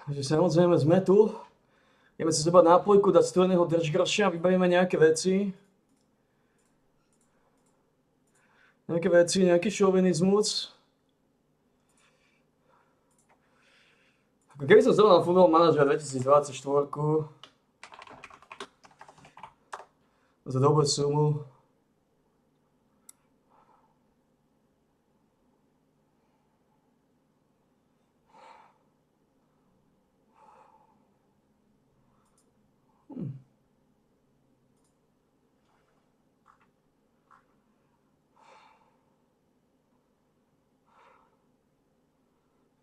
Takže samozrejme sme tu. Ideme si zobrať nápojku, dať studeného držgroša, vybavíme nejaké veci. Nejaký šovinizmus. Ako keby som zobral Football Manager 2024 za dobrú sumu.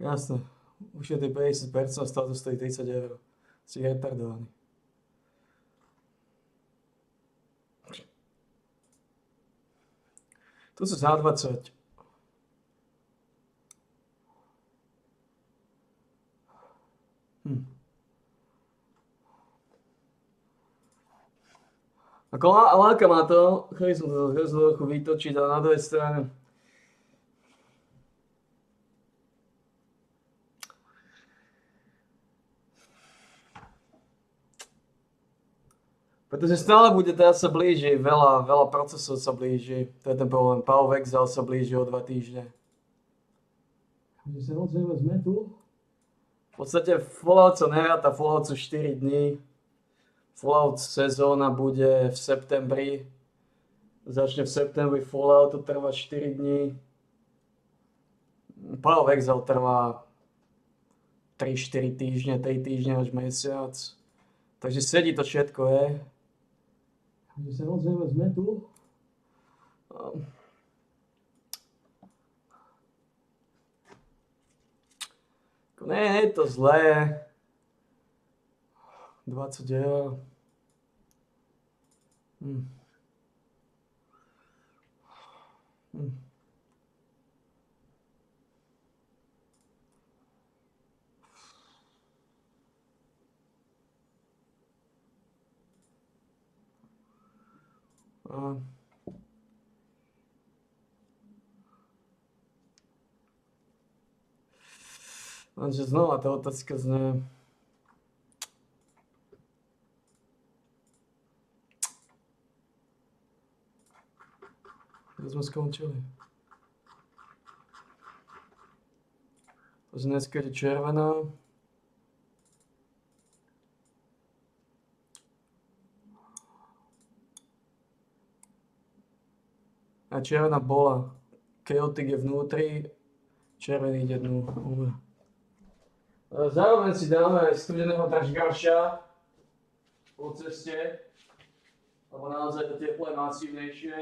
Jasné. Už je tých 50%, stále to stojí 30 €. Si retardovaný. Tu sú za 20. Ako láka má to, chceli som to trochu vytočiť, ale na druhej strane pretože stále bude, teraz sa blíži, veľa procesov sa blíži, to je ten problém, Path of Exile sa blíži o 2 týždne. Takže samozrejme sme tu. V podstate Fallout sa neráta, Fallout sú 4 dní. Fallout sezóna bude v septembri. Začne v septembri, Fallout to trvá 4 dní. Path of Exile trvá 3-4 týždne, 3 týždne až mesiac. Takže sedí to všetko, je. Takže samozrejme sme tu. Nie je to zlé. 20 €. Lenže znova tá otázka znie. Kde sme skončili? Takže dneska je červená. A červená bola. Chaotic je vnútri, červený ide dnu. Zároveň si dáme studeného držgaša po ceste, lebo naozaj to teplo je masívnejšie.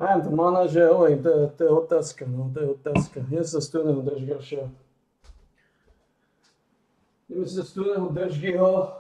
Neviem, to manažer, hovorím, to je otázka, no, to je otázka. Ja sa studeného držgaša. Ideme si sa studeného držgyho.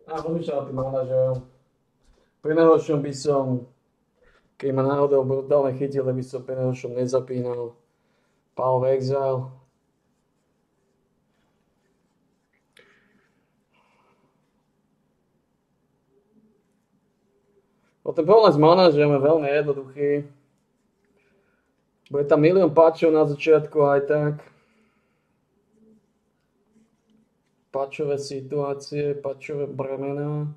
A rozmýšľam tým manažerom. Pri najhoršom by som, keď ma náhodou brutálne chytil, by som pri najhoršom nezapínal Power of Exile. No ten problém s manažerom je veľmi jednoduchý. Bude tam milión patchov na začiatku aj tak. Patchové situácie, patchové bremená.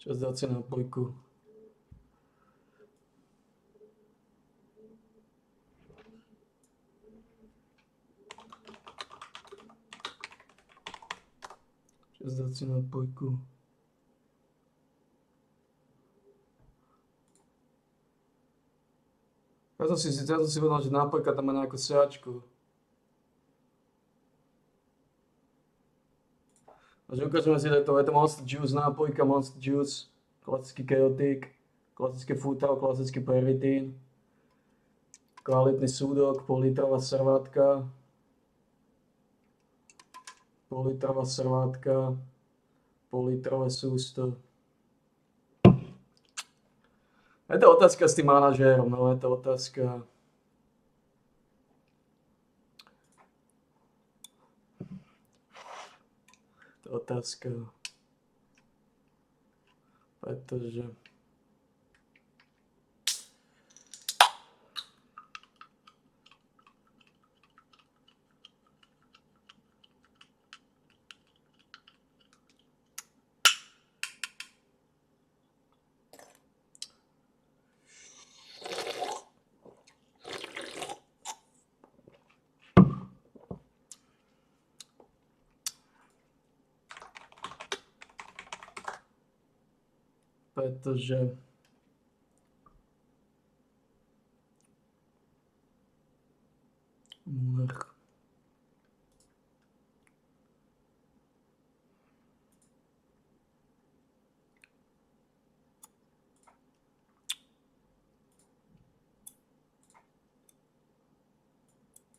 Čas dať si nápojku. Čas dať si nápojku. Ja som si povedal, že nápojka tam má nejakú sáčku. Takže ukážeme si, že to je to Monster Juice nápojka, Monster Juice, klasický chaotic, klasické futal, klasický pervitín, kvalitný súdok, pol-litrová servátka, pol-litrové sústo. Je to otázka s tým manažérom, no je to otázka. Pretože pretože Muller.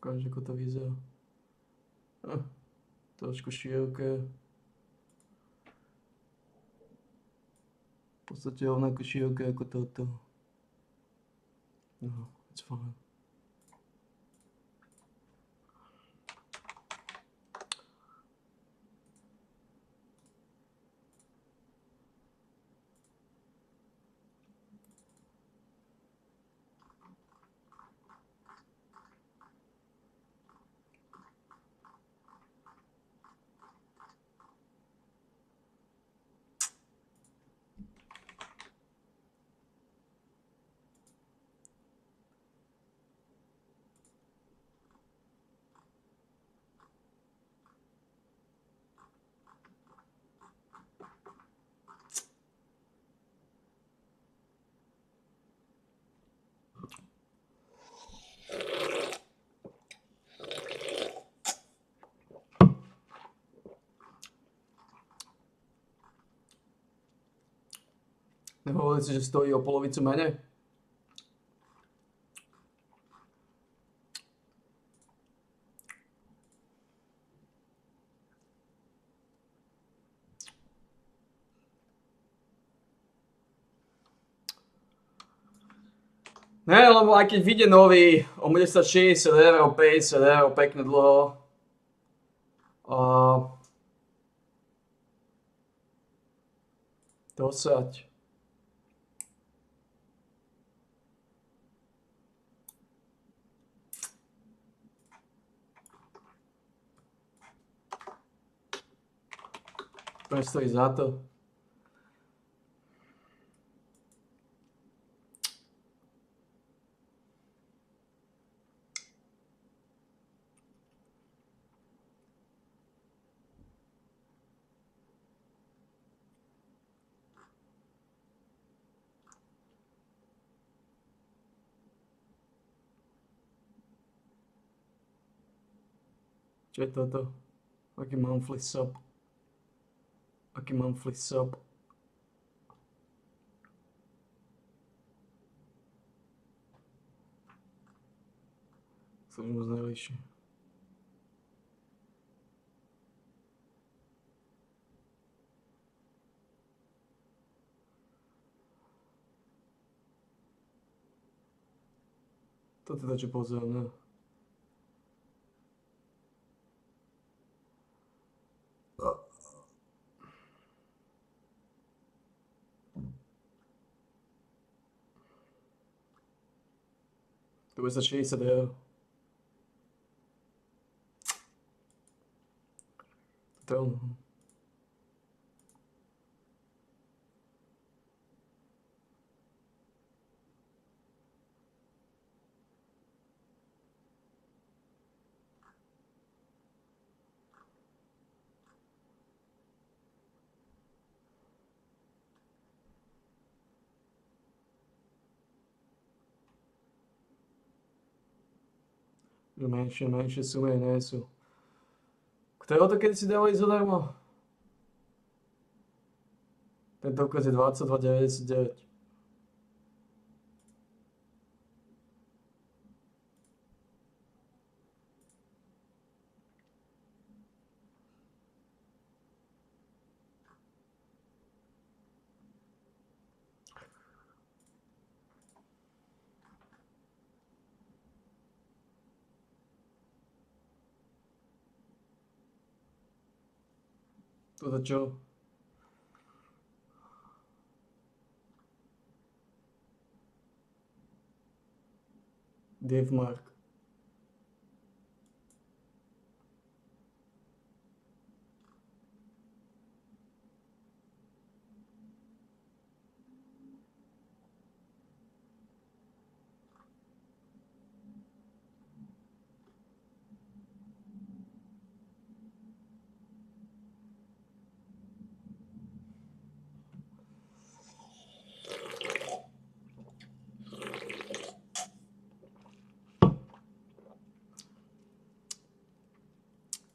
Ukáž, ako to vyzerá. Trošku široké. V podstate rovnako široké ako toto. No, it's fine. Nehovorili si, že stojí o polovicu menej? Ne, lebo aj keď vyjde nový, on bude stať 60 €, 50 €, pekne dlho. A 20. To nestojí za to. Čo je toto? Aký monthly sub? Aký monthly sub? Sa moc nelíši. To teda čo pozerám, ne? To bude za 60 €. To je ono. Že menšie sumy nie sú. Ktorého to keď si dávali zadarmo? Tento ukaz je 22,99. Toto čo? Divmark.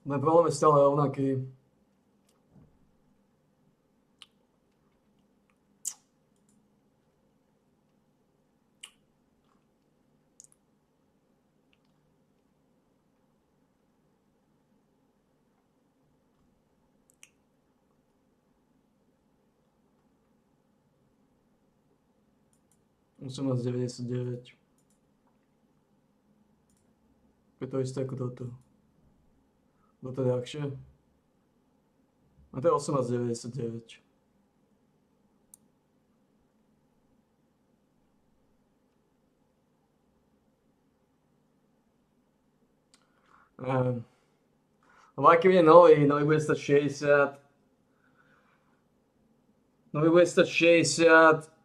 Ten problém je stále rovnaký. Osemnásť 99. Je to isté ako toto. Toto je ľahšie. A to je 18,99. Lebo aj keď je nový bude stať 60. Nový bude stať 60.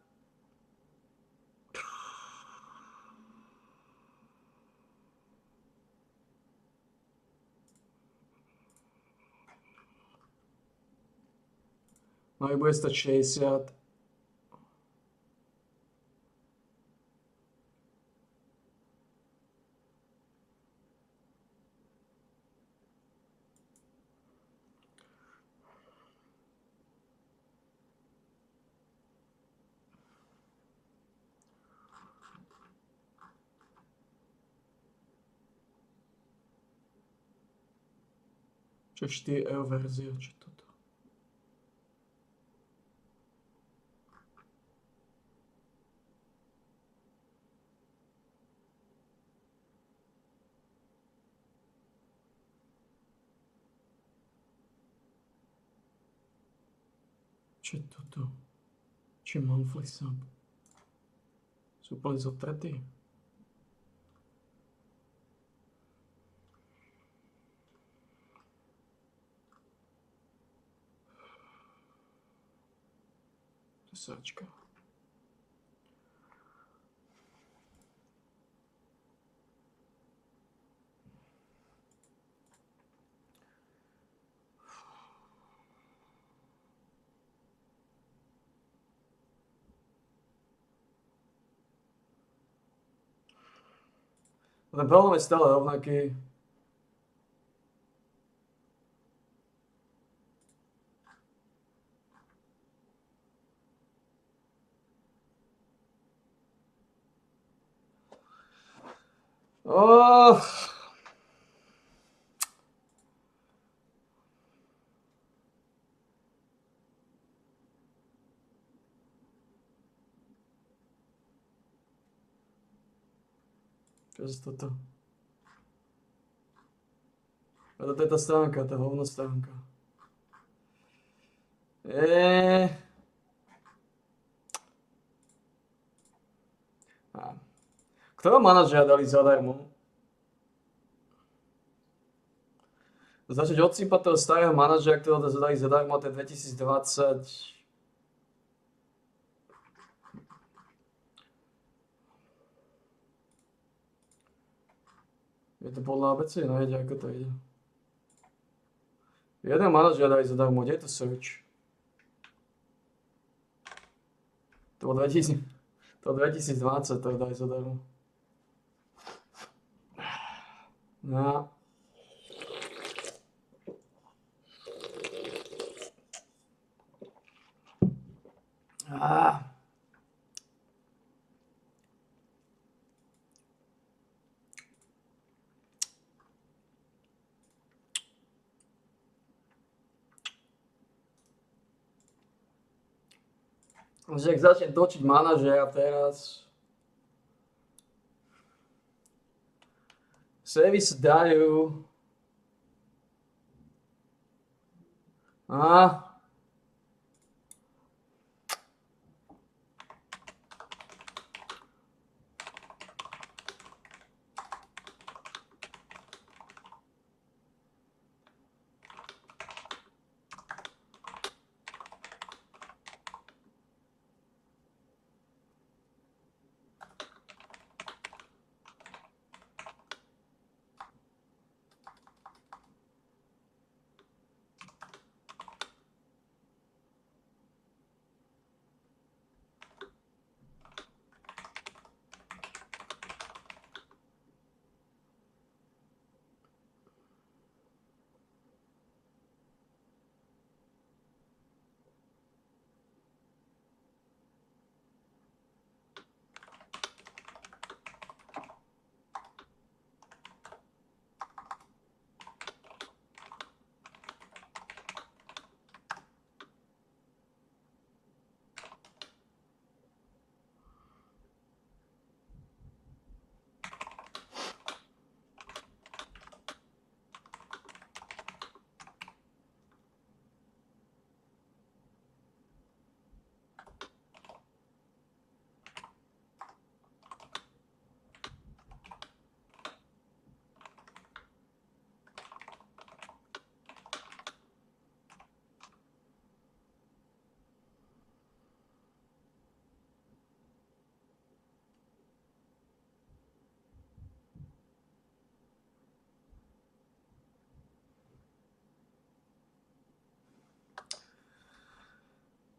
Nový bude stať 60. Čo 4 EU verzia, čo toto? Čo je toto? Čo je monthly sub? Sú úplne zotretí. Sračka. Ten problém je stále rovnaký. Čo je toto? A toto je tá stránka, tá hovno stránka. Ktorého manažera dali zadarmo? Začať odsýpať toho starého manažera, ktorého dali zadarmo, to je 2020. Je to podľa ABC, nájde, ako to ide. Jeden manažer dali zadarmo, kde je to search? To bolo 2020, to dali zadarmo. No. Že ak začne točiť manažera teraz, servis dajú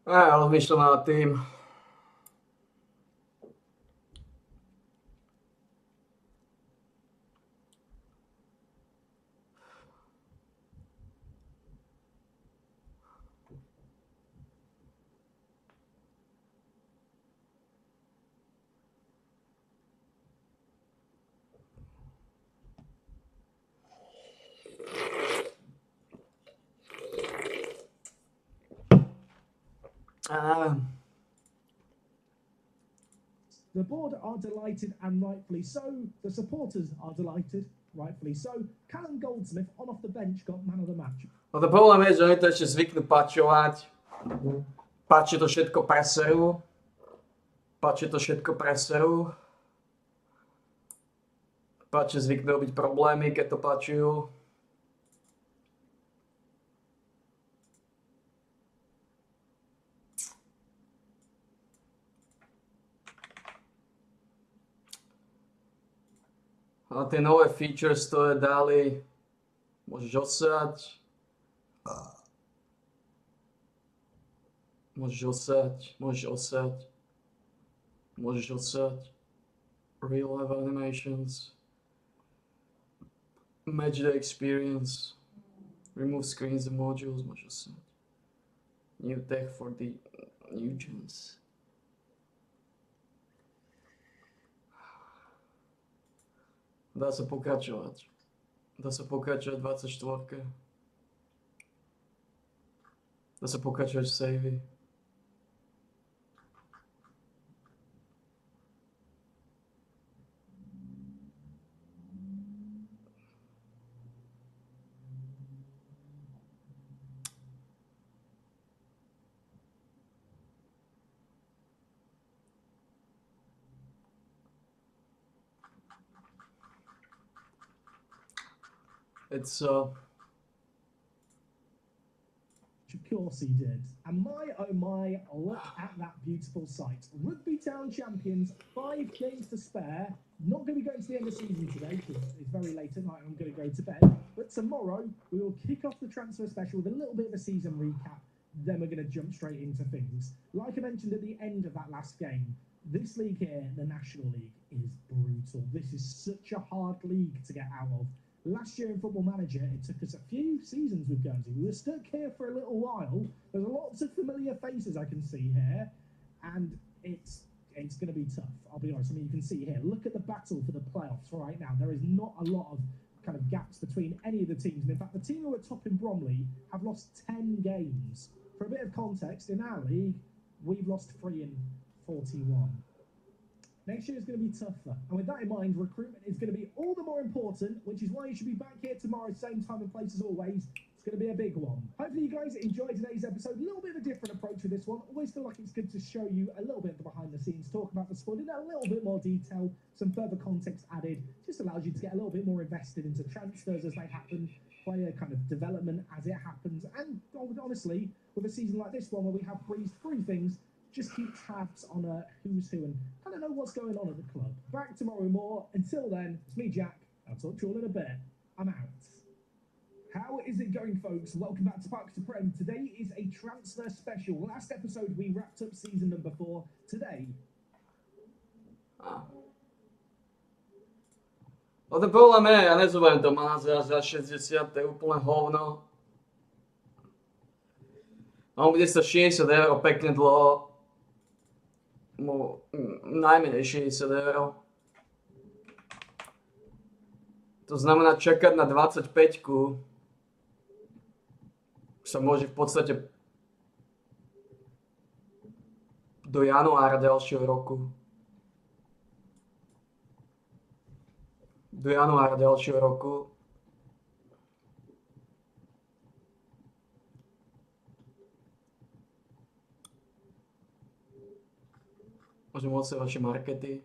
Rozmýšľam nad tým. The board are delighted and rightfully so. The supporters are delighted, rightfully so. Callum Goldsmith on off the bench got man of the match. No to problém je, že oni to ešte zvyknú pačovať. Pači to všetko preserú. Pači to všetko preserú. Pači zvyknú robiť problémy, keď to pačujú. A tie nové features to je dali. Môžeš osať. Môžeš osať. Môžeš osať. Môžeš osať. Real life animations. Match the experience. Remove screens and modules. Môžeš osať. New tech for the new gens. Dá sa pokračovať. Dá sa pokračovať v 24. Dá sa pokračovať v savey. It's Of course he did. And my oh my, look at that beautiful sight. Rugby Town champions, 5 games to spare. Not going to be going to the end of the season today because it's very late at night. I'm going to go to bed. But tomorrow we will kick off the transfer special with a little bit of a season recap. Then we're going to jump straight into things. Like I mentioned at the end of that last game, this league here, the National League, is brutal. This is such a hard league to get out of. Last year in Football Manager, it took us a few seasons with Guernsey. We were stuck here for a little while. There's lots of familiar faces I can see here, and it's going to be tough. I'll be honest. I mean, you can see here. Look at the battle for the playoffs right now. There is not a lot of kind of gaps between any of the teams. And in fact, the team who are top in Bromley have lost 10 games. For a bit of context, in our league, we've lost 3 in 41. Next year is going to be tougher. And with that in mind, recruitment is going to be all the more important, which is why you should be back here tomorrow, same time and place as always. It's going to be a big one. Hopefully you guys enjoyed today's episode. A little bit of a different approach with this one. Always feel like it's good to show you a little bit of the behind the scenes, talk about the squad in a little bit more detail, some further context added. Just allows you to get a little bit more invested into transfers as they happen, player kind of development as it happens. And honestly, with a season like this one where we have breezed through things, just keep tabs on who's who and kind of know what's going on at the club. Back tomorrow more. Until then, it's me, Jack. I'll talk to you all in a bit. I'm out. How is it going, folks? Welcome back to Park to Prem. Today is a transfer special. Last episode, we wrapped up season number 4. Today... No to podľa mňa, ja nezoberiem to Manazera za 60, to je úplne hovno. A on bude sa 60 € pekne dlho. Najmenej 60 €. To znamená čakať na 25-ku sa môže v podstate do januára ďalšieho roku. Do januára ďalšieho roku. Môžem odsať vaše markety.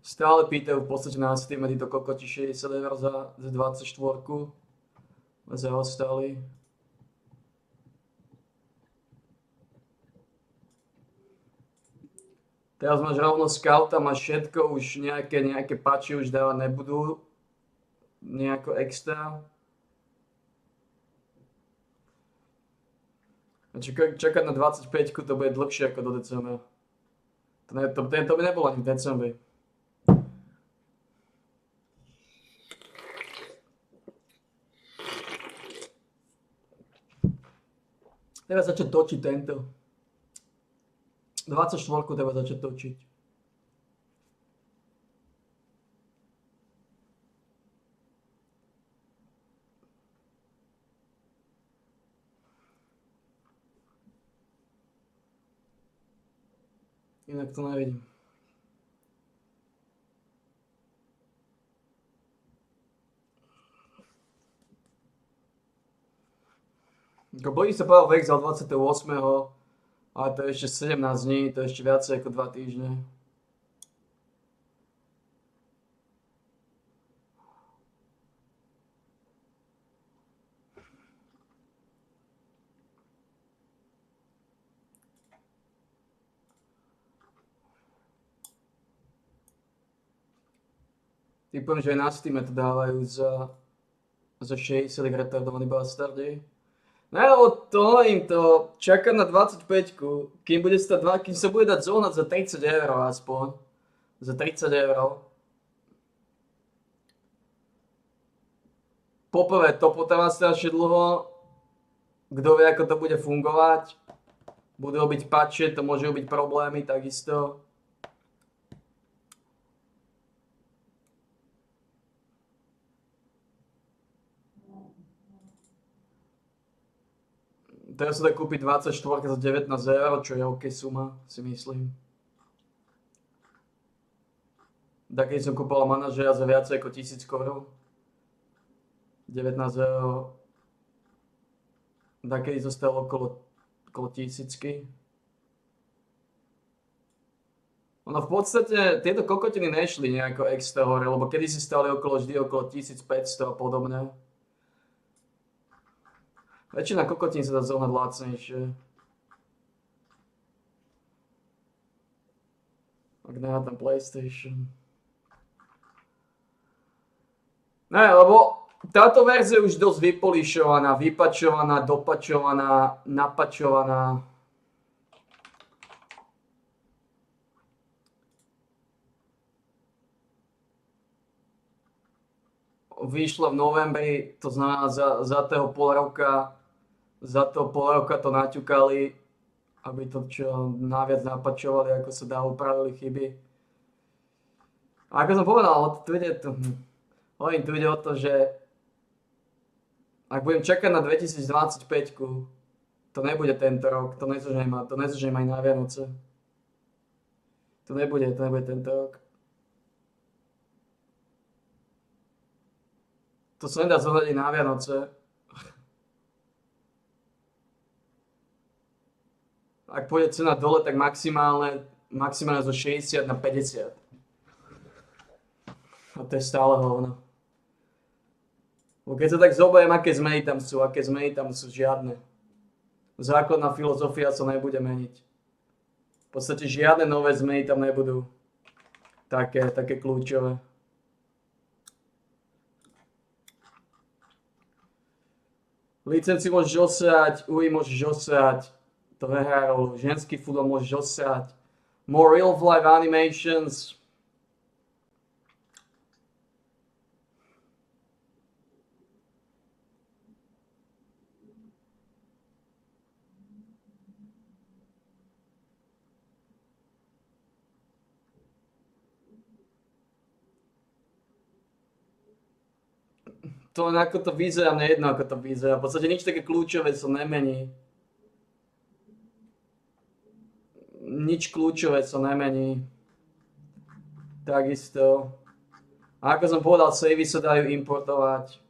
Stále pýtajú v podstate na Steam títo kokoti 60 € za 24. Zaostali. Teraz máš rovno scouta, máš všetko, už nejaké patchy už dávať nebudú. Nejako extra. Čakať na 25 to bude dlhšie ako do decembra. To by nebolo ani v decembri. Treba začať točiť tento. 24 treba začať točiť. Inak to nevidím. Blíži sa Pavel Vexal 28. Ale to je ešte 17 dní, to je ešte viacej ako 2 týždne. Typujem, že aj na Steam to dávajú za 60 retardovaní bastardi. No lebo to im to čaká na 25, kým sa bude dať zohnať za 30 € aspoň. Za 30 €. Poprvé, to potrvá strašne dlho. Kto vie, ako to bude fungovať. Budú robiť patche, to môžu byť problémy takisto. Teraz sa dá kúpiť 24 za 19 €, čo je OK suma, si myslím. Taký som kúpal manažera za viac ako 1000 korun. 19 €. Taký zostal okolo 1000. Ono v podstate tieto kokotiny nešli nejako extra hore, lebo kedysi stali vždy okolo 1500 a podobne. Väčšina kokotín sa dá zohnať lacnejšie. Ak nemá tam PlayStation. Ne, lebo táto verzia je už dosť vypolišovaná, vypačovaná, dopačovaná, napačovaná. Vyšla v novembri, to znamená za toho pol roka to naťukali, aby to čo naviac napačovali, ako sa dá, upravili chyby. A ako som povedal, tu ide o to, že ak budem čakať na 2025, to nebude tento rok, to nezožnem aj na Vianoce. To nebude tento rok. To sa nedá zohnať aj na Vianoce. Ak pôjde cena dole, tak maximálne zo 60 na 50. A to je stále hovno. Keď sa tak zoberiem, aké zmeny tam sú, žiadne. Základná filozofia sa nebude meniť. V podstate žiadne nové zmeny tam nebudú. Také kľúčové. Licenciu môžeš osrať, UI môžeš osrať. To nehrá rolu. Ženský futbal môžeš osrať. More real life animations. To len ako to vyzerá, nejedno ako to vyzerá. V podstate nič také kľúčové sa nemení. Nič kľúčové sa nemení. Takisto. A ako som povedal, savey sa dajú importovať.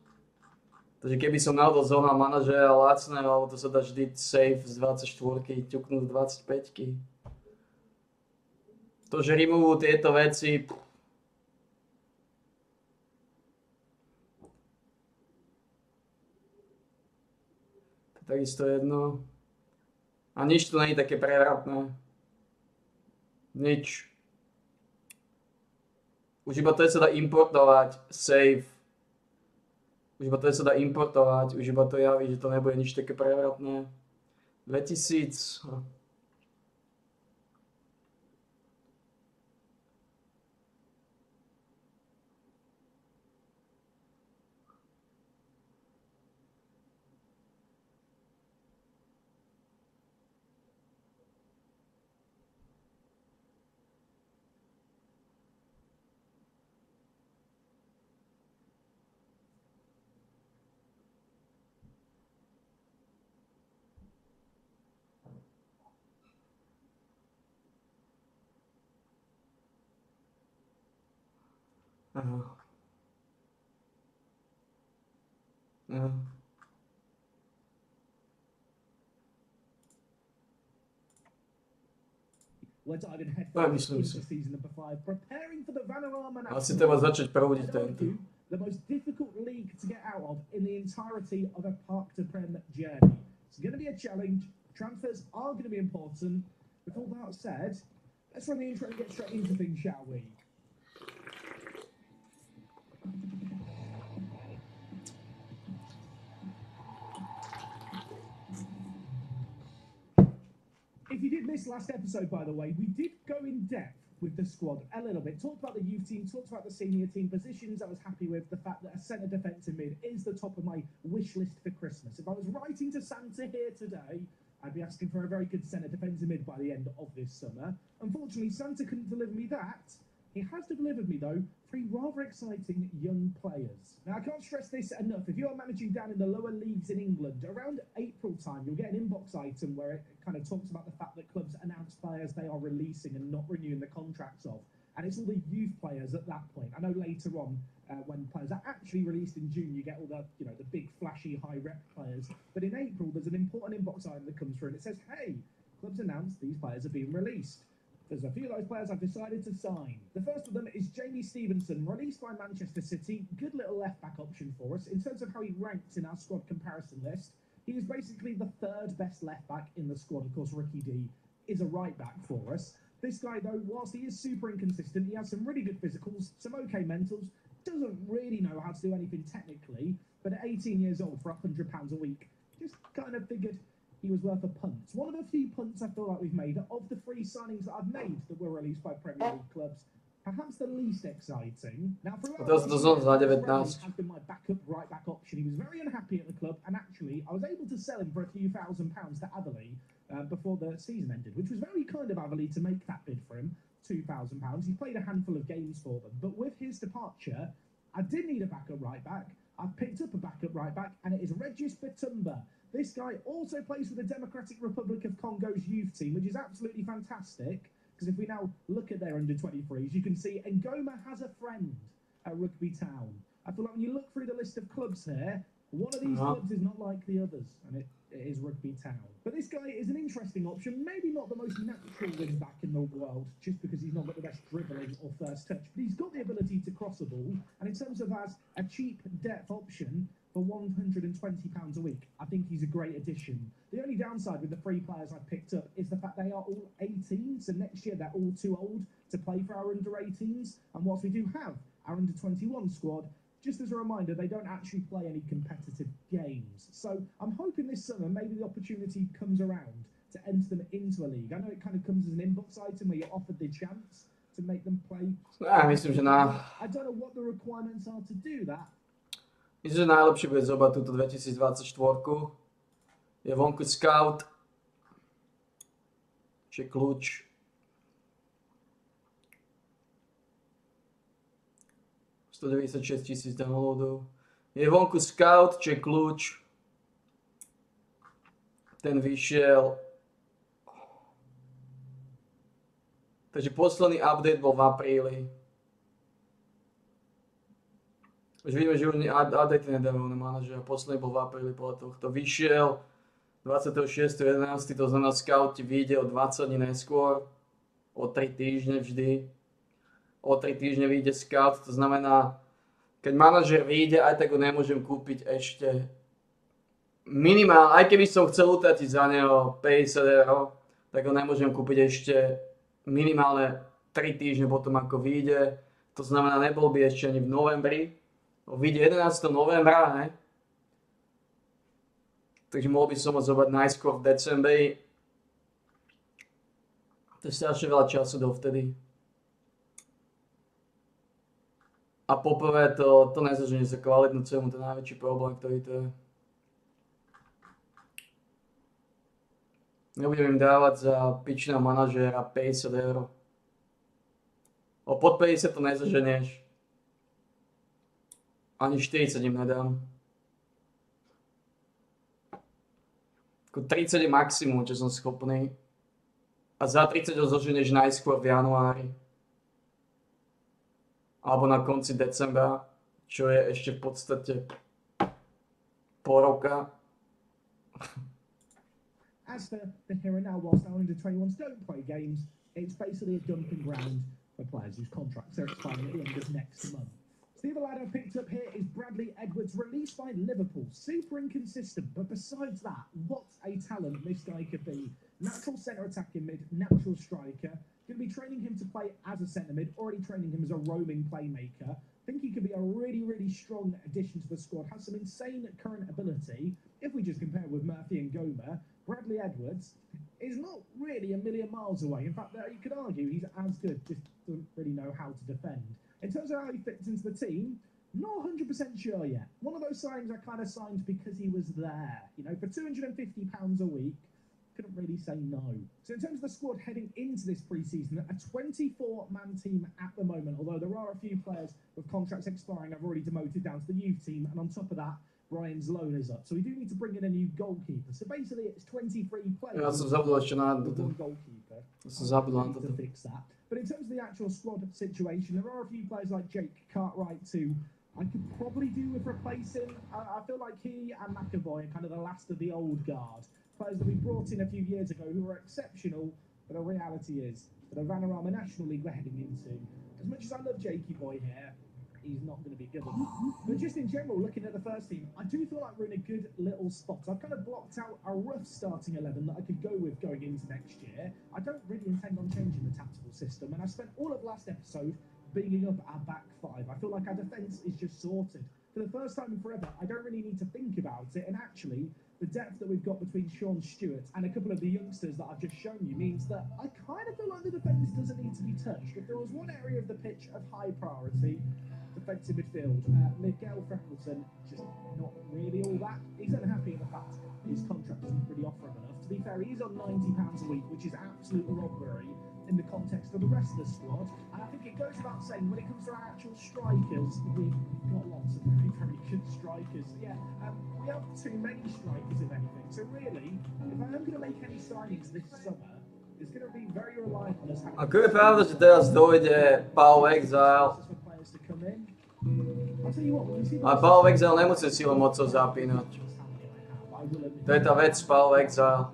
Takže keby som náhodou zohnal manažera lacného, to sa dá vždy save z 24, ťuknúť z 25. To, že removujú tieto veci, takisto jedno. A nič tu nie je také prevratné. Nič. Už iba to sa dá importovať, save. Už iba to sa dá importovať, už iba to javí, že to nebude nič také prevratné. 2000. Aha. Aha. We're diving head Ja, first myslím into si. season number 5, preparing for the Vanarama Asi Nationals. treba začať prúdiť I'd tento. argue the most difficult league to get out of in the entirety of a Park to Prem journey. It's going to be a challenge. Transfers are going to be important. With all that said, let's run the intro and get straight into things, shall we? If you did miss last episode, by the way, we did go in depth with the squad a little bit. Talked about the youth team, talked about the senior team positions. I was happy with the fact that a centre defensive mid is the top of my wish list for Christmas. If I was writing to Santa here today, I'd be asking for a very good centre defensive mid by the end of this summer. Unfortunately, Santa couldn't deliver me that. He has delivered me, though, 3 rather exciting young players. Now, I can't stress this enough. If you are managing down in the lower leagues in England, around April time, you'll get an inbox item where it kind of talks about the fact that clubs announce players they are releasing and not renewing the contracts of. And it's all the youth players at that point. I know later on, when players are actually released in June, you get all the, the big, flashy, high-rep players. But in April, there's an important inbox item that comes through, and it says, hey, clubs announced these players are being released. There's a few of those players I've decided to sign. The first of them is Jamie Stevenson, released by Manchester City. Good little left-back option for us. In terms of how he ranks in our squad comparison list, he is basically the 3rd best left-back in the squad. Of course, Ricky D is a right-back for us. This guy, though, whilst he is super inconsistent, he has some really good physicals, some okay mentals, doesn't really know how to do anything technically, but at 18 years old for £100 a week, just kind of figured he was worth a punt. One of the few punts I feel like we've made of the 3 signings that I've made that were released by Premier League clubs. Perhaps the least exciting. Now, throughout To znów za Bradley 19. has been my backup right back option. He was very unhappy at the club, and actually, I was able to sell him for a few £1,000s to Averley before the season ended, which was very kind of Averley to make that bid for him, £2,000. He's played a handful of games for them, but with his departure, I did need a backup right back. I've picked up a backup right back, and it is Regis Bitumba. This guy also plays for the Democratic Republic of Congo's youth team, which is absolutely fantastic, because if we now look at their under-23s, you can see Ngoma has a friend at Rugby Town. I feel like when you look through the list of clubs here, one of these clubs is not like the others, and it is Rugby Town. But this guy is an interesting option, maybe not the most natural wing-back in the world, just because he's not got the best dribbling or first touch, but he's got the ability to cross a ball, and in terms of as a cheap depth option, for £120 a week, I think he's a great addition. The only downside with the 3 players I've picked up is the fact they are all 18, so next year they're all too old to play for our under-18s. And whilst we do have our under-21 squad, just as a reminder, they don't actually play any competitive games. So I'm hoping this summer maybe the opportunity comes around to enter them into a league. I know it kind of comes as an inbox item where you're offered the chance to make them play. Myslím, že I don't know what the requirements are to do that. Myslím, že najlepšie bude zobrať túto 2024. Je vonku Scout. Čo je kľúč. $196,000 downloadov. Je vonku Scout, čo je kľúč. Ten vyšiel. Takže posledný update bol v apríli. Už vidíme, že už update nedávajú na manažera. Posledný bol v apríli podľa tohto. Vyšiel 26.11. To znamená, scout ti vyjde o 20 dní neskôr. O 3 týždne vždy. O 3 týždne vyjde scout. To znamená, keď manažer vyjde, aj tak ho nemôžem kúpiť ešte minimálne, aj keby som chcel utratiť za neho 50 €, tak ho nemôžem kúpiť ešte minimálne 3 týždne potom, ako vyjde. To znamená, nebol by ešte ani v novembri. Vyjde 11. novembra, ne? Takže mohol by som ho zobrať najskôr v decembri. To je strašne veľa času dovtedy. A poprvé to nezaženie sa kvalitnú cenu, to je najväčší problém, ktorý to je. Nebudem im dávať za pičného manažéra 50 €. Pod 50 to nezaženieš. Ani 40 im nedám. 30 je maximum, čo som schopný. A za 30 ho zoženieš najskôr v januári. Alebo na konci decembra, čo je ešte v podstate pol roka. As for the here and now, whilst our under-21s don't play games, it's basically a dumping ground for players whose contracts are expiring at the end of next month. The other lad I picked up here is Bradley Edwards, released by Liverpool. Super inconsistent, but besides that, what a talent this guy could be. Natural centre attacking mid, natural striker. Going to be training him to play as a centre mid, already training him as a roaming playmaker. Think he could be a really, really strong addition to the squad. Has some insane current ability. If we just compare with Murphy and Goma, Bradley Edwards is not really a million miles away. In fact, you could argue he's as good, just doesn't really know how to defend. In terms of how he fits into the team, not 100% sure yet. One of those signings I kind of signed because he was there. You know, for £250 a week, couldn't really say no. So in terms of the squad heading into this pre-season, a 24-man team at the moment, although there are a few players with contracts expiring I've already demoted down to the youth team, and on top of that, Brian's loan is up. So we do need to bring in a new goalkeeper. So basically it's 23 players. Ja som zabudol ešte na toto. One goalkeeper. Som zabudol na To toto. fix that. But in terms of the actual squad situation, there are a few players like Jake Cartwright too. I could probably do with replacing. I feel like he and McAvoy are kind of the last of the old guard. Players that we brought in a few years ago who were exceptional, but the reality is that the Vanarama National League we're heading into, as much as I love Jakey Boy here, he's not going to be good enough. But just in general, looking at the first team, I do feel like we're in a good little spot. I've kind of blocked out a rough starting 11 that I could go with going into next year. I don't really intend on changing the tactical system, and I spent all of last episode beating up our back five. I feel like our defence is just sorted. For the first time in forever, I don't really need to think about it, and actually, the depth that we've got between Sean Stewart and a couple of the youngsters that I've just shown you means that I kind of feel like the defence doesn't need to be touched. If there was one area of the pitch of high priority, defensive midfield, Miguel Freckleton, just not really all that. He's unhappy in the fact his contract doesn't really offer him enough. To be fair, he's on £90 a week, which is absolute robbery in the context of the rest of the squad. And I think it goes without saying, when it comes to our actual strikers, we've got lots of very, very good strikers. Yeah, we have too many strikers, if anything. So really, if I am going to make any signings this summer, it's going to be very reliant on us having... Ako je pravda, že teraz dojde Paul Exile, for players to come in. I'll tell you what, when you see the... ale Paul Exile nemusí silou mocou zapínať. To je tá vec, Paul Exile.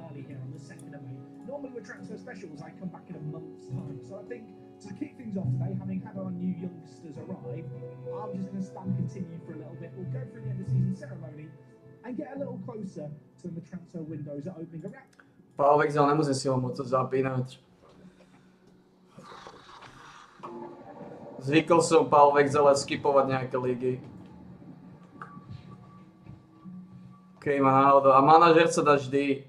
Normally with transfer specials, I come back in a month's time. So I think to kick things off today, having had our new youngsters arrive, I'm just going to stand continue for a little bit. We'll go through the end of season ceremony and get a little closer to when the transfer windows are opening around. Paul Exile nemusí silou mocou zapínať. Zvykol som Paul Exile skipovať nejaké ligy. Keď má náhodou. A manažer sa dá vždy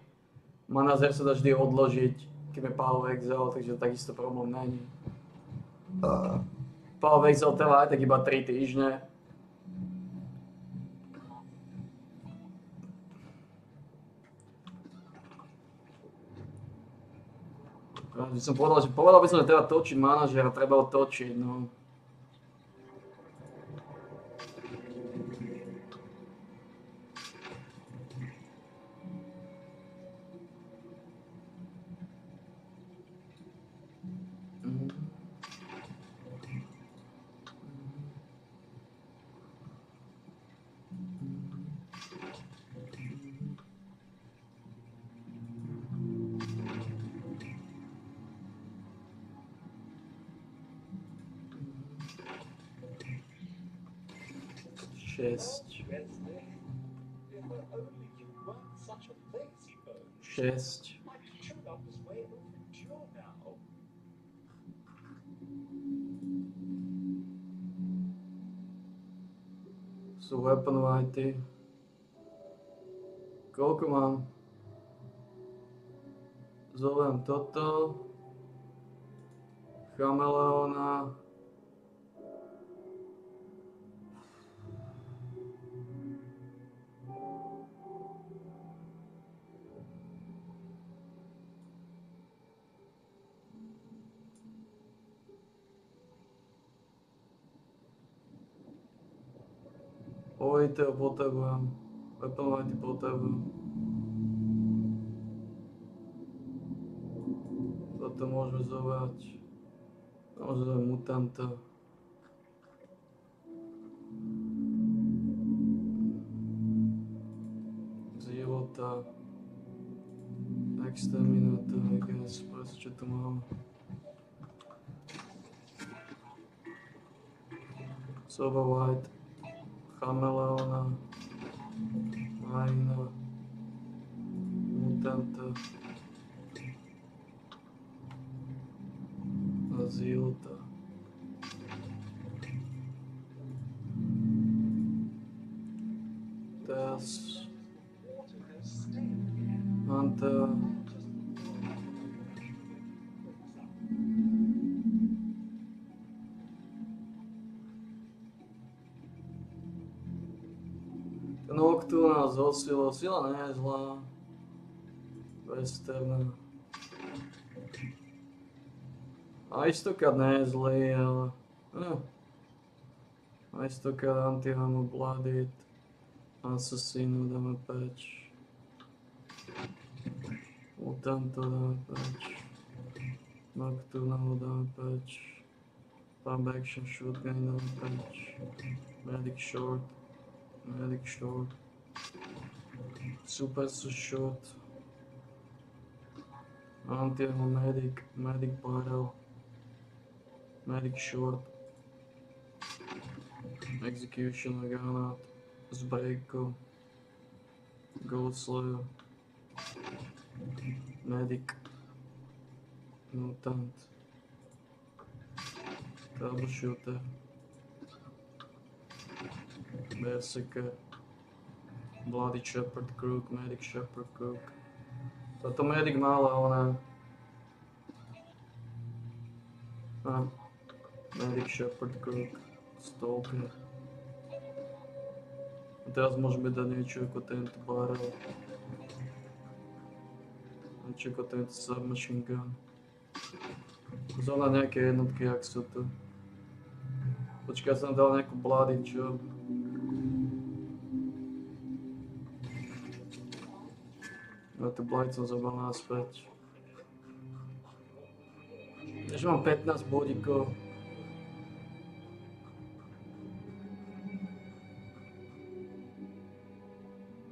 odložiť, keď je Paul Exile, takže takisto problém není. Paul Exile trvá aj tak iba 3 týždne. Povedal by som, že treba točiť manažera, treba ho točiť, no. Šesť. 6. Sú weapon whitey. Koľko mám? Zovem toto. Chameleona. Ovojiteľ potrebujem. Weapon whitey potrebujem. Toto môžeme zobrať. Môžeme zobrať mutanta. Zilota. Exterminator, I guess. Proste, čo tu máme. Soba White. Chameleona. Hyena. Mutanta. Zilota. Teraz Hunter. Ten Nocturna zosilo, sila nie je zlá. Westerna. Aristokrát nie je zlý, ale... Aristokrát Anti-Hamo Blooded. Assassinu dáme preč. Mutanto dáme preč. Nocturna ho dáme preč. Pump Action Shotgun dáme preč. Medic Short. Medic Short. Super Short. Anti-Hamo Medic. Medic Barrel. Medic Short. Executioner Granát. S Breakou. Gold Slayer. Medic. Mutant. Troubleshooter. Berserker. Bloody Shepherd Crook. Medic Shepherd Crook. Toto Medic mala ona. Medic Shepherd Crook. Stalker. A teraz môžeme dať niečo ako tento barrel. Niečo ako tento submachine gun. Zóna nejaké jednotky, jak sú tu. Počkaj, som dal nejakú bloody job. No tu blight som zobral naspäť. Takže mám 15 bodíkov.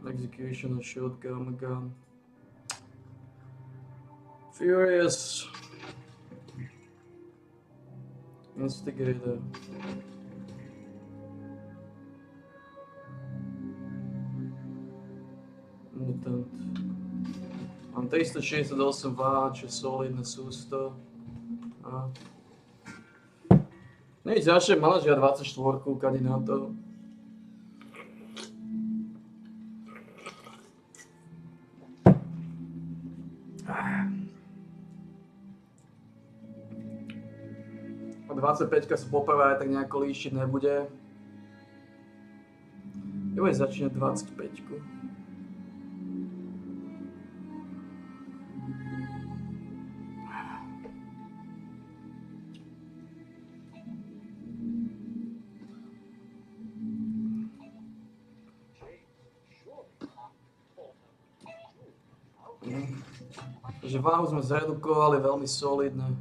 Execution, shotgun, gun. Furious. Instigator. Mutant. Mám 368 váč, solidné sústo. Nič, začnem manažia 24, kadi na to. A 25 sa poprvé aj tak nejako líšiť nebude. Jo, začne 25. Takže váhu sme zredukovali veľmi solidne.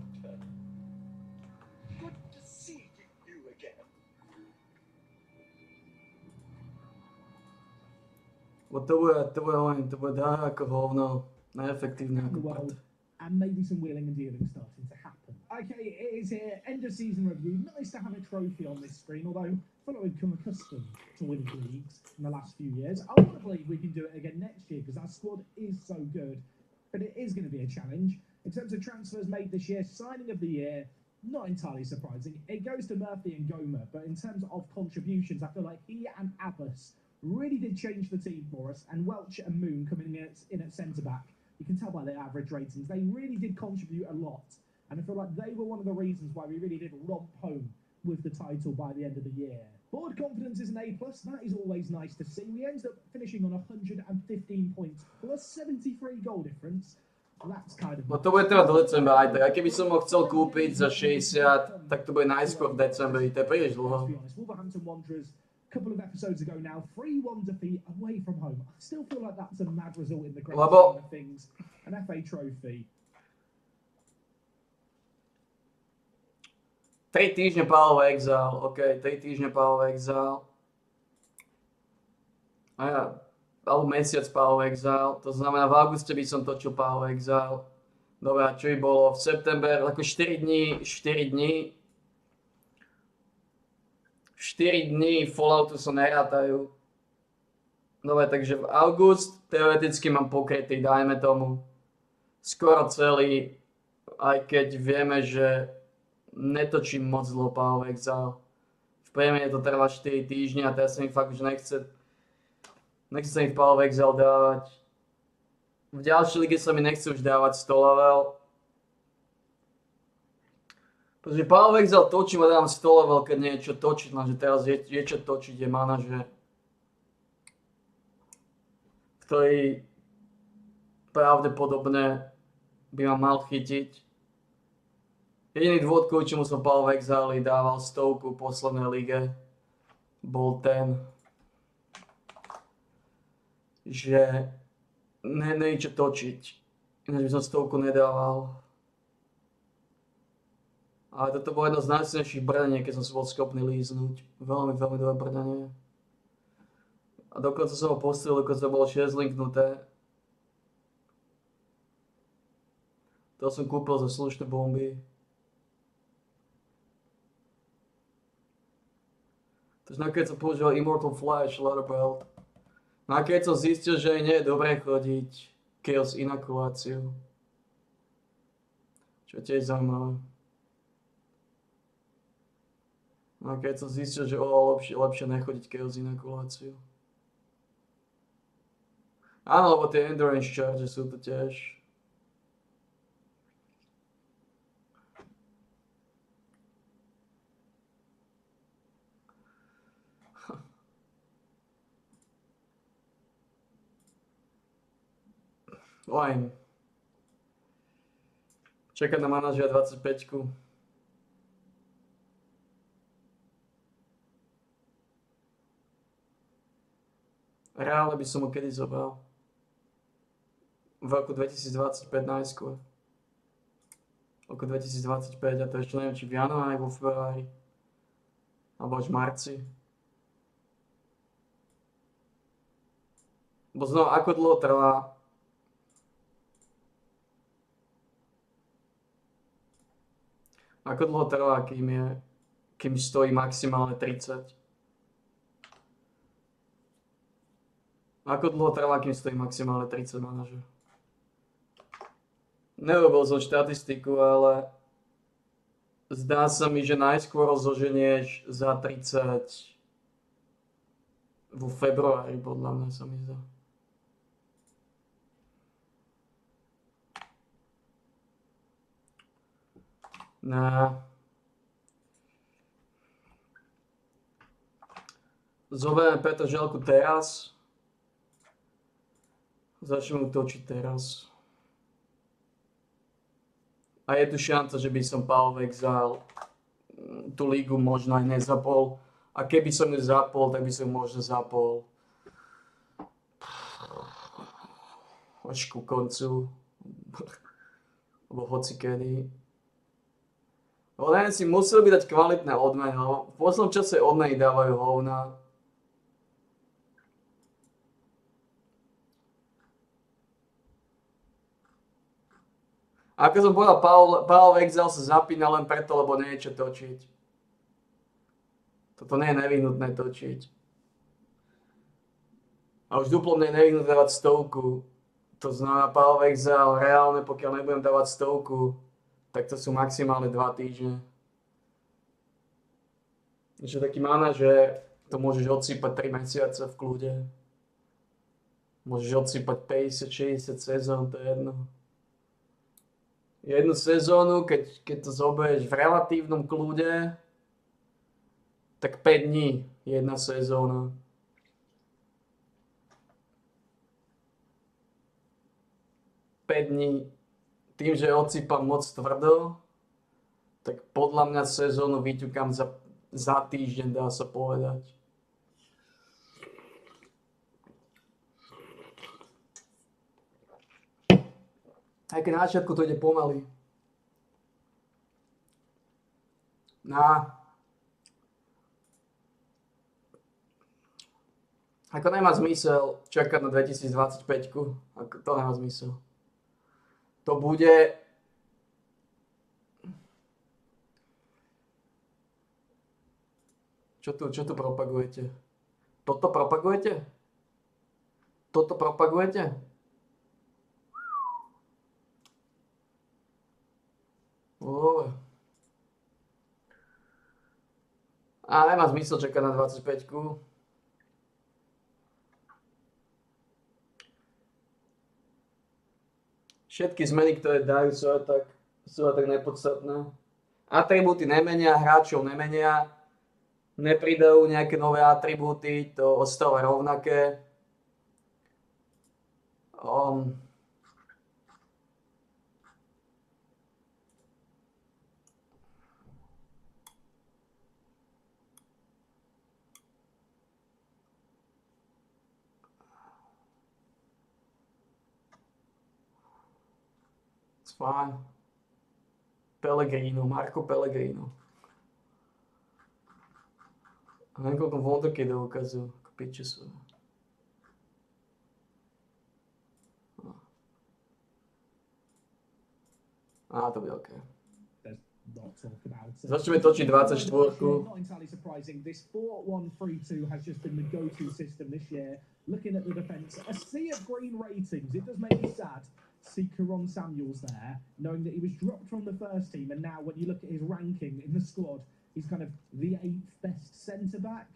To bude dá ako hovno, neefektívne ako prd. And maybe some wheeling and dealing starting to happen. Okay, it is here, end of season review. Nice to have a trophy on this screen, although I feel like we've become accustomed to winning leagues in the last few years. I want to believe we can do it again next year because our squad is so good. but it is going to be a challenge. In terms of transfers made this year, signing of the year, not entirely surprising. It goes to Murphy and Goma, but in terms of contributions, I feel like he and Abbas really did change the team for us, and Welch and Moon coming in at centre-back. You can tell by their average ratings, they really did contribute a lot, and I feel like they were one of the reasons why we really did romp home with the title by the end of the year. Board confidence is an A+, that is always nice to see. We ended up finishing on 115 points, plus 73 goal difference. That's kind of... No to bude trvať do decembra aj tak. A keby som ho chcel kúpiť za 60, tak to bude najskôr v decembri, to je príliš dlho. Wolverhampton Wanderers, a couple of episodes ago now, 3-1 defeat away from home. I still feel like that's a mad result in the grand scheme of things. An FA trophy. 3 týždne Paolo Exile, OK, 3 týždne Paolo Exile. A ja, alebo mesiac Paolo Exile, to znamená v auguste by som točil Paolo Exile. Dobre, a čo by bolo v september, ako 4 dní Falloutu sa nerátajú. Dobre, takže v august teoreticky mám pokrytý, dajme tomu, skoro celý, aj keď vieme, že netočím moc dlho Paolo Exile. V priemere to trvá 4 týždne a teraz sa mi fakt už nechce sa mi v Paolo Exile dávať. V ďalšej lige sa mi nechce už dávať 100 level. Pretože Paolo Exile točím a dám 100 level, keď nie je čo točiť, lenže teraz je čo točiť, je manažer, ktorý pravdepodobne by ma mal chytiť. Jediný dôvod, kvôli čomu som Paolo Exile dával 100 v poslednej lige, bol ten, že nie čo točiť. Ináč by som 100 nedával. Ale toto bolo jedno z najsilnejších brdanie, keď som si bol schopný líznúť. Veľmi, veľmi dobré brdanie. A dokonca som ho postrelil, dokonca to bolo 6 linknuté. To som kúpil za slušné bomby. Takže nakoniec som používal Immortal Flash, Leatherbelt. No a keď som zistil, že nie je dobré chodiť Chaos Inokuláciu. Čo je tiež zaujímavé. No a keď som zistil, že lepšie nechodiť Chaos Inokuláciu. Áno, lebo tie Endurance Charges sú to tiež. Line. Čakám na manažera 25. Reálne by som ho kedy zobral. V roku 2025 najskôr. V roku 2025 a to ešte neviem či v januári, vo februári. Alebo až v marci. Bo znova, ako dlho trvá kým stojí maximálne 30? Ako dlho trvá, kým stojí maximálne 30 manažer? Nerobil som štatistiku, ale zdá sa mi, že najskôr zoženieš za 30 vo februári, podľa mňa sa mi zdá. Zoberieme Petra Želku teraz. Začneme točiť teraz. A je tu šanca, že by som Paolo Exile tú lígu možno aj nezapol. A keby som ju zapol, tak by som možno zapol až ku koncu. Alebo hocikedy. Lebo neviem si, museli by dať kvalitné odmeny, lebo v poslednom čase odmeny dávajú hovna. A ako som povedal, Paolo Exile sa zapína len preto, lebo nie je čo točiť. Toto nie je nevyhnutné točiť. A už duplo mne je nevyhnutné dávať 100 To znamená Pavel Vexal, reálne pokiaľ nebudem dávať 100, tak to sú maximálne 2 týždne. Že taký manažer, to môžeš odsypať 3 mesiace v kľude. Môžeš odsypať 50, 60 sezón, to je jedno. Jednu sezónu, keď to zoberieš v relatívnom kľude, tak 5 dní jedna sezóna. Dní, tým, že odsypam moc tvrdo, tak podľa mňa sezónu vyťukám za týždeň, dá sa povedať. Aj keď na začiatku to ide pomaly. Ako nemá zmysel čakať na 2025, ako to nemá zmysel. To bude... Čo tu propagujete? Toto propagujete? Toto propagujete? A nemá zmysel čakať na 25. Všetky zmeny, ktoré dajú, sú aj tak nepodstatné. Atribúty nemenia, hráčov nemenia, nepridajú nejaké nové atribúty, to ostáva rovnaké. Fajn. Pellegrino, Marco Pellegrino. A neviem, koľko wonderkidov ukazujú, ako piče sú. To bude OK. Začneme točiť 24. Not entirely surprising. This 4-1-3-2 has just been the go-to system this year. Looking at the defence, a sea of green ratings. It does make me sad to see Karon Samuels there, knowing that he was dropped from the first team, and now when you look at his ranking in the squad, he's kind of the 8th best centre-back.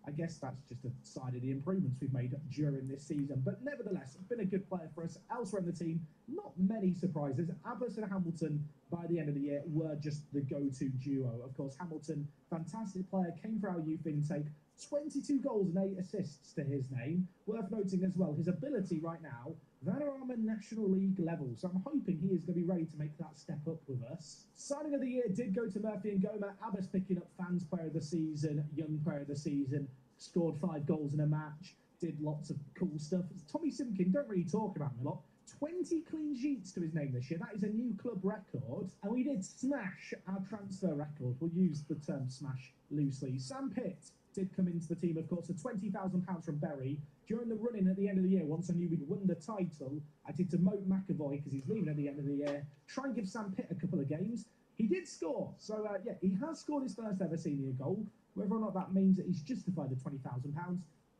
I guess that's just a side of the improvements we've made during this season. But nevertheless, it's been a good player for us. Elsewhere in the team, not many surprises. Abbas and Hamilton, by the end of the year, were just the go-to duo. Of course, Hamilton, fantastic player, came for our youth intake. 22 goals and 8 assists to his name. Worth noting as well, his ability right now, Vanarama National League level. So I'm hoping he is going to be ready to make that step up with us. Signing of the year did go to Murphy and Goma. Abbas picking up Fans Player of the Season, Young Player of the Season. Scored 5 goals in a match. Did lots of cool stuff. Tommy Simkin, don't really talk about him a lot. 20 clean sheets to his name this year. That is a new club record. And we did smash our transfer record. We'll use the term smash loosely. Sam Pitt did come into the team, of course, for £20,000 from Bury. During the run-in at the end of the year, once I knew we'd won the title, I did demote McAvoy because he's leaving at the end of the year. Try and give Sam Pitt a couple of games. He did score. So, yeah, he has scored his first ever senior goal. Whether or not that means that he's justified the £20,000,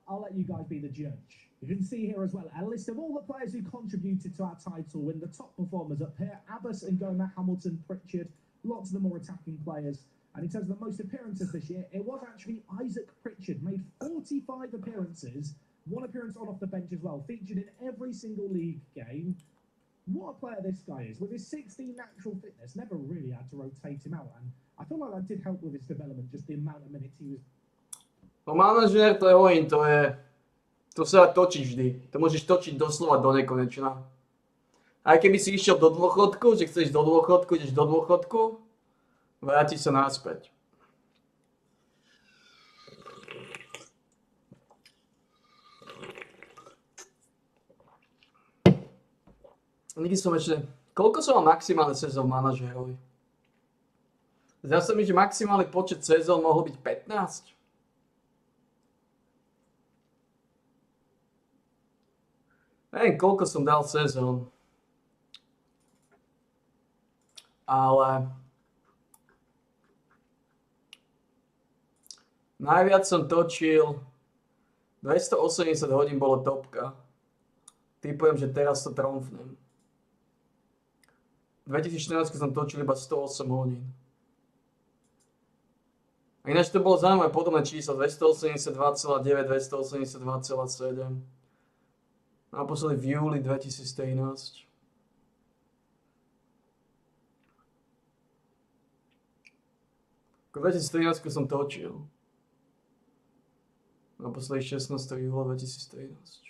I'll let you guys be the judge. You can see here as well a list of all the players who contributed to our title win. The top performers up here: Abbas and Goma, Hamilton, Pritchard. Lots of the more attacking players. And in terms of the most appearances this year, it was actually Isaac Pritchard. Made 45 appearances, 1 appearance on off the bench as well. Featured in every single league game. What a player this guy is. With his 16 natural fitness, never really had to rotate him out. And I feel like that did help with his development, just the amount of minutes he was. No manažér, to je hovorím, to sa točí vždy. To môžeš točiť doslova do nekonečna. Aj keby si išiel do dôchodku, že chceš do dôchodku, ideš do dôchodku, vrátiš sa naspäť. Nikdy som ešte... Koľko som mal maximálne sezón manažérovi? Zdá sa mi, že maximálny počet sezón mohol byť 15. Neviem, koľko som dal sezón. Ale... Najviac som točil... 280 hodín bolo topka. Typujem, že teraz to tromfnem. V 2014 som točil iba 108 hodín. A ináč to bolo zaujímavé podobné číslo, 282,9, 282,7. Naposledy v júli 2013. V 2013 som točil. Naposledy 16. júla 2013.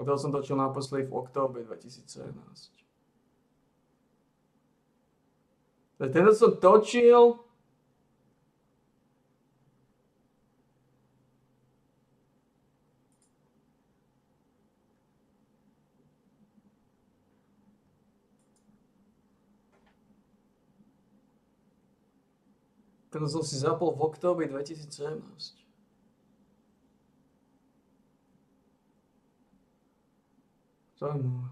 A to som točil naposledy v októbri 2017. Tento som točil Tento som si zapol v októbri 2017. Zaujímavé.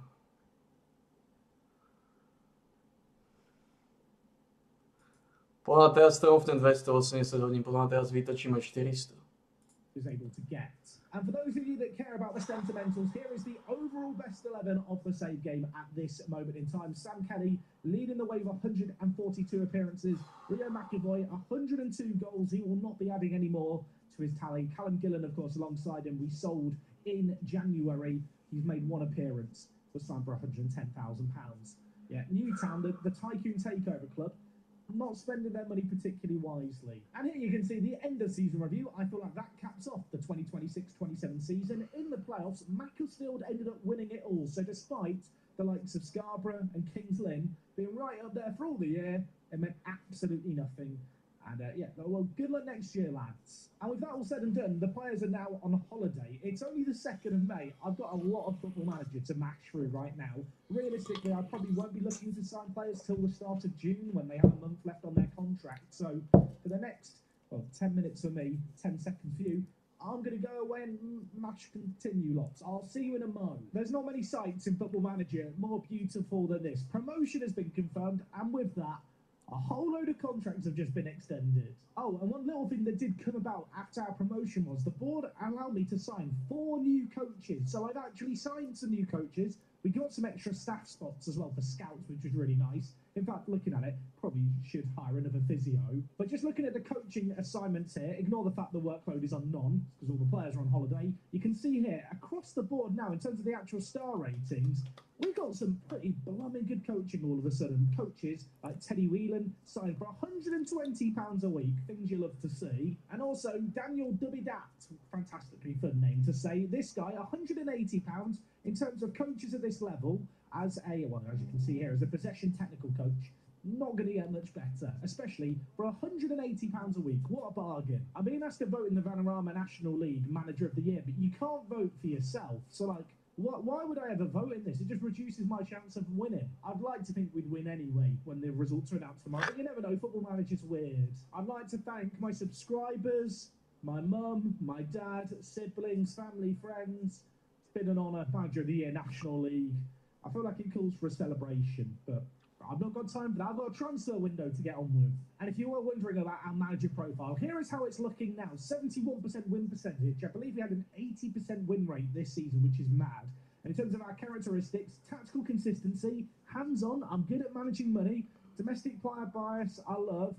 Podľa mňa teraz tromfnem 280 hodín, podľa mňa teraz vytočíme 400. Is able to get. And for those of you that care about the sentimentals, here is the overall best 11 of the save game at this moment in time. Sam Kelly leading the way with 142 appearances. Rio McAvoy, 102 goals. He will not be adding any more to his tally. Callum Gillen, of course, alongside him. We sold in January. He's made one appearance. Was signed for £110,000. Yeah, Newtown, the Tycoon Takeover Club, not spending their money particularly wisely. And here you can see the end of season review. I feel like that caps off the 2026-27 season. In the playoffs, Macclesfield ended up winning it all. So despite the likes of Scarborough and Kings Lynn being right up there for all the year, it meant absolutely nothing. And yeah, well, good luck next year, lads. And with that all said and done, the players are now on holiday. It's only the 2nd of May. I've got a lot of Football Manager to mash through right now. Realistically, I probably won't be looking to sign players till the start of June when they have a month left on their contract. So for the next, 10 minutes for me, 10 seconds for you, I'm going to go away and match continue lots. I'll see you in a mo. There's not many sites in Football Manager more beautiful than this. Promotion has been confirmed, and with that, a whole load of contracts have just been extended. Oh, and one little thing that did come about after our promotion was the board allowed me to sign 4 new coaches. So I've actually signed some new coaches. We got some extra staff spots as well for scouts, which was really nice. In fact, looking at it, probably should hire another physio. But just looking at the coaching assignments here, ignore the fact the workload is on none, because all the players are on holiday. You can see here, across the board now, in terms of the actual star ratings, we've got some pretty blooming good coaching all of a sudden. Coaches like Teddy Whelan signed for £120 a week, things you love to see. And also Daniel Dubidat, fantastically fun name to say. This guy, £180 in terms of coaches at this level, as a, well, as you can see here, as a possession technical coach. Not going to get much better, especially for £180 a week. What a bargain. I'm being asked to vote in the Vanarama National League Manager of the Year, but you can't vote for yourself. So, like, why would I ever vote in this? It just reduces my chance of winning. I'd like to think we'd win anyway when the results are announced tomorrow, but you never know. Football Manager's weird. I'd like to thank my subscribers, my mum, my dad, siblings, family, friends. It's been an honour. Manager of the Year, National League. I feel like it calls for a celebration, but I've not got time for that. I've got a transfer window to get on with. And if you were wondering about our manager profile, here is how it's looking now. 71% win percentage. I believe we had an 80% win rate this season, which is mad. And in terms of our characteristics, tactical consistency, hands-on, I'm good at managing money, domestic player bias, I love.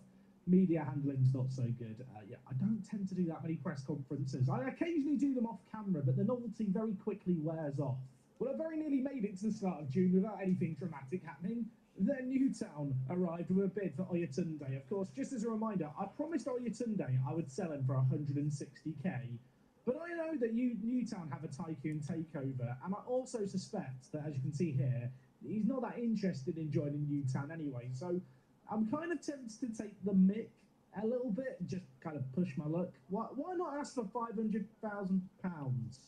Media handling's not so good. Yeah, I don't tend to do that many press conferences. I occasionally do them off camera, but the novelty very quickly wears off. Well, I very nearly made it to the start of June without anything dramatic happening. Then Newtown arrived with a bid for Oyatunde. Of course, just as a reminder, I promised Oyatunde I would sell him for 160k. But I know that Newtown have a Tycoon takeover, and I also suspect that, as you can see here, he's not that interested in joining Newtown anyway. So I'm kind of tempted to take the mick a little bit, just kind of push my luck. Why not ask for £500,000?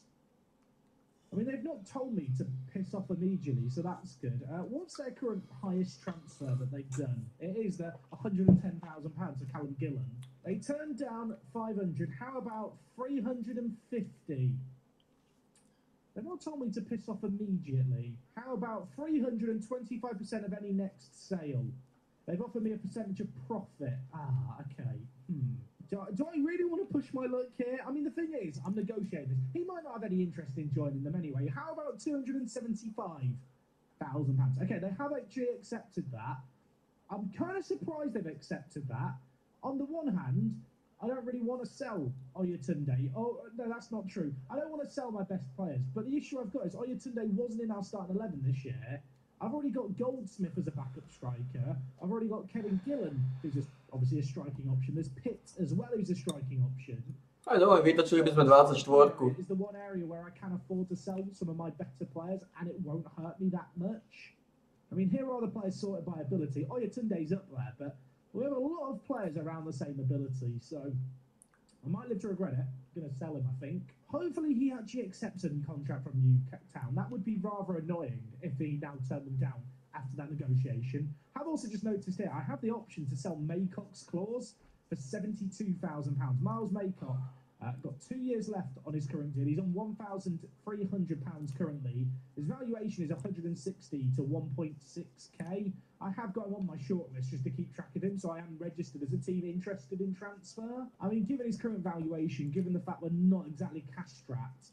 I mean, they've not told me to piss off immediately, so that's good. What's their current highest transfer that they've done? It is the £110,000 for Callum Gillen. They turned down 500. How about 350? They've not told me to piss off immediately. How about 325% of any next sale? They've offered me a percentage of profit. Ah, okay. Do I really want to push my luck here? I mean, the thing is, I'm negotiating this. He might not have any interest in joining them anyway. How about £275,000? Okay, they have actually accepted that. I'm kind of surprised they've accepted that. On the one hand, I don't really want to sell Oyatunde. Oh, no, that's not true. I don't want to sell my best players. But the issue I've got is Oyatunde wasn't in our starting 11 this year. I've already got Goldsmith as a backup striker. I've already got Kevin Gillan, who's just obviously a striking option. There's Pitt as well, who's a striking option. Aj dobre, vytočili by sme 24. Is the one area where I can afford to sell some of my better players and it won't hurt me that much. I mean, here are the players sorted by ability. Oyatunde's up there, but we have a lot of players around the same ability, so I might live to regret it. I'm going to sell him, I think. Hopefully he actually accepts a contract from Newtown. That would be rather annoying if he now turned them down after that negotiation. I've also just noticed here, I have the option to sell Maycock's clause for £72,000. Miles Maycock got 2 years left on his current deal. He's on £1,300 currently. His valuation is 160 to 1.6k. I have got him on my shortlist just to keep track of him, so I am registered as a team interested in transfer. I mean, given his current valuation, given the fact we're not exactly cash strapped,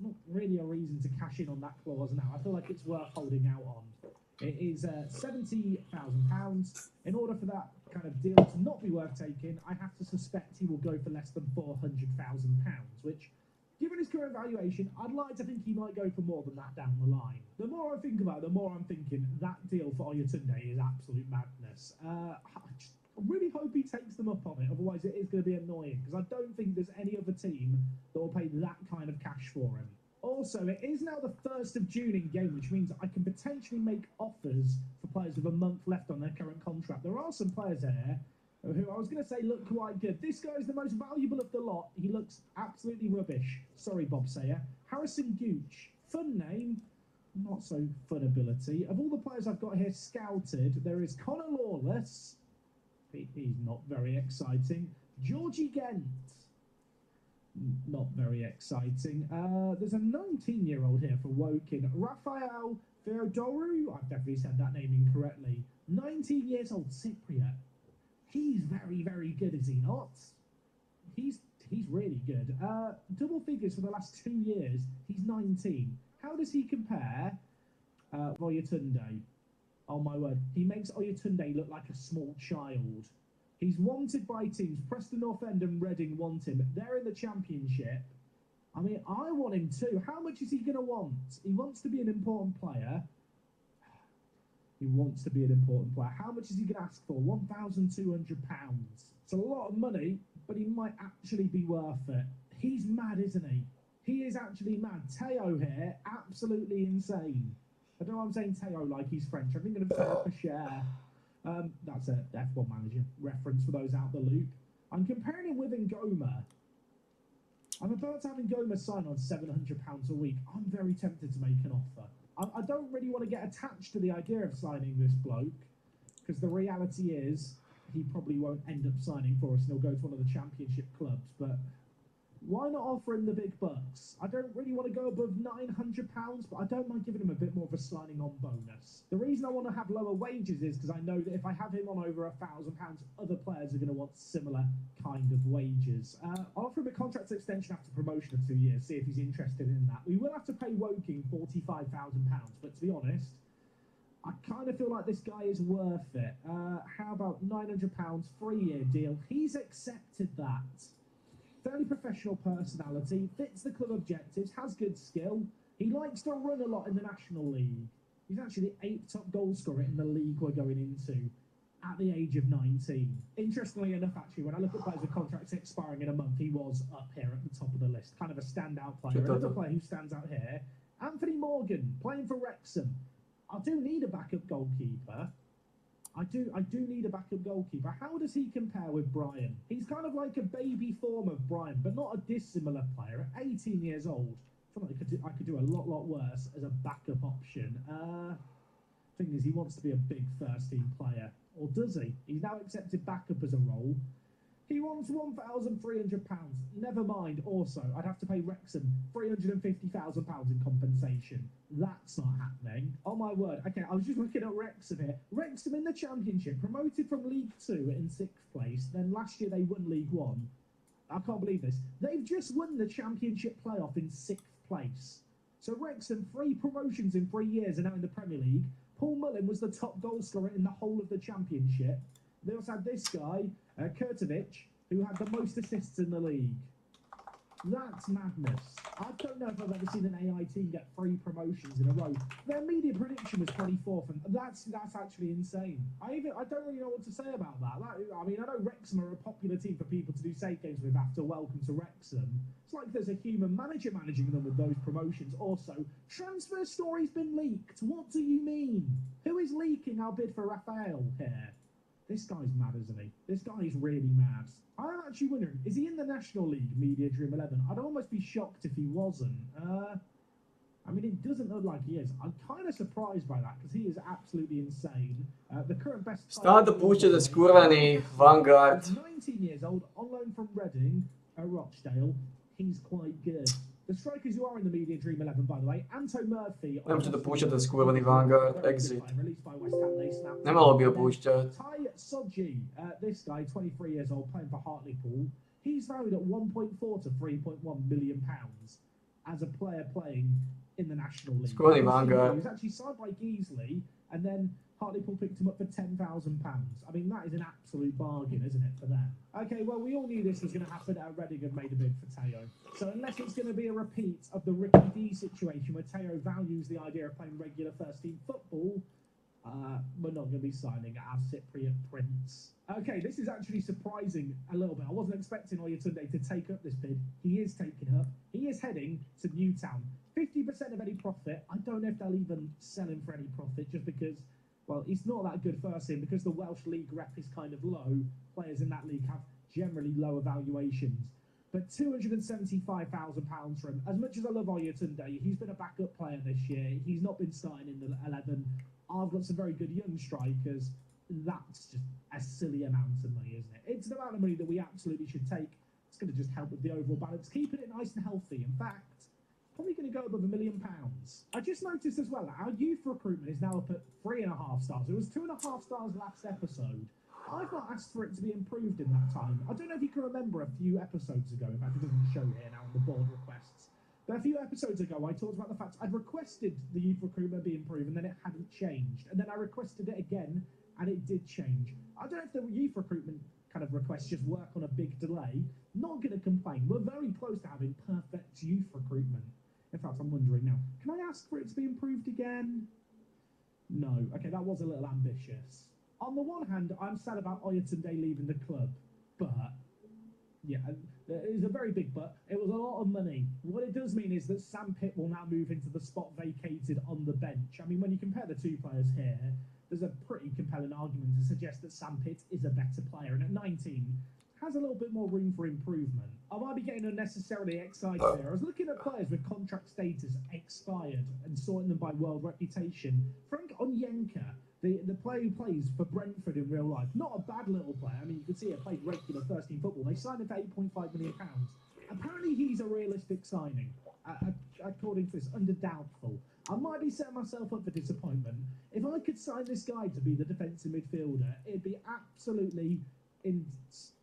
not really a reason to cash in on that clause now. I feel like it's worth holding out on. It is £70,000. In order for that kind of deal to not be worth taking, I have to suspect he will go for less than £400,000, which, given his current valuation, I'd like to think he might go for more than that down the line. The more I think about it, the more I'm thinking that deal for Oyatunde is absolute madness. I really hope he takes them up on it, otherwise it is going to be annoying, because I don't think there's any other team that will pay that kind of cash for him. Also, it is now the 1st of June in game, which means I can potentially make offers for players with a month left on their current contract. There are some players here who I was going to say look quite good. This guy is the most valuable of the lot. He looks absolutely rubbish. Sorry, Bob Sayer. Harrison Gooch. Fun name, not so fun ability. Of all the players I've got here scouted, there is Connor Lawless. He's not very exciting. Georgie Gent. Not very exciting. There's a 19-year-old here for Woking. Raphael Theodoru. I've definitely said that name incorrectly. 19 years old, Cypriot. He's very, very good, is he not? He's really good. Double figures for the last 2 years. He's 19. How does he compare? Oyatunde. Oh my word. He makes Oyatunde look like a small child. He's wanted by teams. Preston North End and Reading want him. They're in the Championship. I mean, I want him too. How much is he going to want? He wants to be an important player. He wants to be an important player. How much is he going to ask for? £1,200. It's a lot of money, but he might actually be worth it. He's mad, isn't he? He is actually mad. Teo here, absolutely insane. I don't know why I'm saying Teo like he's French. I'm thinking of Teo Share. That's a F1 Manager reference for those out the loop. I'm comparing him with Ngoma. I'm about to have Ngoma sign on £700 a week. I'm very tempted to make an offer. I don't really want to get attached to the idea of signing this bloke, because the reality is he probably won't end up signing for us and he'll go to one of the Championship clubs. But why not offer him the big bucks? I don't really want to go above £900, but I don't mind giving him a bit more of a signing on bonus. The reason I want to have lower wages is because I know that if I have him on over £1,000, other players are going to want similar kind of wages. I'll offer him a contract extension after promotion of 2 years, see if he's interested in that. We will have to pay Woking £45,000, but to be honest, I kind of feel like this guy is worth it. How about £900, 3-year deal? He's accepted that. Fairly professional personality, fits the club objectives, has good skill. He likes to run a lot in the National League. He's actually the 8th top goal scorer in the league we're going into at the age of 19. Interestingly enough, actually, when I look at players with contracts expiring in a month, he was up here at the top of the list. Kind of a standout player. Another player who stands out here, Anthony Morgan, playing for Wrexham. I do need a backup goalkeeper. I do need a backup goalkeeper. How does he compare with Brian? He's kind of like a baby form of Brian, but not a dissimilar player. At 18 years old, I feel like I could do a lot worse as a backup option. Thing is, he wants to be a big first-team player. Or does he? He's now accepted backup as a role. He wants £1,300. Never mind. Also, I'd have to pay Wrexham £350,000 in compensation. That's not happening. Oh my word. Okay, I was just looking at Wrexham here. Wrexham in the Championship, promoted from League 2 in 6th place. Then last year they won League 1. I can't believe this. They've just won the Championship playoff in 6th place. So Wrexham, 3 promotions in 3 years, are now in the Premier League. Paul Mullin was the top goal scorer in the whole of the Championship. They also had this guy, Kurtovic, who had the most assists in the league. That's madness. I don't know if I've ever seen an AI team get 3 promotions in a row. Their media prediction was 24th, and that's actually insane. I don't really know what to say about that. I mean, I know Wrexham are a popular team for people to do save games with after Welcome to Wrexham. It's like there's a human manager managing them with those promotions. Also, transfer story's been leaked. What do you mean? Who is leaking our bid for Raphael here? This guy's mad, isn't he? This guy is really mad. I'm actually wondering, is he in the National League, Media Dream 11? I'd almost be shocked if he wasn't. I mean, it doesn't look like he is. I'm kind of surprised by that, because he is absolutely insane. The current best... Stále to púšťate skurvený Vanguard. 19 years old, on loan from Reading, Rochdale. He's quite good. The strikers who are in the Media Dream 11, by the way, Anto Murphy... Nemôžete to púšťať ten skurvený Vanguard. Exit. Released by West Ham, they snapped. Nemalo by ho púšťať. Ty Sodji, this guy, 23 years old, playing for Hartlepool. He's valued at 1.4 to 3.1 million pounds as a player playing in the National League. Skurvený Vanguard. He was actually signed by Geesley, and then Hartlepool picked him up for £10,000. I mean, that is an absolute bargain, isn't it, for them? Okay, well, we all knew this was going to happen. Reading had made a bid for Teo. So unless it's going to be a repeat of the Ricky D situation where Teo values the idea of playing regular first-team football, we're not going to be signing our Cypriot Prince. Okay, this is actually surprising a little bit. I wasn't expecting Oyatunde to take up this bid. He is taking up. He is heading to Newtown. 50% of any profit. I don't know if they'll even sell him for any profit just because... Well, he's not that good first team because the Welsh League rep is kind of low. Players in that league have generally lower valuations. But £275,000 for him. As much as I love Oyatunde, he's been a backup player this year. He's not been starting in the 11. I've got some very good young strikers. That's just a silly amount of money, isn't it? It's the amount of money that we absolutely should take. It's going to just help with the overall balance, keeping it nice and healthy. In fact, probably going to go above £1 million. I just noticed as well that our youth recruitment is now up at 3.5 stars. It was 2.5 stars last episode. I've not asked for it to be improved in that time. I don't know if you can remember a few episodes ago. In fact, it doesn't show here now on the board requests. But a few episodes ago, I talked about the fact I'd requested the youth recruitment be improved, and then it hadn't changed. And then I requested it again, and it did change. I don't know if the youth recruitment kind of requests just work on a big delay. Not going to complain. We're very close to having perfect youth recruitment. In fact, I'm wondering now, can I ask for it to be improved again? No. Okay, that was a little ambitious. On the one hand, I'm sad about Oyatunde leaving the club, but, yeah, it is a very big but. It was a lot of money. What it does mean is that Sam Pitt will now move into the spot vacated on the bench. I mean, when you compare the two players here, there's a pretty compelling argument to suggest that Sam Pitt is a better player, and at 19, has a little bit more room for improvement. I might be getting unnecessarily excited here. I was looking at players with contract status expired and sorting them by world reputation. Frank Onyenka, the player who plays for Brentford in real life, not a bad little player. I mean, you can see he played regular first-team football. They signed him for £8.5 million. Apparently, he's a realistic signing, according to this, under doubtful. I might be setting myself up for disappointment. If I could sign this guy to be the defensive midfielder, it'd be absolutely insane.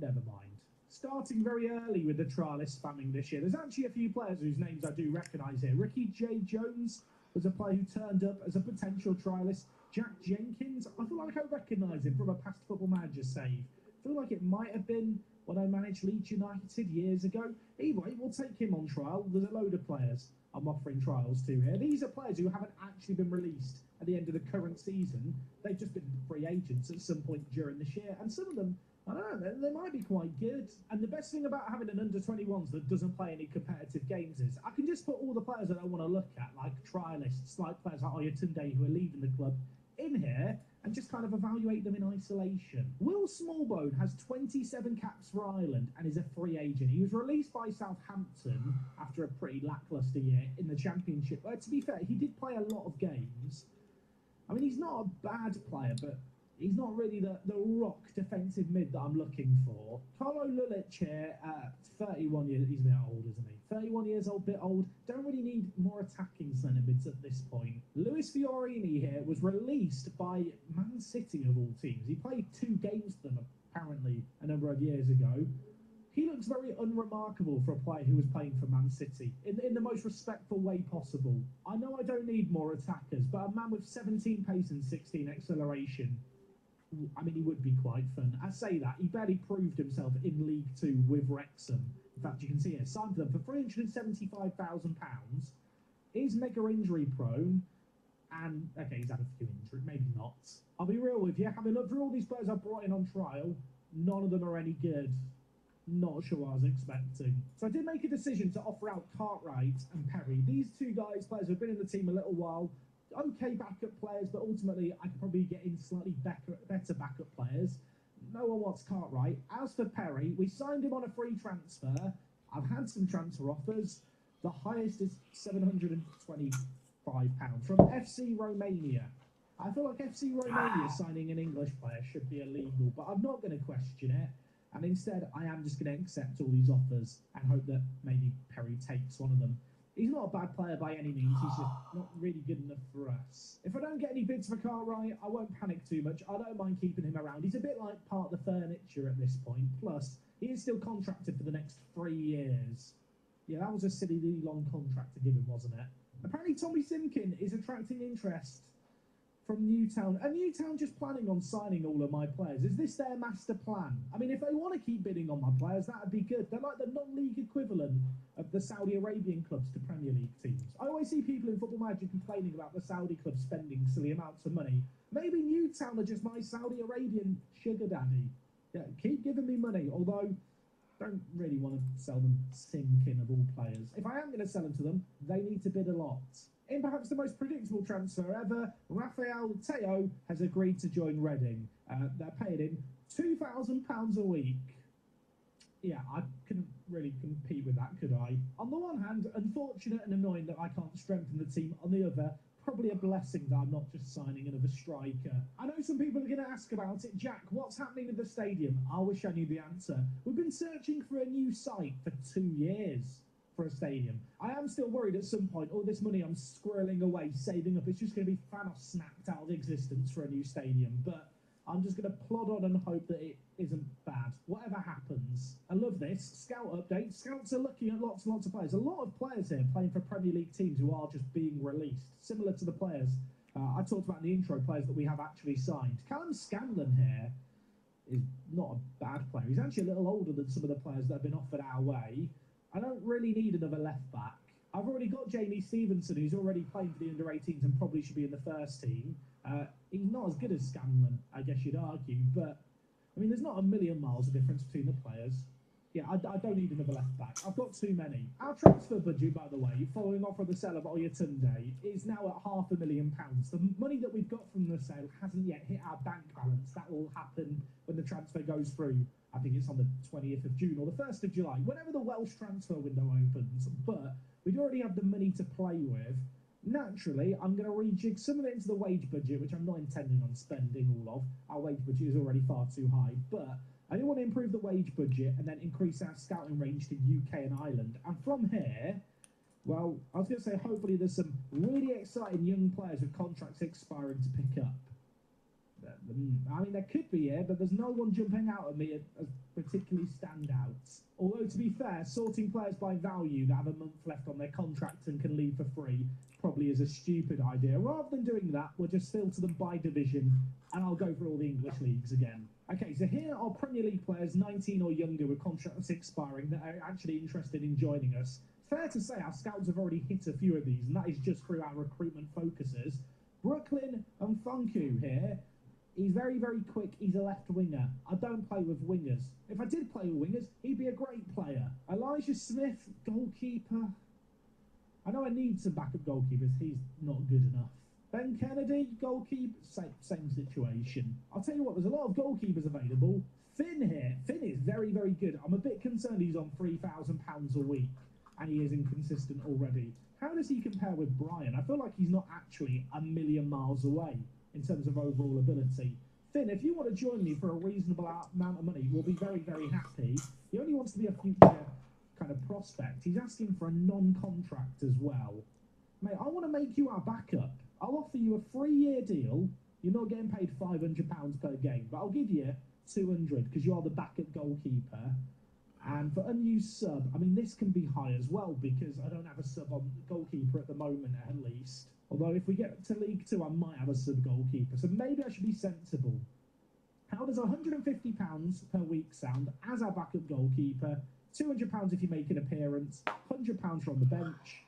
Never mind. Starting very early with the trialist spamming this year. There's actually a few players whose names I do recognise here. Ricky J. Jones was a player who turned up as a potential trialist. Jack Jenkins, I feel like I recognise him from a past Football Manager save. I feel like it might have been when I managed Leeds United years ago. Anyway, we'll take him on trial. There's a load of players I'm offering trials to here. These are players who haven't actually been released at the end of the current season. They've just been free agents at some point during this year. And some of them, I don't know, they might be quite good. And the best thing about having an under-21s that doesn't play any competitive games is I can just put all the players that I want to look at, like trialists, like players like Oyatunde who are leaving the club, in here and just kind of evaluate them in isolation. Will Smallbone has 27 caps for Ireland and is a free agent. He was released by Southampton after a pretty lacklustre year in the Championship. To be fair, he did play a lot of games. I mean, he's not a bad player, but he's not really the rock defensive mid that I'm looking for. Carlo Lulic here, 31 years, he's a bit old, isn't he? 31 years old, bit old. Don't really need more attacking centre mids at this point. Luis Fiorini here was released by Man City of all teams. He played 2 games for them apparently a number of years ago. He looks very unremarkable for a player who was playing for Man City in the most respectful way possible. I know I don't need more attackers, but a man with 17 pace and 16 acceleration, I mean, he would be quite fun. I say that, he barely proved himself in League Two with Wrexham. In fact, you can see here, signed for them for £375,000. He's mega injury prone, and, okay, he's had a few injuries, maybe not. I'll be real with you, having looked through all these players I've brought in on trial, none of them are any good. Not sure what I was expecting. So I did make a decision to offer out Cartwright and Perry. These 2 players have been in the team a little while. Okay backup players, but ultimately I could probably get in slightly better backup players. No one wants Cartwright. As for Perry, we signed him on a free transfer. I've had some transfer offers. The highest is £725 from FC Romania. I feel like FC Romania signing an English player should be illegal, but I'm not going to question it. And instead, I am just going to accept all these offers and hope that maybe Perry takes one of them. He's not a bad player by any means. He's just not really good enough for us. If I don't get any bids for Cartwright, I won't panic too much. I don't mind keeping him around. He's a bit like part of the furniture at this point. Plus, he is still contracted for the next 3 years. Yeah, that was a silly long contract to give him, wasn't it? Apparently, Tommy Simkin is attracting interest from Newtown. Are Newtown just planning on signing all of my players? Is this their master plan? I mean, if they want to keep bidding on my players, that would be good. They're like the non-league equivalent of the Saudi Arabian clubs to Premier League teams. I always see people in Football Manager complaining about the Saudi clubs spending silly amounts of money. Maybe Newtown are just my Saudi Arabian sugar daddy. Yeah, keep giving me money, although don't really want to sell them Simkin of all players. If I am going to sell them to them, they need to bid a lot. In perhaps the most predictable transfer ever, Rafael Teo has agreed to join Reading. They're paying him £2,000 a week. Yeah, I couldn't really compete with that, could I? On the one hand, unfortunate and annoying that I can't strengthen the team. On the other, probably a blessing that I'm not just signing another striker. I know some people are going to ask about it. Jack, what's happening with the stadium? I wish I knew the answer. We've been searching for a new site for 2 years. For a stadium. I am still worried at some point all this money I'm squirreling away, saving up, it's just going to be Thanos snapped out of existence for a new stadium. But I'm just going to plod on and hope that it isn't bad. Whatever happens. I love this. Scout update. Scouts are looking at lots and lots of players. A lot of players here playing for Premier League teams who are just being released. Similar to the players I talked about in the intro, players that we have actually signed. Callum Scanlon here is not a bad player. He's actually a little older than some of the players that have been offered our way. I don't really need another left back. I've already got Jamie Stevenson, who's already playing for the under-18s and probably should be in the first team. He's not as good as Scanlon, I guess you'd argue, but I mean, there's not a million miles of difference between the players. Yeah, I don't need another left back. I've got too many. Our transfer budget, by the way, following off of the sale of Oyatunde, is now at £500,000. The money that we've got from the sale hasn't yet hit our bank balance. That will happen when the transfer goes through. I think it's on the 20th of June or the 1st of July, whenever the Welsh transfer window opens. But we already have the money to play with. Naturally, I'm going to rejig some of it into the wage budget, which I'm not intending on spending all of. Our wage budget is already far too high, but I do want to improve the wage budget and then increase our scouting range to UK and Ireland. And from here, well, I was going to say hopefully there's some really exciting young players with contracts expiring to pick up. I mean, there could be here, but there's no one jumping out at me as particularly standouts. Although, to be fair, sorting players by value that have a month left on their contract and can leave for free probably is a stupid idea. Rather than doing that, we'll just filter them by division, and I'll go through all the English leagues again. Okay, so here are Premier League players 19 or younger with contracts expiring that are actually interested in joining us. Fair to say our scouts have already hit a few of these, and that is just through our recruitment focuses. Brooklyn and Funku here. He's very, very quick. He's a left winger. I don't play with wingers. If I did play with wingers, he'd be a great player. Elijah Smith, goalkeeper. I know I need some backup goalkeepers. He's not good enough. Ben Kennedy, goalkeeper, same situation. I'll tell you what, there's a lot of goalkeepers available. Finn here. Finn is very, very good. I'm a bit concerned he's on £3,000 a week, and he is inconsistent already. How does he compare with Brian? I feel like he's not actually a million miles away in terms of overall ability. Finn, if you want to join me for a reasonable amount of money, we'll be very, very happy. He only wants to be a future kind of prospect. He's asking for a non-contract as well. Mate, I want to make you our backup. I'll offer you a 3-year deal. You're not getting paid £500 per game, but I'll give you 200 because you are the backup goalkeeper. And for unused sub, I mean, this can be high as well because I don't have a sub on goalkeeper at the moment, at least. Although if we get to League 2, I might have a sub goalkeeper. So maybe I should be sensible. How does £150 per week sound as our backup goalkeeper? £200 if you make an appearance, £100 from the bench.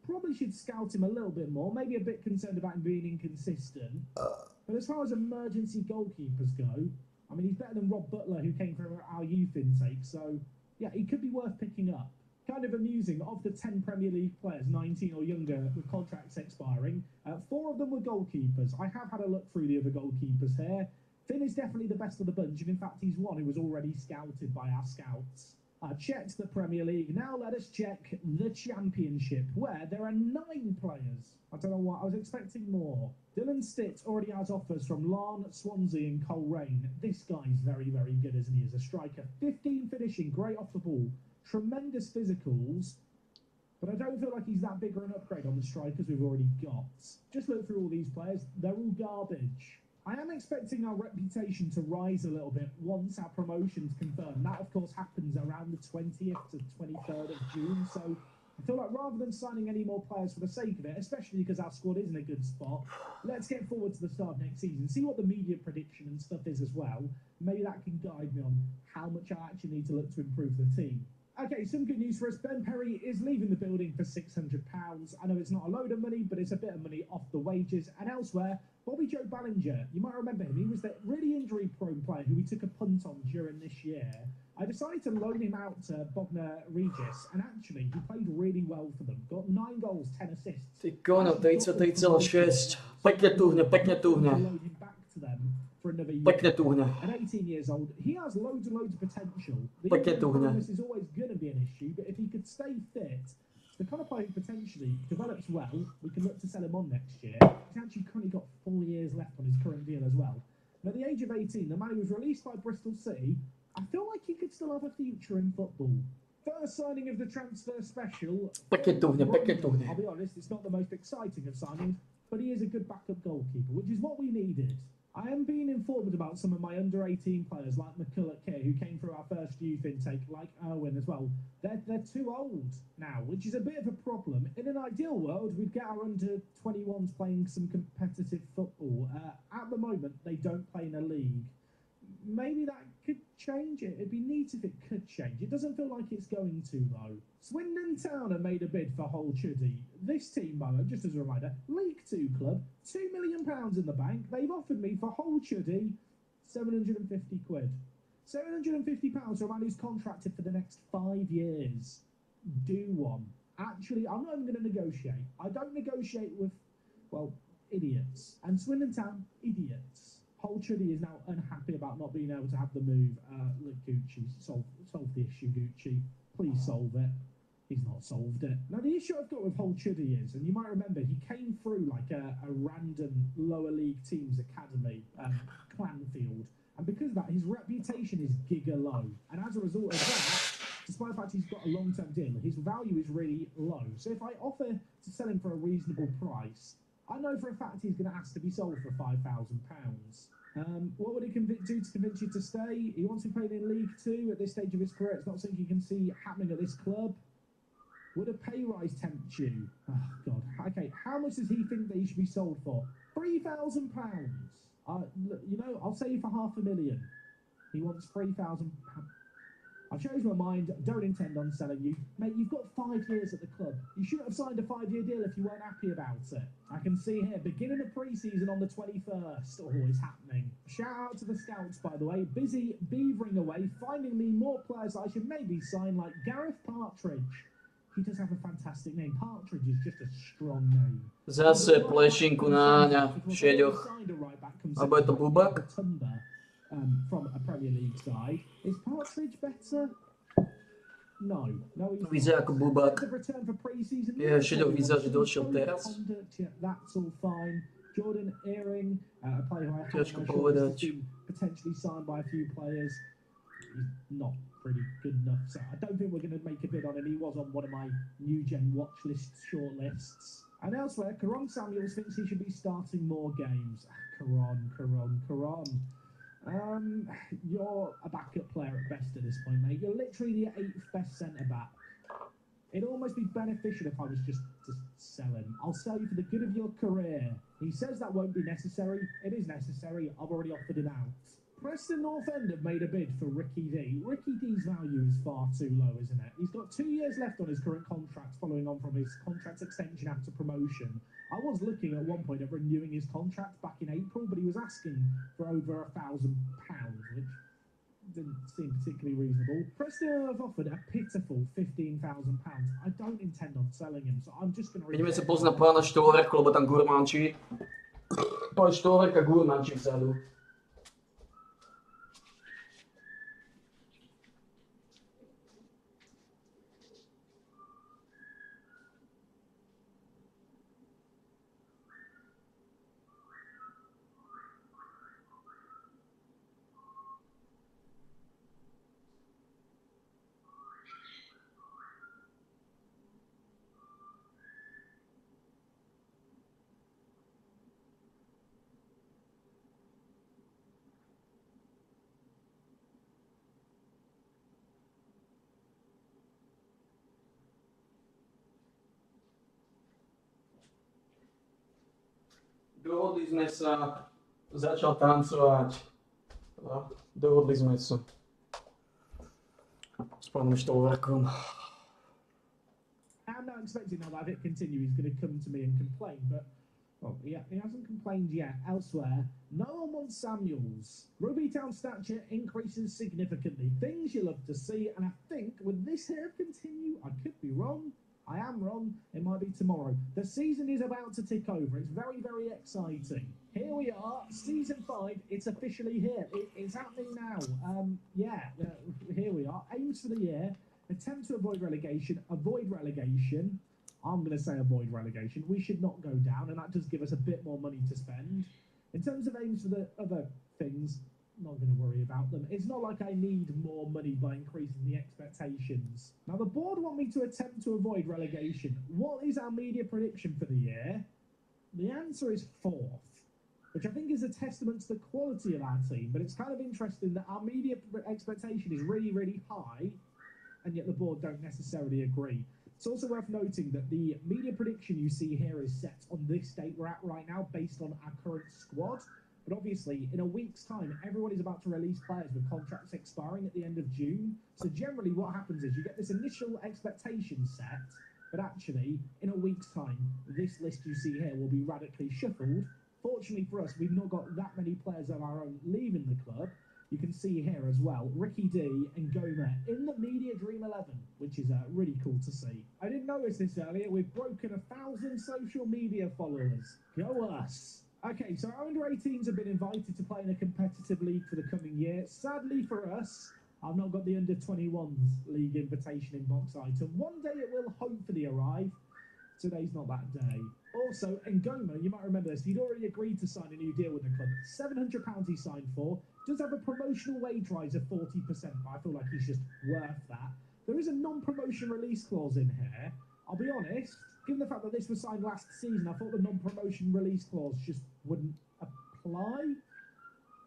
Probably should scout him a little bit more. Maybe a bit concerned about him being inconsistent. But as far as emergency goalkeepers go, I mean, he's better than Rob Butler, who came from our youth intake. So, yeah, he could be worth picking up. Kind of amusing, of the 10 Premier League players, 19 or younger, with contracts expiring, 4 of them were goalkeepers. I have had a look through the other goalkeepers here. Finn is definitely the best of the bunch, and in fact, he's one who was already scouted by our scouts. I checked the Premier League. Now let us check the Championship, where there are 9 players. I don't know what, I was expecting more. Dylan Stitt already has offers from Larne, Swansea and Coleraine. This guy's very, very good, isn't he, as a striker. 15 finishing, great off the ball, tremendous physicals, but I don't feel like he's that big of an upgrade on the strikers we've already got. Just look through all these players, they're all garbage. I am expecting our reputation to rise a little bit once our promotion's confirmed. That, of course, happens around the 20th to 23rd of June. So I feel like rather than signing any more players for the sake of it, especially because our squad is in a good spot, let's get forward to the start of next season, see what the media prediction and stuff is as well. Maybe that can guide me on how much I actually need to look to improve the team. Okay, some good news for us. Ben Perry is leaving the building for £600. I know it's not a load of money, but it's a bit of money off the wages. And elsewhere, Bobby Joe Ballinger, you might remember him. He was that really injury-prone player who we took a punt on during this year. I decided to loan him out to Bognor Regis, and actually, he played really well for them. Got 9 goals, 10 assists. Ty kono, 33,6. Pekne tuhne, pekne tuhne. Loan him back to them for another year. Pekne tuhne. At 18 years old, he has loads and loads of potential. The Pekne injury tuhne. proneness is always going to be an issue, but if he could stay fit, the kind of player who potentially develops well, we can look to sell him on next year. He's actually currently got 4 years left on his current deal as well. And at the age of 18, the man who was released by Bristol City, I feel like he could still have a future in football. First signing of the transfer special. Pekne tuhne, pekne tuhne. I'll be honest, it's not the most exciting of signings, but he is a good backup goalkeeper, which is what we needed. I am being informed about some of my under-18 players like McCulloch here, who came through our first youth intake, like Owen as well. They're too old now, which is a bit of a problem. In an ideal world, we'd get our under-21s playing some competitive football. At the moment, they don't play in a league. Maybe that could change it. It'd be neat if it could change. It doesn't feel like it's going to, though. Swindon Town have made a bid for Hull Chuddy. This team, though, just as a reminder, League 2 club, £2 million in the bank. They've offered me for Hull Chuddy £750. £750 for a man who's contracted for the next 5 years. Do one. Actually, I'm not even going to negotiate. I don't negotiate with, well, idiots. And Swindon Town, idiots. Hull Chuddy is now unhappy about not being able to have the move. Look, Gucci, solve the issue, Gucci. Please solve it. He's not solved it. Now, the issue I've got with Hull Chuddy is, and you might remember, he came through like a random lower league team's academy, Clanfield. And because of that, his reputation is giga low. And as a result of that, despite the fact he's got a long-term deal, his value is really low. So if I offer to sell him for a reasonable price, I know for a fact he's going to ask to be sold for £5,000. What would he do to convince you to stay? He wants to play in League 2 at this stage of his career. It's not something you can see happening at this club. Would a pay rise tempt you? Oh, God. Okay, how much does he think that he should be sold for? £3,000. You know, I'll say for £500,000. He wants £3,000. I've changed my mind. Don't intend on selling you. Mate, you've got 5 years at the club. You shouldn't have signed a 5-year deal if you weren't happy about it. I can see here, beginning of pre-season on the 21st. Oh, it's happening. Shout out to the scouts, by the way. Busy beavering away, finding me more players that I should maybe sign, like Gareth Partridge. He does have a fantastic name. Partridge is just a strong name. Zase plešinku na Áňa v šeďoch. Alebo je to Bubak? From a Premier League side. Is Partridge better? No. Vyzerá ako Bubak. The return for pre-season. Je šeďok vyzerá, že došiel teraz. That's all fine. Jordan Earring, a player who I Ťažko have povedať. been potentially signed by a few players. He's not pretty good enough, so I don't think we're going to make a bid on him. He was on one of my new gen watch list shortlists. And elsewhere, Karon Samuels thinks he should be starting more games. Karon. You're a backup player at best at this point, mate. You're literally the 8th best centre-back. It'd almost be beneficial if I was just to sell him. I'll sell you for the good of your career. He says that won't be necessary. It is necessary. I've already offered him out. Preston North End have made a bid for Ricky D. Ricky D's value is far too low, isn't it? He's got 2 years left on his current contract, following on from his contract extension after promotion. I was looking at one point at renewing his contract back in April, but he was asking for over £1,000, which didn't seem particularly reasonable. Preston have offered a pitiful £15,000. I don't intend on selling him, so I'm just going to... Ideme sa pozrieť na pána Štolverku, lebo tam gurmančí. Pán Štolverka gurmančí vzadu. Dohodli sme sa, začal tancovať. Dohodli sme sa s pánom Štolverkom. I'm not expecting now that if it continues, he's going to come to me and complain, but well, he hasn't complained yet. Elsewhere, no one wants Samuels. Rugby Town stature increases significantly. Things you love to see, and I think with this here continue, I could be wrong. I am wrong. It might be tomorrow. The season is about to tick over. It's very, very exciting. Here we are, season 5. It's officially here. It's happening now. Here we are. Aims for the year. Attempt to avoid relegation. Avoid relegation. I'm going to say avoid relegation. We should not go down, and that does give us a bit more money to spend. In terms of aims for the other things, not going to worry about them. It's not like I need more money by increasing the expectations. Now, the board want me to attempt to avoid relegation. What is our media prediction for the year? The answer is 4th, which I think is a testament to the quality of our team, but it's kind of interesting that our media expectation is really, really high, and yet the board don't necessarily agree. It's also worth noting that the media prediction you see here is set on this date we're at right now based on our current squad. But obviously, in a week's time, everyone is about to release players with contracts expiring at the end of June. So generally what happens is you get this initial expectation set, but actually, in a week's time, this list you see here will be radically shuffled. Fortunately for us, we've not got that many players of our own leaving the club. You can see here as well, Ricky D and Goma in the Media Dream 11, which is really cool to see. I didn't notice this earlier. We've broken 1,000 social media followers. Go us! Okay, so our under-18s have been invited to play in a competitive league for the coming year. Sadly for us, I've not got the under-21s league invitation in box item. One day it will hopefully arrive. Today's not that day. Also, Ngoma, you might remember this, he'd already agreed to sign a new deal with the club. £700 he signed for. Does have a promotional wage rise of 40%, but I feel like he's just worth that. There is a non-promotion release clause in here. I'll be honest, given the fact that this was signed last season, I thought the non-promotion release clause just wouldn't apply.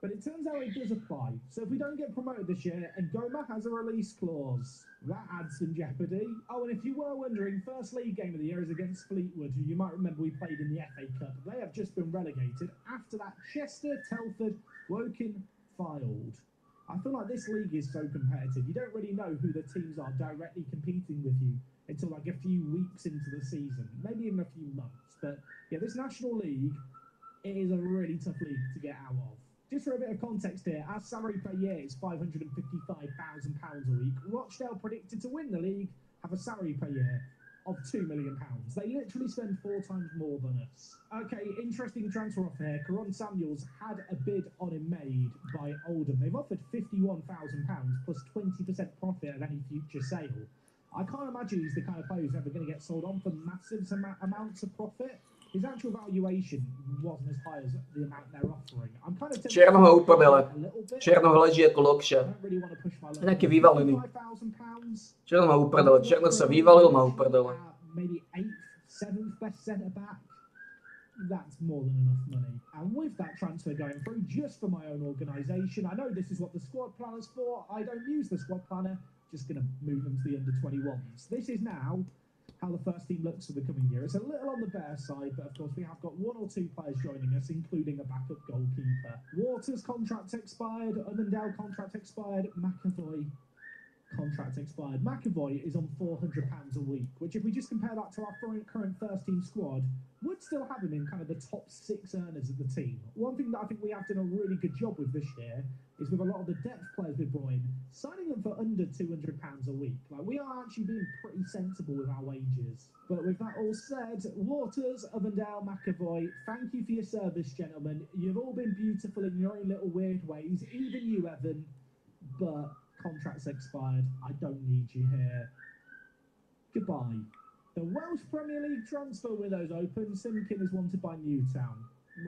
But it turns out it does apply. So if we don't get promoted this year, Ngoma has a release clause. That adds some jeopardy. Oh, and if you were wondering, first league game of the year is against Fleetwood, who you might remember we played in the FA Cup. They have just been relegated. After that, Chester, Telford, Woking, Fylde. I feel like this league is so competitive. You don't really know who the teams are directly competing with you until like a few weeks into the season, maybe even a few months. But yeah, this National League, it is a really tough league to get out of. Just for a bit of context here, our salary per year is £555,000 a week. Rochdale predicted to win the league have a salary per year of £2 million. They literally spend 4 times more than us. Okay, interesting transfer offer here. Karon Samuels had a bid on him made by Oldham. They've offered £51,000 plus 20% profit of any future sale. I can't imagine he's the kind of player who's ever going to get sold on for massive amounts of profit. his actual valuation wasn't as high as the amount they're offering. I'm kind of tempted Černo má to uprdele. a little bit. Černo leží jako I lokše. don't really want to push my luck. Nejaký vyvalený. £55,000. Černo má uprdele. Černo sa vyvalil, má uprdele. Maybe 8th, 7th best centre back. That's more than enough money. And with that transfer going through, just for my own organisation, I know this is what the squad planner's for. I don't use the squad planner. Just going to move them to the under-21s. This is now how the first team looks for the coming year. It's a little on the bare side, but of course we have got 1 or 2 players joining us, including a backup goalkeeper. Waters' contract expired, Ummendale contract expired, McAvoy contract expired. McAvoy is on £400 a week, which if we just compare that to our current first team squad, would still have him in kind of the top 6 earners of the team. One thing that I think we have done a really good job with this year is with a lot of the depth players we've brought in, signing them for under £200 a week. Like, we are actually being pretty sensible with our wages. But with that all said, Waters, Ummendale, McAvoy, thank you for your service, gentlemen. You've all been beautiful in your own little weird ways, even you, Evan. But contract's expired. I don't need you here. Goodbye. The Welsh Premier League transfer window's open. Simkin is wanted by Newtown.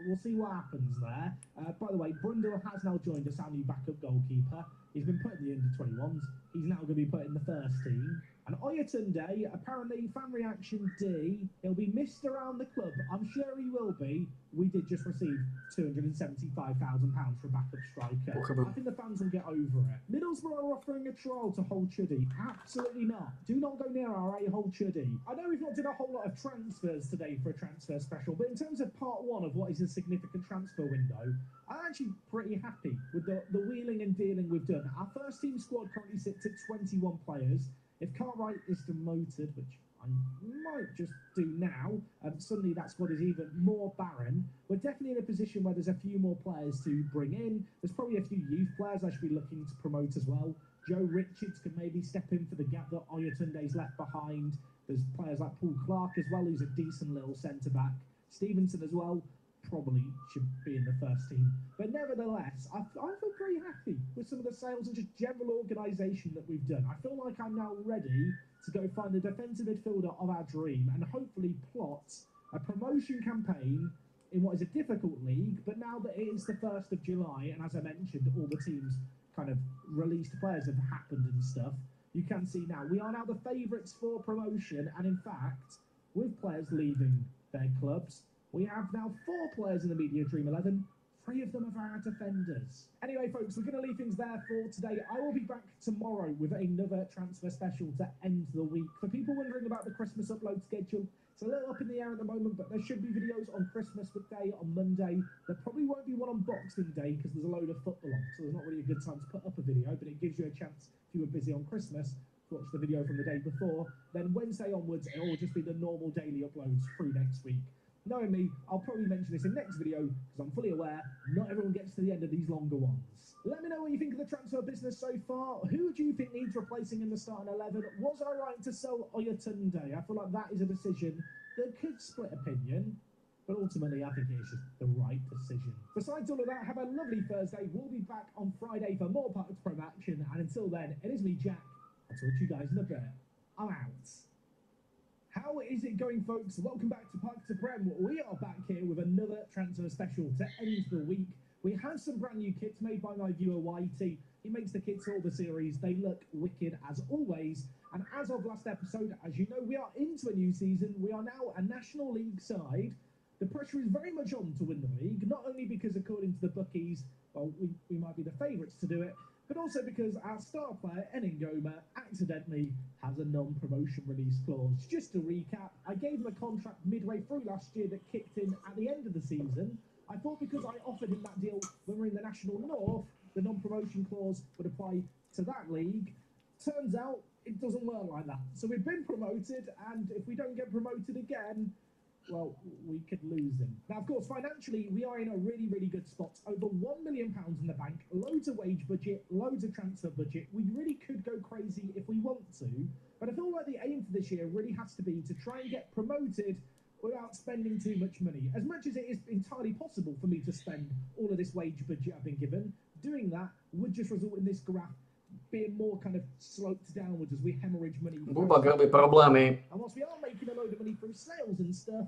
We'll see what happens there. By the way, Brundle has now joined us, our new backup goalkeeper. He's been put in the under-21s. He's now going to be put in the first team. And Oyatunde, apparently fan reaction D, he'll be missed around the club. I'm sure he will be. We did just receive £275,000 for a backup striker. I think the fans will get over it. Middlesbrough are offering a trial to Hull Chuddy. Absolutely not. Do not go near our Hull Chuddy. I know we've not done a whole lot of transfers today for a transfer special, but in terms of part 1 of what is a significant transfer window, I'm actually pretty happy with the wheeling and dealing we've done. Our first team squad currently sits at 21 players. If Cartwright is demoted, which I might just do now, suddenly that squad is even more barren. We're definitely in a position where there's a few more players to bring in. There's probably a few youth players I should be looking to promote as well. Joe Richards can maybe step in for the gap that Oyatunde's left behind. There's players like Paul Clark as well, who's a decent little centre-back. Stevenson as well probably should be in the first team. But nevertheless, I feel pretty happy with some of the sales and just general organisation that we've done. I feel like I'm now ready to go find the defensive midfielder of our dream and hopefully plot a promotion campaign in what is a difficult league. But now that it is the 1st of July, and as I mentioned, all the teams kind of released players have happened and stuff, you can see now we are now the favourites for promotion. And in fact, with players leaving their clubs, we have now 4 players in the Media Dream 11. 3 of them are our defenders. Anyway, folks, we're going to leave things there for today. I will be back tomorrow with another transfer special to end the week. For people wondering about the Christmas upload schedule, it's a little up in the air at the moment, but there should be videos on Christmas Day on Monday. There probably won't be one on Boxing Day because there's a load of football on, so there's not really a good time to put up a video, but it gives you a chance, if you were busy on Christmas, to watch the video from the day before. Then Wednesday onwards, it will just be the normal daily uploads through next week. Knowing me, I'll probably mention this in next video because I'm fully aware not everyone gets to the end of these longer ones. Let me know what you think of the transfer business so far. Who do you think needs replacing in the starting 11? Was I right to sell Oyatunde? I feel like that is a decision that could split opinion, but ultimately I think it is just the right decision. Besides all of that, have a lovely Thursday. We'll be back on Friday for more Park to Prem action, and until then, it is me, Jack. I'll talk to you guys in a bit. I'm out. How is it going, folks? Welcome back to Park to Prem. We are back here with another transfer special to end the week. We have some brand new kits made by my viewer Whitey. He makes the kits for all the series. They look wicked as always. And as of last episode, as you know, we are into a new season. We are now a National League side. The pressure is very much on to win the league, not only because according to the bookies, well, we might be the favourites to do it, but also because our star player, Eningoma, accidentally has a non-promotion release clause. Just to recap, I gave him a contract midway through last year that kicked in at the end of the season. I thought because I offered him that deal when we were in the National North, the non-promotion clause would apply to that league. Turns out, it doesn't work like that. So we've been promoted, and if we don't get promoted again, well, we could lose him. Now, of course, financially, we are in a really, really good spot. Over £1 million in the bank, loads of wage budget, loads of transfer budget. We really could go crazy if we want to, but I feel like the aim for this year really has to be to try and get promoted without spending too much money. As much as it is entirely possible for me to spend all of this wage budget I've been given, doing that would just result in this graph being more kind of sloped downwards as we hemorrhage money. Bubak robí problémy. And whilst we are making a load of money from sales and stuff,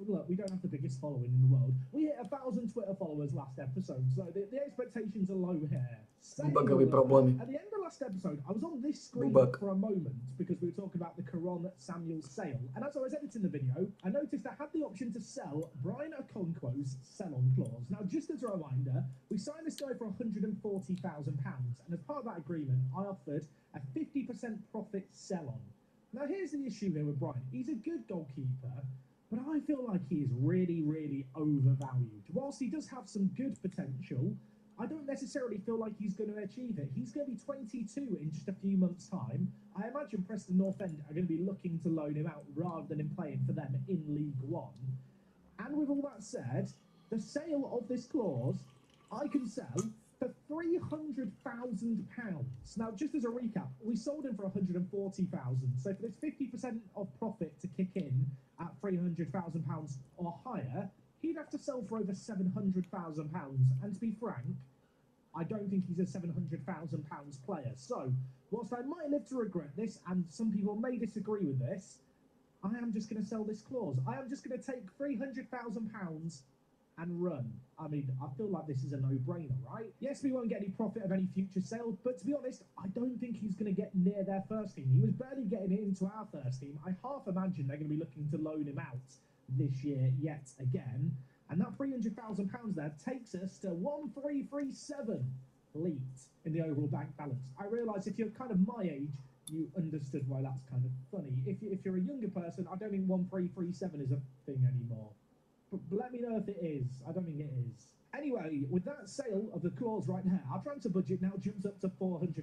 Look, we don't have the biggest following in the world. We hit 1,000 Twitter followers last episode, so the expectations are low here. Bubagovi problémy. At the end of last episode, I was on this screen Bubak. for a moment because we were talking about the Caron Samuel sale, and as I was editing the video, I noticed I had the option to sell Brian Okonkwo's sell-on clause. Now, just as a reminder, we signed this guy for £140,000, and as part of that agreement, I offered a 50% profit sell-on. Now, here's the issue here with Brian. He's a good goalkeeper, but I feel like he is really, really overvalued. Whilst he does have some good potential, I don't necessarily feel like he's going to achieve it. He's going to be 22 in just a few months' time. I imagine Preston North End are going to be looking to loan him out rather than him playing for them in League One. And with all that said, the sale of this clause, I can sell for £300,000. Now, just as a recap, we sold him for £140,000. So for this 50% of profit to kick in at £300,000 or higher, he'd have to sell for over £700,000. And to be frank, I don't think he's a £700,000 player. So, whilst I might live to regret this, and some people may disagree with this, I am just going to sell this clause. I am just going to take £300,000 and run. I mean, I feel like this is a no-brainer, right? Yes, we won't get any profit of any future sale, but to be honest, I don't think he's going to get near their first team. He was barely getting into our first team. I half imagine they're going to be looking to loan him out this year yet again. And that £300,000 there takes us to 1337 elite in the overall bank balance. I realise if you're kind of my age, you understood why that's kind of funny. If you're a younger person, I don't think 1337 is a thing anymore. But let me know if it is. I don't think it is. Anyway, with that sale of the clause right now, our transfer budget now jumps up to £400,000.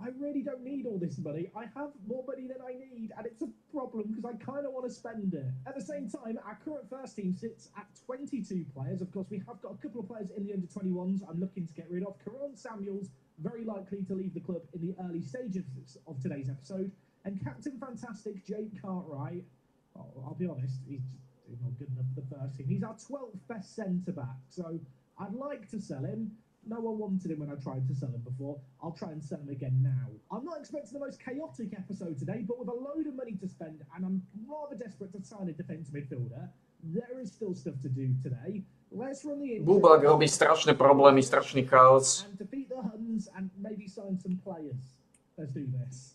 I really don't need all this money. I have more money than I need, and it's a problem because I kind of want to spend it. At the same time, our current first team sits at 22 players. Of course, we have got a couple of players in the under-21s I'm looking to get rid of. Caron Samuel's very likely to leave the club in the early stages of today's episode. And Captain Fantastic, Jake Cartwright, I'll be honest, he's not good enough for the first team. He's our 12th best centre-back, so I'd like to sell him. No one wanted him when I tried to sell him before. I'll try and sell him again now. I'm not expecting the most chaotic episode today, but with a load of money to spend, and I'm rather desperate to sign a defensive midfielder, there is still stuff to do today. Let's run the intro. Bubak robí strašné problémy, strašný chaos. And defeat the Huns and maybe sign some players. Let's do this.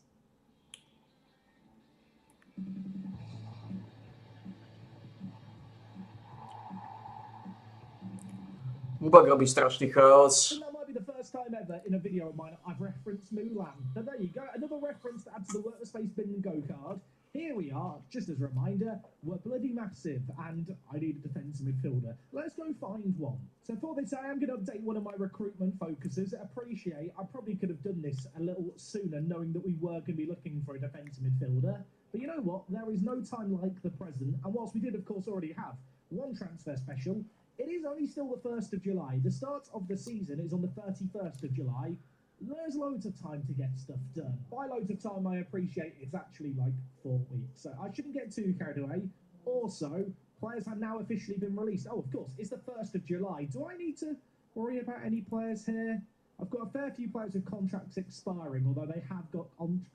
Bubak robí strašný chaos. And that might be the first time ever in a video of mine I've referenced Mulan. But there you go, another reference to add to the Workspace Bin and Go card. Here we are, just as a reminder, we're bloody massive, and I need a defensive midfielder. Let's go find one. So for this, I am going to update one of my recruitment focuses. Appreciate, I probably could have done this a little sooner, knowing that we were going to be looking for a defensive midfielder. But you know what? There is no time like the present, and whilst we did, of course, already have one transfer special, it is only still the 1st of July. The start of the season is on the 31st of July. There's loads of time to get stuff done. By loads of time, I appreciate it's actually like 4 weeks. So I shouldn't get too carried away. Also, players have now officially been released. Oh, of course, it's the 1st of July. Do I need to worry about any players here? I've got a fair few players with contracts expiring, although they have got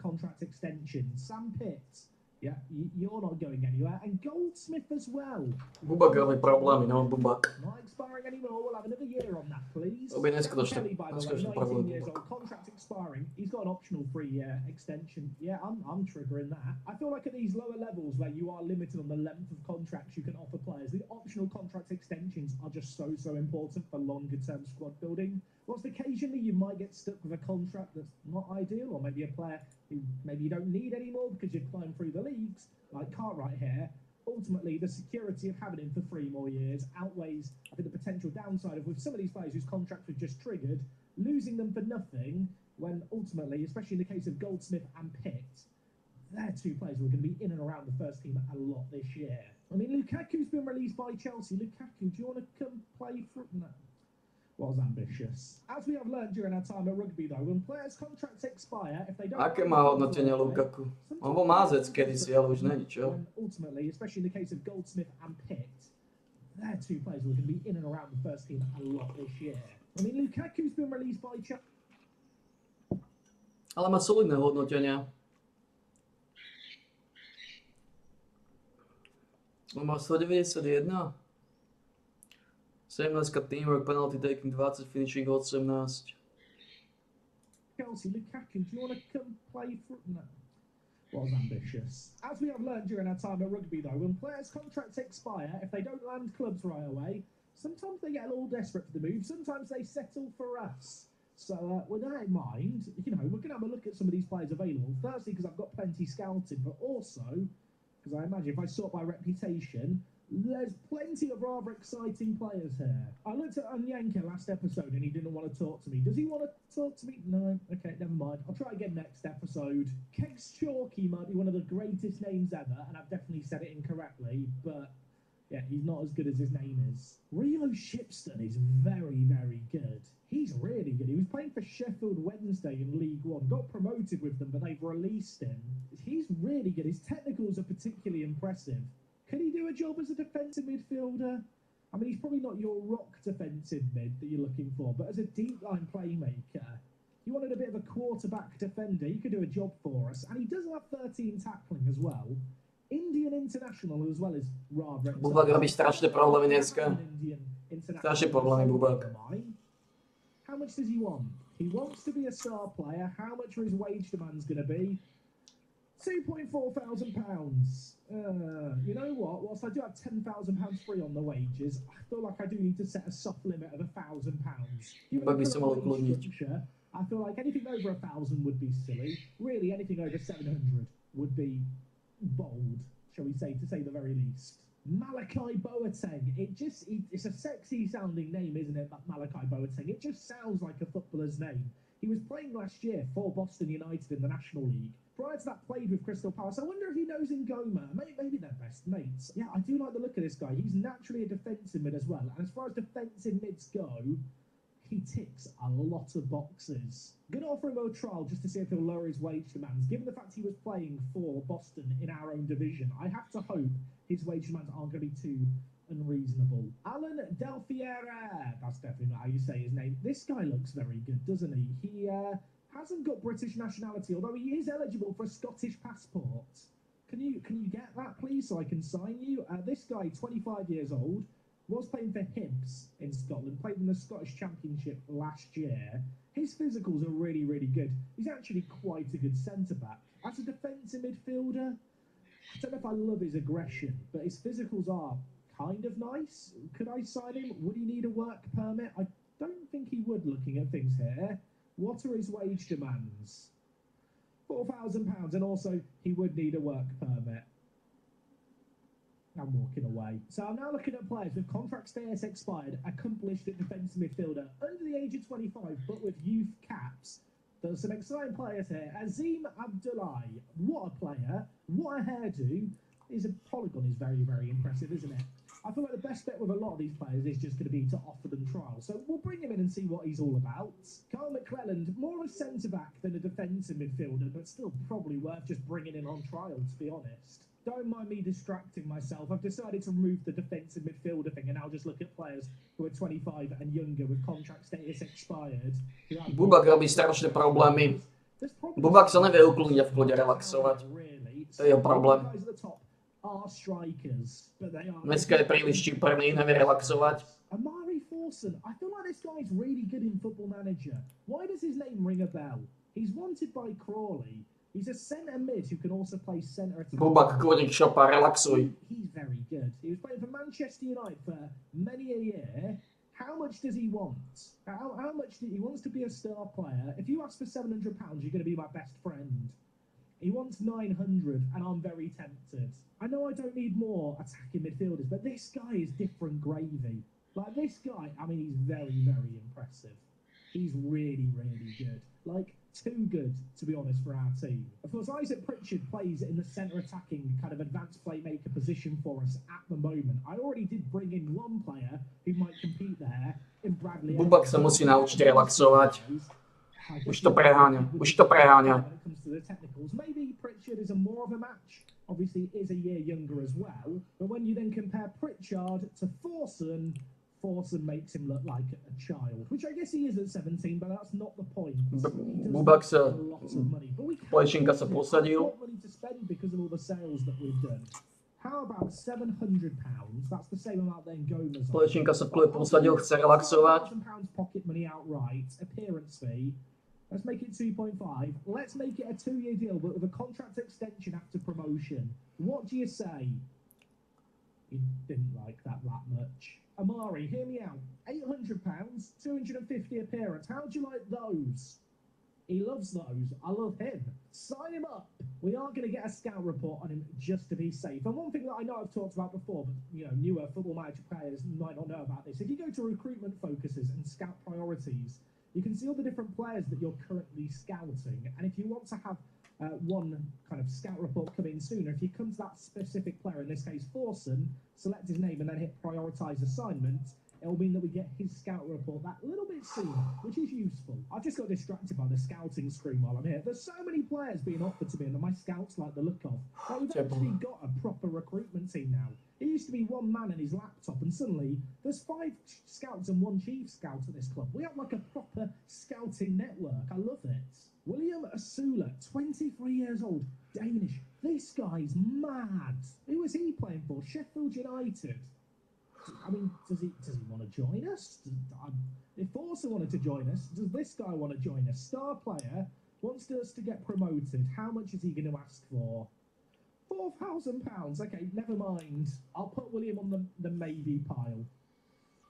contract extensions. Sam Pitts. Yeah, you're not going anywhere. And Goldsmith as well. Bubak robí problémy, no, Bubak. Not expiring anymore. We'll have another year on that, please. Robí neskutočné, Kelly, by the way, neskutočné 19 problémy. years old, contract expiring. He's got an optional 3-year extension. Yeah, I'm triggering that. I feel like at these lower levels where you are limited on the length of contracts you can offer players, the optional contract extensions are just so important for longer-term squad building. Whilst occasionally you might get stuck with a contract that's not ideal, or maybe a player who maybe you don't need anymore because you're climbing through the leagues, like Cartwright here, ultimately the security of having him for 3 more years outweighs, I think, the potential downside of with some of these players whose contracts were just triggered, losing them for nothing, when ultimately, especially in the case of Goldsmith and Pitt, they're 2 players who are going to be in and around the first team a lot this year. I mean, Lukaku's been released by Chelsea. Lukaku, do you want to come play for... No. Was ambitious. As we have learned during our time at rugby, though, when players' contracts expire, if they don't... Aké má hodnotenie Lukaku? On bol mázec kedysi, ale už není, čo? Ultimately, especially in the case of Goldsmith and Pitt, they're 2 players who are going to be in and around the first team a lot this year. I mean, Lukaku's been released by Chelsea. Ale má solidné hodnotenia. On má 191. 17 teamwork, penalty taking 20, finishing 18. Chelsea, Lukaku, do you want to come play for... No. Was ambitious. As we have learned during our time at rugby, though, when players' contracts expire, if they don't land clubs right away, sometimes they get a little desperate for the move. Sometimes they settle for us. So with that in mind, you know, we're going to have a look at some of these players available. Firstly, because I've got plenty scouted, but also because I imagine if I sort by reputation, there's plenty of rather exciting players here. I looked at Onyenka last episode and he didn't want to talk to me. Does he want to talk to me? No. Okay, never mind. I'll try again next episode. Kegs Chalky might be one of the greatest names ever, and I've definitely said it incorrectly, but yeah, he's not as good as his name is. Rio Shipston is very, very good. He's really good. He was playing for Sheffield Wednesday in League One. Got promoted with them, but they've released him. He's really good. His technicals are particularly impressive. Can he do a job as a defensive midfielder? I mean, he's probably not your rock defensive mid that you're looking for, but as a deep line playmaker, you wanted a bit of a quarterback defender, he could do a job for us. And he does have 13 tackling as well. Indian international as well as rather... Bubak robí strašné problémy dneska. Strašné problémy, Bubak. How much does he want? He wants to be a star player. How much are his wage demands going to be? £2,400. You know what? Whilst I do have £10,000 free on the wages, I feel like I do need to set a soft limit of £1,000. Given the current wage structure, I feel like anything over 1,000 would be silly. Really, anything over 700 would be bold, shall we say, to say the very least. Malachi Boateng. It's a sexy sounding name, isn't it, Malachi Boateng? It just sounds like a footballer's name. He was playing last year for Boston United in the National League. Prior to that, played with Crystal Palace. I wonder if he knows Ngoma. Maybe they're best mates. Yeah, I do like the look of this guy. He's naturally a defensive mid as well. And as far as defensive mids go, he ticks a lot of boxes. I'm going to offer him a trial just to see if he'll lower his wage demands. Given the fact he was playing for Boston in our own division, I have to hope his wage demands aren't going to be too unreasonable. Alan Del Fiera. That's definitely not how you say his name. This guy looks very good, doesn't he? He hasn't got British nationality, although he is eligible for a Scottish passport. Can you get that, please, so I can sign you? This guy, 25 years old, was playing for Hibs in Scotland, played in the Scottish Championship last year. His physicals are really, really good. He's actually quite a good centre-back. As a defensive midfielder, I don't know if I love his aggression, but his physicals are kind of nice. Could I sign him? Would he need a work permit? I don't think he would, looking at things here. What are his wage demands? £4,000, and also he would need a work permit. I'm walking away. So I'm now looking at players with contract status expired, accomplished at defensive midfielder, under the age of 25, but with youth caps. There's some exciting players here. Azim Abdullahi, what a player, what a hairdo. His polygon is very, very impressive, isn't it? I feel like the best bet with a lot of these players is just going to be to offer them trials. So we'll bring him in and see what he's all about. Carl McClelland, more of a centre-back than a defensive midfielder, but still probably worth just bringing in on trial, to be honest. Don't mind me distracting myself. I've decided to remove the defensive midfielder thing and I'll just look at players who are 25 and younger with contract status expired. Bubak robí strašné problémy. Bubak sa nevie ukloniť a v kľude relaxovať. To je jeho problém. Dneska je príliš čiperný, nevie relaxovať. Amari Forson. I feel like this guy's really good in Football Manager. Why does his name ring a bell? He's wanted by Crawley. He's a centre mid who can also play centre attack. Bubak, kľudník šopa, relaxuj. He's very good. He was playing for Manchester United for many a year. How much does he want? How much he wants to be a star player? If you ask for £700, you're going to be my best friend. He wants 900, and I'm very tempted. I know I don't need more attacking midfielders, but this guy is different gravy. Like, this guy, I mean, he's very, very impressive. He's really, really good. Like, too good, to be honest, for our team. Of course, Isaac Pritchard plays in the centre attacking kind of advanced playmaker position for us at the moment. I already did bring in one player who might compete there in Bradley. Bubak sa musí naučiť relaxovať. Už to preháňa. When it comes to the technicals, maybe Pritchard is a more of a match. Obviously, is a year younger as well. But when you then compare Pritchard to Forson, Forson makes him look like a child, which I guess he is at 17, but that's not the point. Bubak sa Plešinka sa posadil. Money to spend because of all the sales that we've done. How about £700? That's the same amount then Gomez. Společníka se v klube posadil, chce relaxovat. £1,000 pocket money outright, appearance fee. Let's make it 2.5. Let's make it a 2-year deal, but with a contract extension after promotion. What do you say? He didn't like that much. Amari, hear me out. £800, 250 appearance. How do you like those? He loves those. I love him. Sign him up. We are going to get a scout report on him just to be safe. And one thing that I know I've talked about before, but newer Football Manager players might not know about this. If you go to recruitment focuses and scout priorities, you can see all the different players that you're currently scouting. And if you want to have one kind of scout report come in sooner, if you come to that specific player, in this case Forson, select his name and then hit prioritise assignment, it'll mean that we get his scout report that little bit sooner, which is useful. I've just got distracted by the scouting screen while I'm here. There's so many players being offered to me and my scouts like the look of. Like, we've actually got a proper recruitment team now. It used to be one man and his laptop, and suddenly there's 5 scouts and 1 chief scout at this club. We have like a proper scouting network. I love it. William Asula, 23 years old, Danish. This guy's mad. Who was he playing for? Sheffield United. I mean, does he want to join us? If Forza wanted to join us, does this guy want to join us? Star player wants us to get promoted. How much is he going to ask for? £4,000. Okay, never mind. I'll put William on the maybe pile.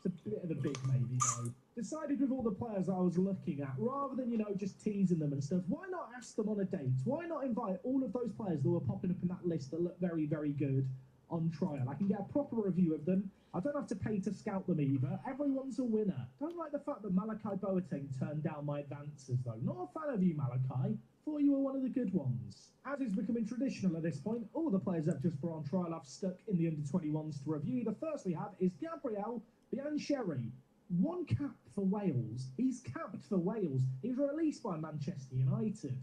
It's a bit of a big maybe, though. Decided with all the players I was looking at, rather than, just teasing them and stuff, why not ask them on a date? Why not invite all of those players that were popping up in that list that look very, very good on trial? I can get a proper review of them. I don't have to pay to scout them either. Everyone's a winner. Don't like the fact that Malachi Boateng turned down my advances, though. Not a fan of you, Malachi. Thought you were one of the good ones. As is becoming traditional at this point, all the players I've just brought on trial I've stuck in the under-21s to review. The first we have is Gabriel Biancheri. 1 cap for Wales. He's capped for Wales. He was released by Manchester United.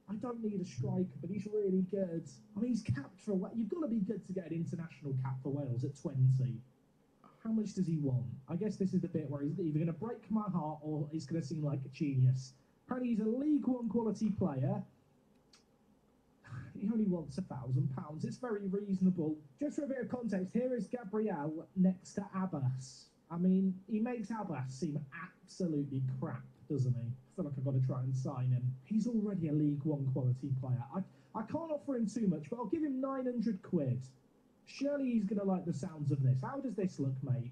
I don't need a striker, but he's really good. I mean, he's capped for Wales. You've got to be good to get an international cap for Wales at 20. How much does he want? I guess this is the bit where he's either going to break my heart or it's going to seem like a genius. Apparently he's a League One quality player. He only wants £1,000. It's very reasonable. Just for a bit of context, here is Gabriel next to Abbas. I mean, he makes Abbas seem absolutely crap, doesn't he? I feel like I've got to try and sign him. He's already a League One quality player. I can't offer him too much, but I'll give him 900 quid. Surely he's going to like the sounds of this. How does this look, mate?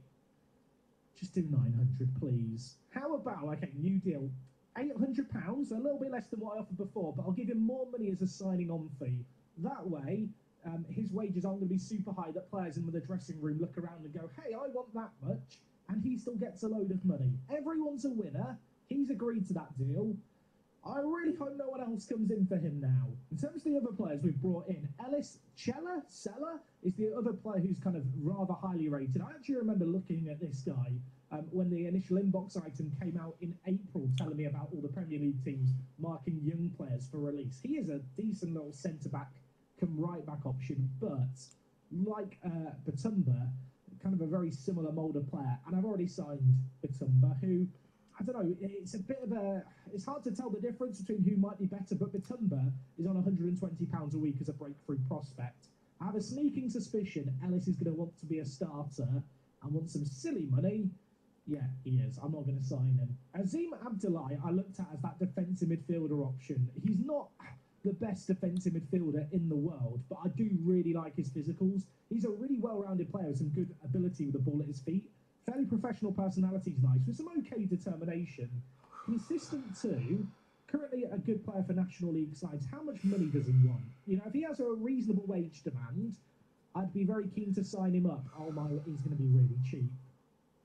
Just do 900, please. How about, okay, new deal. £800, a little bit less than what I offered before, but I'll give him more money as a signing-on fee. That way, his wages aren't going to be super high that players in the dressing room look around and go, hey, I want that much, and he still gets a load of money. Everyone's a winner. He's agreed to that deal. I really hope no one else comes in for him now. In terms of the other players we've brought in, Ellis Seller is the other player who's kind of rather highly rated. I actually remember looking at this guy when the initial inbox item came out in April, telling me about all the Premier League teams marking young players for release. He is a decent little centre-back, come right-back option, but like Batumba, kind of a very similar mould of player. And I've already signed Batumba, who, I don't know, it's a bit of a... It's hard to tell the difference between who might be better, but Batumba is on £120 a week as a breakthrough prospect. I have a sneaking suspicion Ellis is going to want to be a starter and want some silly money. Yeah, he is. I'm not going to sign him. Azim Abdullahi, I looked at as that defensive midfielder option. He's not the best defensive midfielder in the world, but I do really like his physicals. He's a really well-rounded player with some good ability with the ball at his feet. Fairly professional personality is nice, with some okay determination. Consistent too. Currently a good player for National League sides. How much money does he want? You know, if he has a reasonable wage demand, I'd be very keen to sign him up. Oh my, he's going to be really cheap.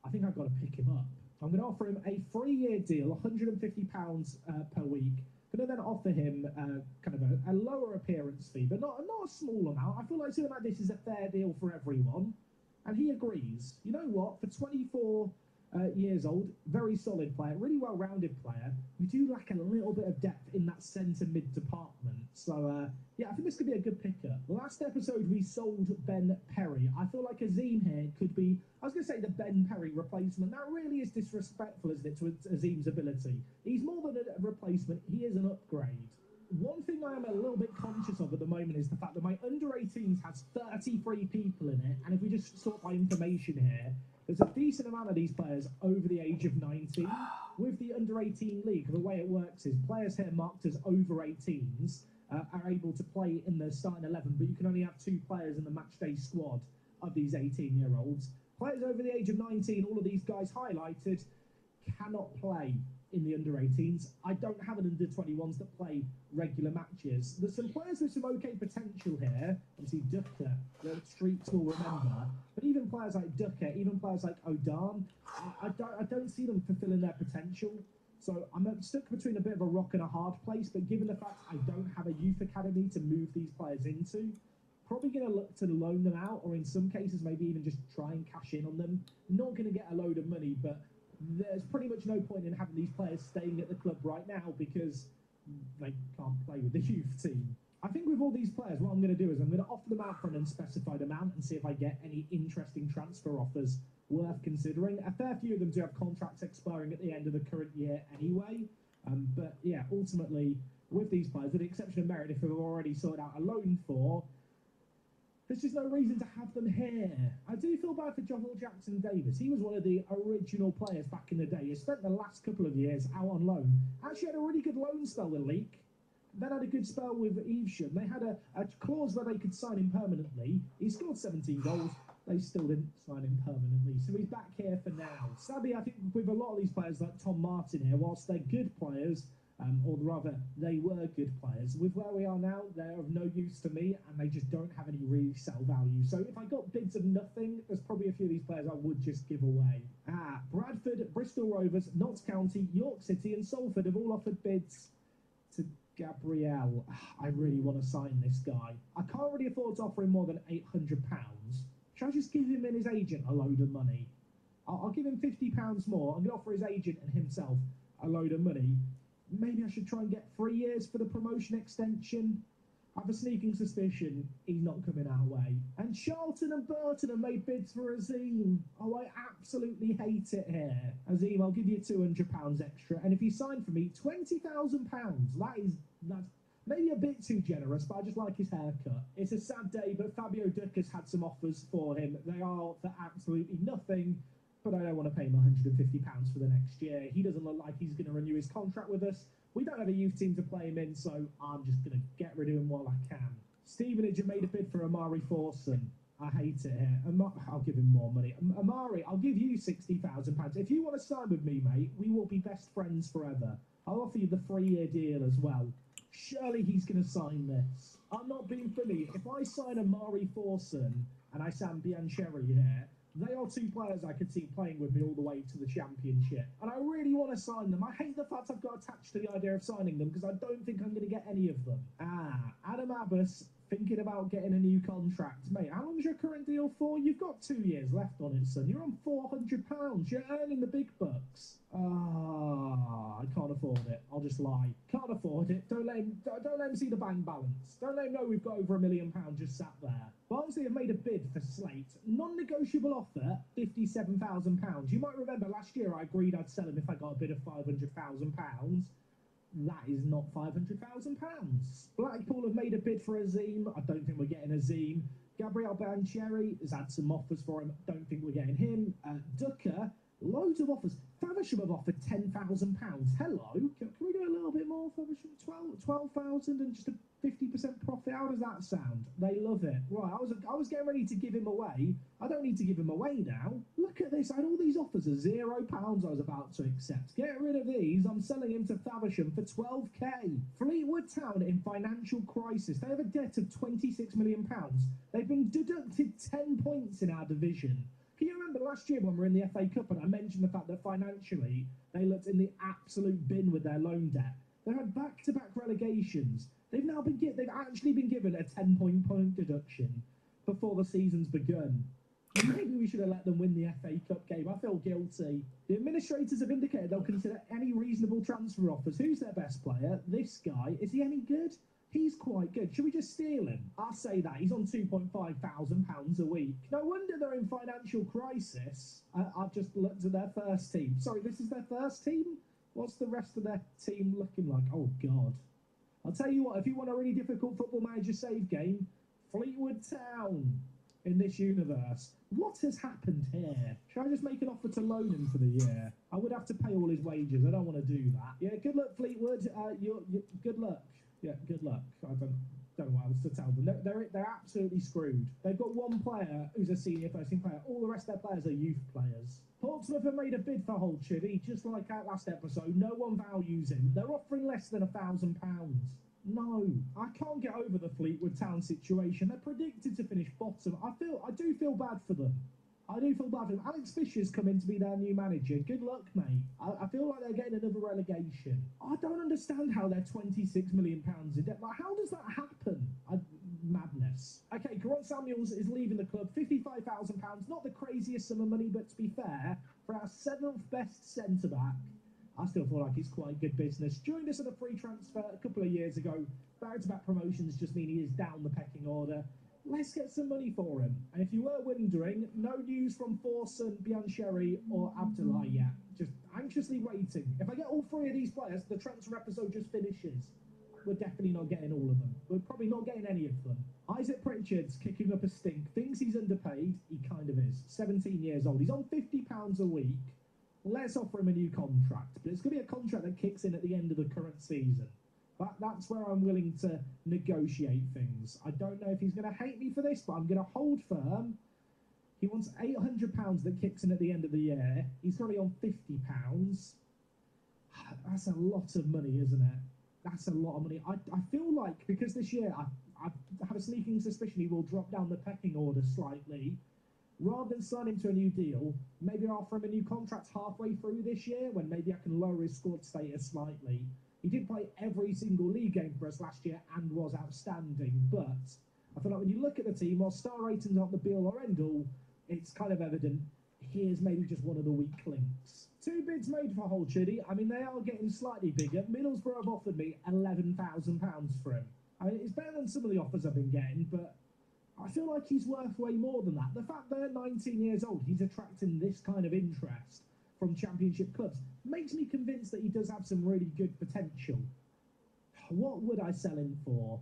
I think I've got to pick him up. I'm going to offer him a 3-year deal, £150 per week. Going to then offer him kind of a lower appearance fee, but not a small amount. I feel like something like this is a fair deal for everyone. And he agrees. You know what? For 24 years old, very solid player, really well-rounded player. We do lack a little bit of depth in that centre-mid department. So, yeah, I think this could be a good pickup. Last episode, we sold Ben Perry. I feel like Azim here could be, I was going to say the Ben Perry replacement. That really is disrespectful, isn't it, to Azim's ability. He's more than a replacement. He is an upgrade. one thing I am a little bit conscious of at the moment is the fact that my under-18s has 33 people in it, and if we just sort by information here, there's a decent amount of these players over the age of 19. With the under-18 league, the way it works is players here marked as over 18s are able to play in the starting 11, but you can only have 2 players in the matchday squad of these 18-year-olds. Players over the age of 19, all of these guys highlighted, cannot play in the under-18s. I don't have an under-21s that play regular matches. There's some players with some okay potential here. Obviously, Ducker, the streets will remember. But even players like Ducker, even players like Odan, I don't see them fulfilling their potential. So I'm stuck between a bit of a rock and a hard place, but given the fact I don't have a youth academy to move these players into, probably going to look to loan them out, or in some cases maybe even just try and cash in on them. Not going to get a load of money, but there's pretty much no point in having these players staying at the club right now because they can't play with the youth team. I think with all these players, what I'm going to do is I'm going to offer them out for an unspecified amount and see if I get any interesting transfer offers worth considering. A fair few of them do have contracts expiring at the end of the current year anyway. But yeah, ultimately, with these players, with the exception of Meredith, who have already sorted out a loan for, there's just no reason to have them here. I do feel bad for Joel Jackson Davis. He was one of the original players back in the day. He spent the last couple of years out on loan. Actually had a really good loan spell with Leek. Then had a good spell with Evesham. They had a clause where they could sign him permanently. He scored 17 goals. They still didn't sign him permanently. So he's back here for now. Sadly, I think with a lot of these players like Tom Martin here, whilst they're good players, or rather, they were good players. With where we are now, they're of no use to me, and they just don't have any resale value. So if I got bids of nothing, there's probably a few of these players I would just give away. Bradford, Bristol Rovers, Notts County, York City, and Salford have all offered bids to Gabriel. I really want to sign this guy. I can't really afford to offer him more than £800. Should I just give him and his agent a load of money? I'll give him £50 more. I'm going to offer his agent and himself a load of money. Maybe I should try and get 3 years for the promotion extension. I have a sneaking suspicion he's not coming our way. And Charlton and Burton have made bids for Azim. Oh, I absolutely hate it here. Azim, I'll give you £200 extra. And if you sign for me, £20,000. That's maybe a bit too generous, but I just like his haircut. It's a sad day, but Fabio Ducker's had some offers for him. They are for absolutely nothing. But I don't want to pay him £150 for the next year. He doesn't look like he's going to renew his contract with us. We don't have a youth team to play him in, so I'm just going to get rid of him while I can. Stevenage have made a bid for Amari Forson. I hate it here. I'll give him more money. Amari, I'll give you £60,000. If you want to sign with me, mate, we will be best friends forever. I'll offer you the 3-year deal as well. Surely he's going to sign this. I'm not being funny. If I sign Amari Forson and I sign Biancheri here, they are 2 players I could see playing with me all the way to the championship. And I really want to sign them. I hate the fact I've got attached to the idea of signing them because I don't think I'm going to get any of them. Adam Abbas thinking about getting a new contract. Mate, how long's your current deal for? You've got 2 years left on it, son. You're on £400. You're earning the big bucks. I can't afford it. I'll just lie. Can't afford it. Don't let him see the bank balance. Don't let him know we've got over £1 million just sat there. Barnsley have made a bid for Slate. Non-negotiable offer, £57,000. You might remember last year I agreed I'd sell him if I got a bid of £500,000. That is not £500,000. Blackpool have made a bid for Azim. I don't think we're getting Azim. Gabriel Bancheri has had some offers for him. Don't think we're getting him. Ducker, loads of offers. Faversham have offered £10,000. Hello. Can we do a little bit more, Faversham? 12,000 and just a 50% profit. How does that sound? They love it. Right, I was getting ready to give him away. I don't need to give him away now. Look at this. I had all these offers of £0 I was about to accept. Get rid of these. I'm selling him to Faversham for 12k. Fleetwood Town in financial crisis. They have a debt of £26 million. They've been deducted 10 points in our division. Can you remember last year when we were in the FA Cup and I mentioned the fact that financially they looked in the absolute bin with their loan debt? They had back-to-back relegations. They've actually been given a 10-point deduction before the season's begun. Maybe we should have let them win the FA Cup game. I feel guilty. The administrators have indicated they'll consider any reasonable transfer offers. Who's their best player? This guy. Is he any good? He's quite good. Should we just steal him? I'll say that. He's on £2,500 a week. No wonder they're in financial crisis. I've just looked at their first team. Sorry, this is their first team? What's the rest of their team looking like? Oh, God. I'll tell you what, if you want a really difficult Football Manager save game, Fleetwood Town in this universe. What has happened here? Should I just make an offer to loan him for the year? I would have to pay all his wages. I don't want to do that. Yeah, good luck, Fleetwood. Good luck. Yeah, good luck. I don't know what else to tell them. They're absolutely screwed. They've got one player who's a senior first-team player. All the rest of their players are youth players. Portsmouth have made a bid for Hull Chitty, just like our last episode. No one values him. They're offering less than £1,000. No, I can't get over the Fleetwood Town situation. They're predicted to finish bottom. I do feel bad for them. I do feel bad for them. Alex Fisher's come in to be their new manager. Good luck, mate. I feel like they're getting another relegation. I don't understand how they're £26 million in debt. Like, how does that happen? Madness. Okay, Grant Samuels is leaving the club. £55,000. Not the craziest sum of money, but to be fair, for our 7th best centre-back, I still feel like it's quite good business. Joined us on a free transfer a couple of years ago. Back-to-back promotions just mean he is down the pecking order. Let's get some money for him. And if you were wondering, no news from Forson, Biancheri or Abdullah yet. Just anxiously waiting. If I get all 3 of these players, the transfer episode just finishes. We're definitely not getting all of them. We're probably not getting any of them. Isaac Pritchard's kicking up a stink. Thinks he's underpaid. He kind of is. 17 years old. He's on £50 a week. Let's offer him a new contract. But it's going to be a contract that kicks in at the end of the current season. That's where I'm willing to negotiate things. I don't know if he's going to hate me for this, but I'm going to hold firm. He wants £800 that kicks in at the end of the year. He's currently on £50. That's a lot of money, isn't it? That's a lot of money. I feel like, because this year I have a sneaking suspicion he will drop down the pecking order slightly. Rather than sign him to a new deal, maybe I'll offer him a new contract halfway through this year when maybe I can lower his squad status slightly. He did play every single league game for us last year and was outstanding, but I feel like when you look at the team, while star ratings aren't the be-all or end-all, it's kind of evident here's maybe just one of the weak links. 2 bids made for Hull Chitty. I mean, they are getting slightly bigger. Middlesbrough have offered me £11,000 for him. I mean, it's better than some of the offers I've been getting, but I feel like he's worth way more than that. The fact they're 19 years old, he's attracting this kind of interest from Championship clubs makes me convinced that he does have some really good potential. What would I sell him for?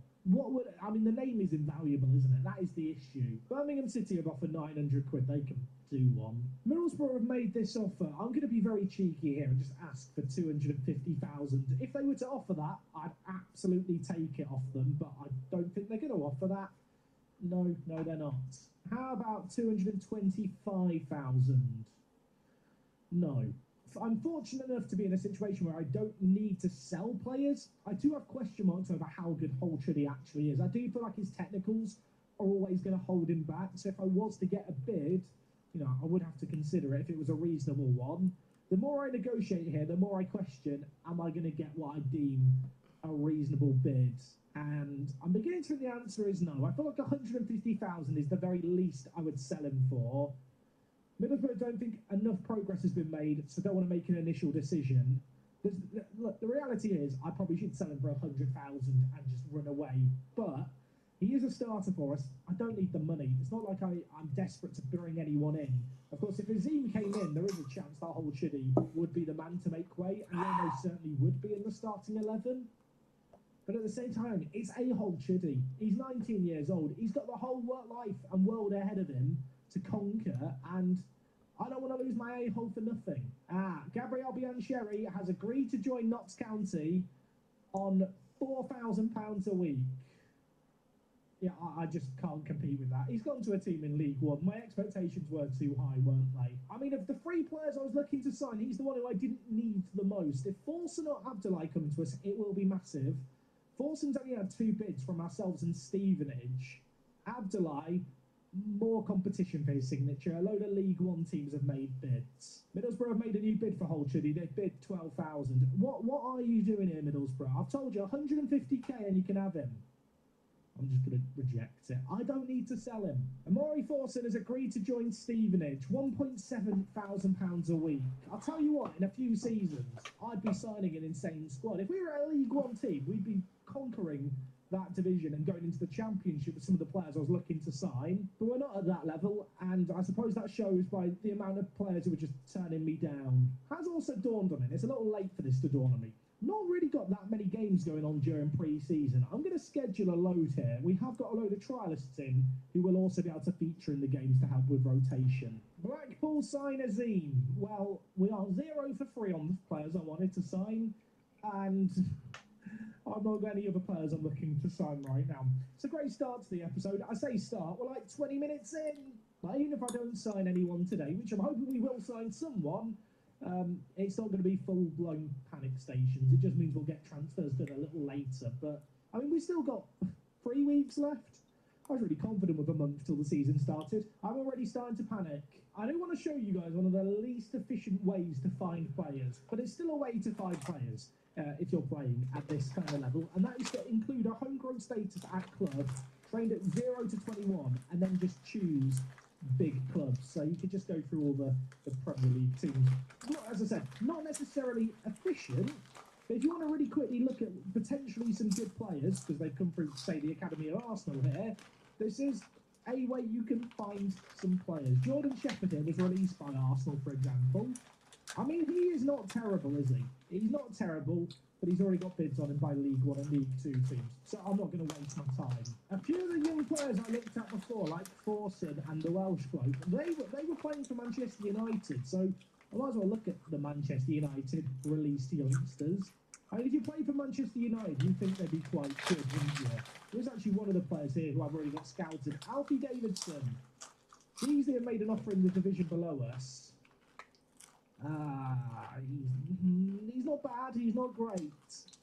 I mean, the name is invaluable, isn't it? That is the issue. Birmingham City have offered 900 quid. They can do one. Middlesbrough have made this offer. I'm going to be very cheeky here and just ask for 250,000. If they were to offer that, I'd absolutely take it off them, but I don't think they're going to offer that. No, they're not. How about 225,000? No. I'm fortunate enough to be in a situation where I don't need to sell players. I do have question marks over how good Hull Chitty actually is. I do feel like his technicals are always going to hold him back. So if I was to get a bid, I would have to consider it if it was a reasonable one. The more I negotiate here, the more I question, am I going to get what I deem a reasonable bid? And I'm beginning to think the answer is no. I feel like 150,000 is the very least I would sell him for. Middlesbrough don't think enough progress has been made, so don't want to make an initial decision. Look, the reality is, I probably should sell him for 100,000 and just run away. But he is a starter for us. I don't need the money. It's not like I'm desperate to bring anyone in. Of course, if Azim came in, there is a chance that Hull Chitty would be the man to make way, and he almost certainly would be in the starting 11. But at the same time, it's a Hull Chitty. He's 19 years old. He's got the whole life and world ahead of him to conquer, and I don't want to lose my a-hole for nothing. Gabriel Biancheri has agreed to join Notts County on £4,000 a week. Yeah, I just can't compete with that. He's gone to a team in League One. My expectations were too high, weren't they? I mean, of the 3 players I was looking to sign, he's the one who I didn't need the most. If Forson or Abdullah come to us, it will be massive. Forson's only had 2 bids from ourselves and Stevenage. Abdullah, more competition for his signature. A load of League One teams have made bids. Middlesbrough have made a new bid for Hull Chitty. They've bid 12,000. What are you doing here, Middlesbrough? I've told you 150k and you can have him. I'm just going to reject it. I don't need to sell him. Amari Forson has agreed to join Stevenage. £1,700 a week. I'll tell you what, in a few seasons, I'd be signing an insane squad. If we were a League One team, we'd be conquering that division and going into the Championship with some of the players I was looking to sign. But we're not at that level, and I suppose that shows by the amount of players who are just turning me down. Has also dawned on me, it's a little late for this to dawn on me. not really got that many games going on during pre-season. I'm going to schedule a load here. We have got a load of trialists in who will also be able to feature in the games to help with rotation. Blackpool sign Azim. Well, we are 0 for 3 on the players I wanted to sign, and I've not got any other players I'm looking to sign right now. It's a great start to the episode. I say start, we're like 20 minutes in. But even if I don't sign anyone today, which I'm hoping we will sign someone, it's not going to be full-blown panic stations. It just means we'll get transfers done a little later. But, I mean, we've still got 3 weeks left. I was really confident with a month till the season started. I'm already starting to panic. I do want to show you guys one of the least efficient ways to find players, but it's still a way to find players if you're playing at this kind of level, and that is to include a homegrown status at club, trained at 0 to 21, and then just choose big clubs. So you could just go through all the Premier League teams. Not, as I said, not necessarily efficient, but if you want to really quickly look at potentially some good players, because they've come through, say, the Academy of Arsenal here, this is a way you can find some players. Jordan Shepherd here was released by Arsenal, for example. I mean, he is not terrible, is he? He's not terrible, but he's already got bids on him by League 1 and League 2 teams, so I'm not going to waste my time. A few of the young players I looked at before, like Forson and the Welsh bloke, they were playing for Manchester United, so I might as well look at the Manchester United released youngsters. I mean, if you play for Manchester United, you think they'd be quite good, wouldn't you? There's actually one of the players here who I've already got scouted, Alfie Davidson. He easily have made an offer in the division below us. He's not bad, he's not great.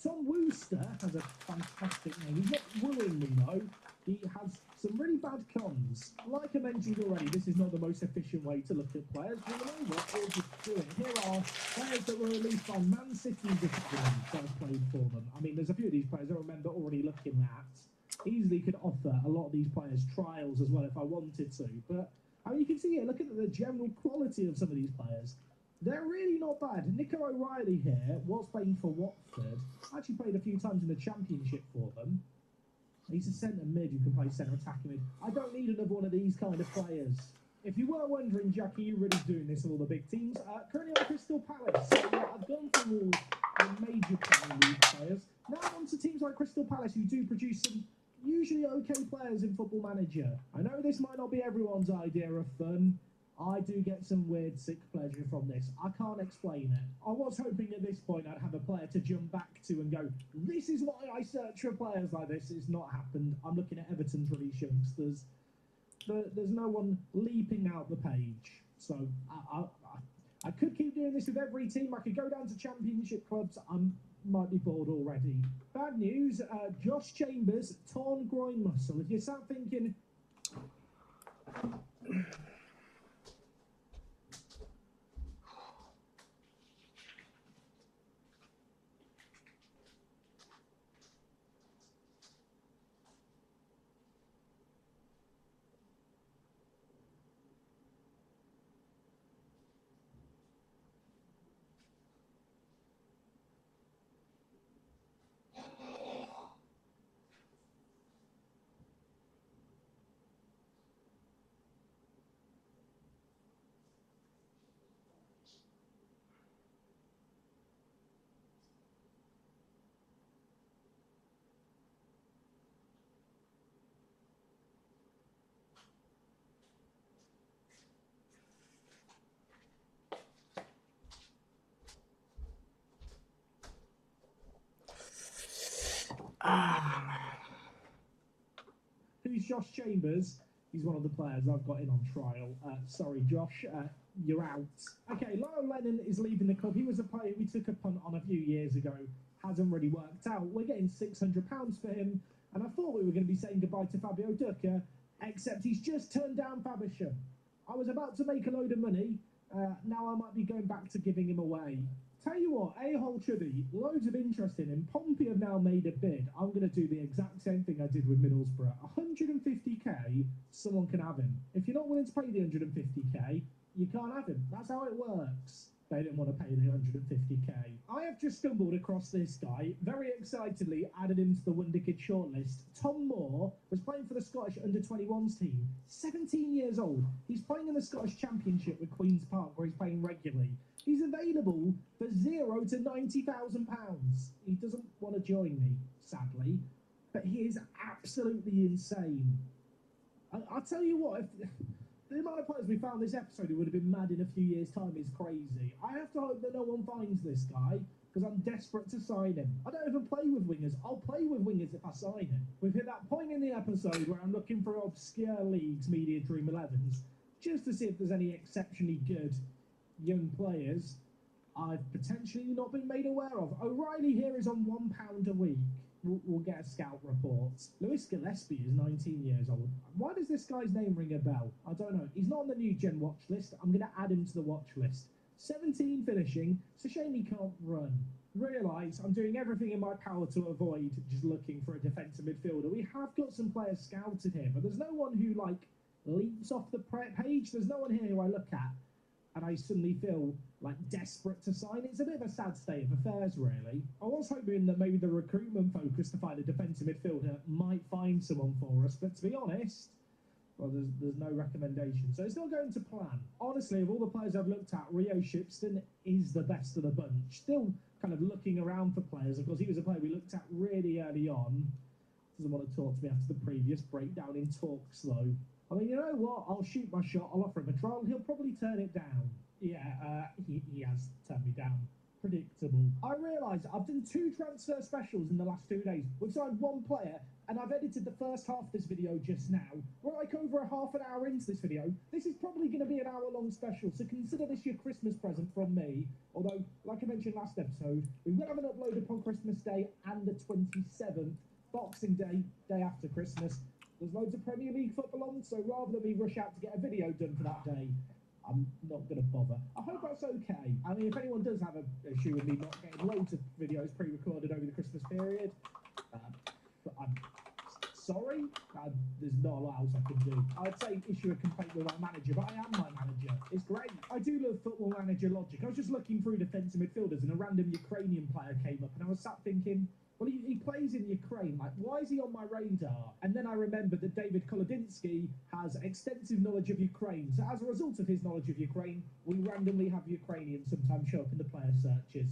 Tom Wooster has a fantastic name. He's not wooing me though. He has some really bad cons. Like I mentioned already, this is not the most efficient way to look at players. But you know what, we'll just do it. Here are players that were released by Man City's academy that I've played for them. I mean, there's a few of these players I remember already looking at. Easily could offer a lot of these players trials as well if I wanted to. But I mean, you can see here, look at the general quality of some of these players. They're really not bad. Nico O'Reilly here was playing for Watford. Actually played a few times in the Championship for them. He's a centre mid who can play centre attacking mid. I don't need another one of these kind of players. If you were wondering, Jack, are you really doing this with all the big teams? Currently on Crystal Palace. So, I've gone through all the major Premier League players. Now on to teams like Crystal Palace who do produce some usually okay players in Football Manager. I know this might not be everyone's idea of fun. I do get some weird sick pleasure from this. I can't explain it. I was hoping at this point I'd have a player to jump back to and go, this is why I search for players like this. It's not happened. I'm looking at Everton's release youngsters. There's no one leaping out the page. So I could keep doing this with every team. I could go down to Championship clubs. I might be bored already. Bad news, Josh Chambers, torn groin muscle. If you're sat thinking... Who's Josh Chambers? He's one of the players I've got in on trial. Sorry, Josh, you're out. Okay, Lyle Lennon is leaving the club. He was a player we took a punt on a few years ago. Hasn't really worked out. We're getting £600 for him, and I thought we were going to be saying goodbye to Fabio Ducker, except he's just turned down Fabersham. I was about to make a load of money. Now I might be going back to giving him away. Tell you what, A-Hole Chubby, loads of interest in him. Pompey have now made a bid. I'm going to do the exact same thing I did with Middlesbrough. 150k, someone can have him. If you're not willing to pay the 150k, you can't have him. That's how it works. They didn't want to pay the 150k. I have just stumbled across this guy, very excitedly added him to the Wonder Kid shortlist. Tom Moore was playing for the Scottish under-21s team, 17 years old. He's playing in the Scottish Championship with Queen's Park, where he's playing regularly. He's available for £0 to £90,000. He doesn't want to join me, sadly, but he is absolutely insane. I'll tell you what, if the amount of players we found this episode who would have been mad in a few years' time is crazy. I have to hope that no one finds this guy, because I'm desperate to sign him. I don't even play with wingers. I'll play with wingers if I sign him. We've hit that point in the episode where I'm looking for obscure leagues, Media Dream 11s, just to see if there's any exceptionally good young players I've potentially not been made aware of. O'Reilly here is on £1 a week. We'll get a scout report. Lewis Gillespie is 19 years old. Why does this guy's name ring a bell? I don't know. He's not on the new gen watch list. I'm going to add him to the watch list. 17 finishing. It's a shame he can't run. Realise I'm doing everything in my power to avoid just looking for a defensive midfielder. We have got some players scouted here, but there's no one who, like, leaps off the page. There's no one here who I look at and I suddenly feel like desperate to sign. It's a bit of a sad state of affairs, really. I was hoping that maybe the recruitment focus to find a defensive midfielder might find someone for us, but to be honest, well, there's no recommendation. So it's not going to plan. Honestly, of all the players I've looked at, Rio Shipston is the best of the bunch. Still kind of looking around for players. Of course, he was a player we looked at really early on. Doesn't want to talk to me after the previous breakdown in talks, though. I mean, you know what? I'll shoot my shot. I'll offer him a trial. He'll probably turn it down. Yeah, he has turned me down. Predictable. I realise I've done 2 transfer specials in the last 2 days. We've signed 1 player, and I've edited the first half of this video just now. We're like over a half an hour into this video. This is probably going to be an hour-long special, so consider this your Christmas present from me. Although, like I mentioned last episode, we will have an upload upon Christmas Day and the 27th, Boxing Day, day after Christmas. There's loads of Premier League football on, so rather than me rush out to get a video done for that day, I'm not going to bother. I hope that's okay. I mean, if anyone does have an issue with me not getting loads of videos pre-recorded over the Christmas period, I'm sorry. There's not a lot else I can do. I'd say issue a complaint with my manager, but I am my manager. It's great. I do love Football Manager logic. I was just looking through defensive midfielders and a random Ukrainian player came up and I was sat thinking, well, he plays in Ukraine. Like, why is he on my radar? And then I remembered that David Kolodinsky has extensive knowledge of Ukraine. So as a result of his knowledge of Ukraine, we randomly have Ukrainians sometimes show up in the player searches.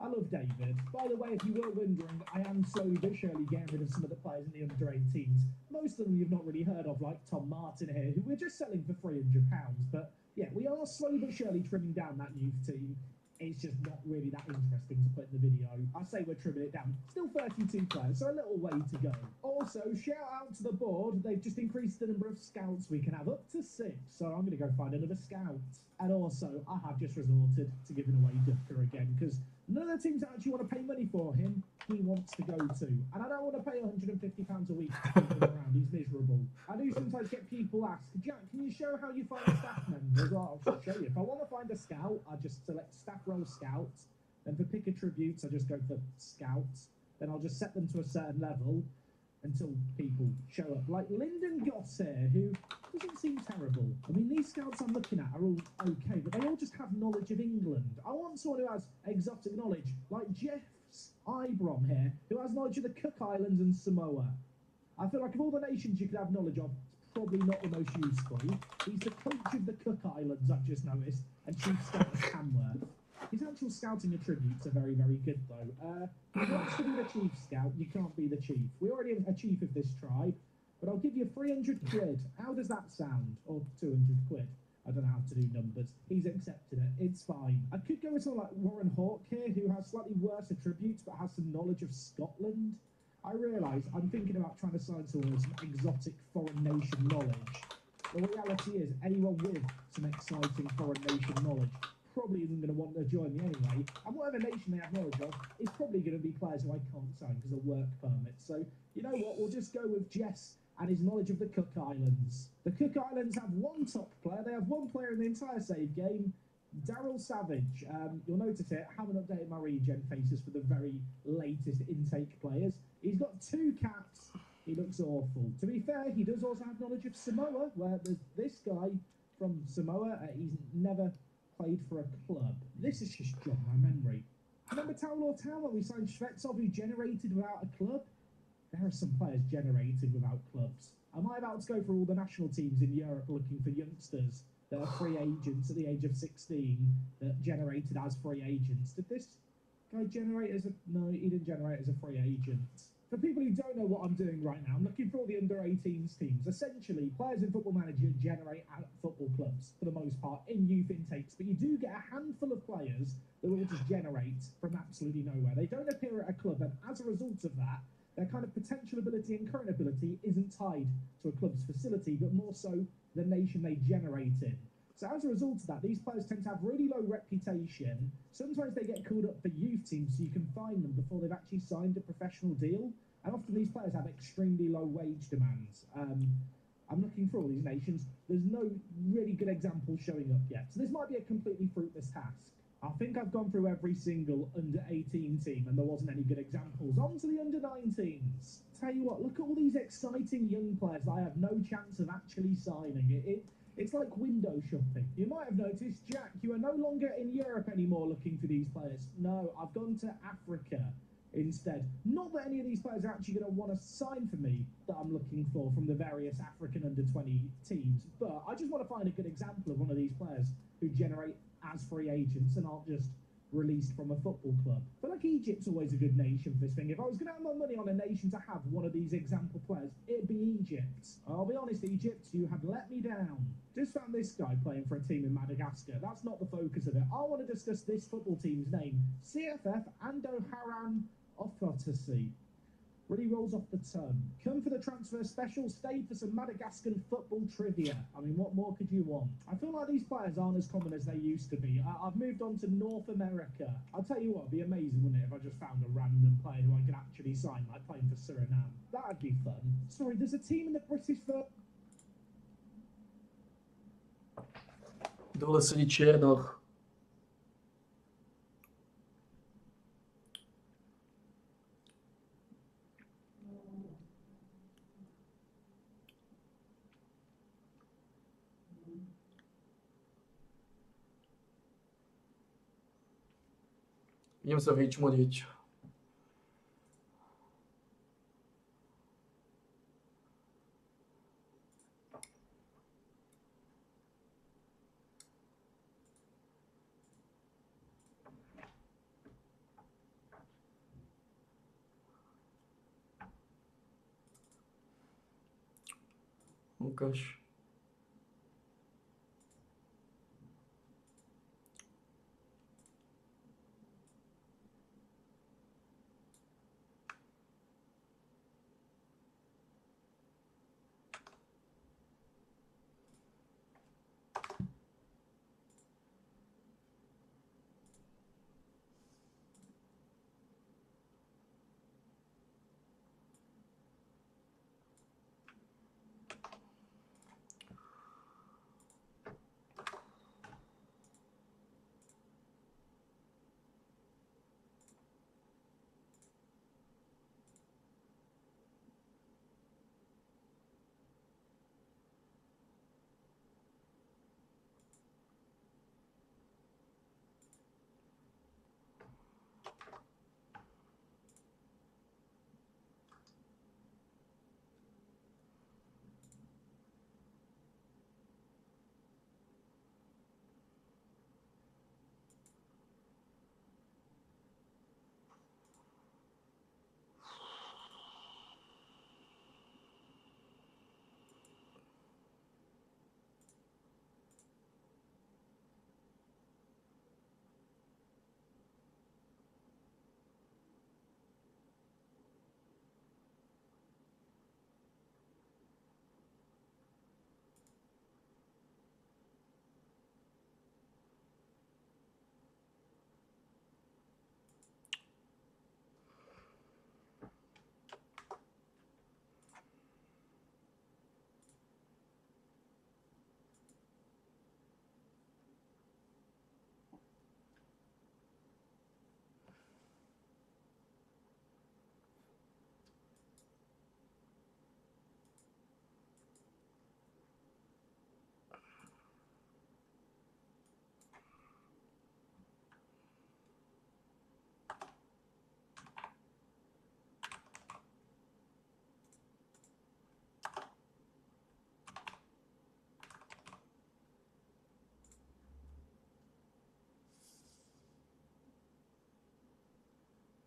I love David. By the way, if you were wondering, I am slowly but surely getting rid of some of the players in the under-18s. Most of them you've not really heard of, like Tom Martin here, who we're just selling for £300. But yeah, we are slowly but surely trimming down that youth team. It's just not really that interesting to put in the video. I say we're trimming it down. Still 32 players, so a little way to go. Also, shout out to the board. They've just increased the number of scouts we can have up to 6. So I'm going to go find another scout. And also, I have just resorted to giving away Ducker again, because none of the teams that actually want to pay money for him, he wants to go to. And I don't want to pay £150 a week to keep him around. He's miserable. I do sometimes get people ask, Jack, can you show how you find staff members? Well, I'll show you. If I want to find a scout, I just select staff role scouts. Then for pick attributes, I just go for scouts. Then I'll just set them to a certain level until people show up. Like Lyndon Goss here, who doesn't seem terrible. I mean, these scouts I'm looking at are all okay, but they all just have knowledge of England. I want someone who has exotic knowledge, like Jeff's Ibrom here, who has knowledge of the Cook Islands and Samoa. I feel like of all the nations you could have knowledge of, it's probably not the most useful. He's the coach of the Cook Islands, I've just noticed, and chief scout of Tamworth. His actual scouting attributes are very, very good, though. He wants to be the chief scout. You can't be the chief. We already have a chief of this tribe, but I'll give you 300 quid. How does that sound? Or 200 quid. I don't know how to do numbers. He's accepted it. It's fine. I could go with someone like Warren Hawke here, who has slightly worse attributes, but has some knowledge of Scotland. I realise I'm thinking about trying to sign someone with some exotic foreign nation knowledge. The reality is, anyone with some exciting foreign nation knowledge probably isn't going to want to join me anyway, and whatever nation they have knowledge of is probably going to be players who I can't sign because of work permits. So, you know what, we'll just go with Jess and his knowledge of the Cook Islands. The Cook Islands have one top player. They have one player in the entire save game, Daryl Savage. You'll notice it, I haven't updated my regen faces for the very latest intake players. He's got 2 caps. He looks awful. To be fair, he does also have knowledge of Samoa, where there's this guy from Samoa. He's never played for a club. This is just jogged my memory. Remember Taylor Town when we signed Shvetsov, who generated without a club? There are some players generated without clubs. Am I about to go for all the national teams in Europe looking for youngsters that are free agents at the age of 16 that generated as free agents? Did this guy generate as a... No, he didn't generate as a free agent. For people who don't know what I'm doing right now, I'm looking for all the under-18s teams. Essentially, players in Football Manager generate at football clubs, for the most part, in youth intakes. But you do get a handful of players that will just generate from absolutely nowhere. They don't appear at a club, and as a result of that, their kind of potential ability and current ability isn't tied to a club's facility, but more so the nation they generate in. So as a result of that, these players tend to have really low reputation. Sometimes they get called up for youth teams so you can find them before they've actually signed a professional deal. And often these players have extremely low wage demands. I'm looking for all these nations. There's no really good example showing up yet. So this might be a completely fruitless task. I think I've gone through every single under-18 team and there wasn't any good examples. On to the under-19s. Tell you what, look at all these exciting young players I have no chance of actually signing. It's like window shopping. You might have noticed, Jack, you are no longer in Europe anymore looking for these players. No, I've gone to Africa instead. Not that any of these players are actually going to want to sign for me that I'm looking for from the various African under-20 teams, but I just want to find a good example of one of these players who generate as free agents and aren't just released from a football club. But like Egypt's always a good nation for this thing. If I was going to have my money on a nation to have one of these example players, it'd be Egypt. I'll be honest, Egypt, you have let me down. Just found this guy playing for a team in Madagascar. That's not the focus of it. I want to discuss this football team's name. CFF Ando Haran Ofotasi. Really rolls off the tongue. Come for the transfer special, stay for some Madagascan football trivia. I mean, what more could you want? I feel like these players aren't as common as they used to be. I've moved on to North America. I'll tell you what, it'd be amazing, wouldn't it, if I just found a random player who I could actually sign, like playing for Suriname. That'd be fun. Sorry, there's a team in the British Dole sedí Černoch. Idem sa vyčmodiť. Ukáž.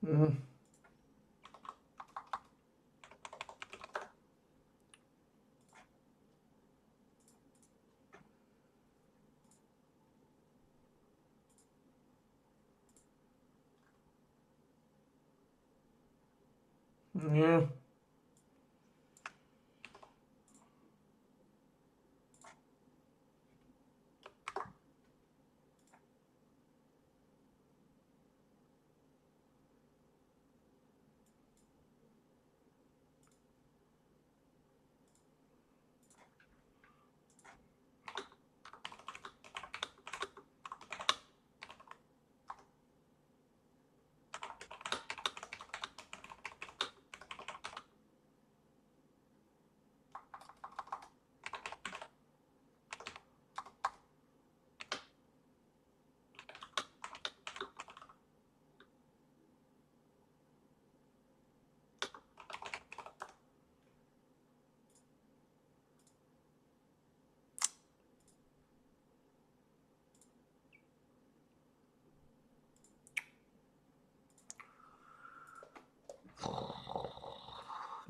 Mm. Nie.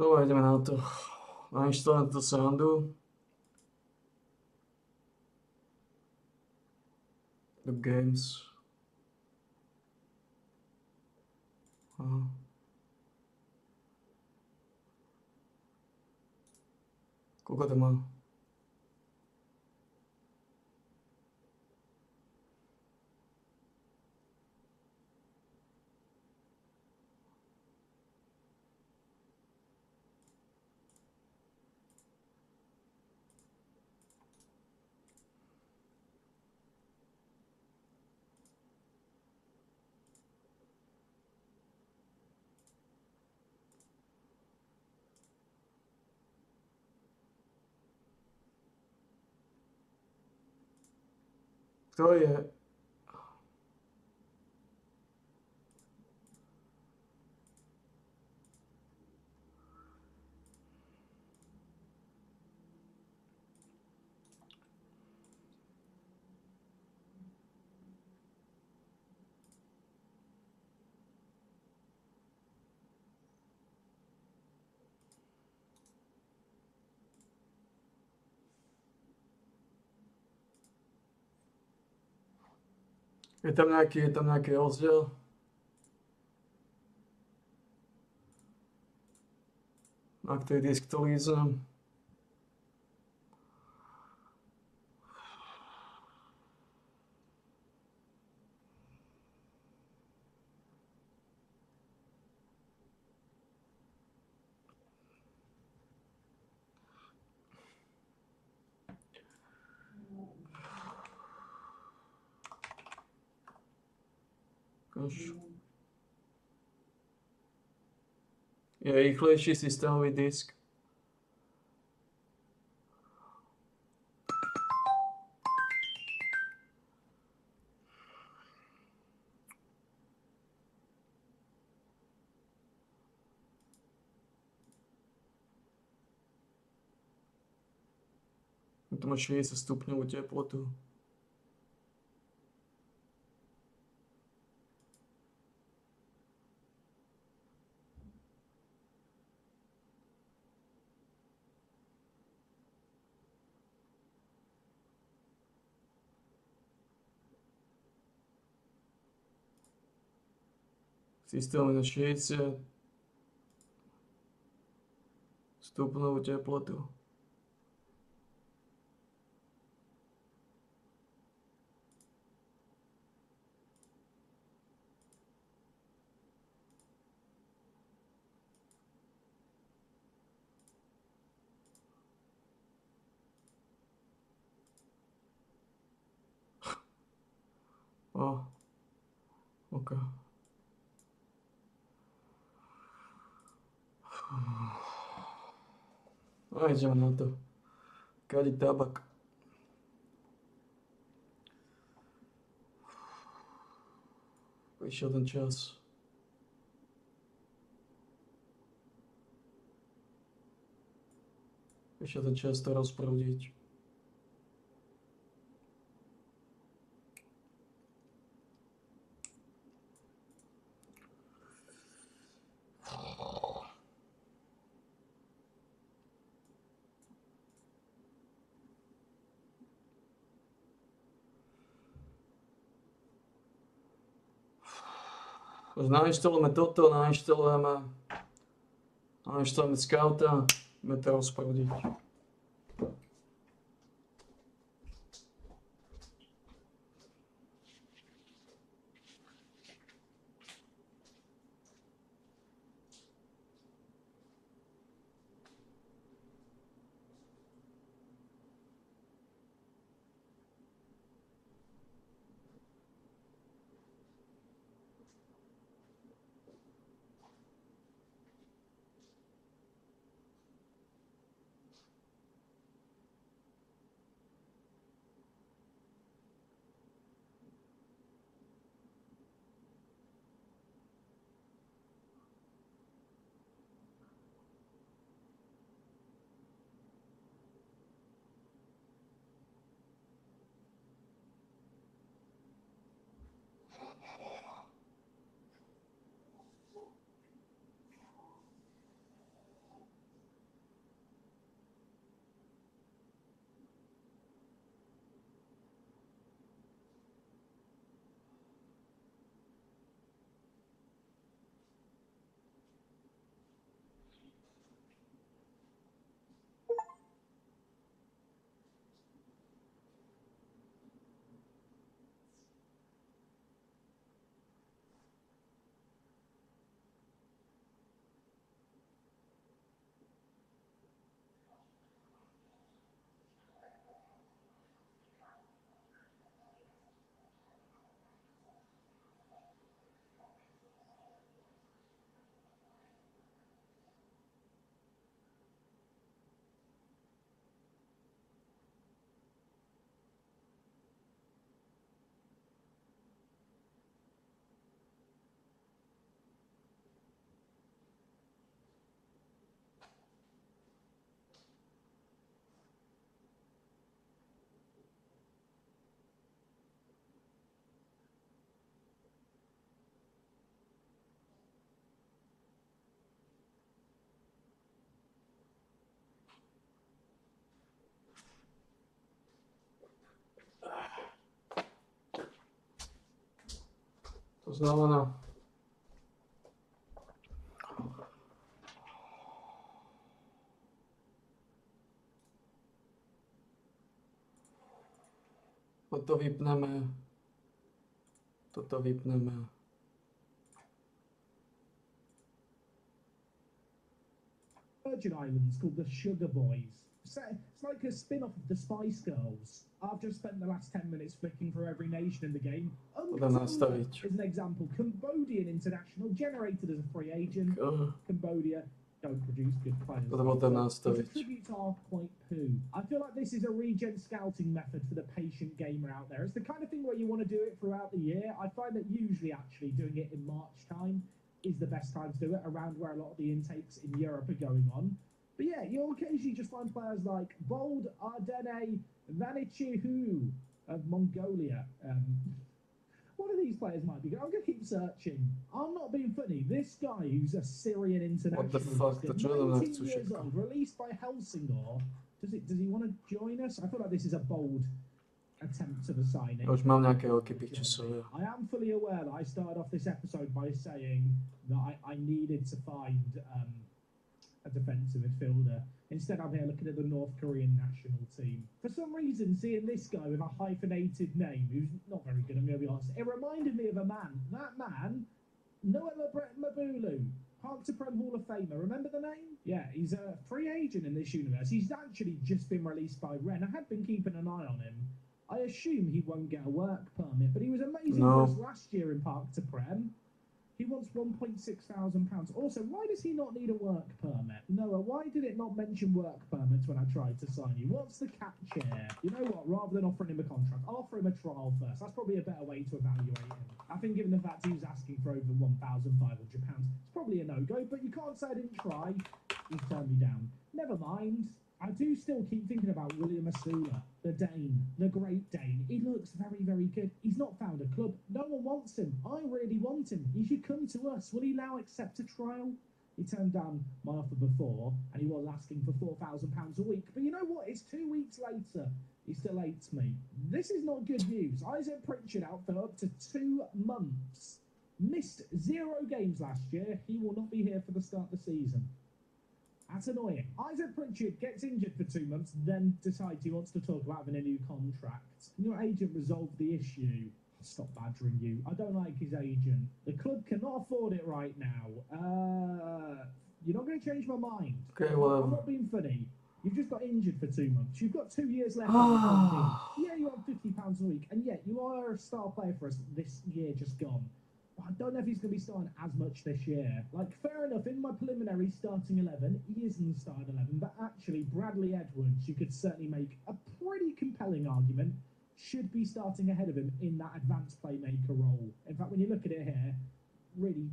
Dobre, ideme na to. Nainštalujem to srandu. Do games. Aha. Koľko to má? Kto je? Je tam nejaký rozdiel? Na ktorý disk to lízem? Ukáž. Je rýchlejší systémový disk. To má 60 stupňovú teplotu. Systém na 60 stupňovú teplotu. O, ok. A ideme na to. Kadiť tabak. Prišiel ten čas. Prišiel ten čas to rozprúdiť. Už nainštalujeme toto, nainštalujeme Scouta, ideme to rozprúdiť. To znamená, toto vypneme, toto vypneme. Virgin Islands called the Sugar Boys. It's like a spin-off of the Spice Girls. I've just spent the last 10 minutes flicking through every nation in the game. Angola is an example. Cambodian international, generated as a free agent. Cambodia don't produce good players. The tributes are quite poo. I feel like this is a regen scouting method for the patient gamer out there. It's the kind of thing where you want to do it throughout the year. I find that usually actually doing it in March time is the best time to do it, around where a lot of the intakes in Europe are going on. But yeah, you'll occasionally just find players like Bold Ardenne Vanichihu of Mongolia. One of these players might be good. I'm going to keep searching. I'm not being funny. This guy who's a Syrian international, what the fuck? 19 years old, released by Helsingor. Does he want to join us? I feel like this is a bold attempt of a signing. Už mám nejaké roky pictures. I am fully aware that I started off this episode by saying that I needed to find a defensive midfielder. Instead, I'm here looking at the North Korean national team. For some reason, seeing this guy with a hyphenated name, who's not very good, I'm going to be honest, it reminded me of a man. That man, Noah Mabulu, Park to Prem Hall of Famer. Remember the name? Yeah, he's a free agent in this universe. He's actually just been released by Rennes. I had been keeping an eye on him. I assume he won't get a work permit, but he was amazing for us last year in Park to Prem. He wants £1,600. Also, why does he not need a work permit? Noah, why did it not mention work permits when I tried to sign you? What's the catch here? You know what? Rather than offering him a contract, I'll offer him a trial first. That's probably a better way to evaluate him. I think given the fact he was asking for over £1,500, it's probably a no-go, but you can't say I didn't try. He's turned me down. Never mind. I do still keep thinking about William Asula, the Dane, the Great Dane. He looks very, very good. He's not found a club. No one wants him. I really want him. He should come to us. Will he now accept a trial? He turned down my offer before, and he was asking for £4,000 a week. But you know what? It's 2 weeks later. He still hates me. This is not good news. Isaac Pritchard out for up to 2 months. Missed 0 games last year. He will not be here for the start of the season. That's annoying. Isaac Pritchard gets injured for 2 months, then decides he wants to talk about having a new contract. Can your agent resolve the issue? Stop badgering you. I don't like his agent. The club cannot afford it right now. You're not going to change my mind. Okay, I'm whatever. not being funny. You've just got injured for 2 months. You've got 2 years left on the contract. Yeah, you have £50 a week, and yet you are a star player for us this year just gone. But I don't know if he's going to be starting as much this year. Like, fair enough, in my preliminary starting 11, he is in the starting 11, but actually, Bradley Edwards, you could certainly make a pretty compelling argument, should be starting ahead of him in that advanced playmaker role. In fact, when you look at it here, really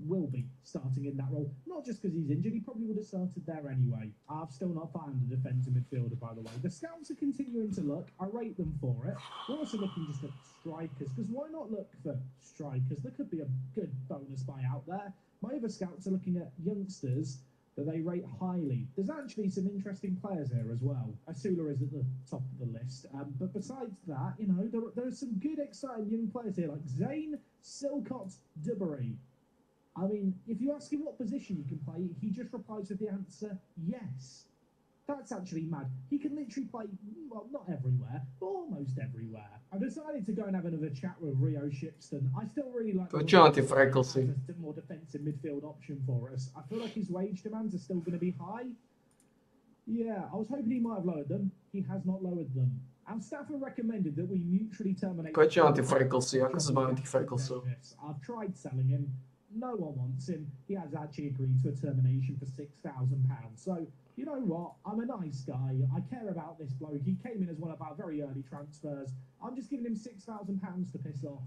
will be starting in that role. Not just because he's injured, he probably would have started there anyway. I've still not found a defensive midfielder, by the way. The scouts are continuing to look. I rate them for it. We're also looking just at strikers, because why not look for strikers? There could be a good bonus buy out there. My other scouts are looking at youngsters that they rate highly. There's actually some interesting players here as well. Asula is at the top of the list. But besides that, you know, there are some good, exciting young players here, like Zane Silcott Duberry. I mean, if you ask him what position he can play, he just replies with the answer, yes. That's actually mad. He can literally play, well, not everywhere, but almost everywhere. I've decided to go and have another chat with Rio Shipston. I still really like Freckles. a more defensive midfield option for us. I feel like his wage demands are still going to be high. Yeah, I was hoping he might have lowered them. He has not lowered them. Our staff have recommended that we mutually terminate... Freckles, jak se zbavím těch Frecklesů. I've tried selling him. No one wants him. He has actually agreed to a termination for £6,000. So, you know what? I'm a nice guy. I care about this bloke. He came in as one of our very early transfers. I'm just giving him £6,000 to piss off.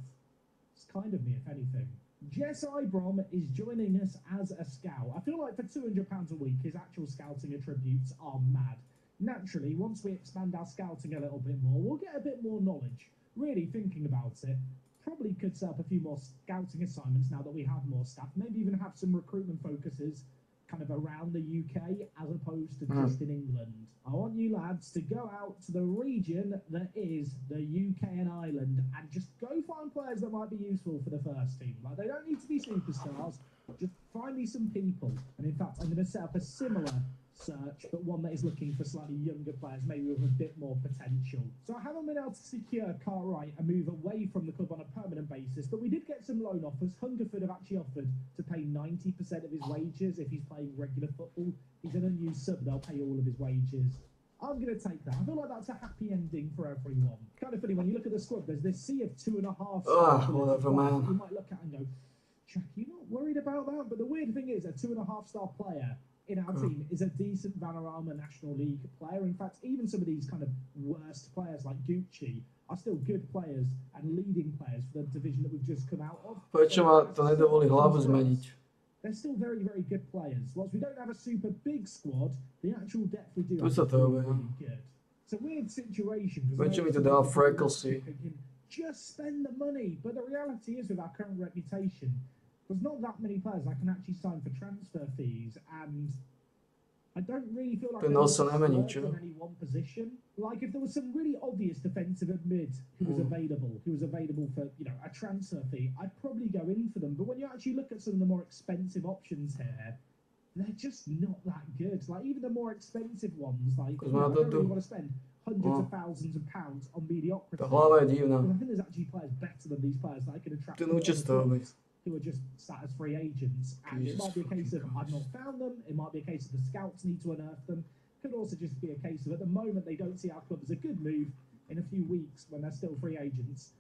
It's kind of me, if anything. Jess Ibrom is joining us as a scout. I feel like for £200 a week, his actual scouting attributes are mad. Naturally, once we expand our scouting a little bit more, we'll get a bit more knowledge. Really thinking about it, probably could set up a few more scouting assignments now that we have more staff. Maybe even have some recruitment focuses kind of around the UK as opposed to just in England. I want you lads to go out to the region that is the UK and Ireland and just go find players that might be useful for the first team. Like, they don't need to be superstars. Just find me some people. And in fact, I'm going to set up a similar search, but one that is looking for slightly younger players, maybe with a bit more potential. So I haven't been able to secure Cartwright a move away from the club on a permanent basis, but we did get some loan offers. Hungerford have actually offered to pay 90% of his wages if he's playing regular football. He's an unused sub, they'll pay all of his wages. I'm going to take that. I feel like that's a happy ending for everyone. Kind of funny, when you look at the squad, there's this sea of 2.5 whatever, man. You might look at and go, Jack, you're not worried about that? But the weird thing is, a 2.5-star player in our team is a decent Vanarama National League player. In fact, even some of these kind of worst players like Gucci are still good players and leading players for the division that we've just come out of. To nedovolí hlavu zmeniť. They're still very, very good players. Whilst we don't have a super big squad, the actual depth we do Tu have sa is to really, hovorí. really good. It's a weird situation. Prečo mi to dá Frecklesy? Just spend the money. But the reality is, with our current reputation, there's not that many players I can actually sign for transfer fees, and I don't really feel like Ten I need to osem nemení, splurge čo? on any one position. Like, if there was some really obvious defensive mid who was available for, you know, a transfer fee, I'd probably go in for them. But when you actually look at some of the more expensive options here, they're just not that good. Like, even the more expensive ones, like, you know, I don't really want to spend hundreds of thousands of pounds on mediocrity. Ta hlava je Because divná. I think there's actually players better than these players that I could attract. Ten účestový. Who are just sat as free agents, and it might be a case of I've not found them, it might be a case of the scouts need to unearth them, could also just be a case of at the moment they don't see our club as a good move. In a few weeks when they're still free agents,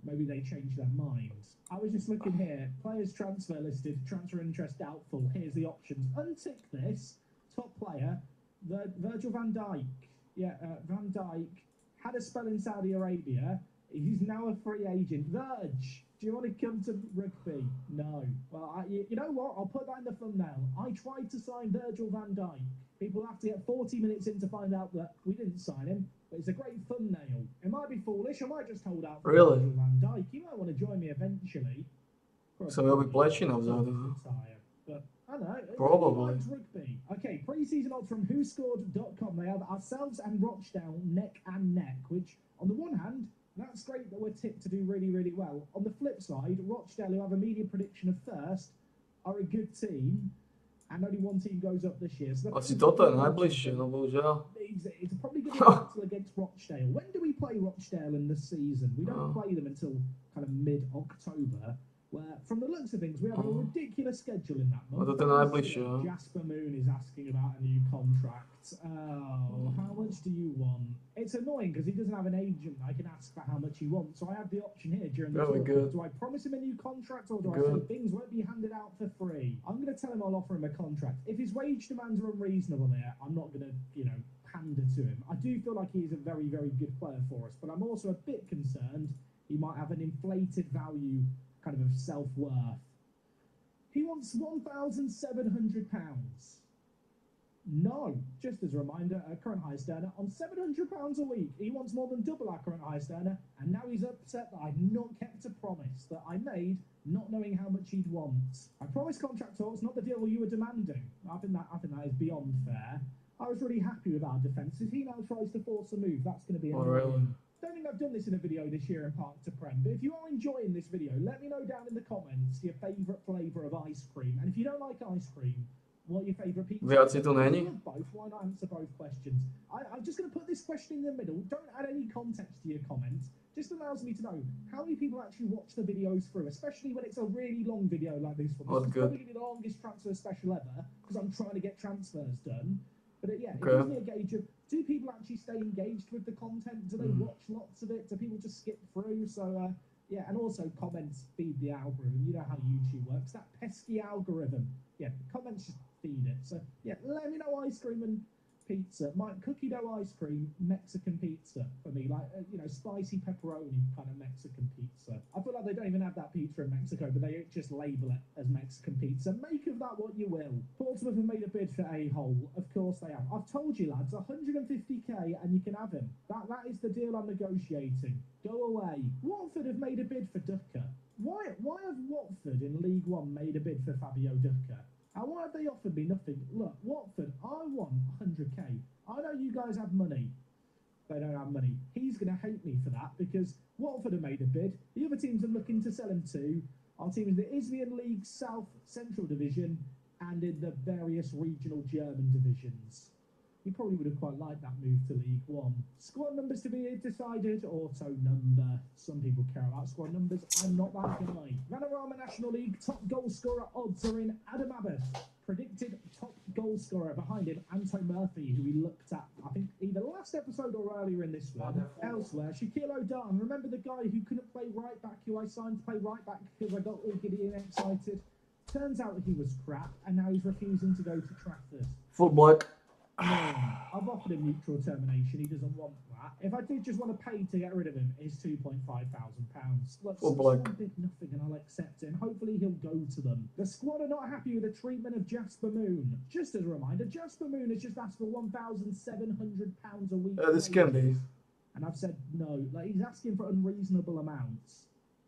maybe they change their minds. I was just looking here, players transfer listed, transfer interest doubtful, here's the options. Untick this, top player, Virgil van Dijk. Yeah, Van Dijk had a spell in Saudi Arabia, he's now a free agent. Virg, do you want to come to rugby? No. Well, you know what? I'll put that in the thumbnail. I tried to sign Virgil van Dijk. People have to get 40 minutes in to find out that we didn't sign him, but it's a great thumbnail. It might be foolish. I might just hold out for Really? Virgil van Dijk. You might want to join me eventually. Som měl být plečina vzadu. But I don't know. Probably. He likes rugby. Okay, pre-season odds from WhoScored.com. They have ourselves and Rochdale neck and neck, which on the one hand That's great that we're tipped to do really, really well. On the flip side, Rochdale, who have a media prediction of first, are a good team, and only one team goes up this year. So Asi toto je najbližšie, no bohužiaľ. it's probably going to be a battle against Rochdale. When do we play Rochdale in the season? We don't play them until kind of mid-October. Where, from the looks of things, we have a ridiculous schedule in that month. No toto je najbližšie, no. Jasper Moon is asking about a new contract. Oh, how much do you want? It's annoying because he doesn't have an agent. I can ask for how much he wants. So I have the option here during the Very tour. good. Do I promise him a new contract or do I Good. say things won't be handed out for free? I'm going to tell him I'll offer him a contract. If his wage demands are unreasonable here, I'm not going to, pander to him. I do feel like he is a very, very good player for us, but I'm also a bit concerned he might have an inflated value kind of self-worth. He wants £1,700. No, just as a reminder, our current highest earner on £700 a week. He wants more than double our current highest earner, and now he's upset that I've not kept a promise that I made, not knowing how much he'd want. I promised contract talks, not the deal you were demanding. I think that is beyond fair. I was really happy with our defence. If he now tries to force a move, that's going to be Oh, really? I don't think I've done this in a video this year in Park to Prem, but if you are enjoying this video, let me know down in the comments your favourite flavour of ice cream. And if you don't like ice cream, what your favourite pizza? Viac si tu není? Both. Why not answer both questions? I'm just going to put this question in the middle. Don't add any context to your comments. Just allows me to know how many people actually watch the videos through, especially when it's a really long video like this one. Oh, This is good. probably going to be the longest transfer special ever because I'm trying to get transfers done. But it Okay. gives me a gauge of, do people actually stay engaged with the content? Do they watch lots of it? Do people just skip through? So, and also comments feed the algorithm. You know how YouTube works. That pesky algorithm. Yeah, comments just feed it. So, let me know ice cream and pizza. My cookie dough ice cream, Mexican pizza for me. Like, spicy pepperoni kind of Mexican pizza. I feel like they don't even have that pizza in Mexico, but they just label it as Mexican pizza. Make of that what you will. Portsmouth have made a bid for A-Hole. Of course they have. I've told you, lads, 150k and you can have him. That is the deal I'm negotiating. Go away. Watford have made a bid for Ducker. Why have Watford in League One made a bid for Fabio Ducker? And why have they offered me nothing? Look, Watford, I want 100k. I know you guys have money. They don't have money. He's going to hate me for that because Watford have made a bid. The other teams are looking to sell him to are teams in the Isthmian League South Central Division and in the various regional German divisions. He probably would have quite liked that move to League One. Squad numbers to be decided. Auto number. Some people care about squad numbers. I'm not that guy. Vanarama National League top goal scorer odds are in Adam Abbott. Predicted top goal scorer behind him, Anto Murphy, who we looked at, I think, either last episode or earlier in this one. Elsewhere, Shaquille O'Darn. Remember the guy who couldn't play right back, who I signed to play right back because I got all giddy and excited? Turns out he was crap, and now he's refusing to go to Trafford. Full black. I've offered him neutral termination. He doesn't want that. If I did just want to pay to get rid of him, it's £2,500. Look, Oh, bloke. someone did nothing and I'll accept it. And hopefully he'll go to them. The squad are not happy with the treatment of Jasper Moon. Just as a reminder, Jasper Moon has just asked for £1,700 a week. This can be. And I've said no. Like, he's asking for unreasonable amounts.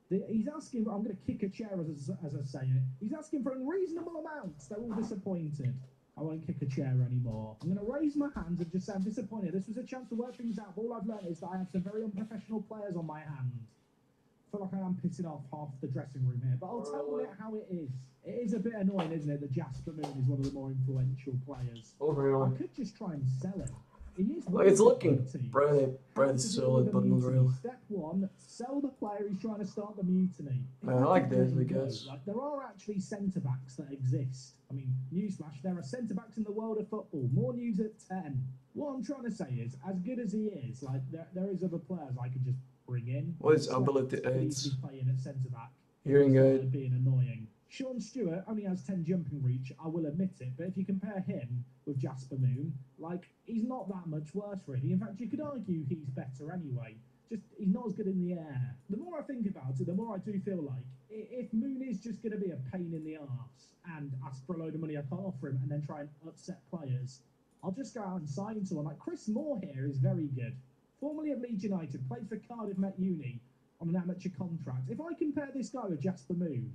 He's asking for, I'm going to kick a chair as I say it. He's asking for unreasonable amounts. They're all disappointed. I won't kick a chair anymore. I'm going to raise my hands and just say I'm disappointed. This was a chance to work things out, but all I've learned is that I have some very unprofessional players on my hand. I feel like I am pissing off half the dressing room here, but I'll tell it how it is. It is a bit annoying, isn't it, that Jasper Moon is one of the more influential players. Oh, I really? could just try and sell it. He is Like, it's one of looking the teams. pretty How to deal solid, with a but not mutiny. really. Step one, sell the player who's trying to start the mutiny. If Yeah, I like could this, let I him go, guess. like, there are actually centre-backs that exist. I mean, newsflash, there are centre-backs in the world of football. More news at 10. What I'm trying to say is, as good as he is, like, there is other players I could just bring in. What is It's ability like, aids? easily playing at centre-back. Hearing Started aid. being annoying. Sean Stewart only has 10 jumping reach, I will admit it, but if you compare him with Jasper Moon, like, he's not that much worse, really. In fact, you could argue he's better anyway. Just, he's not as good in the air. The more I think about it, the more I do feel like, if Moon is just going to be a pain in the arse and ask for a load of money I can't offer him and then try and upset players, I'll just go out and sign someone. Like, Chris Moore here is very good. Formerly of Leeds United, played for Cardiff Met Uni on an amateur contract. If I compare this guy with Jasper Moon,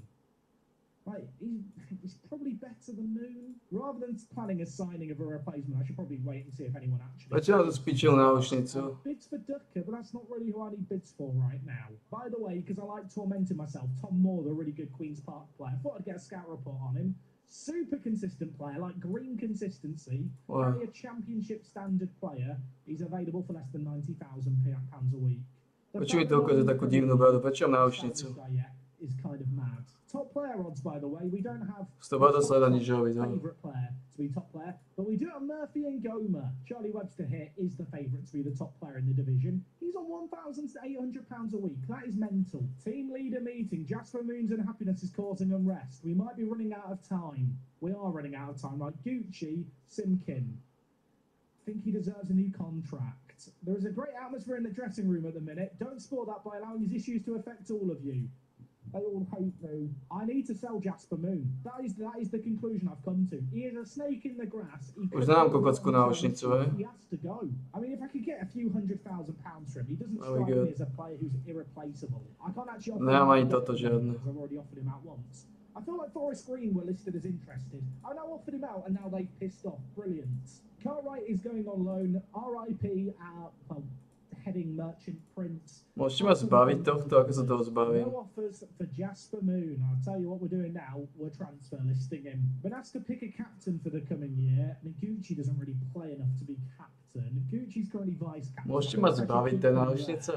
Right, he's probably better than Moon. Rather than planning a signing of a replacement, I should probably wait and see if anyone actually... Prečo na to spíčil náušnicu? Bids for Ducker, but that's not really who I need bids for right now. By the way, because I like tormenting myself, Tom Moore, the really good Queen's Park player, I thought I'd get a scout report on him. Super consistent player, like green consistency. Wow. Only a championship standard player. He's available for less than £90,000 a week. Prečo mi to ukazuje takú divnú bradu? Prečo mám náušnicu? Is kind of mad. Top player odds, by the way, we don't have Z toho brada sa dá nič robiť, no. favourite player to be top player, but we do have Murphy and Goma. Charlie Webster here is the favourite to be the top player in the division. He's on £1,800 a week. That is mental. Team leader meeting. Jasper Moon's unhappiness is causing unrest. We might be running out of time. We are running out of time. Like Gucci, Simkin. I think he deserves a new contract. There is a great atmosphere in the dressing room at the minute. Don't spoil that by allowing his issues to affect all of you. They all hate me. I need to sell Jasper Moon. That is the conclusion I've come to. He is a snake in the grass. Už nemám kokockú náušnicu, hej? He has to go. I mean, if I could get a few £100,000 for him, he doesn't There we strike go. me as a player who's irreplaceable. I can't actually offer Nemám him ani toto žiadne. because I've already offered him out once. I feel like Forest Green were listed as interested. I now offered him out and now they've pissed off. Brilliant. Cartwright is going on loan. RIP heading Merchant Prince. Môžete ma zbaviť tohto, ako sa toho zbavím? No offers for Jasper Moon. I'll tell you what we're doing now. We're transfer listing him. Been asked to pick a captain for the coming year. Noguchi doesn't really play enough to be captain. Noguchi's currently vice captain. Môžete ma zbaviť tej náušnice?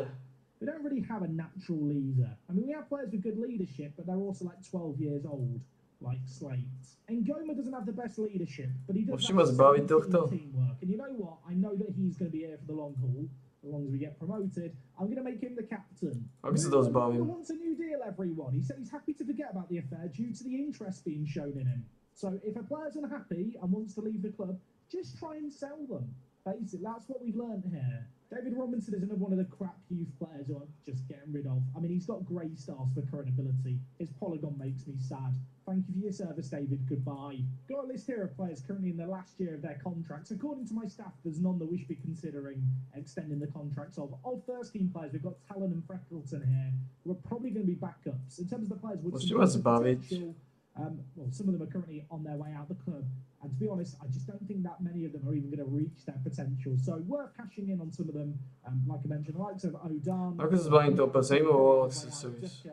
We don't really have a natural leader. I mean, we have players with good leadership, but they're also like 12 years old, like Slate. And Goma doesn't have the best leadership, but he does Môžete have ma zbaviť some tohto? teamwork. And you know what? I know that he's going to be here for the long haul. As long as we get promoted, I'm going to make him the captain. Ako sa toho He zbavím? wants a new deal, everyone. He said he's happy to forget about the affair due to the interest being shown in him. So if a player's unhappy and wants to leave the club, just try and sell them. Basically, that's what we've learned here. David Robinson is another one of the crap youth players who I'm just getting rid of. I mean, he's got grey stars for current ability. His polygon makes me sad. Thank you for your service, David. Goodbye. Got a list here of players currently in the last year of their contracts. According to my staff, there's none that we should be considering extending the contracts of. Of first-team players, we've got Talon and Freckleton here, who are probably going to be backups. In terms of the players, with Môžete some ma potential, zbaviť? well, some of them are currently on their way out the club. And to be honest, I just don't think that many of them are even going to reach their potential. So worth cashing in on some of them. Like I mentioned, the likes of Odan. Ako sa zbavím toho pasejmo vo service?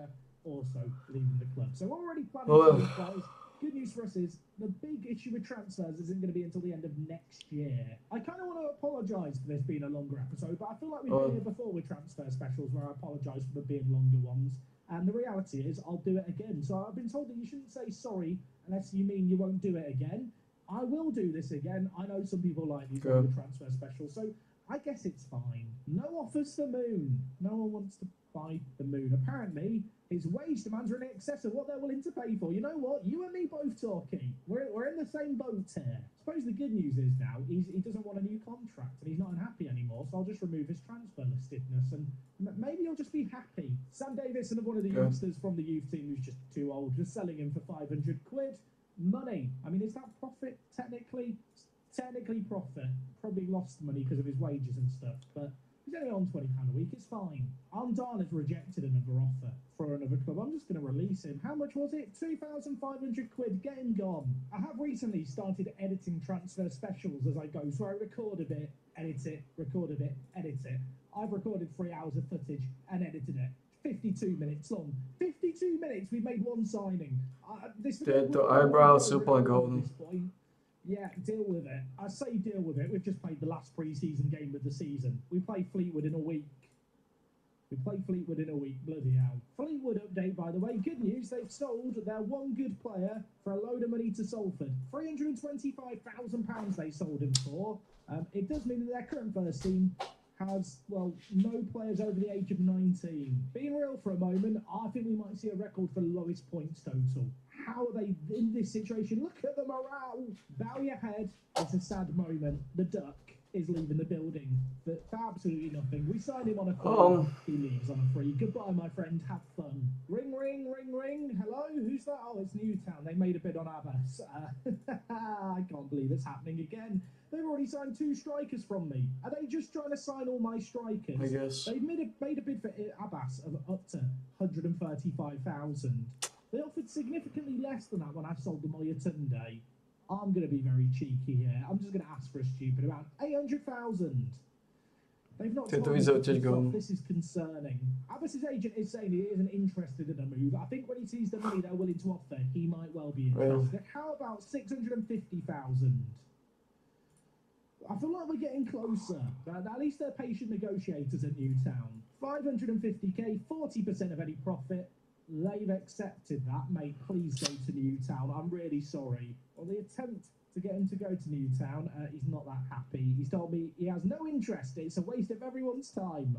Also leaving the club. So we're already planning Oh. for these players. Good news for us is the big issue with transfers isn't going to be until the end of next year. I kind of want to apologise for this being a longer episode, but I feel like we've been here before with transfer specials where I apologise for them being longer ones. And the reality is I'll do it again. So I've been told that you shouldn't say sorry unless you mean you won't do it again. I will do this again. I know some people like these longer transfer specials, so I guess it's fine. No offers for Moon. No one wants to buy the Moon. Apparently, his wage demands are in excess of what they're willing to pay for. You know what? You and me both talking. We're in the same boat here. I suppose the good news is now he doesn't want a new contract and he's not unhappy anymore, so I'll just remove his transfer listedness and maybe he'll just be happy. Sam Davis, another one of the youngsters from the youth team who's just too old, just selling him for 500 quid. Money. I mean, is that profit technically? Technically profit. Probably lost money because of his wages and stuff, but he's only on £20 a week. It's fine. Almdana has rejected another offer for another club. I'm just going to release him. How much was it? 2,500 quid. Get him gone. I have recently started editing transfer specials as I go, so I record a bit, edit it, record a bit, edit it. I've recorded 3 hours of footage and edited it. 52 minutes long. 52 minutes, we've made one signing. Tieto eyebrows sú úplne hovno. Yeah, deal with it. I say deal with it. We've just played the last pre-season game of the season. We play Fleetwood in a week. Bloody hell. Fleetwood update, by the way. Good news, they've sold their one good player for a load of money to Salford. £325,000 they sold him for. It does mean that their current first team has, well, no players over the age of 19. Being real for a moment, I think we might see a record for the lowest points total. How are they in this situation? Look at the morale. Bow your head. It's a sad moment. The duck is leaving the building for absolutely nothing. We signed him on a free. He leaves on a free. Goodbye, my friend. Have fun. Ring, ring, ring, ring. Hello? Who's that? Oh, it's Newtown. They made a bid on Abbas. I can't believe it's happening again. They've already signed 2 strikers from me. Are they just trying to sign all my strikers? I guess. They've made a bid for Abbas of up to 135,000. They offered significantly less than that when I sold them Oyatunde. I'm going to be very cheeky here. I'm just going to ask for a stupid amount. 800,000. They've not Tieto told me vyzerá to tiež piss off. gone. This is concerning. Abbas's agent is saying he isn't interested in a move. I think when he sees the money they're willing to offer, he might well be interested. How about 650,000? I feel like we're getting closer. At least they're patient negotiators at Newtown. 550k, 40% of any profit. They've accepted that, mate. Please go to Newtown. I'm really sorry. Well, the attempt to get him to go to Newtown, he's not that happy. He's told me he has no interest. It's a waste of everyone's time.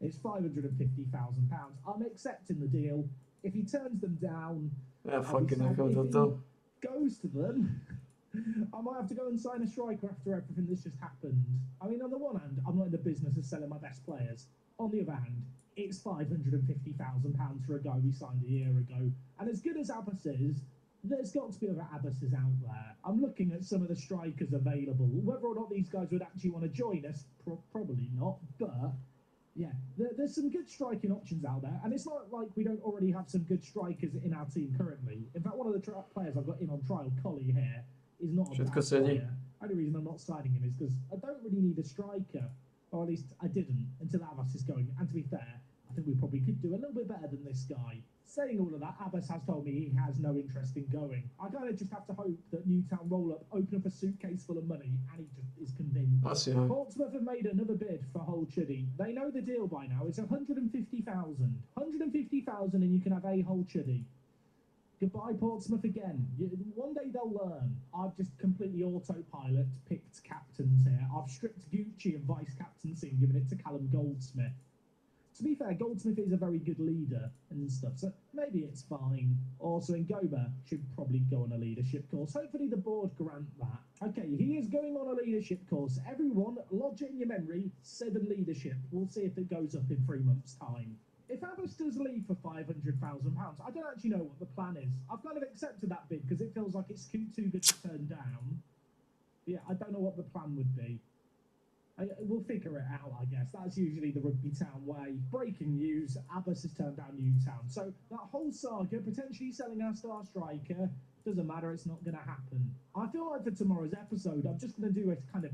It's £550,000. I'm accepting the deal. If he turns them down, Ja, I'll be fucking sad. nechal If toto. he goes to them, I might have to go and sign a striker after everything that's just happened. I mean, on the one hand, I'm not in the business of selling my best players. On the other hand, it's £550,000 for a guy we signed a year ago. And as good as Abbas is, there's got to be other Abbases out there. I'm looking at some of the strikers available. Whether or not these guys would actually want to join us, probably not. But yeah, there's some good striking options out there, and it's not like we don't already have some good strikers in our team currently. In fact, one of the players I've got in on trial, Collie here, is not a Všetko bad sedí. player. Only reason I'm not signing him is because I don't really need a striker, or at least I didn't until Abbas is going. And to be fair, I think we probably could do a little bit better than this guy. Saying all of that, Abbas has told me he has no interest in going. I kind of just have to hope that Newtown roll up, open up a suitcase full of money, and he just is convinced. Asi hej. Portsmouth have made another bid for Hull Chuddy. They know the deal by now. It's 150,000. 150,000 and you can have a Hull Chuddy. Goodbye, Portsmouth again. One day they'll learn. I've just completely autopilot picked captains here. I've stripped Gucci and vice captaincy and given it to Callum Goldsmith. To be fair, Goldsmith is a very good leader and stuff, so maybe it's fine. Also, Ngoma should probably go on a leadership course. Hopefully the board grant that. Okay, he is going on a leadership course. Everyone, lodge it in your memory, 7 leadership. We'll see if it goes up in 3 months' time. If Abbas does leave for £500,000, I don't actually know what the plan is. I've kind of accepted that bid because it feels like it's too good to turn down. Yeah, I don't know what the plan would be. We'll figure it out, I guess. That's usually the Rugby Town way. Breaking news, Abbas has turned down Newtown. So that whole saga, potentially selling our star striker, doesn't matter, it's not going to happen. I feel like for tomorrow's episode, I'm just going to do a kind of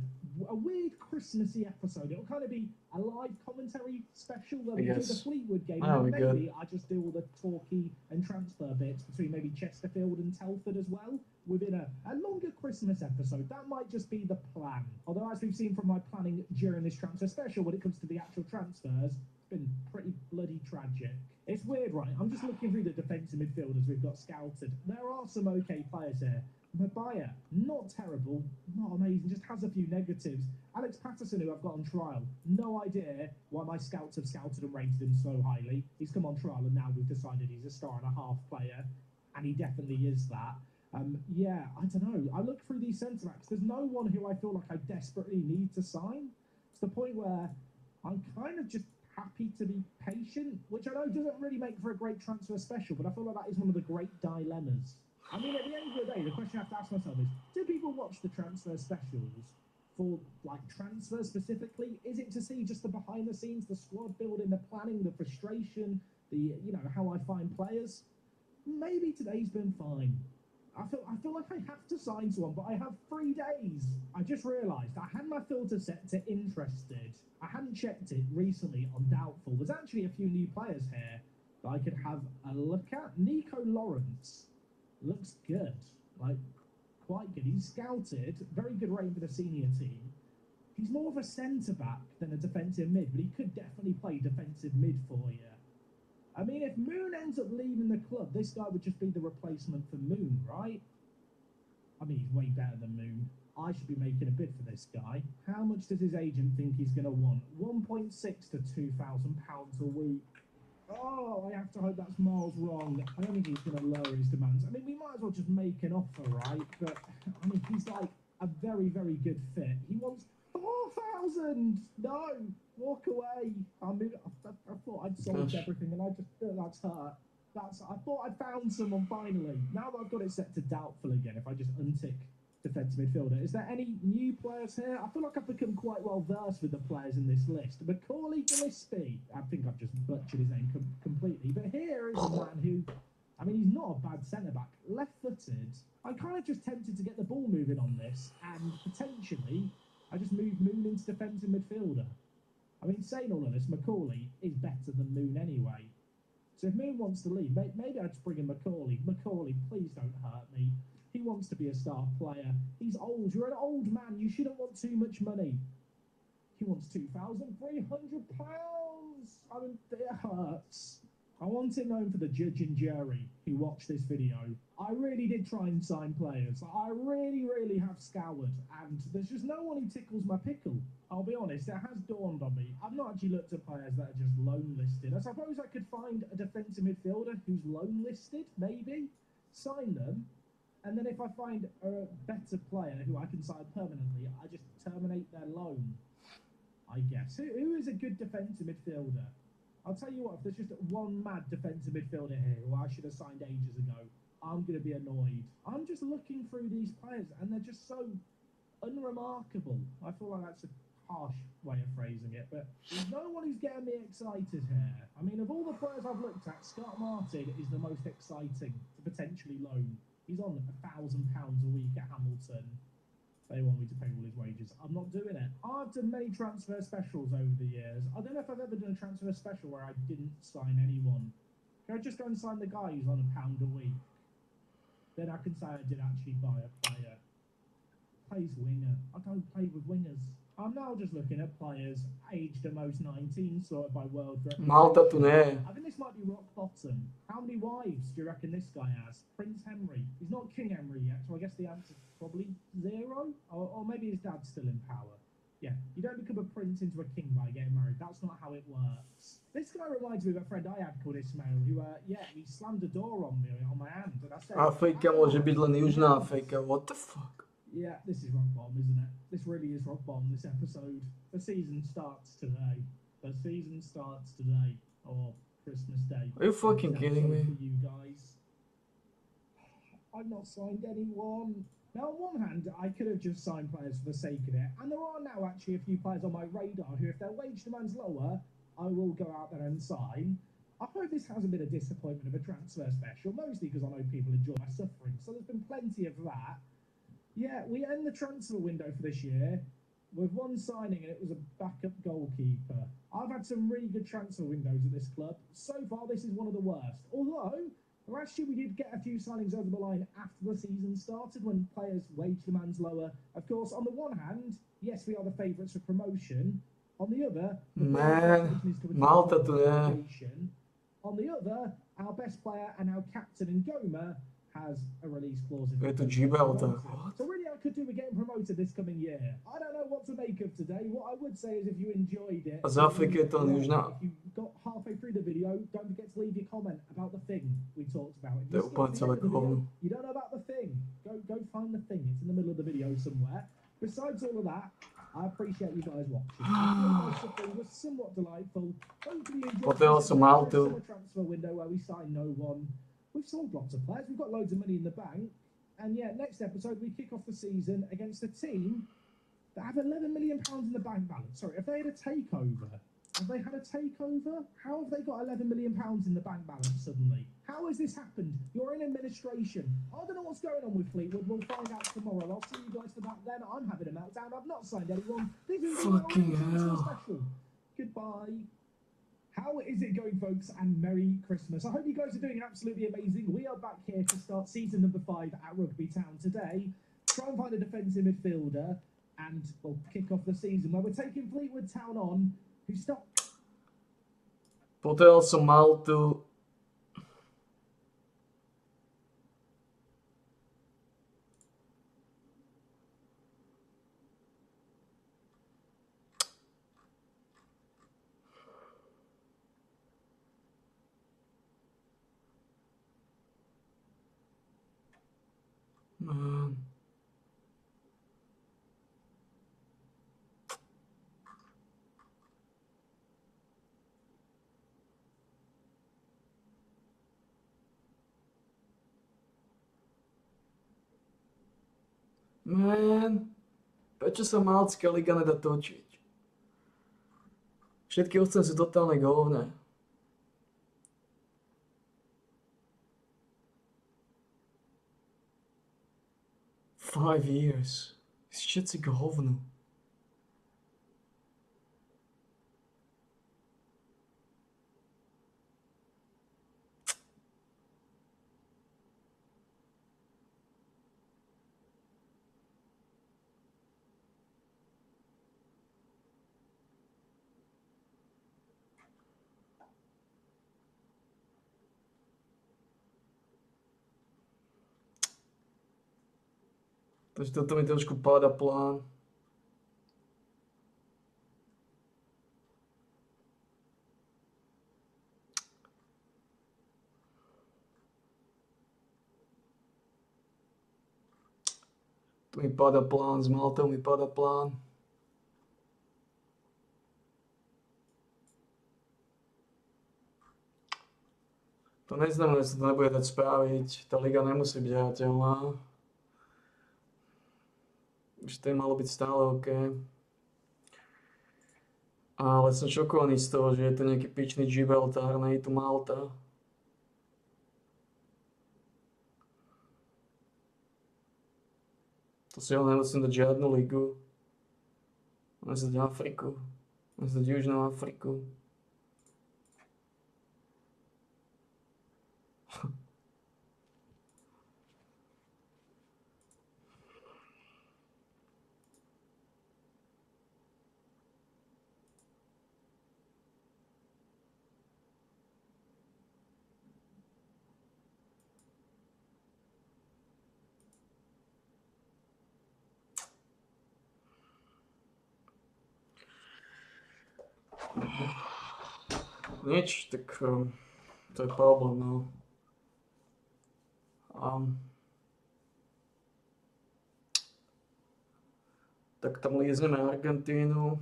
a weird Christmassy episode. It'll kind of be a live commentary special where we do the Yes. Fleetwood game. That'll And be maybe good. I just do all the talky and transfer bits between maybe Chesterfield and Telford as well within a longer Christmas episode. That might just be the plan. Although, as we've seen from my planning during this transfer special, when it comes to the actual transfers, it's been pretty bloody tragic. It's weird, right? I'm just looking through the defensive midfielders we've got scouted. There are some okay players here. Mabaya, not terrible, not amazing, just has a few negatives. Alex Patterson, who I've got on trial, no idea why my scouts have scouted and rated him so highly. He's come on trial and now we've decided he's a star-and-a-half player, and he definitely is that. Yeah, I don't know. I look through these centre-backs. There's no one who I feel like I desperately need to sign. It's the point where I'm kind of just happy to be patient, which I know doesn't really make for a great transfer special, but I feel like that is one of the great dilemmas. I mean, at the end of the day, the question I have to ask myself is, do people watch the transfer specials for, like, transfer specifically? Is it to see just the behind the scenes, the squad building, the planning, the frustration, the, you know, how I find players? Maybe today's been fine. I feel like I have to sign someone, but I have 3 days. I just realised I had my filter set to interested. I hadn't checked it recently on doubtful. There's actually a few new players here that I could have a look at. Nico Lawrence looks good, like quite good. He's scouted, very good rating for the senior team. He's more of a centre back than a defensive mid, but he could definitely play defensive mid for you. I mean, if Moon ends up leaving the club, this guy would just be the replacement for Moon, right? I mean, he's way better than Moon. I should be making a bid for this guy. How much does his agent think he's going to want? 1.6 to £2,000 a week. Oh, I have to hope that's miles wrong. I don't think he's going to lower his demands. I mean, we might as well just make an offer, right? But, I mean, he's like a very, very good fit. He wants 4,000! No! Walk away! I thought I'd solved Gosh. everything, and I just feel that's hurt. I thought I'd found someone finally. Now that I've got it set to doubtful again, if I just untick defensive midfielder, is there any new players here? I feel like I've become quite well versed with the players in this list. Macaulay Gillespie, I think I've just butchered his name completely, but here is a man who I mean, he's not a bad centre back. Left-footed. I'm kind of just tempted to get the ball moving on this, and potentially I just move Moon into defensive midfielder. I mean, saying all of this, Macaulay is better than Moon anyway. So if Moon wants to leave, maybe I'd just bring in Macaulay. Macaulay, please don't hurt me. He wants to be a star player. He's old. You're an old man. You shouldn't want too much money. He wants £2,300. I mean, it hurts. I want it known for the judge and jury who watched this video. I really did try and sign players. I really have scoured, and there's just no one who tickles my pickle. I'll be honest, it has dawned on me. I've not actually looked at players that are just loan listed. I suppose I could find a defensive midfielder who's loan listed, maybe, sign them, and then if I find a better player who I can sign permanently, I just terminate their loan, I guess. Who is a good defensive midfielder? I'll tell you what, if there's just one mad defensive midfielder here who I should have signed ages ago, I'm going to be annoyed. I'm just looking through these players and they're just so unremarkable. I feel like that's a harsh way of phrasing it, but there's no one who's getting me excited here. I mean, of all the players I've looked at, Scott Martin is the most exciting to potentially loan. He's on £1,000 a week at Hamilton. They want me to pay all his wages. I'm not doing it. I've done many transfer specials over the years. I don't know if I've ever done a transfer special where I didn't sign anyone. Can I just go and sign the guy who's on £1 a week? Then I can say I did actually buy a player. Plays winger. I don't play with wingers. I'm now just looking at players aged at most 19, sorted by world reputation. Malta tu ne je. I think this might be rock bottom. How many wives do you reckon this guy has? Prince Henry. He's not King Henry yet, so I guess the answer's probably 0. Or maybe his dad's still in power. Yeah, you don't become a prince into a king by getting married. That's not how it works. This guy reminds me of a friend I had called Ismail, who, he slammed a door on me, on my hand. And I said, Afrika môže byť len Južná Afrika. What the fuck? yeah, this is rock bottom, isn't it? This really is rock bottom, this episode. The season starts today. The season starts today. Or Christmas Day. Are you fucking kidding me? For you guys. I've not signed anyone. Now, on one hand, I could have just signed players for the sake of it. And there are now actually a few players on my radar who, if their wage demand's lower, I will go out there and sign. I hope this hasn't been a disappointment of a transfer special, mostly because I know people enjoy my suffering. So there's been plenty of that. Yeah, we end the transfer window for this year with one signing, and it was a backup goalkeeper. I've had some really good transfer windows at this club. So far, this is one of the worst. Although, last year we did get a few signings over the line after the season started when players' wage demands lower. Of course, on the one hand, yes, we are the favourites for promotion. On the other, Man, Malta tu ne je. on the other, our best player and our captain Ngoma has a release clause. Je to Gibraltar. So really I could do with getting promoted this coming year. I don't know what to make of today. What I would say is if you enjoyed it, A z Afriky je to len Južná. if you got halfway through the video, don't forget to leave your comment about the thing we talked about. If To je you úplne skipped celé the end of the video, hovno. you don't know about the thing. Go find the thing. It's in the middle of the video somewhere. Besides all of that, I appreciate you guys watching. I hope my suffering was somewhat delightful. Hopefully you enjoyed Potel this som Maltu. summer transfer window where we signed no one. We've sold lots of players. We've got loads of money in the bank. And yeah, next episode we kick off the season against a team that have £11 million in the bank balance. Sorry, have they had a takeover? Have they had a takeover? How have they got £11 million in the bank balance suddenly? How has this happened? You're in administration. I don't know what's going on with Fleetwood. We'll find out tomorrow. I'll see you guys for that then. I'm having a meltdown. I've not signed anyone. This is Fucking hell. special. Goodbye. How is it going, folks? And Merry Christmas. I hope you guys are doing absolutely amazing. We are back here to start season number 5 at Rugby Town today. Try and find a defensive midfielder and we'll kick off the season where we're taking Fleetwood Town on, who stopped. Potel som Maltu. Man. Man, prečo sa Maltská liga nedá točiť? Všetky ostatné sú totálne govné. 5 years. Všetci k hovnu. Takže toto mi trošku páda plán. Tu mi páda plán, s Maltou mi páda plán. To neznamená, že sa to nebude dať spraviť. Tá liga nemusí byť hrateľná. Že to malo byť stále OK. Ale som šokovaný z toho, že je to nejaký pičný Gibraltar, nie je tu Malta. To si ho nemusím dať žiadnu ligu. Musím dať Afriku. Musím dať Južnú Afriku. Nič, tak to je problém, no. Tak tam lízneme Argentínu.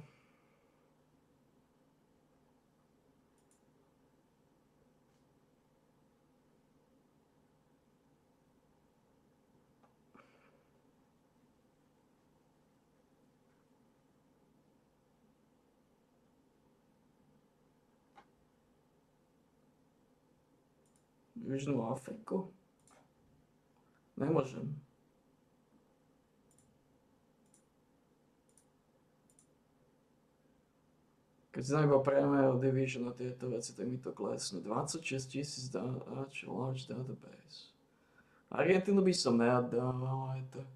Južnú Afriku. Nemôžem. Keď sa iba prejme o Division a tieto veci, tak mi to klesne. 26 000 large database. Argentínu by som neoddával aj tak.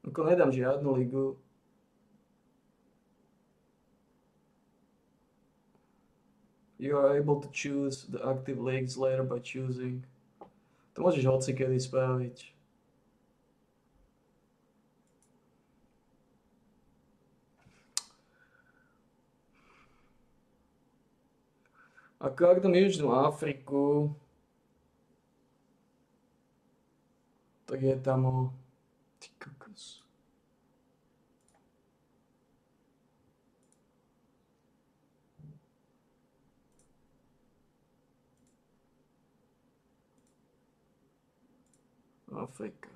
Ako nedám žiadnu ligu. You are able to choose the active leagues later by choosing. To môžeš hocikedy spraviť. Ako ak dám Južnú Afriku, tak je tam o... Ty kokos. Afrika.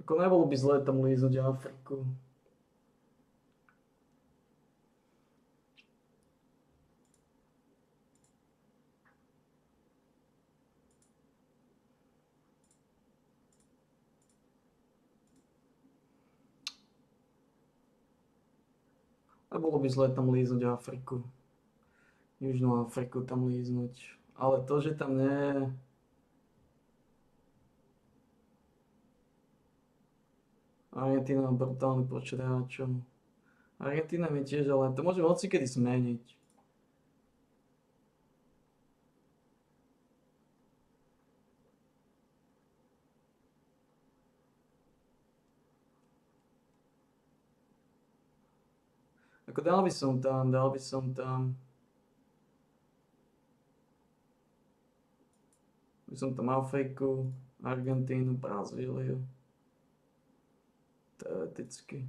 Ako nebolo by zlé tam líznuť Afriku. Nebolo by zlé tam líznuť Afriku. Južnú Afriku tam líznuť. Ale to, že tam nie je... Argentína má brutálny počet hráčov. Argentína mi tiež, ale to môžem hocikedy zmeniť. Ako dal by som tam. By som tam Afriku, Argentínu, Brazíliu. Teoreticky.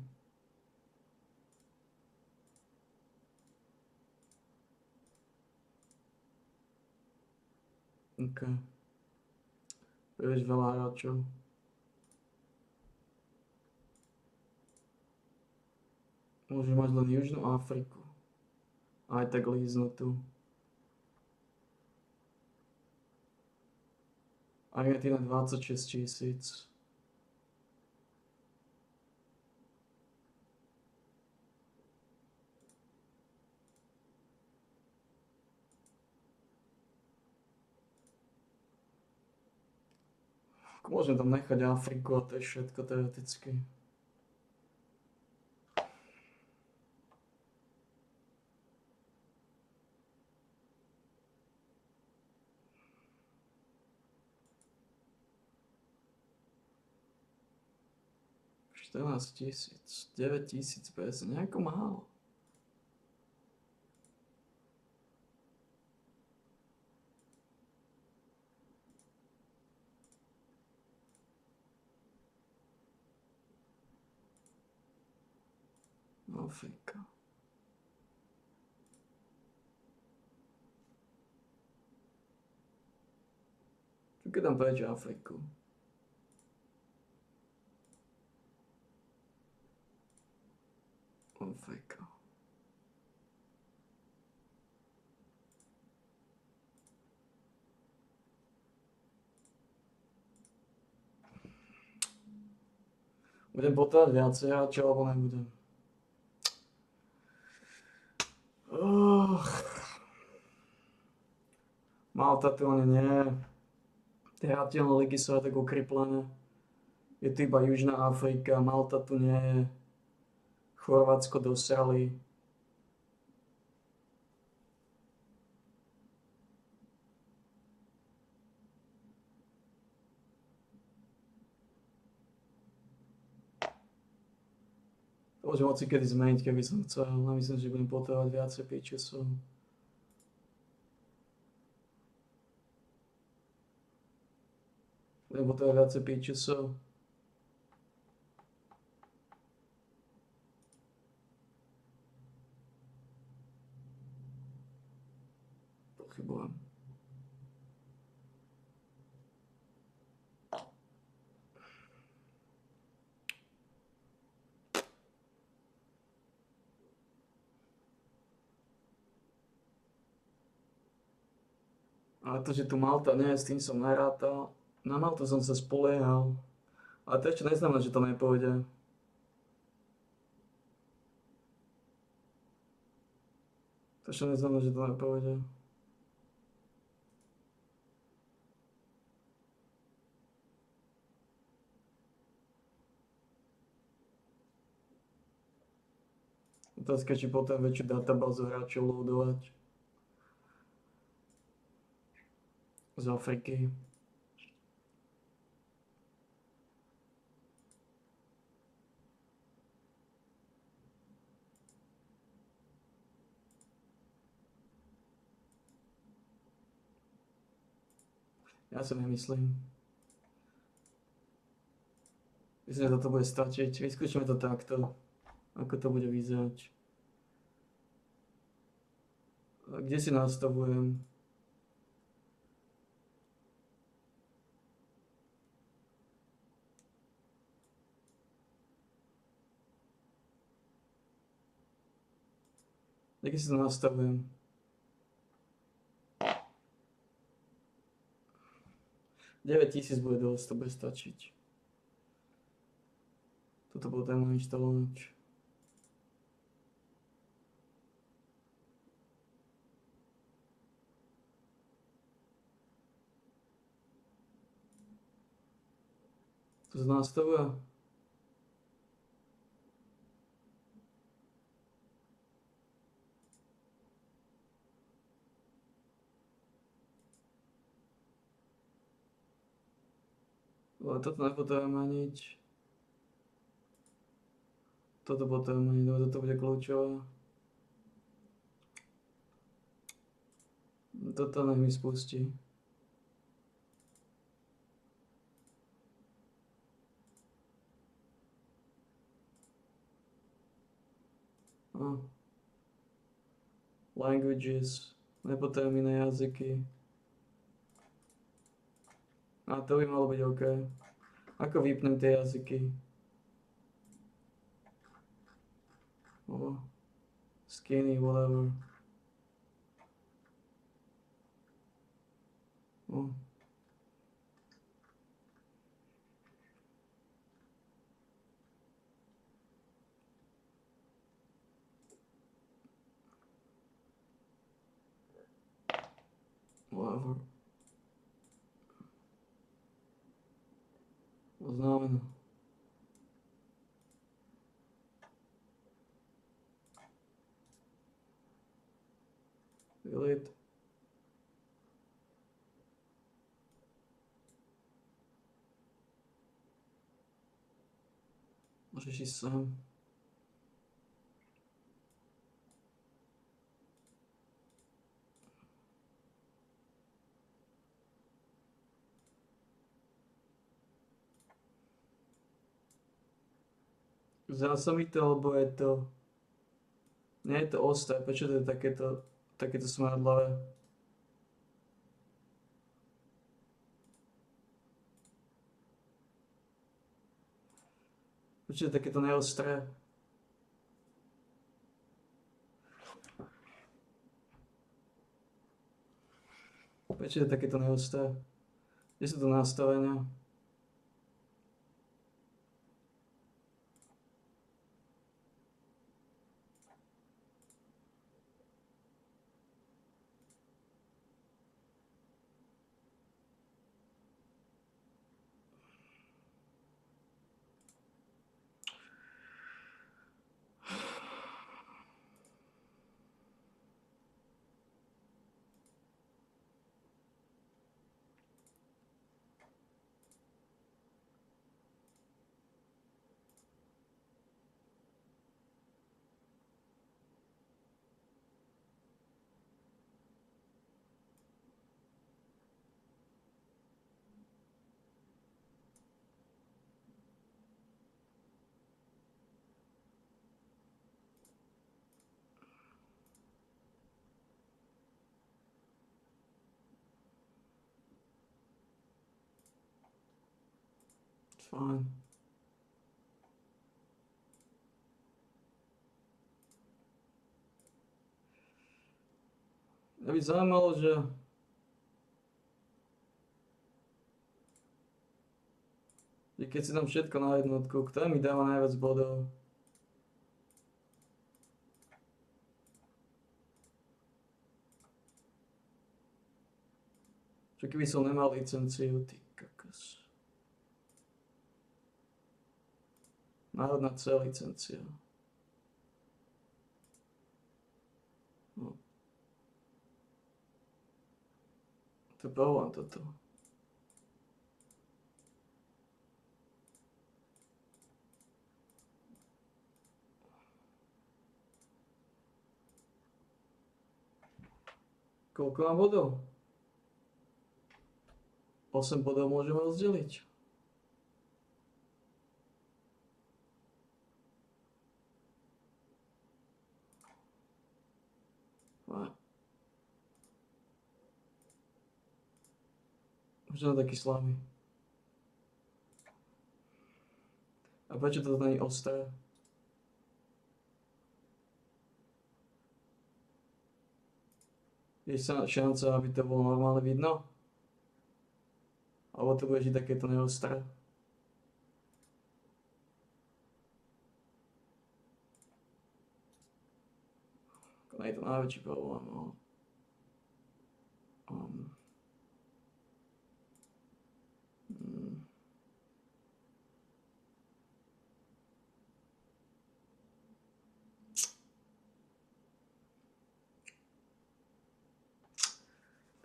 OK. Príliš veľa hráčov. Môže mať len Južnú Afriku. Aj tak líznutú. Argentína 26 000. Môžem tam nechať Afriku a to je všetko teoreticky. $14 000, 9 000 pesos, nejako málo. Afrika. Čo keď tam preč Afriku? Afrika. Budem potrebovať viacej hráčov, alebo nebudem? Malta tu ani nie. Tie hrateľné ligy sú aj tak ukryplené. Je tu iba Južná Afrika, Malta tu nie je. Chorvátsko dosrali. To môžem hocikedy zmeniť, keby som chcel. No myslím, že budem potrebovať viacej pitchesov. Budem potrebovať viacej pitchesov. Pochybujem. Ale to, že tu Malta nie, s tým som nerátal. Na Maltu som sa spoliehal. Ale to ešte neznamená, že to nepôjde. To ešte neznamená, že to nepôjde. Otázka, či potom väčšiu databázu hráčov loadovať. Z Afriky. Ja si nemyslím. Myslím, že toto bude stačiť. Vyskúšame to takto. Ako to bude vyzerať. A kde si nastavujem? Kde si to nastavujem? $9 000 bude dosť, to bude stačiť. Toto potrebujem inštalovať. To sa nastavuje. Ale toto nepotrebujem meniť. Toto potrebujem meniť, lebo toto bude kľúčové. Toto nech mi spustí. Languages. Nepotrebujem iné jazyky. A to by malo byť OK. Ako vypnem tie jazyky? Skinny, whatever. Whatever. To znamená. Delete. Môžeš ísť sem. Zdá sa mi to, alebo je to... Nie je to ostré, prečo to je takéto smradlavé? Prečo je takéto neostré? Prečo je takéto neostré? Kde sú to nastavenia? Fajn. Mňa by zaujímalo, že keď si dám všetko na jednotku, kto mi dáva najviac bodov? Čo keby som nemal licenciu, ty kakos. Národná C licencia. No. To je problém toto. Koľko mám bodov? 8 bodov môžeme rozdeliť. Možno taký slamy. A prečo to není ostré? Je šanca, aby to bolo normálne vidno? Alebo to bude žiť takéto neostré? To nie je to najväčší problém, no.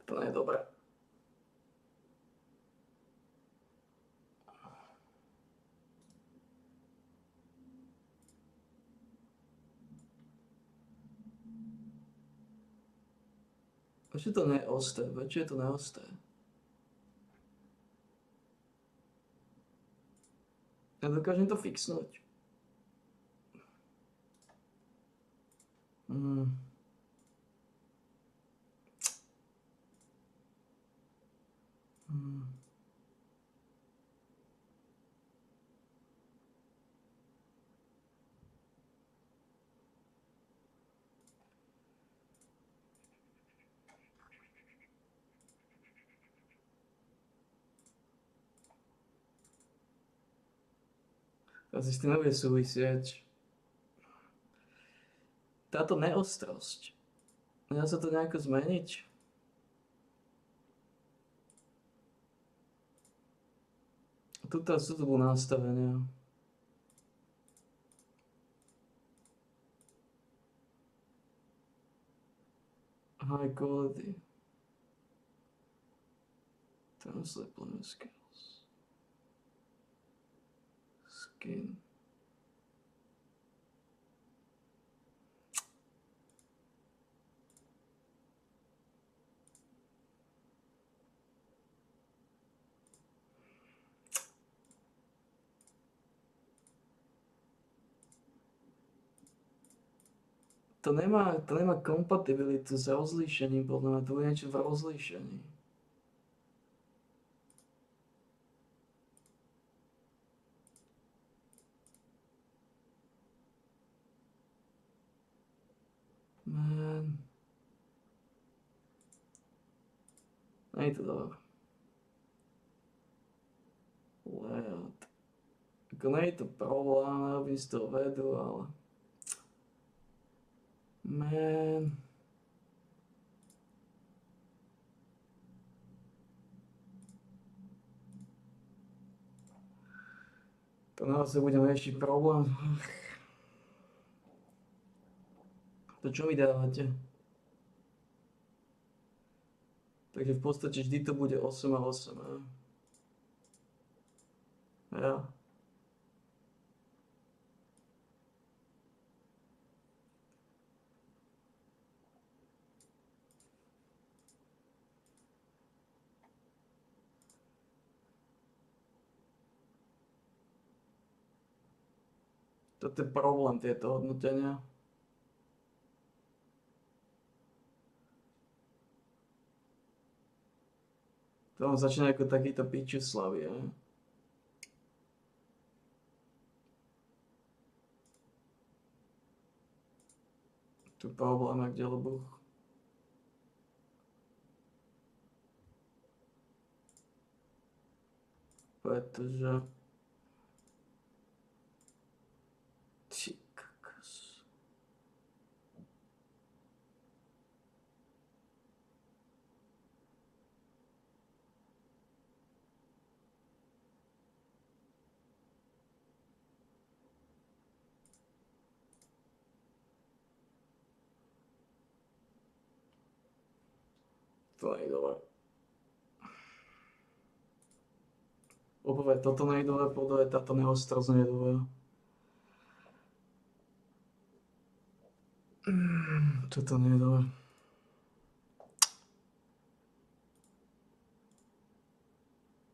To nie je dobré. Prečo to nie je ostré? Prečo je to neostré? Ja dokážem to fixnúť. Hmm. Hmm. Asi s tým nebude súvisieť táto neostrosť. Dá sa to nejako zmeniť? Tuto sú tu nastavenia. High quality. Translate player skills. Skin. To nemá kompatibilitu s rozlíšením, podľa mňa to bude niečo v rozlíšení. Man. Nie je to dobré. Layout. Ako nie je to problém, robím z toho vedu, ale... Man. To naozaj budem riešiť problém. To čo mi dávate? Takže v podstate vždy to bude 8 a 8, ne? Ja. Toto je problém, tieto hodnotenia. To on začína ako takýto pičuslavý, ne? Tu problém, ak ďalbuch. Pretože... Ty kokos. To nie je dobré. Poprvé toto nie je dobré, po druhé táto neostrosť nie je dobrá. Toto nie je dobré.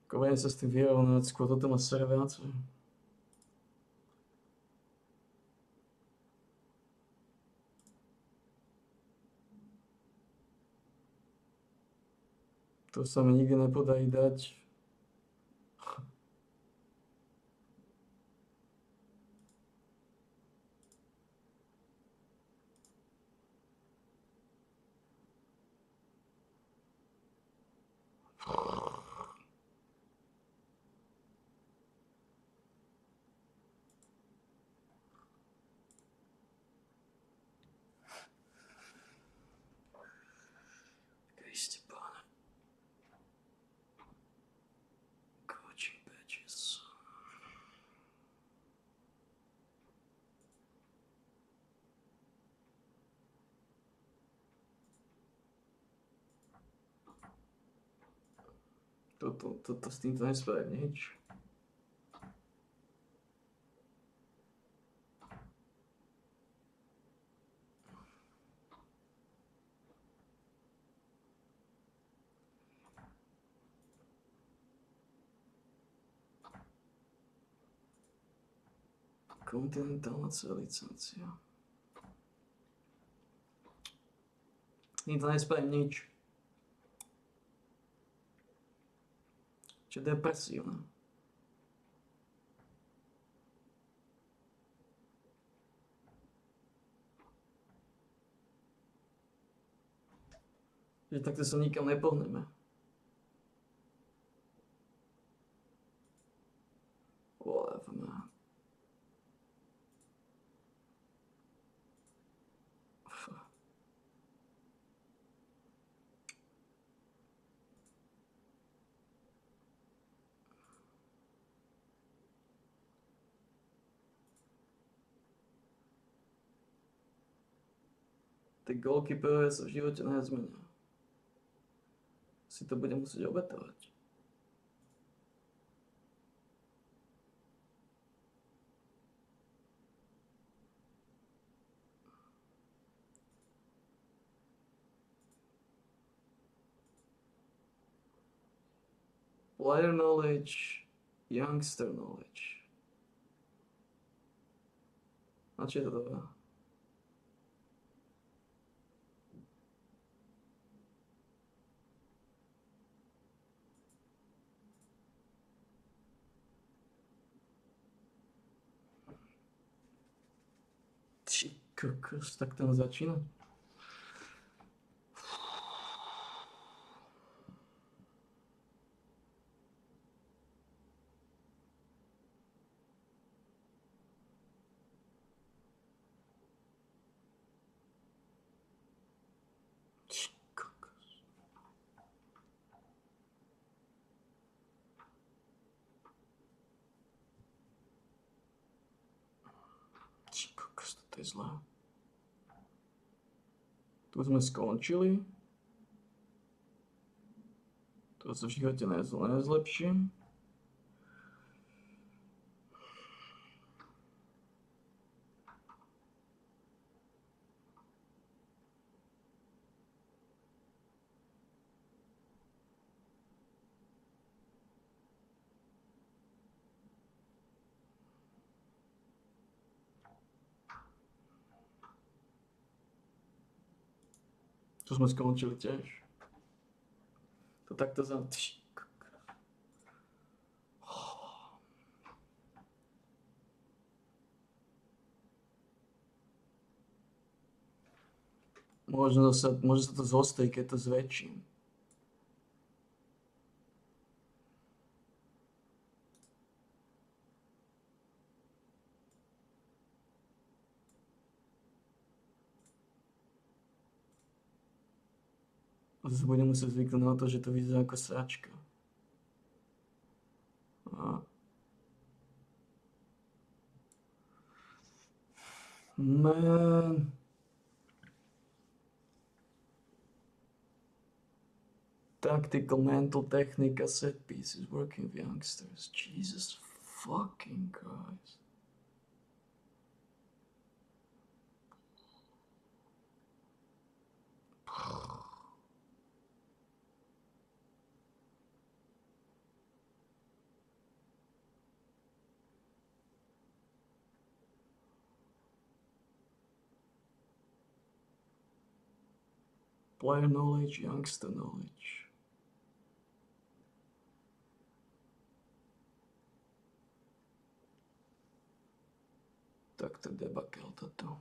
Ako viem sa s tým vyrovnať, skôr toto má sere viacej. To sa mi nikdy nepodarí dať. Kriste páne. Coaching badges. Toto s týmto nespraví nič. Kontinentálna licencia. To nespravím nič. Čo je depresívne. Že takto sa nikam nepohneme. Whatever, man. Tie goalkeeperovia sa v živote nezmenia. Si to budem musieť obetovať. Player knowledge, youngster knowledge. A čo je to dobré? Ty kokos, tak tam začína. Ty kokos. Ty kokos, toto je zlé. Tu sme skončili. To sa v živote nezlepším. Tu sme skončili tiež. To takto za... Môže sa to zostri, keď to zväčším. Zase budem musieť zvyknúť na to, že to vyzerá ako sračka. Man. Tactical, mental technique, set pieces, working with youngsters. Jesus fucking Christ. Player knowledge, youngster knowledge. Tak to debakel toto.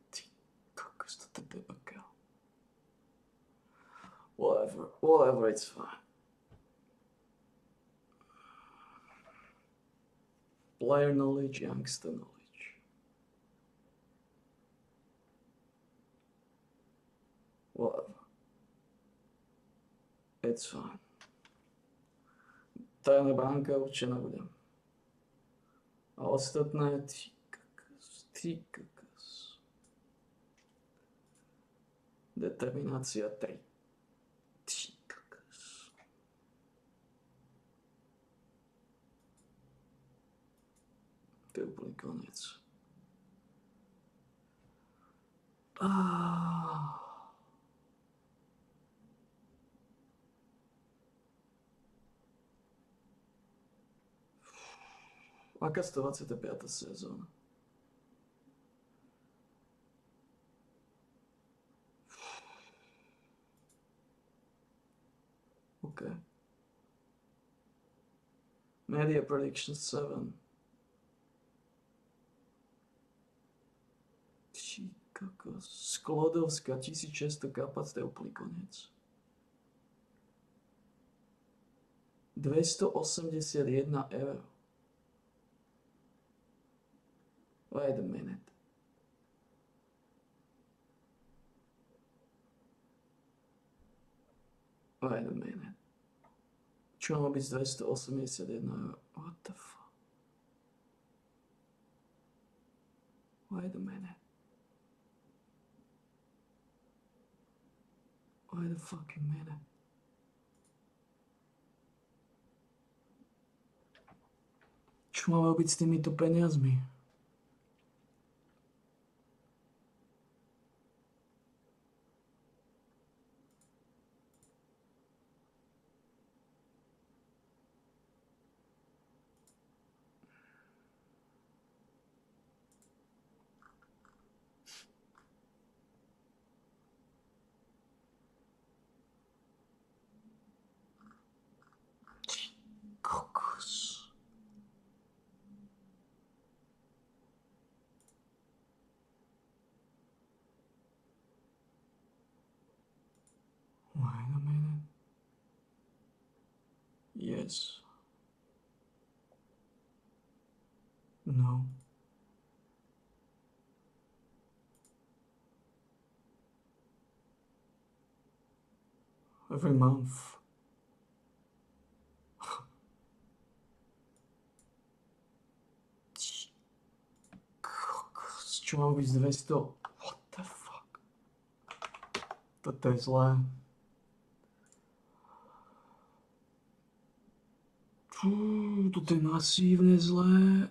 Ty kokos, toto debakel. Whatever, it's fine. Player knowledge, youngster knowledge. Whatever. It's fine. Tajná bránka určite nebudem. A ostatné, ty kokos. Determinácia 3. Ty kokos. To je úplný koniec. Aká 125. sezóna? OK. Media Prediction 7. Či kokos. Sklodovská 1600 kapacita, úplný koniec. 281 eur. Wait a minute. Wait a minute. Čo má byť z 281 eur? What the fuck? Wait a minute. Wait a fucking minute. Čo má robiť s týmito peniazmi? Kokos. Wait a minute. Yes. No. Every month. Kokos, čo má byť z 200? What the fuck? Toto je zlé. Fú, toto je masívne zlé.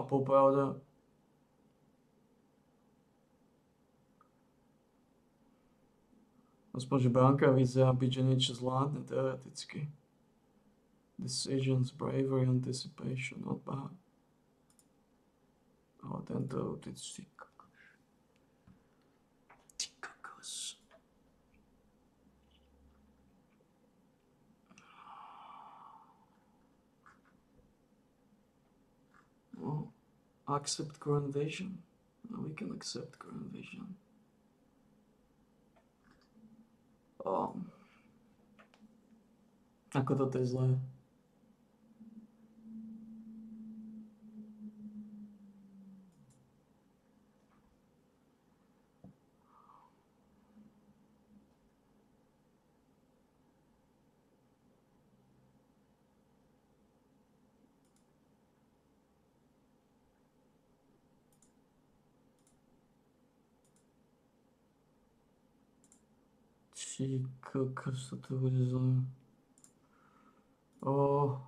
Popravda. Aspoň, že Branka vyzerá byť, že niečo zvládne teoreticky. Decisions, bravery, anticipation, not bad. Ale tento, ty kokos. No, accept current vision. No, we can accept current vision. Ako toto je zlé. Či kokos, to bude zlé. Ale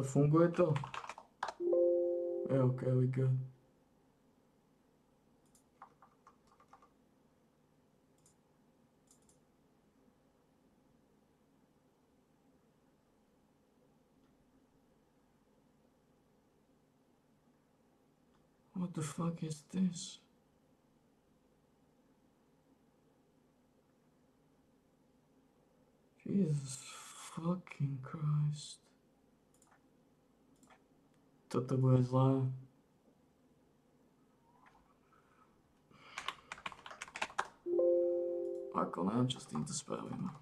funguje to? Je OK, we good. What the fuck is this? Jesus fucking Christ. Toto bude zlé. Ako neviem, čo s týmto spravíme.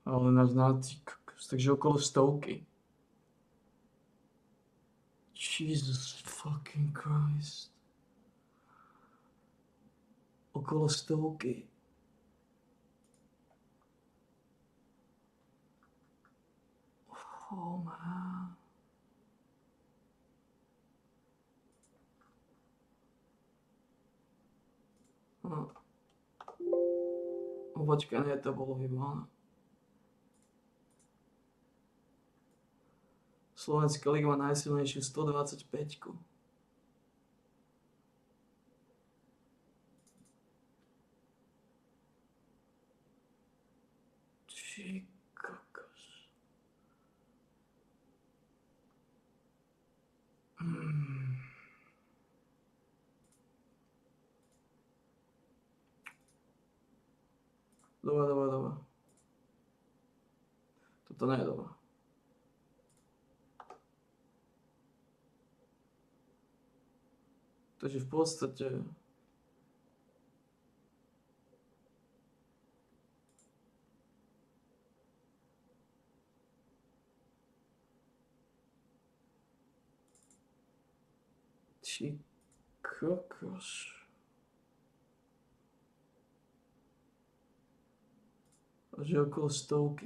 Ale na ty kokos, takže okolo 100. Jesus fucking Christ. Okolo 100. Oh man. No. Počkaj, nie, to bolo vybané. Slovenská liga má najsilnejšiu 125. Ty kokos. Dobre. Toto nie je dobré. Takže v podstate ty kokos. Takže okolo 100.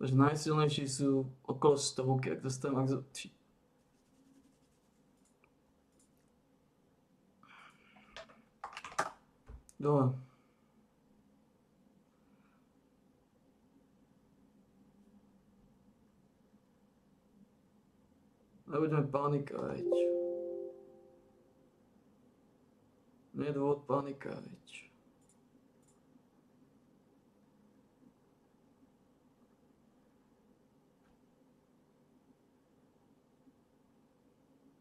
Takže najsilnejší sú okolo 100, ak dostanem Dobre. Nebudeme panikať. Nie je dôvod panikať.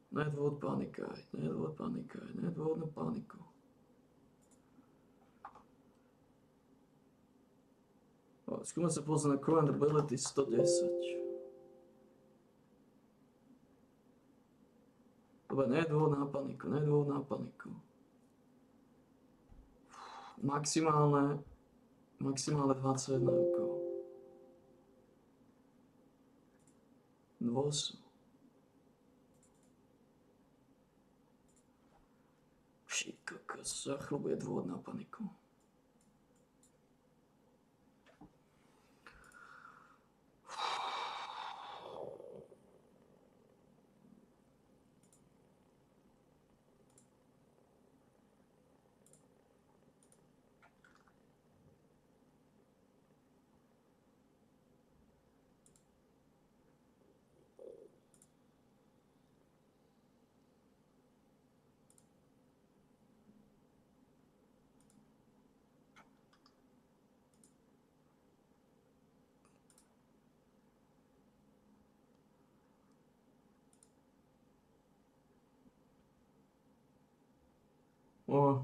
Nie je dôvod panikať. Nie je dôvod na paniku. Skúme sa pozrieť na current ability 110. Dobre, nie je dôvod na paniku. Maximálne 21 rokov. Dvosu. Kokos, za chvíľu je dôvod na paniku. O.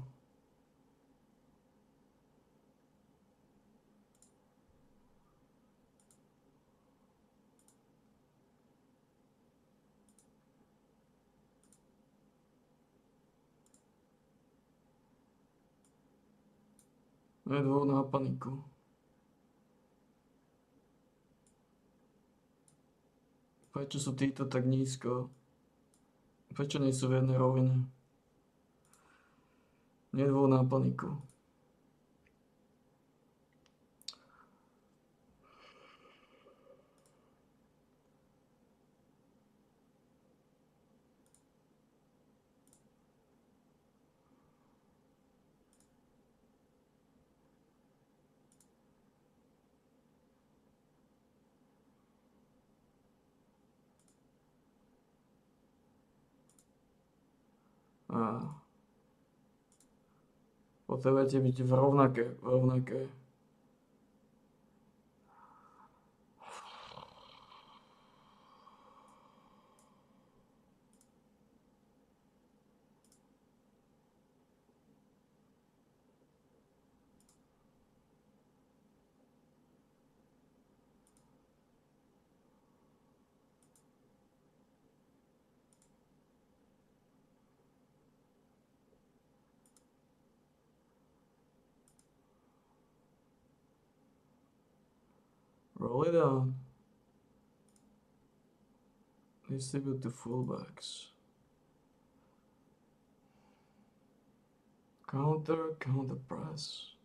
Nie je dôvod na paniku. Prečo sú títo tak nízko? Prečo nie sú v jednej rovine? Nie je dôvod na paniku. A potrebujete byť v rovnaké. Roll it down. Distribute to fullbacks. Counter press.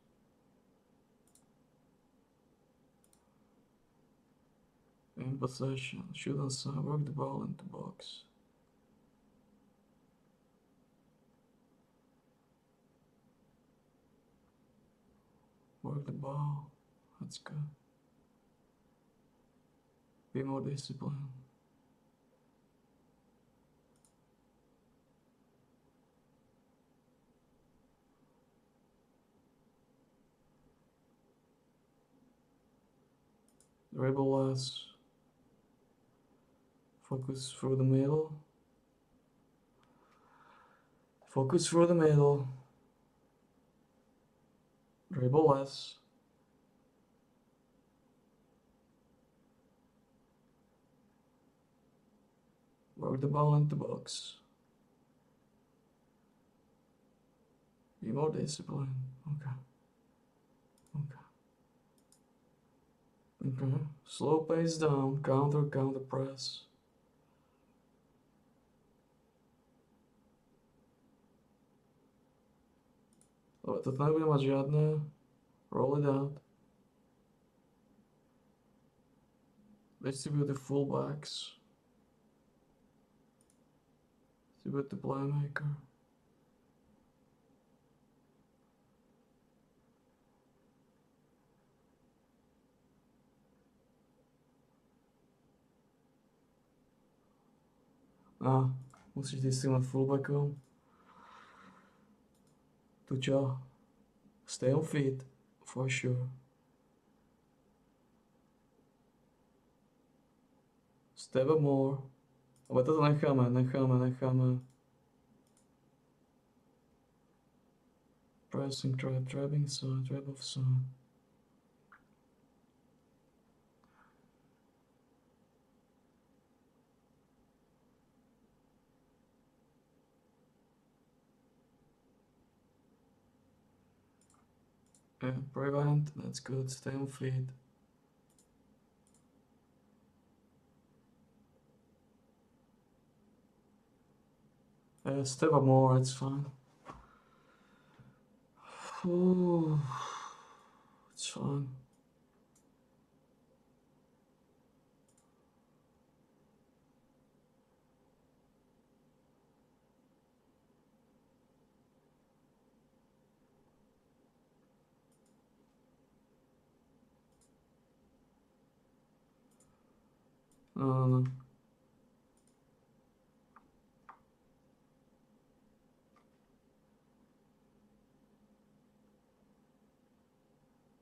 In possession, shoot on side, work the ball into box. Work the ball, that's good. Be more disciplined. Dribble less. Focus through the middle. Focus through the middle. Dribble less. Work the ball into box. Be more disciplined. Okay. Slow pace down. Counter press. Ale to nebude mať žiadne. Roll it out. Distribute the fullbacks. Distribute the playmaker. Musíš distribuovať fullbackom. Tu čo? Stay on feet, for sure. Step up more. Ale toto necháme. Pressing, trapping side, trap off side. Yeah, prevent, that's good, stay on feet. Step up more, it's fine. Ooh, it's fine. No.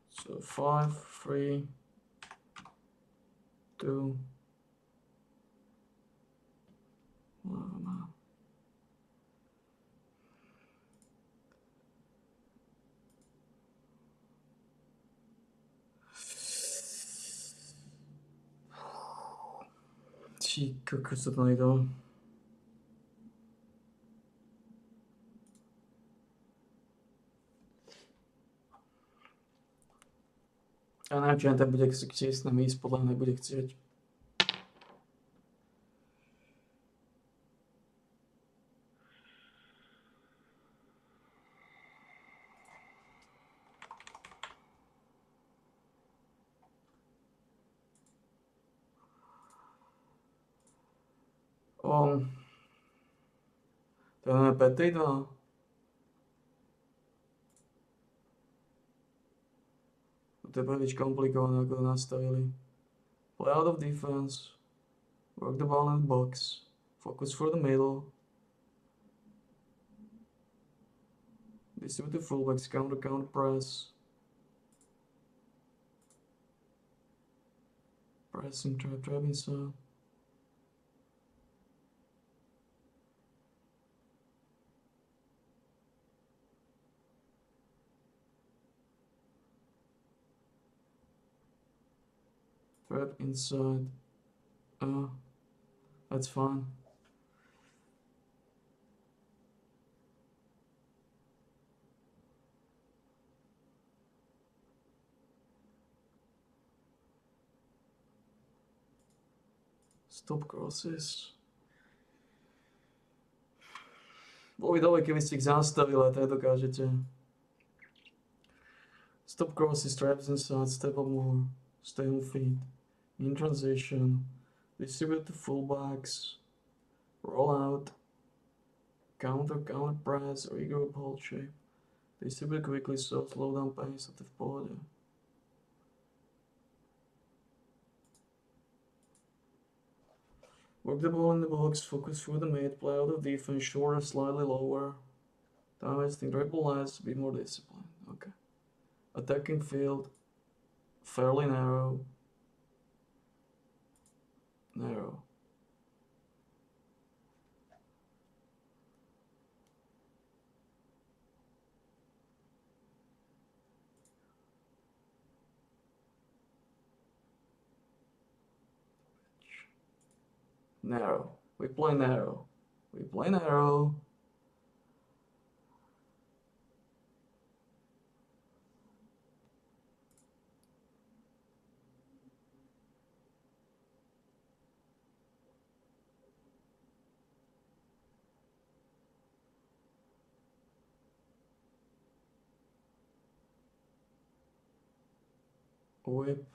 So 5, 3, 2, 1. Ty kokos, co to nejde. Ja neviem, či ten bude chcieť s nami ísť, podľa mňa nebude chcieť. To je P3 2. To je príliš komplikované, ako to nastavili. Play out of defense. Work the ball in the box. Focus for the middle. Distribute the fullbacks, counter press. Pressing, trap inside. Trap inside. That's fine. Stop crosses. Bolo by dobre, keby ste ich zastavili, a tak dokážete. Stop crosses, traps inside, step up more, stay on feet, in transition, distribute to fullbacks, roll out, counter press, regroup hold shape, distribute quickly, so slow down pace, a to v pohode. Work the ball in the box, focus through the mid, play out of defense, shorter, slightly lower. Time wasting, dribble less, be more disciplined. Okay. Attacking field, fairly narrow. Narrow. Narrow. We play narrow. We play narrow. Whip.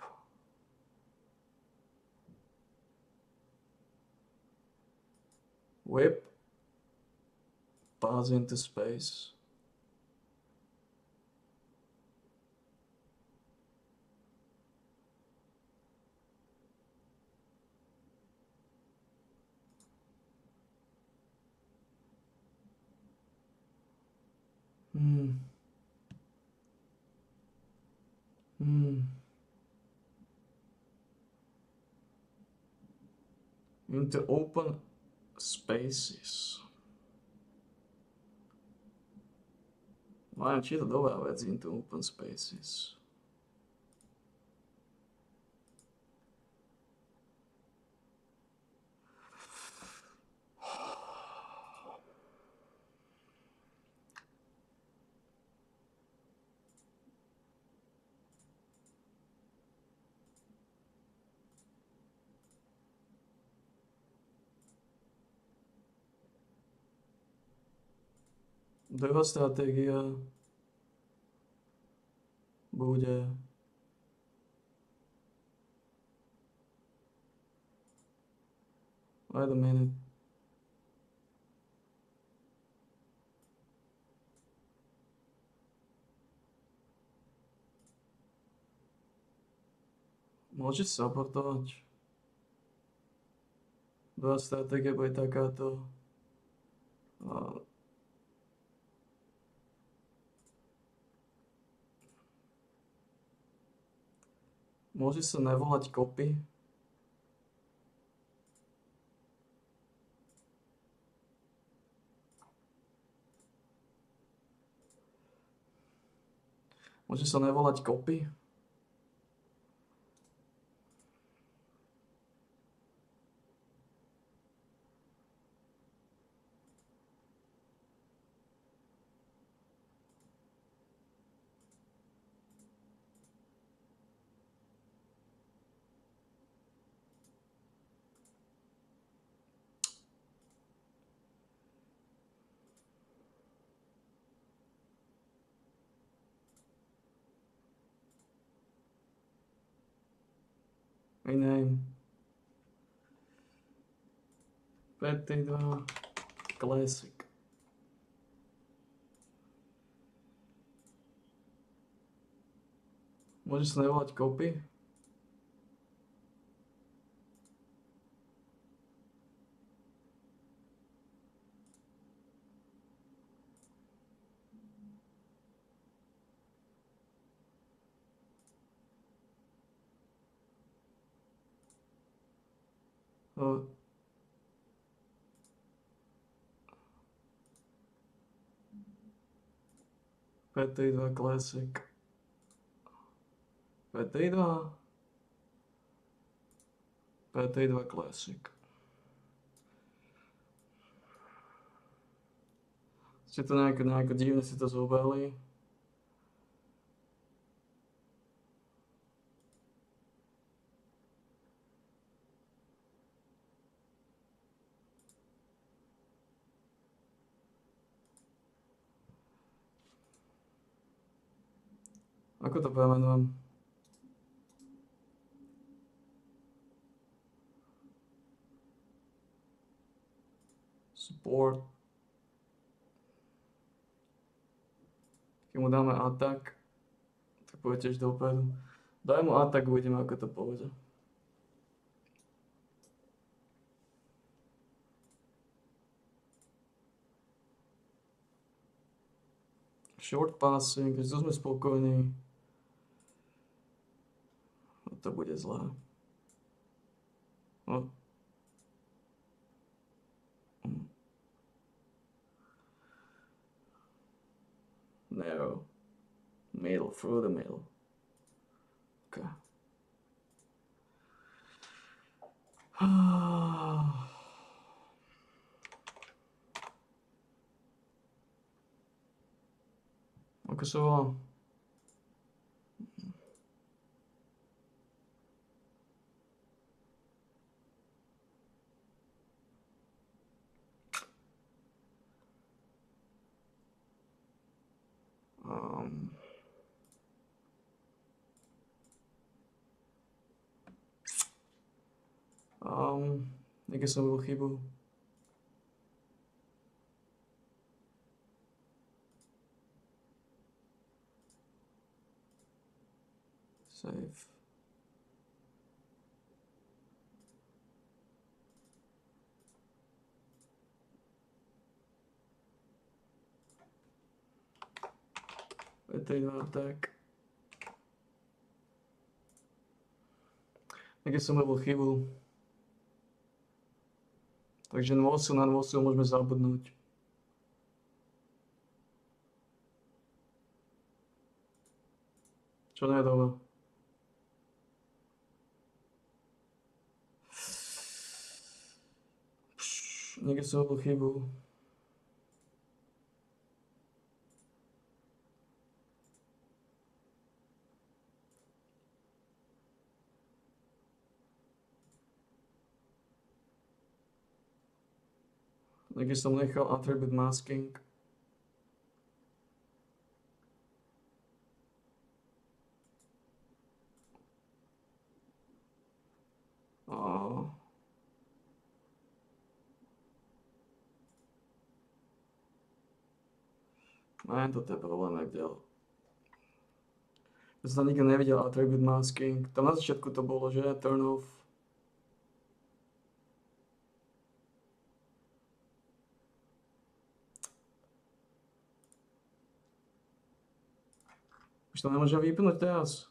Whip. Pass into space. Into open spaces. Má určite dobrá vec into open spaces. Druhá stratégia bude wait a minute. Môže supportovať. Druhá stratégia bude takáto. Môže sa nevolať copy. Môže sa nevolať copy. Rename. PT2 Classic. Môže sa nevolať copy. PT2 Classic. PT2. PT2 Classic. Ste to nejako divne si to zobali. Ako to pomenujem? Support. Keď mu dáme atak, tak pôjde tiež dopredu. Daj mu atak, uvidíme ako to pôjde. Short passing, keď sme spokojní. To bude zlé. No. Narrow. Middle, through the middle. Okay. Ako sa volá? Niekde som robil chybu. Save. Veterina attack. Niekde som robil chybu. Takže na nôsil môžeme zabudnúť. Čo nie je dobré. Niekde som robil chybu. Niekde som nechal attribute masking. Toto je problém, jak ďalej. Ja som tam nikdy nevidel attribute masking. Tam na začiatku to bolo, že? Turn off. Už to nemôžem vypnúť teraz.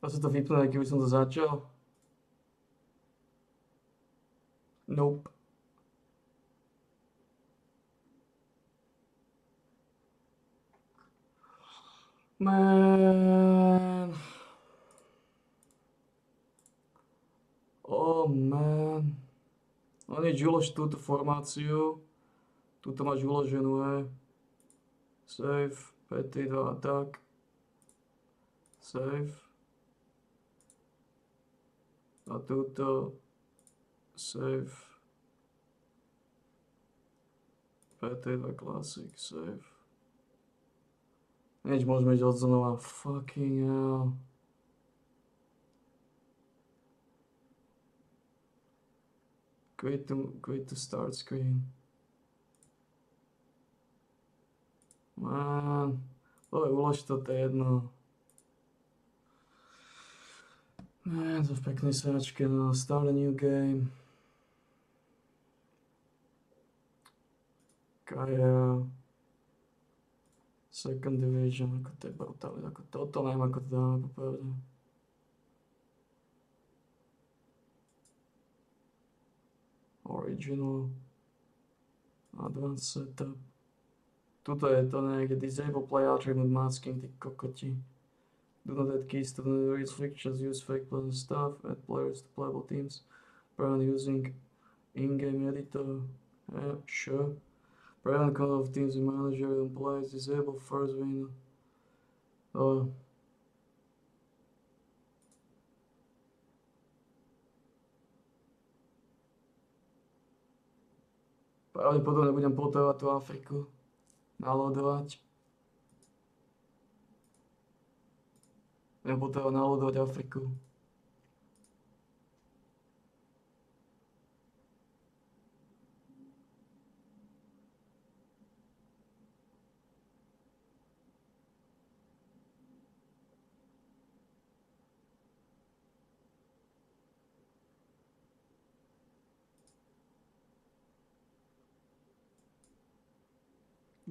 Dá sa to vypnúť, keby som to začal? Nope. Man. Oh man. Oni uložiť túto formáciu. Tuto máš uloženú, Save. PT2 attack. Save. A túto. Save. PT2 Classic. Save. Nič, môžeme ísť od znova. Fucking hell. Quit to start screen. Man. Ulož to jedno. Man, to v peknej sračke, no. Start a new game. Kaja. Second division, ako to je brutálne, ako toto neviem, ako to dáme popravde. Original. Advanced setup. Tuto je to niekde disable play attribute masking, ty kokoti. Do not add keys to the restrictions, use fake players stuff, add players to playable teams, brand using In-game editor. Yeah, sure. Prevent call of teams and manager and players disable first win. Oh. Pravdepodobne budem potrebovať tú Afriku nalodovať. Budem potrebovať nalodovať Afriku.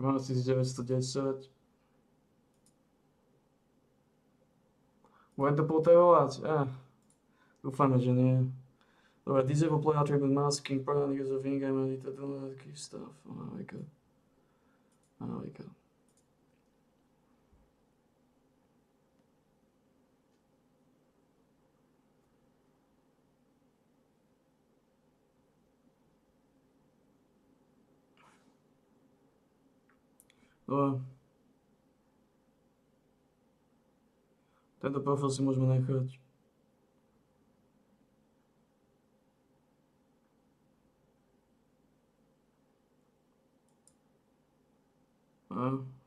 $12,910. Budem to potrebovať? Dúfame, že nie. Dobre, disable play attribute masking, prevent use of in-game editor, do not key stuff. Oh my god. Oh my god. Dobre. Tento profil si môžeme nechať.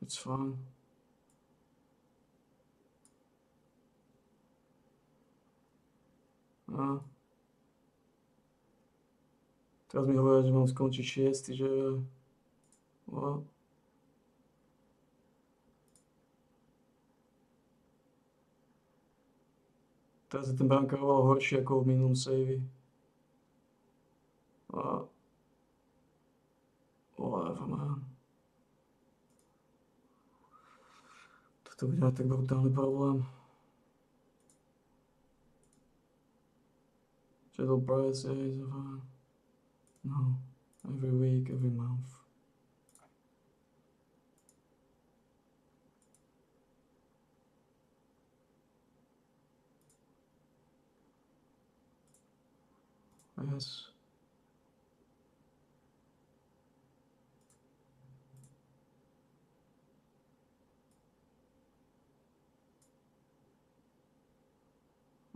It's fine. Teraz mi hovoria, že mám skončiť 6, že... Teraz je ten brankár oveľa horší ako v minulom savey. Whatever, man. Toto bude tak brutálny problém. Shadow price, is fine. No, every week, every month. Yes.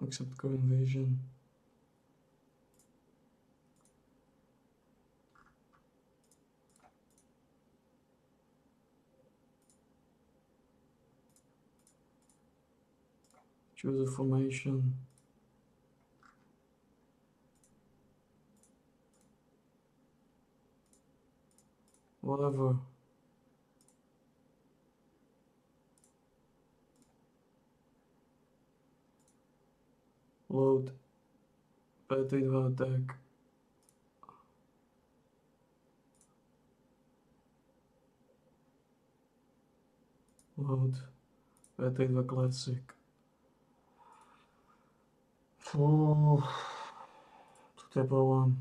Accept current version. Choose a formation. Whatever. Load. P32 attack. Load. P32 classic. Toto je problém.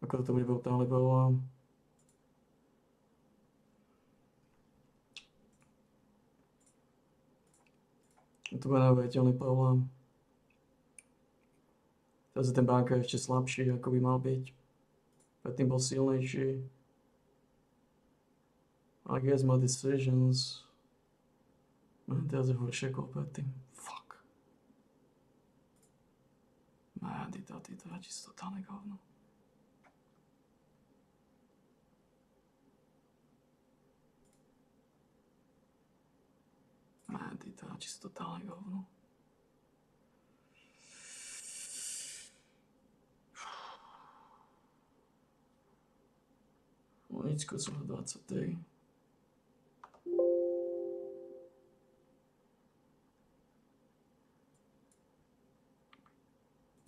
Ako to bude brutálny problém. To bude neuveriteľný problém. Teraz je ten brankár ešte slabší, ako by mal byť. Predtým bol silnejší. I guess my decisions. Teraz je horšie ako predtým. Fuck. Man, to je čisto totálne hovno. Man, to je čisto totálne hovno. Loničko som 23.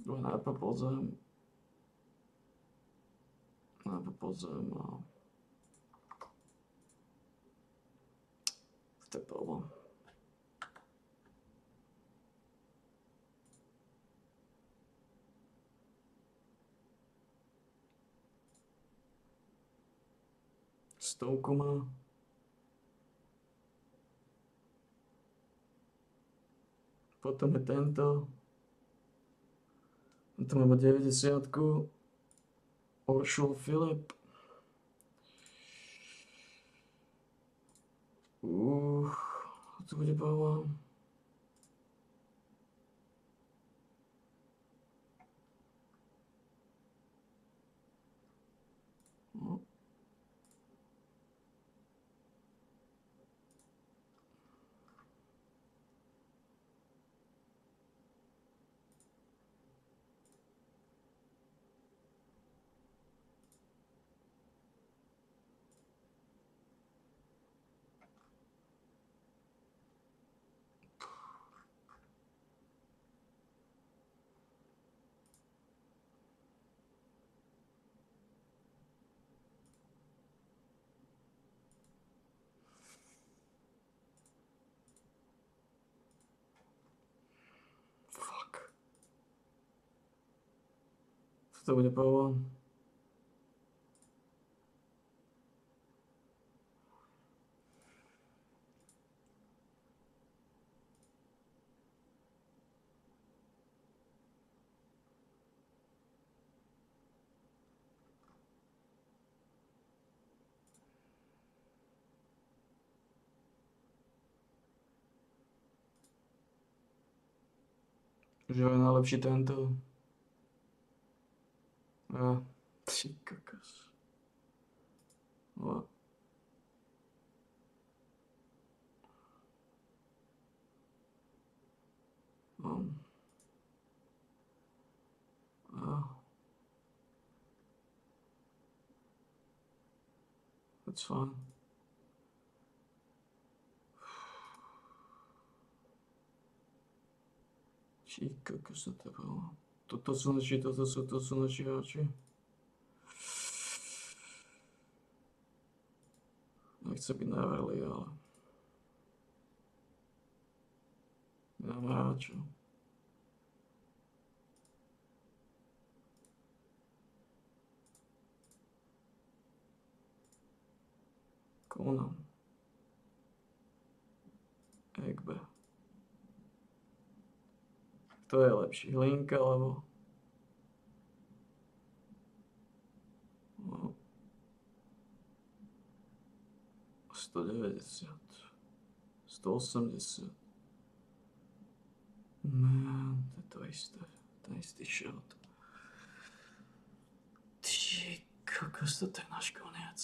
Najprv pozriem. To je problém. Stovku má. Potom je tento. Tu máme 90. Uršul Filip. To bude bolo. No. Fuck. Co to bude bolo? Že je najlepší tento. A, ty kokos. No. No. That's fine. Ty kokos, to bolo. Toto sú naši hráči. Nechce byť navrli, ale... Nemám hráčov. Conan. Egbe. Kto je lepší? Hlinka alebo... No. 190. 180. Man, to je to isté. Ten istý shot. Ty kokos, to je náš koniec.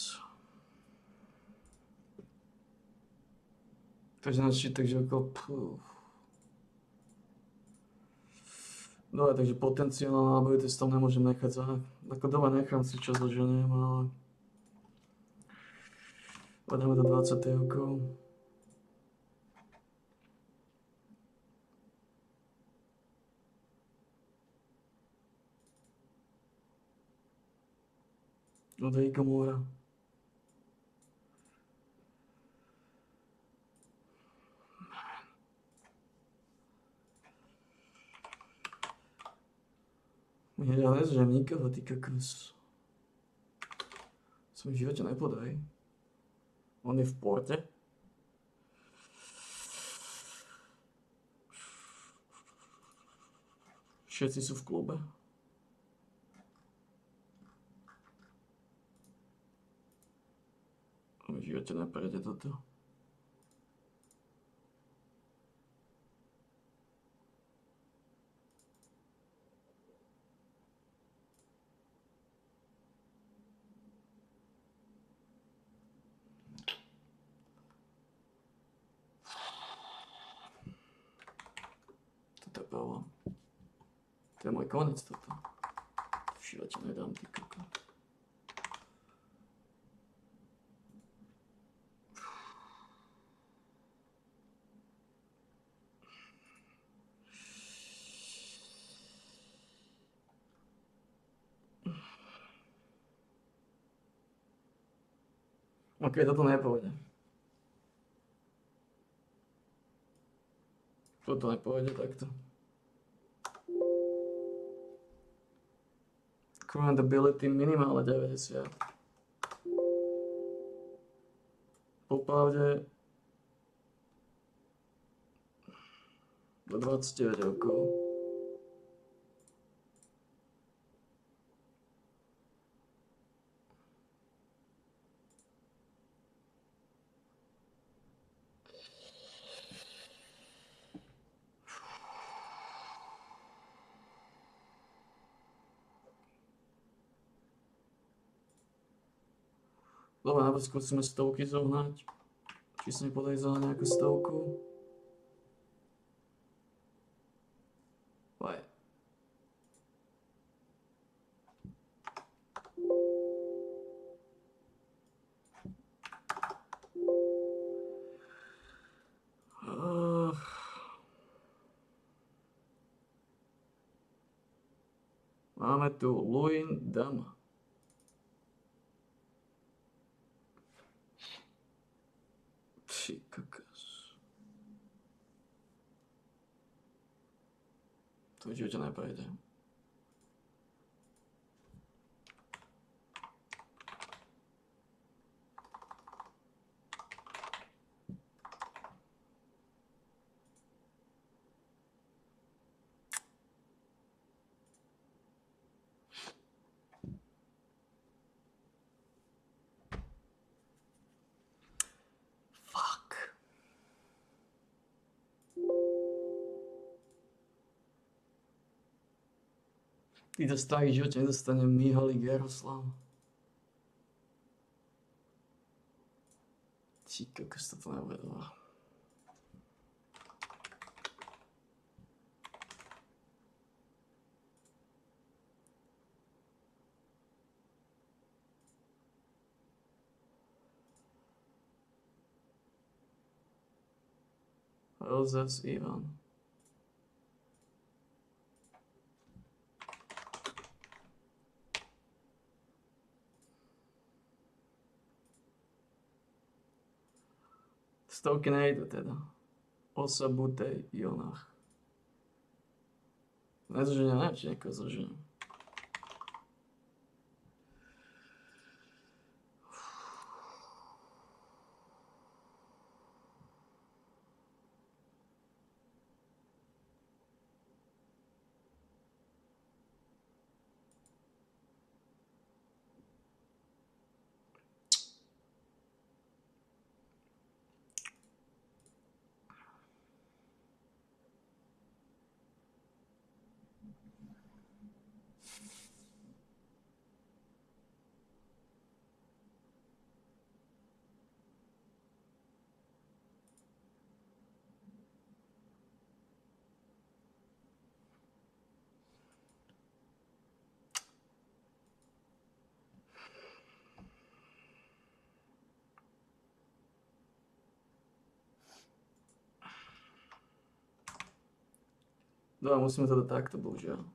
Takže okolo... Dobre, takže potenciálne náboje to tam nemôžem nechať za... Ako doma nechám si čo zloženiem, ale... Podáme do 20 rokov. Od Rico Moura. Ja nezžem nikoho, ty kokos. Som v živote nepodaj. On je v Porte. Všetci sú v klube. V živote neprejde toto. Toto bolo. To je môj konec toto. V živote nedám, ty koko. OK, toto nepôjde. Toto nepôjde takto. Current ability minimálne 90. Popravde do 29 rokov. Dobre, najprv skúsime stovky zohnať. Či sa mi podarí zohnať nejakú stovku. Vaj. Máme tu Luin Dama. Ty kokos. To v živote neprejde. Fuck. Títo starý v živote nedostane Mihalik Jaroslav. Ty kokos, toto nebude dobré. Rozes Ivan. Stovky nejdu teda. Osa Butej Jonach. Nezoženia, neviem, či niekoho zoženiem. Dobre, musíme to dať takto, bohužiaľ.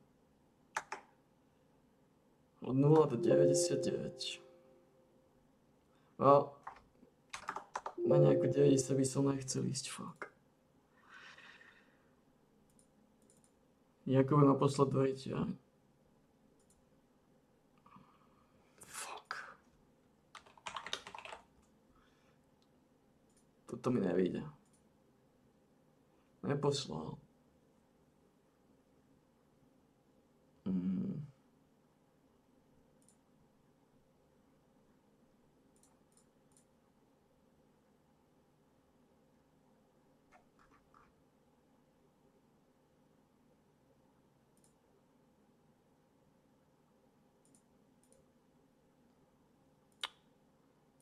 Od 0 do 99. No, menej ako 90 by som nechcel ísť, fuck. Jakube naposled do rytia. Fuck. Toto mi nevíde. Neposlal.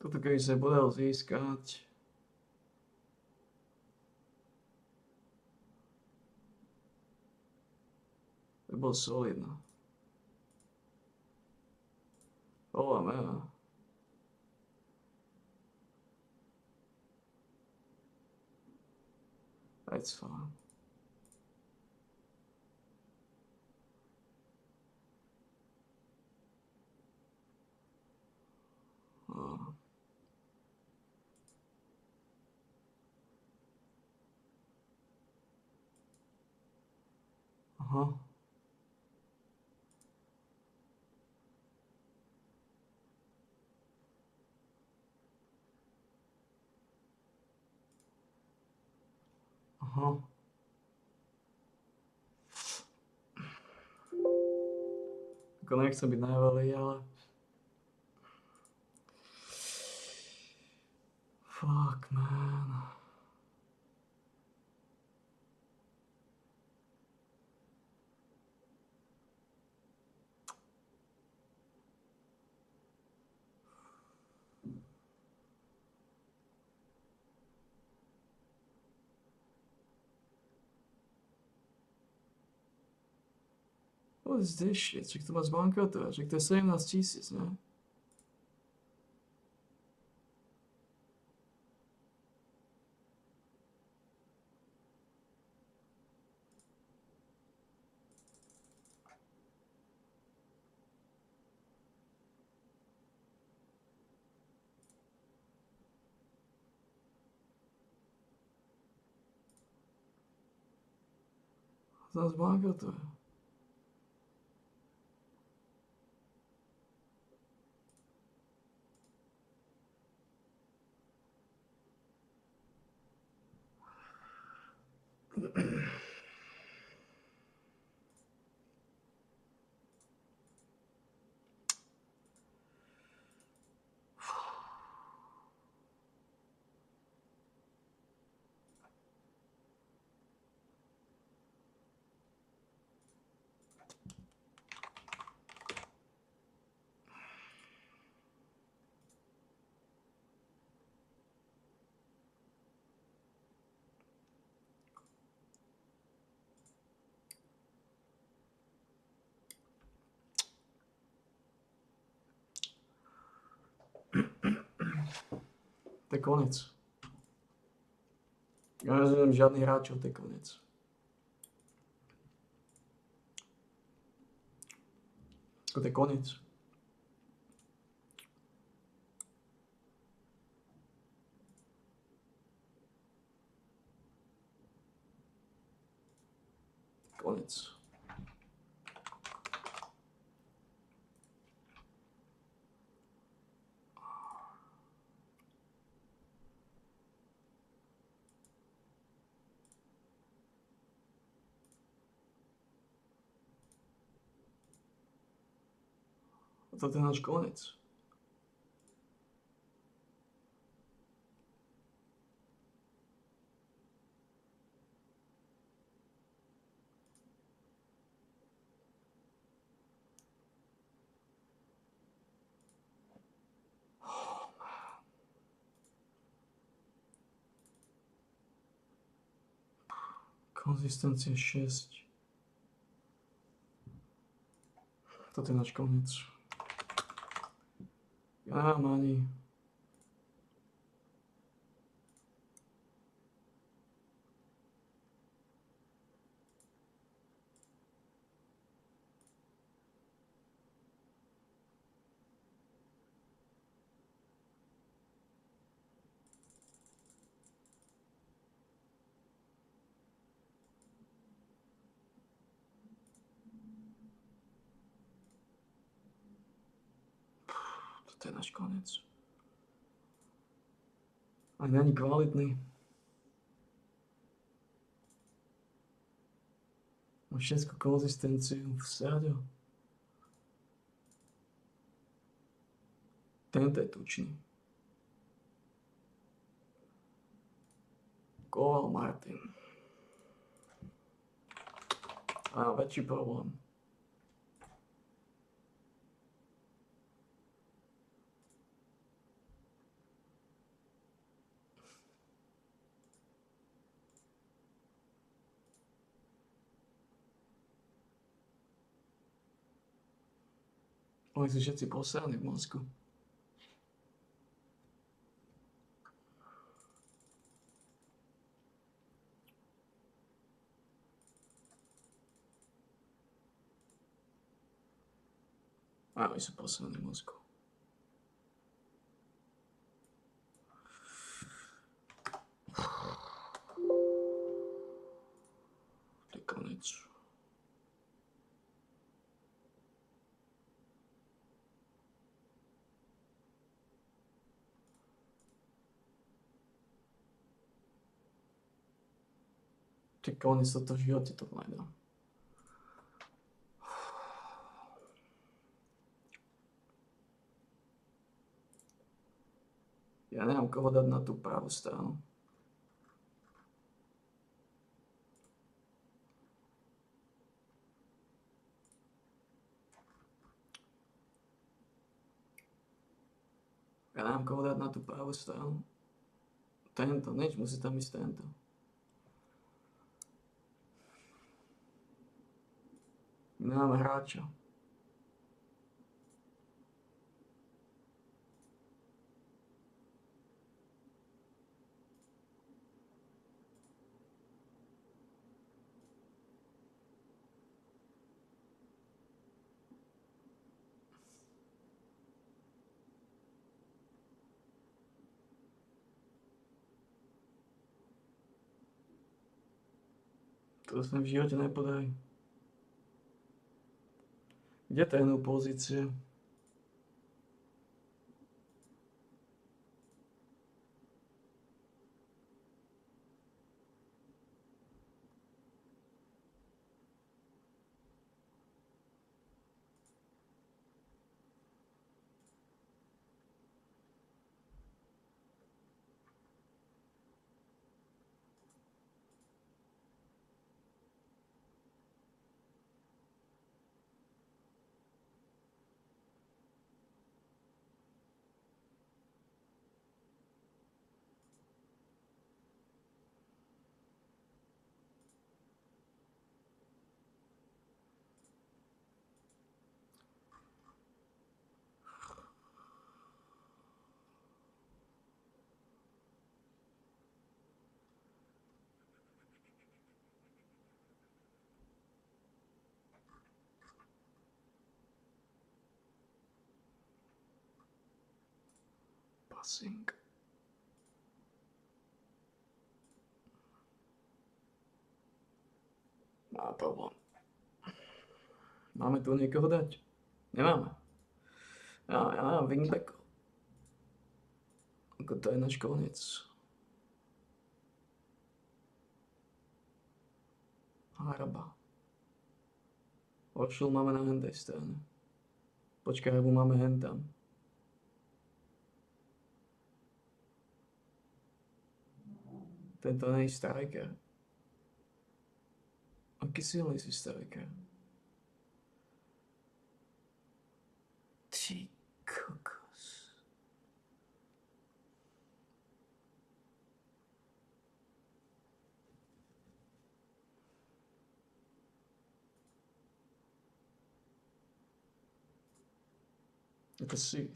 Toto keby sa podal získať. To bol solidno. Oh, man. That's fine. Oh. Aha. Aha. Ako nechcem byť najvalý, ale... Fuck, man. What is this shit? Však to má zbankrotovať, však to je 17 000, ne? To zbankrotuje. To je konec. Ja nerozumiem žiadnych hráčov, to je konec. To je konec. Konec. Toto je náš konec. Konzistencia 6. Toto je náš konec. Ja mám ani... Toto je náš konec. Aj není kvalitný. Má všetku konzistenciu v strade. Tento je tučný. Koval Martin. Á, väčší problém. Oni sú všetci posraní v mozgu. A oni sú posraní v mozgu. To je konec. To je konec, toto v živote to nedám. Ja nemám koho dať na tú pravú stranu. Ja nemám koho dať na tú pravú stranu. Tento, nič, musí tam ísť tento. Nemáme hráča. To sa mi v živote nepodarí. Kde trénujú pozície? Passing. Má problém. Máme tu niekoho dať? Nemáme. Ja mám wingback. Ako to je náš koniec. Haraba. Oršul máme na hendej strane. Počkaj, Harabu máme hen tam. Tento nie je striker. Aký silný si striker? Ty kokos. Ako si.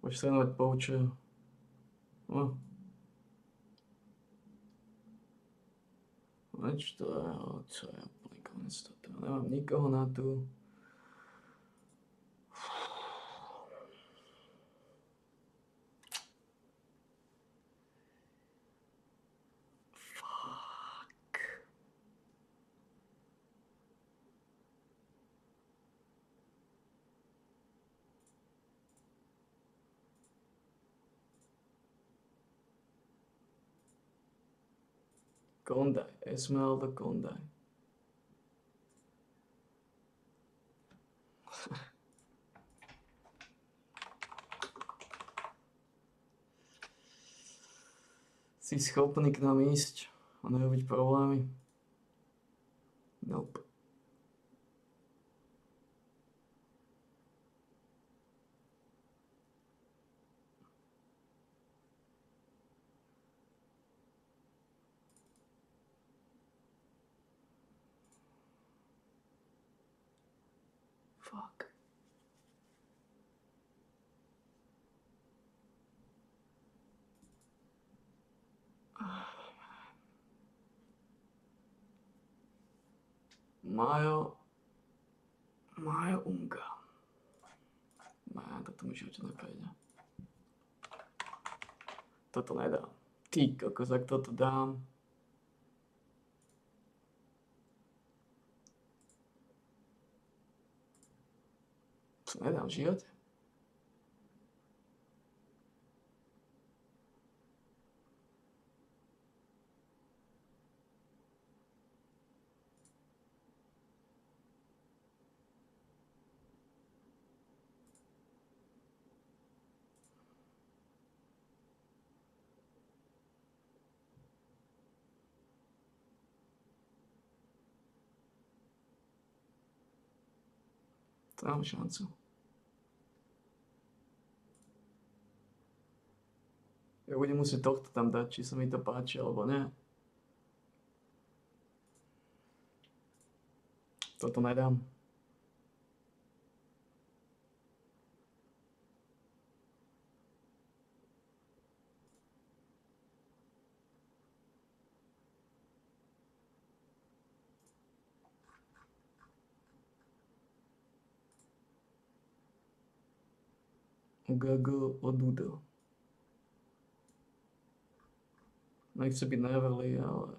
Môžeš trénovať poučeho. No. Veď to je, čo je úplný konec toto. Nemám nikoho na tu. Fuck. Kondaj, Esmeralda Kondaj. Si schopný k nám ísť a nerobiť problémy? Nope. Fuck. Majo Unga. Toto mi v živote neprejde. Toto nedám. Ty kokos, ak toto dám. To nedám v živote. To mám šancu. Ja budem musieť tohto tam dať, či sa mi to páči, alebo nie. Toto nedám. Gago Odudo. Nechce byť Neverly, ale...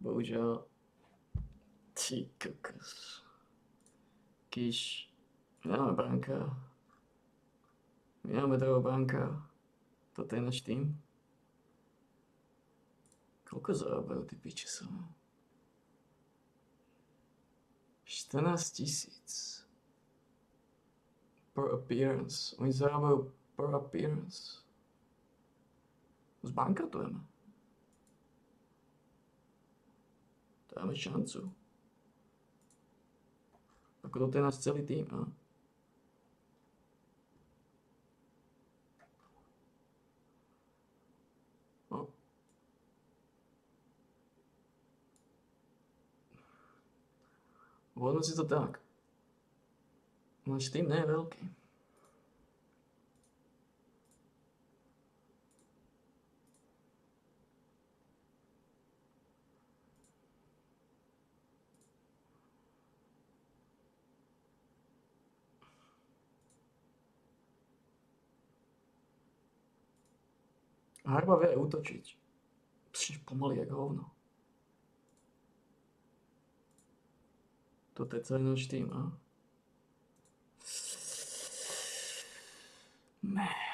Bohužiaľ. Ty kokos. Kiš. Máme branka. Máme toho branka. Toto je náš tým. Koľko zarábajú tí piče sa? 14 000. Per appearance. Oni zarábajú per appearance. Zbankratujeme. Dáme šancu. Ako toto je náš celý tým, a? No. Volme si to tak. Náš tým nie je veľký. Harba vie útočiť. Pšť, pomaly jak hovno. Toto je celý náš tým, a? Man.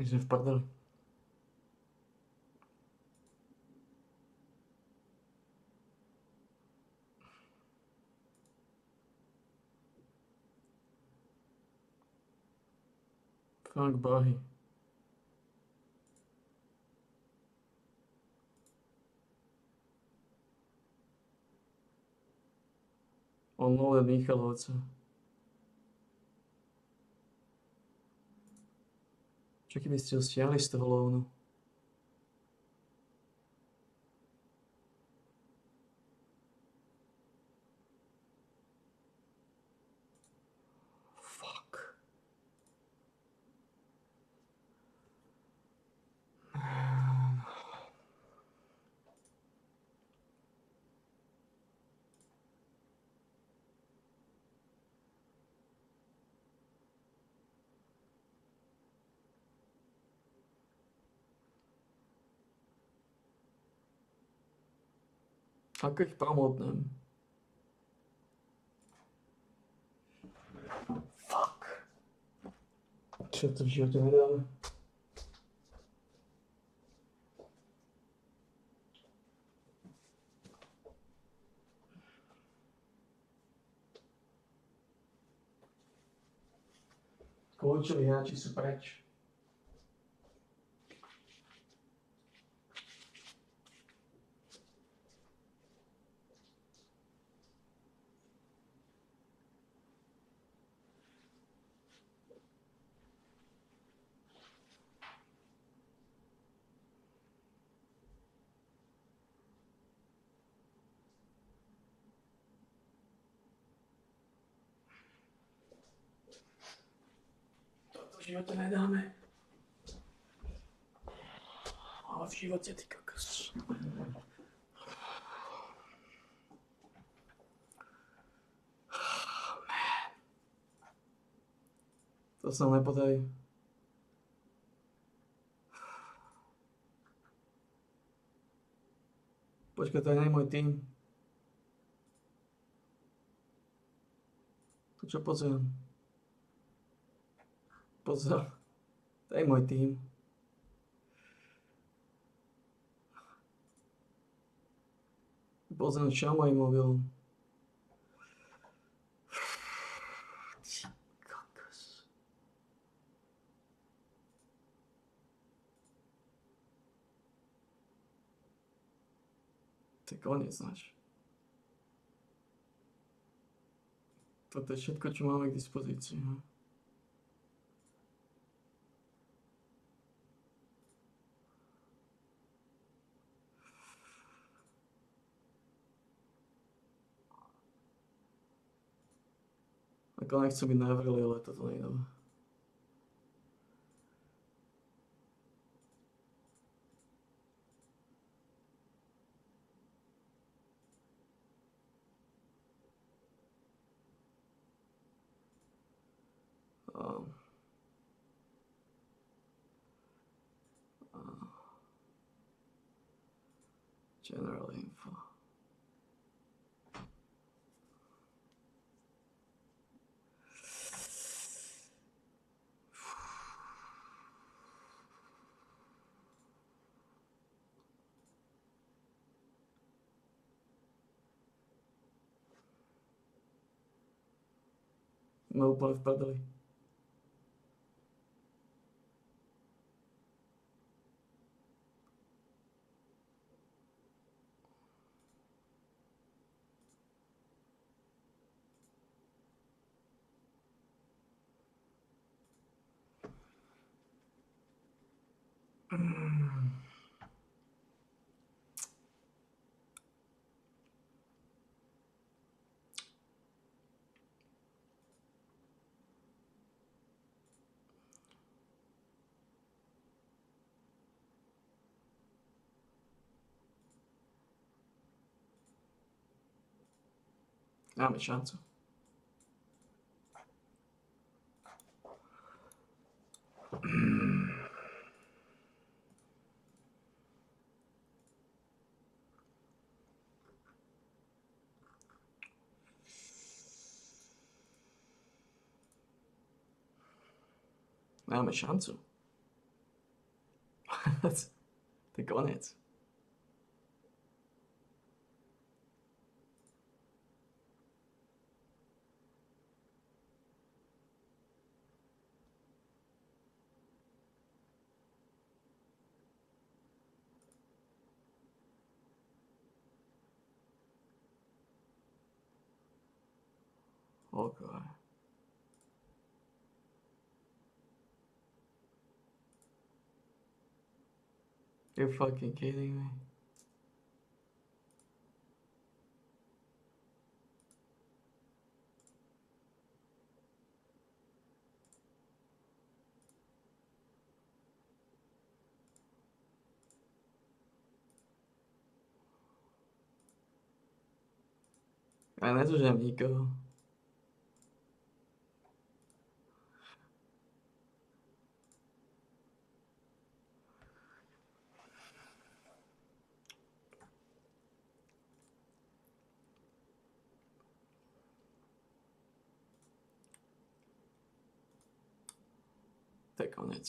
My sme v prdeli. Frank Bahy. On nové Michalovce. Čo keby ste ho stiahli z toho lovnu? Fuck. Man. Ako ich promotnem? Fuck. Čo to v živote nedáme? Kľúčoví hráči sú preč. Toto v živote nedáme. Ale v živote, ty kokos. To sa nepodarí. Počkaj, to nie je môj tým. To čo pozerám? Pozor. To je môj tým. Pozriem, čo môj mobil. Kokos. To je koniec náš. Toto je všetko, čo máme k dispozícii. No? Ako nechcem byť navrli, ale toto nie je dobré. General info. Sme úplne v prdeli. Máme šancu. Máme šancu. To je koniec. Okay. You're fucking kidding me. Ja nezužijem nikoho. To je konec.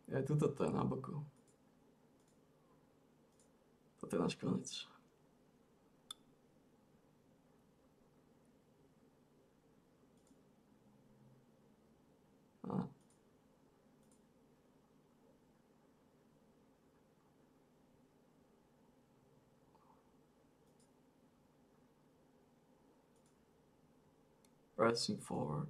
Aj tuto to je na boku. Toto je náš konec. A. Pressing forward.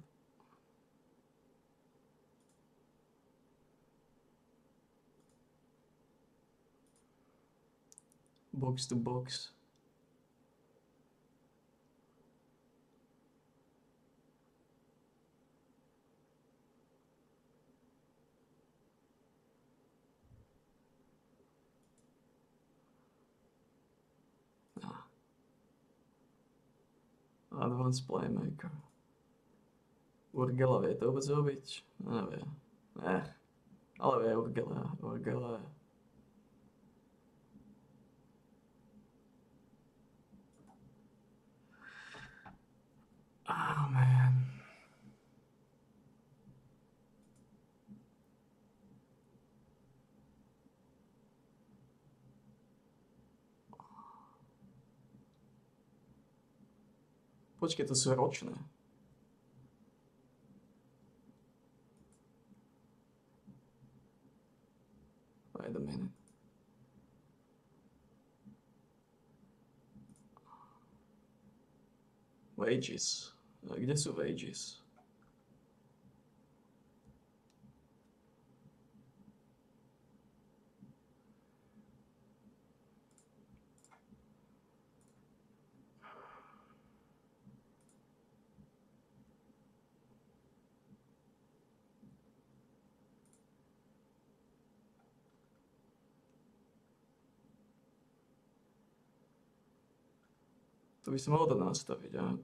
Box to box. Advanced Playmaker. Urgela vie to vôbec robiť? Nevie. Ale vie Urgela. Oh man. Počkej, to sú ročné. Wait a minute. Wages. Kde sú wages? To by som mohol to nastaviť, a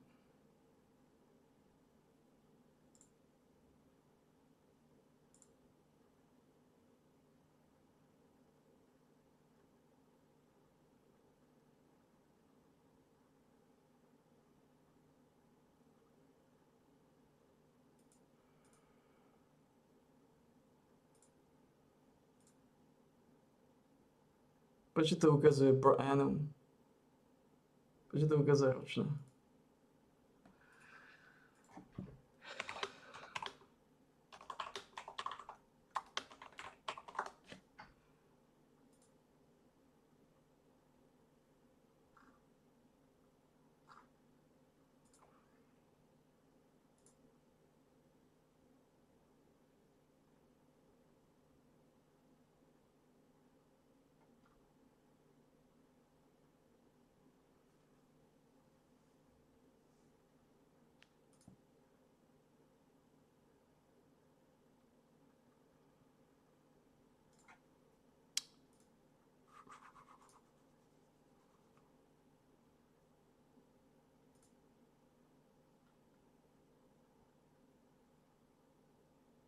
prečo to ukazuje per annum? Prečo to ukazuje ročné?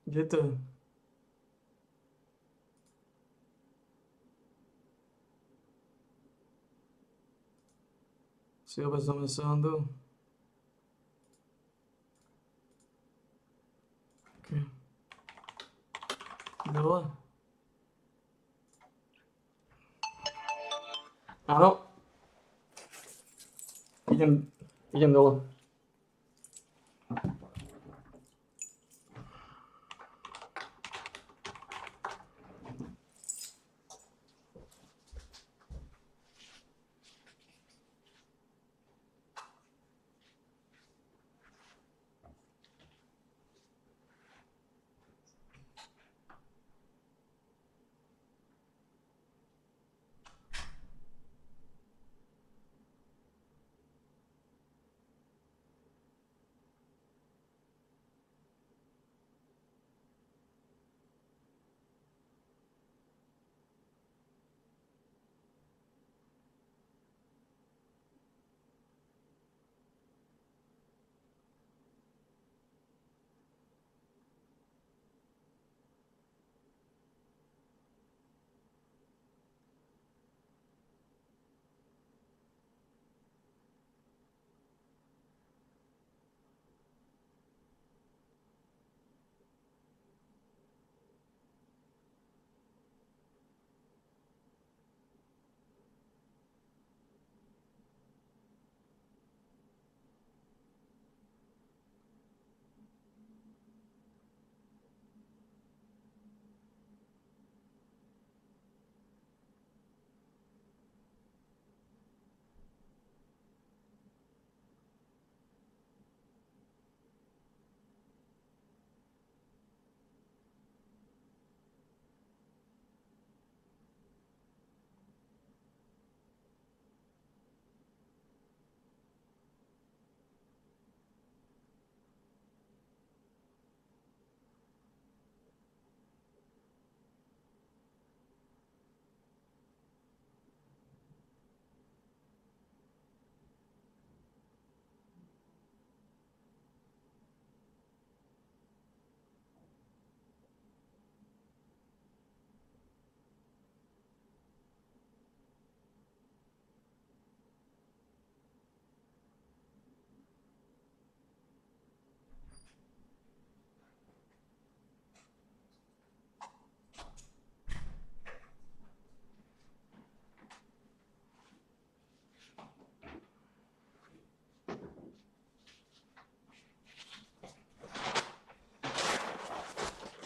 Kde to je? Si vôbec do mňa srandu? Okay. Dole? Áno. Idem dole.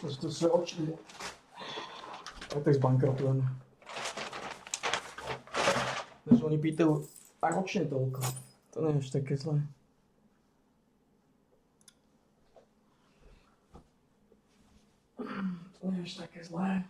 Že to sa ročne. Preto zbankrotujeme. Takže oni pýtajú, a ročne toľko. To nie je až také zlé. To nie je až také zlé.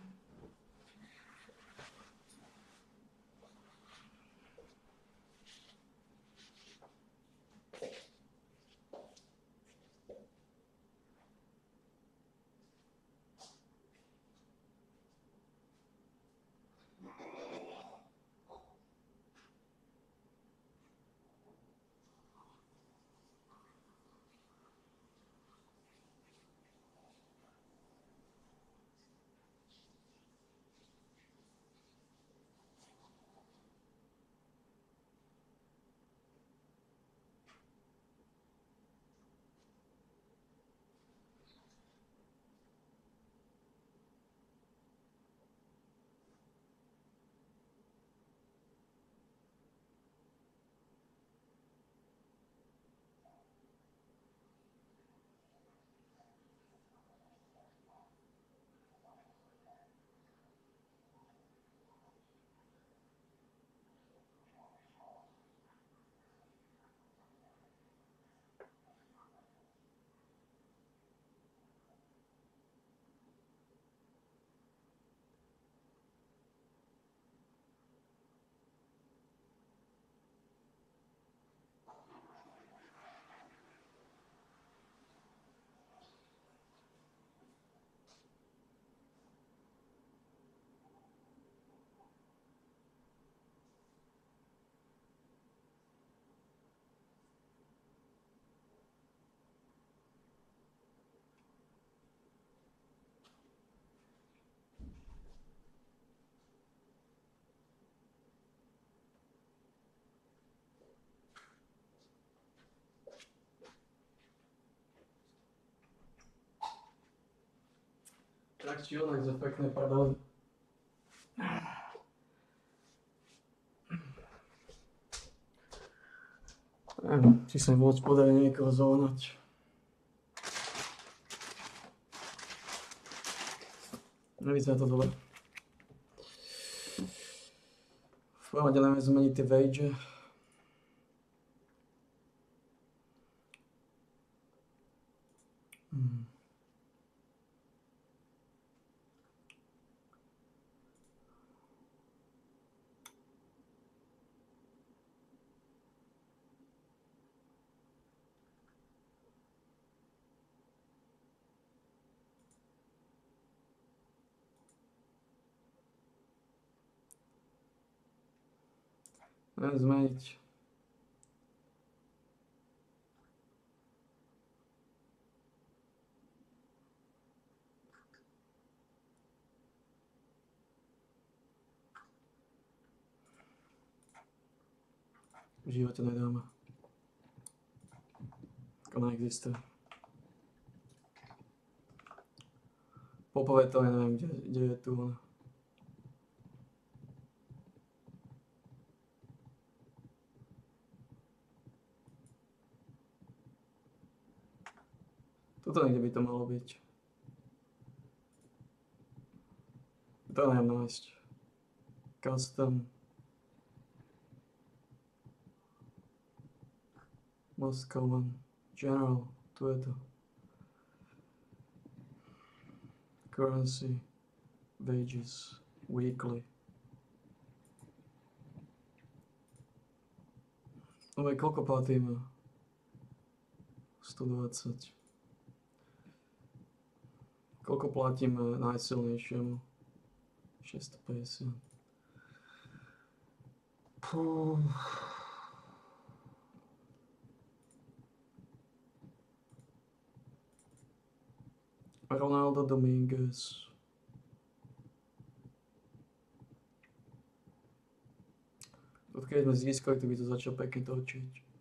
Tak či onak za pekné prdele. Neviem, či sa mi vôbec podarí niekoho zohnať. Nevyzerá to dobre. V prvom rade neviem zmeniť tie wage. Neviem zmeniť. V živote nedám. Ako neexistuje. Popové to ja neviem, kde je tu ona. Tuto niekde by to malo byť. To neviem nájsť. Custom. Most common. General. Tu je to. Currency. Wages. Weekly. No koľko platíme? 120. Koľko platíme najsilnejšiemu? 650. Puh. Ronaldo Dominguez. Odkedy sme získali, to by to začal pekne točiť.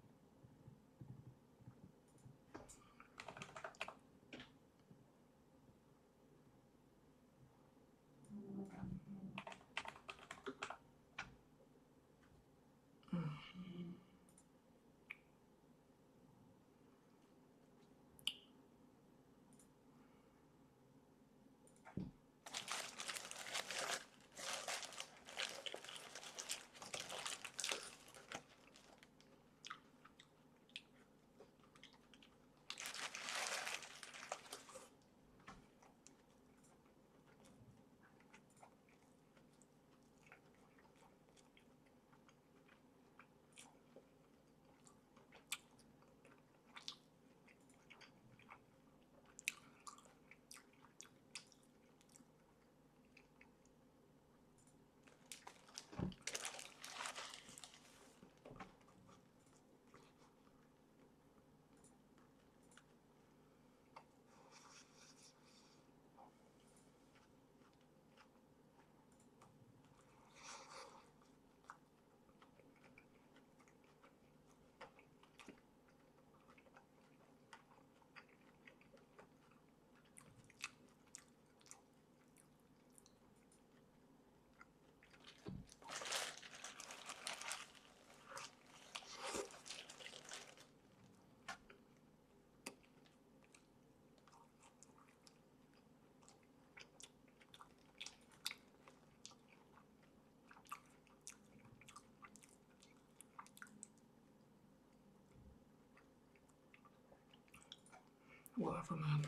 Whatever, man.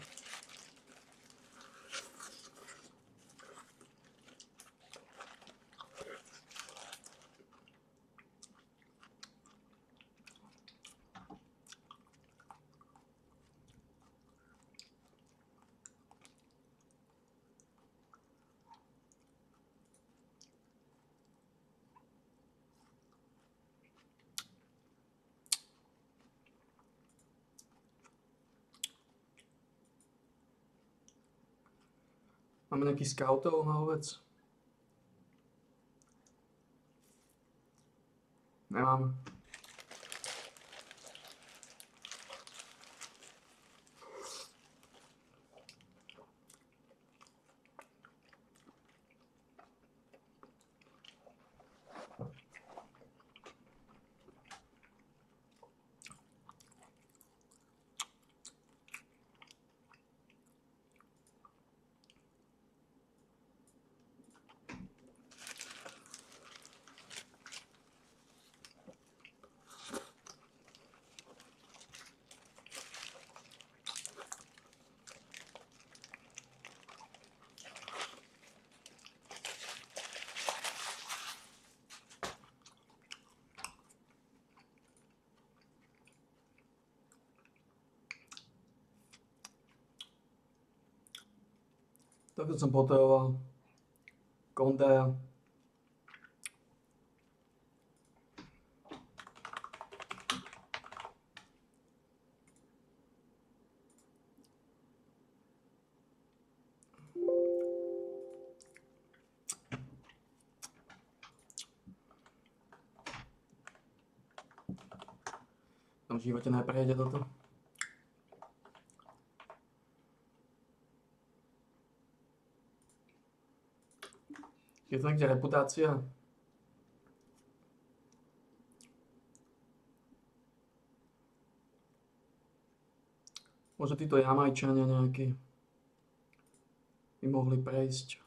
Máme nejakých scoutov na ovec? Nemáme. Takto som potreboval Kondaja. Tam v živote neprejde toto. Je to niekde reputácia? Možno títo Jamajčania nejakí by mohli prejsť.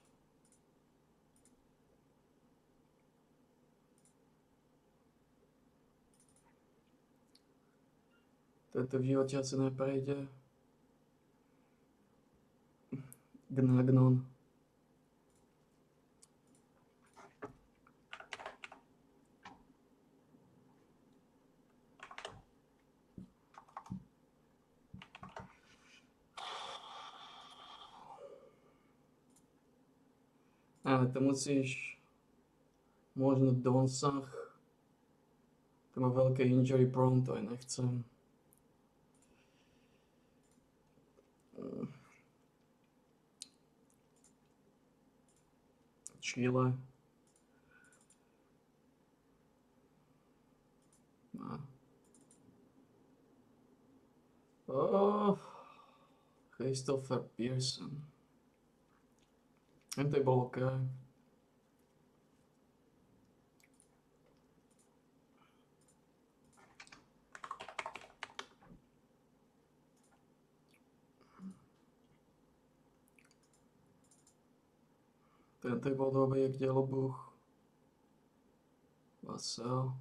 Tento v živote asi neprejde. Gnagnon. Ale to musíš možno Donsach. To má veľké injury prone, to aj nechcem. Chile. Oh, Christopher Pearson. Tento bol OK. Tento bol dobrý jak Delobuch. Vassell.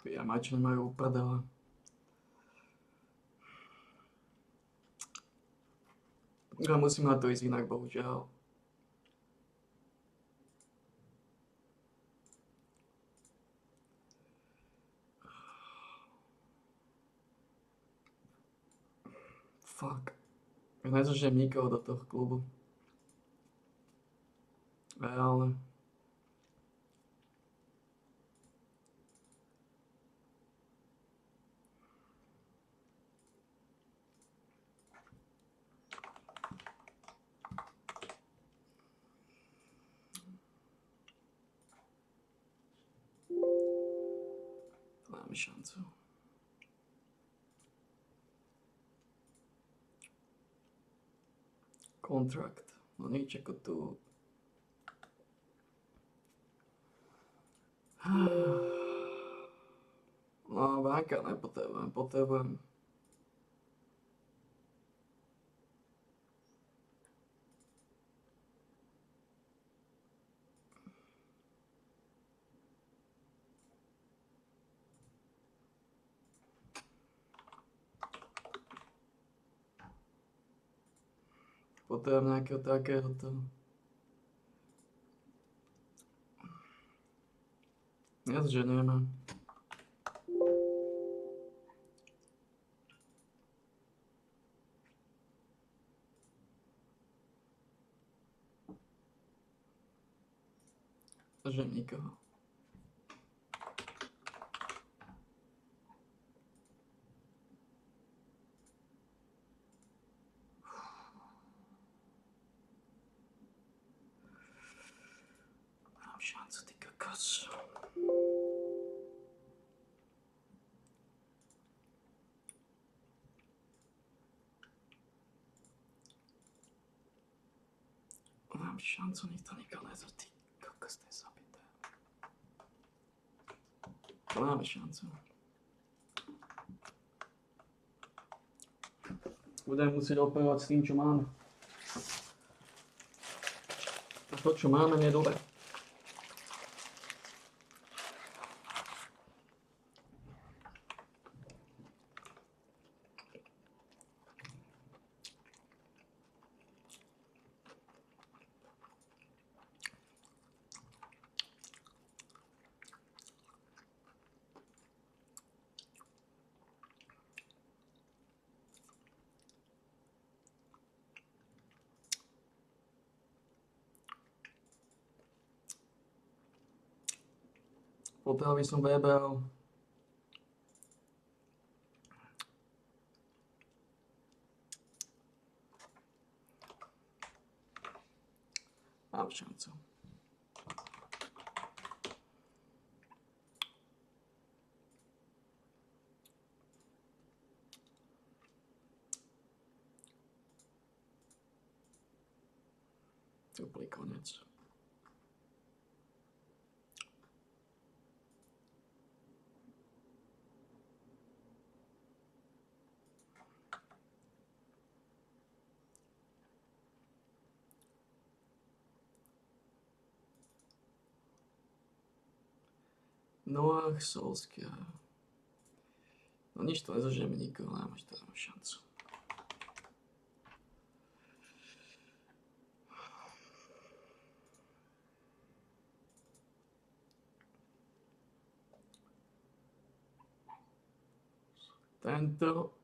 Jamajčania majú uprdele. Ja musím na to ísť inak, bohužiaľ. Fuck. Ja nezožijem nikoho do toho klubu. Reálne. Máme šancu. Kontrakt. No nič ako tu. No banka nepotrebujem, potrebujem Potrebujem nejakého takéhoto. Ja zženujeme. Že nikoho. Mám šancu, ty kokos. Mám šancu, nikto nikoho nezor, ty kokos, to je zabité. Máme šancu. Budeme musieť operovať s tým, čo máme. A to, čo máme, nie je dobré. Pokiaľ by som vybral mám šancu. Úplný koniec. Noah, Solskjaer. No nič to nezažijeme nikoho, nemáš to šancu. Tento.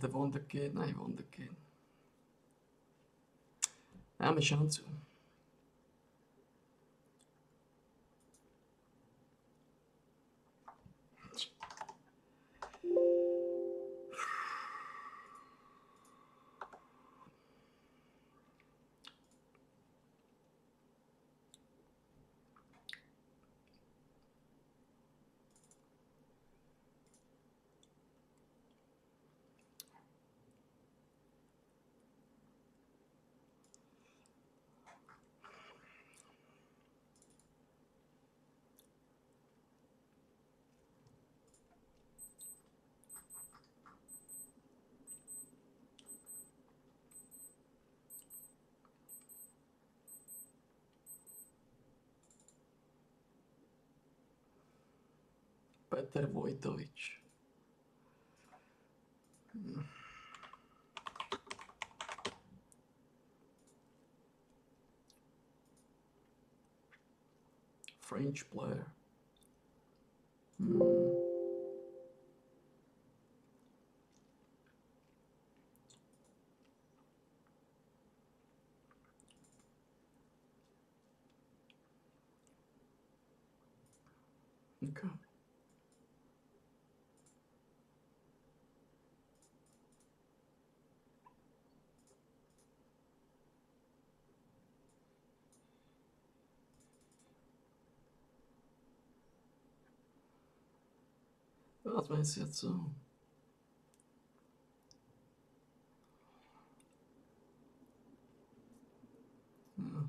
Toto je wonderkid, nej wonderkid. Máme šancu. Peter Vojtovič. French player. Okay. Teraz mesiacov. No.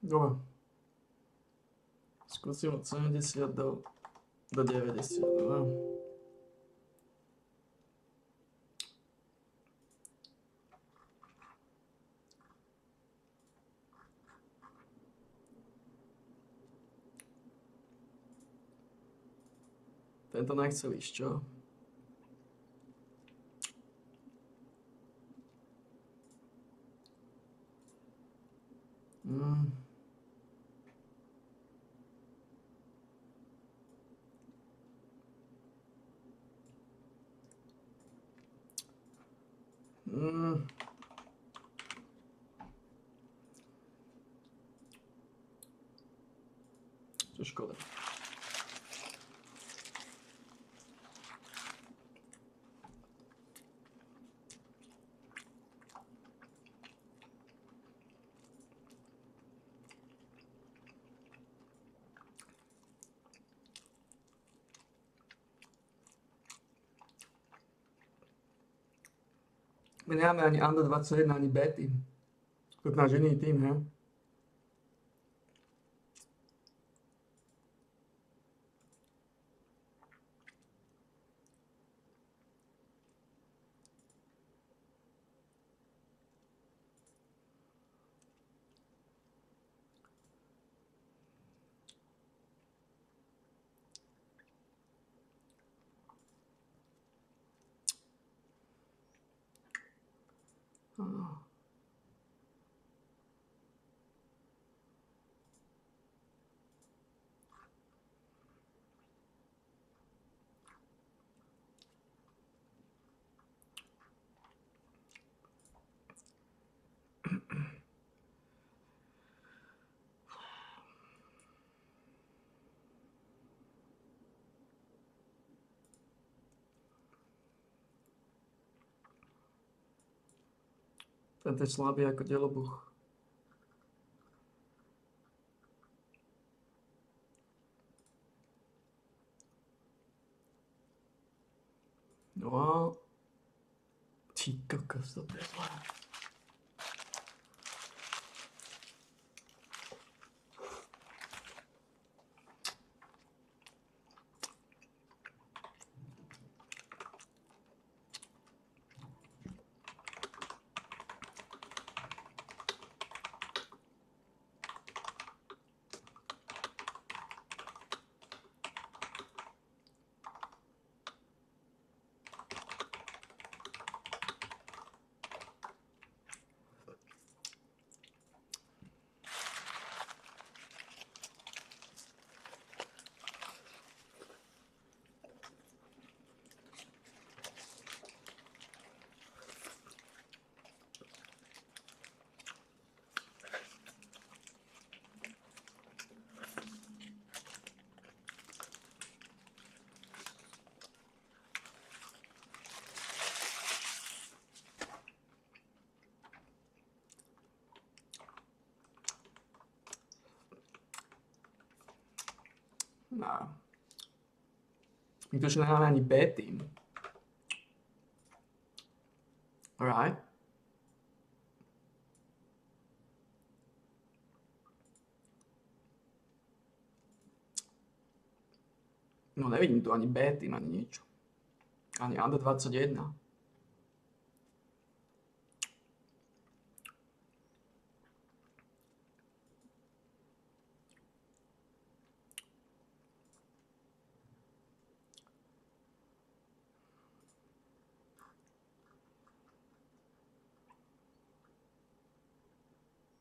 Dobre. Skúsim od 70 do 90. Dobre. Tento nechcel ísť, čo? Mm. Mm. To škoda. My nemáme ani Under 21, ani B tým. To je náš iný tým, he? Áno. Tento je slabý ako delobuch. No a... Ty kokos, to je zlé. No. My tu ešte nemáme ani B tým. Alright. No nevidím tu ani B tým, ani nič. Ani Under 21.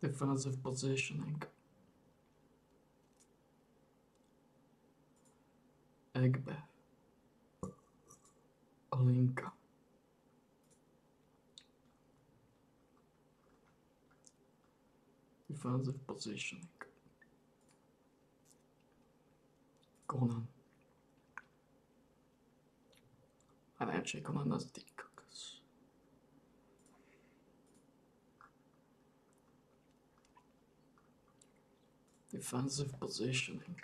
Defensive positioning. Egbe. Linka. Defensive positioning. Conan. A neviem, či je Conan na zdy, kokos. Defensive positioning.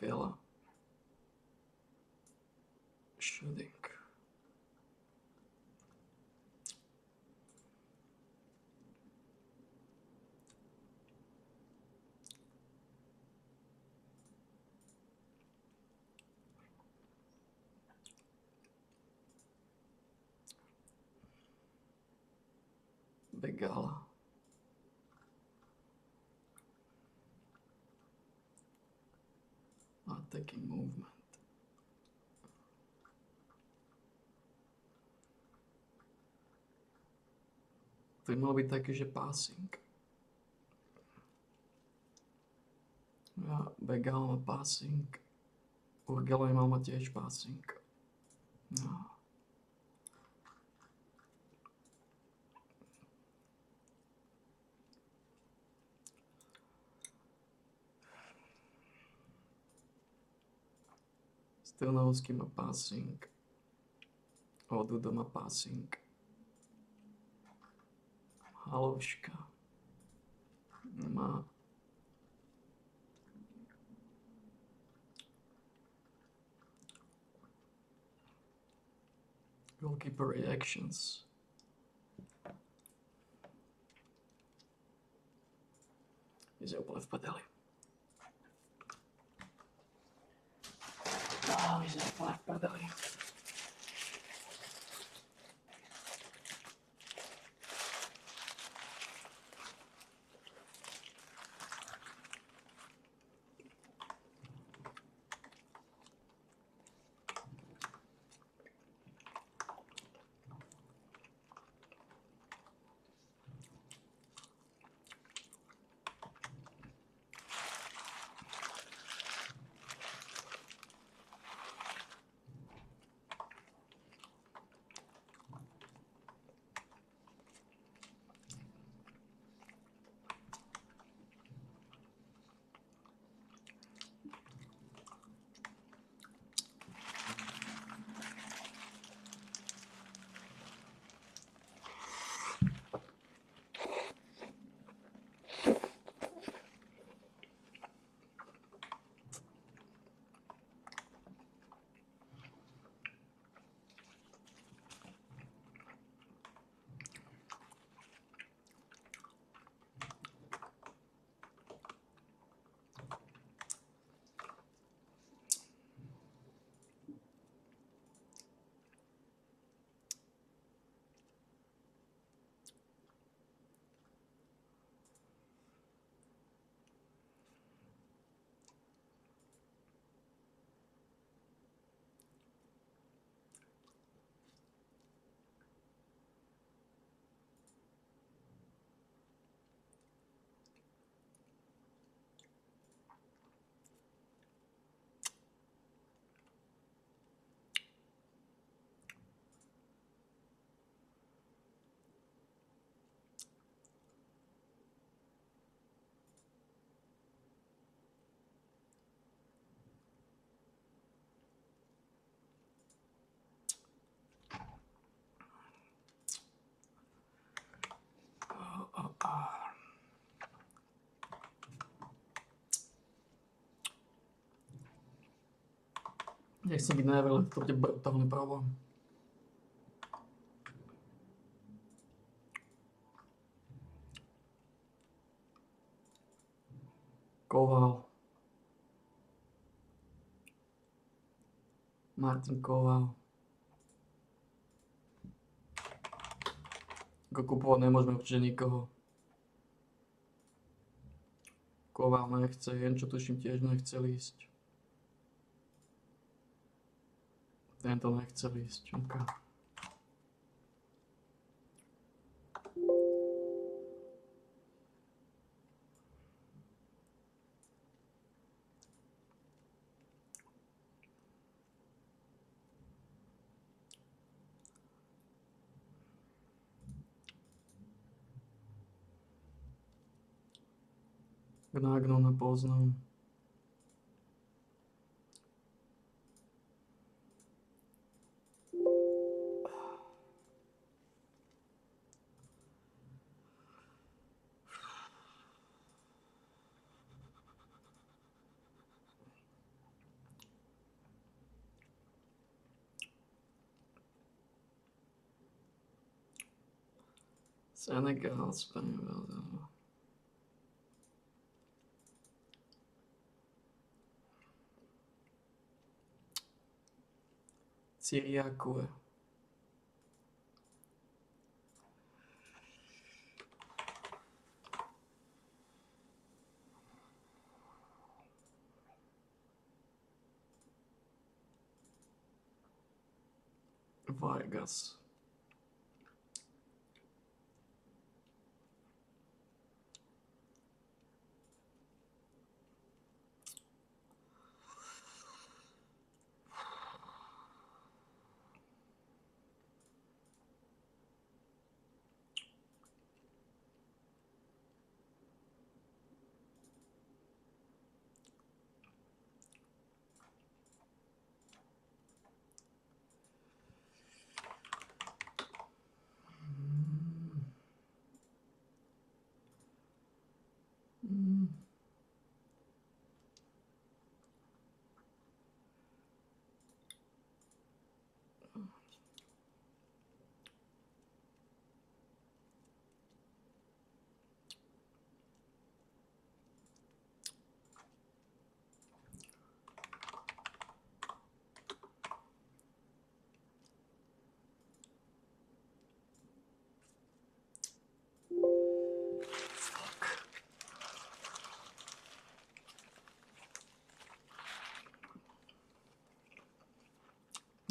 Gela. Shooting. Begala. Attacking movement. To by malo byť taký, že passing. Ja, Begala má passing. Urgela mal mať tiež passing. No. Stilnovský má passing. Odudo má passing. Haluška má goalkeeper reactions. Je úplne v prdeli. My sme úplne v prdeli. Nechcem byť najviac, to bude brutálny problém. Koval. Martin Koval. Ako kupovať nemôžeme určite nikoho. Koval nechce, Jenčo tuším tiež nechcel ísť. Tento nechcel ísť. Okay. Gnagno nepoznám. Senegal, Spain, Belgium. Cyriaque. Vargas.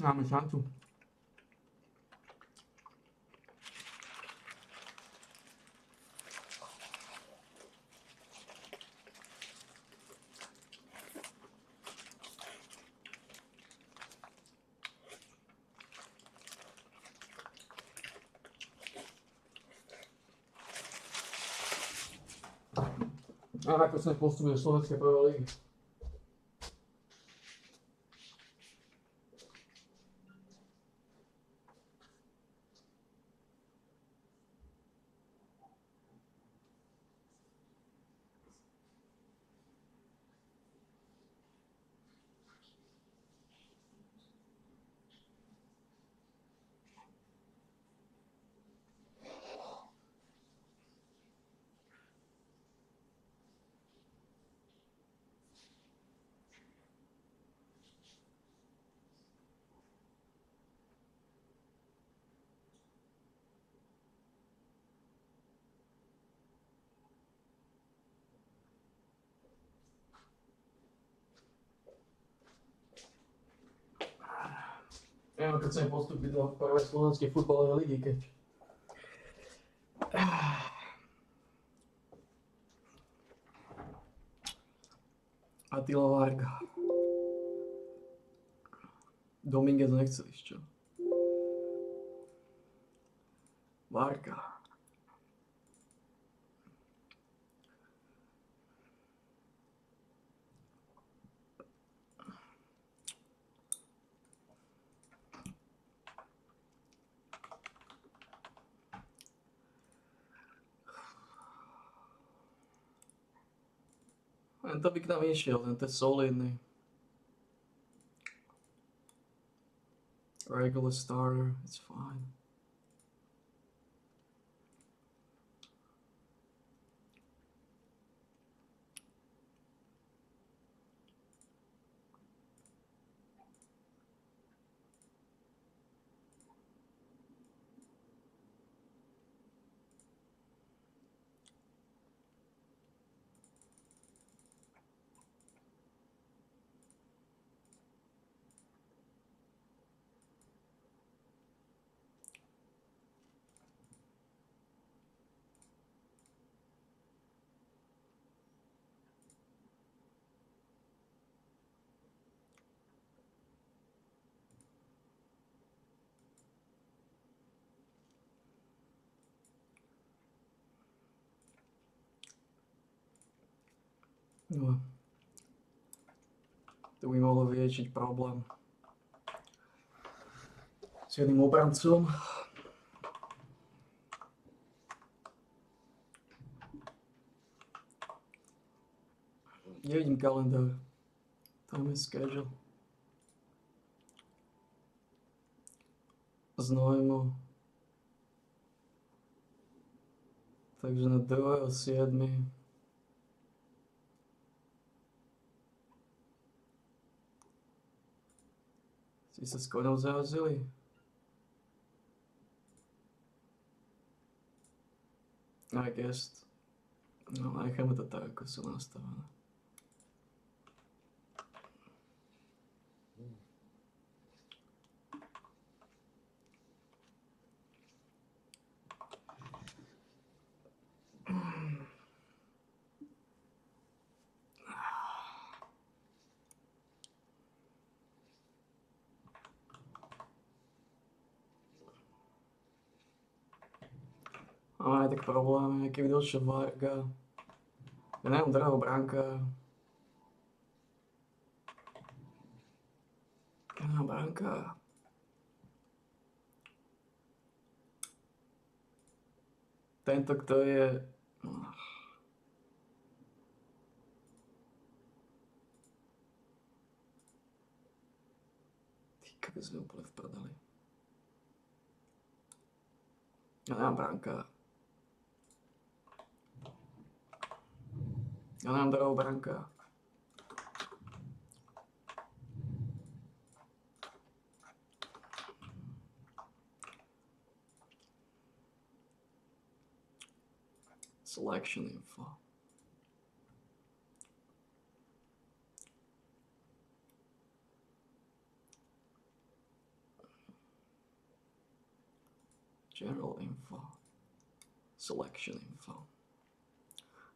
Máme šancu. A ako sa postupuje do Slovenskej prvej ligy. Keď chcem postúpiť do prvej slovenskej futbalovej ligy, keď Attila Varga. Dominguez nechcel ísť, čo? Varga. Tento by k nám išiel, tento je solidný. Regular starter, it's fine. No. To by mohlo vyriešiť problém s jedným obrancom. Nevidím kalendár. Tam je schedule. Znojmo. Takže na 2.7. Si sa s koňou zahazili? I guess. No, necháme to tak, ako sú nastavené. Máme tak problémy, keby došiel Varga. Ja neviem, drahého bránka. Bránka. Tento, kto je... Ty kokos, sme úplne v prdeli. Ja nemám bránka. Ja nemám drahého bránka. Selection info. General info. Selection info.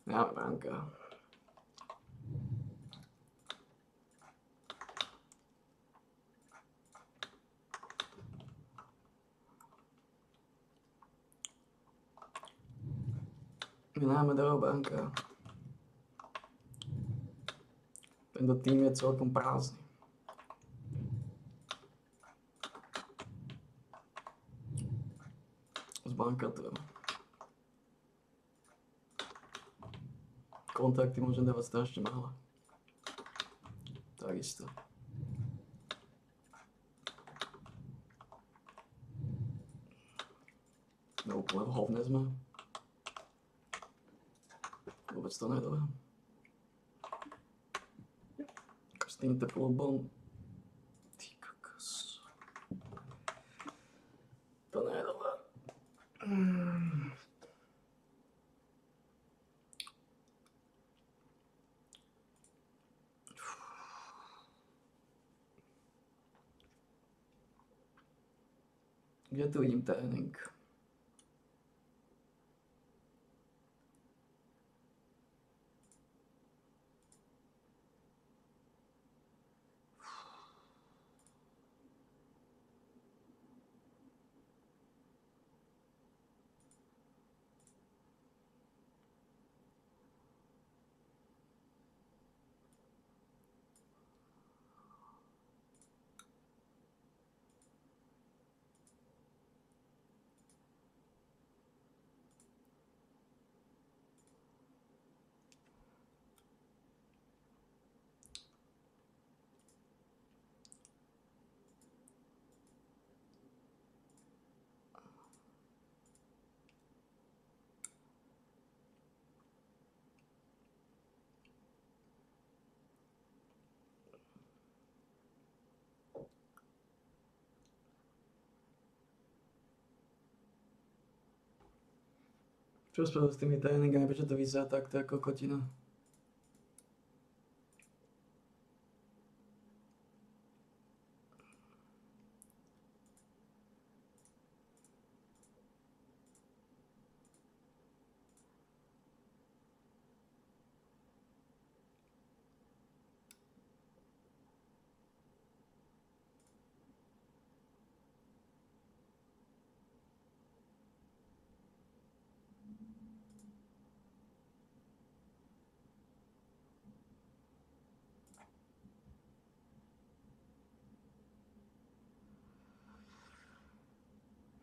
Nemáme bránka. My nemáme drahého bránka. Tento tým je celkom prázdny. Zbanka to. Kontakty môžem dávať strašne málo. Takisto. No úplne v hovne sme. Vôbec to nedoviem. S týmto klubom. Ty kokos. To nedoviem. Kde tu vidím trénink? Čo spravil s tými tréningami, prečo to vyzerá takto ako kotina?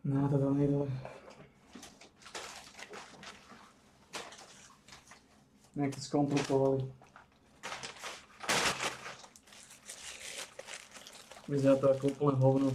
No, to nejde. Nejak to skomplikovali. Vyzerá to ako úplne hovno.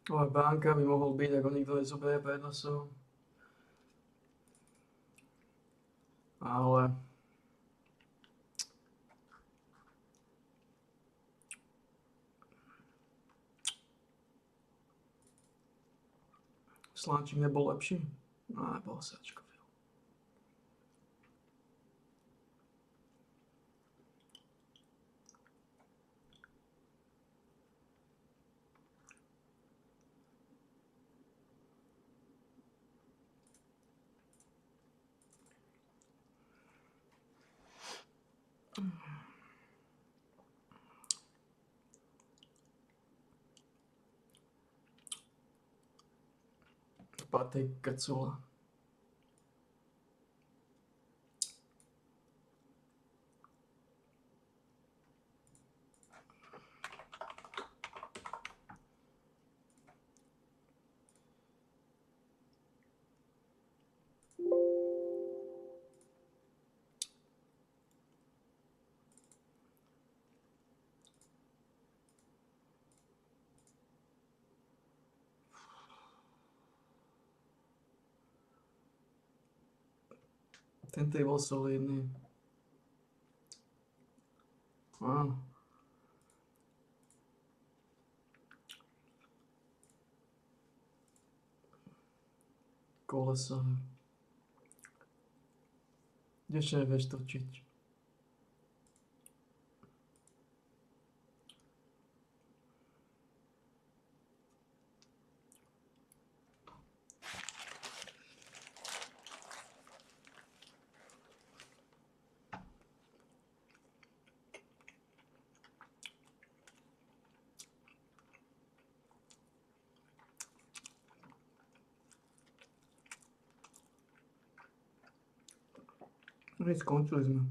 Ale Bánka by mohol byť, ako nikto nezoberie prednosov. Ale... Sláčik nebol lepší? No, nebol sačko. Patej krcula. Tento bol solidný. Áno. Koleso. Ešte nevieš točiť. No i skončili sme.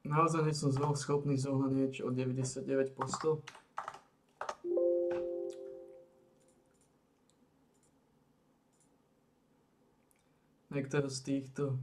Naozaj nie som schopný zohnať niečo od 99 po 100. Niektoré z týchto.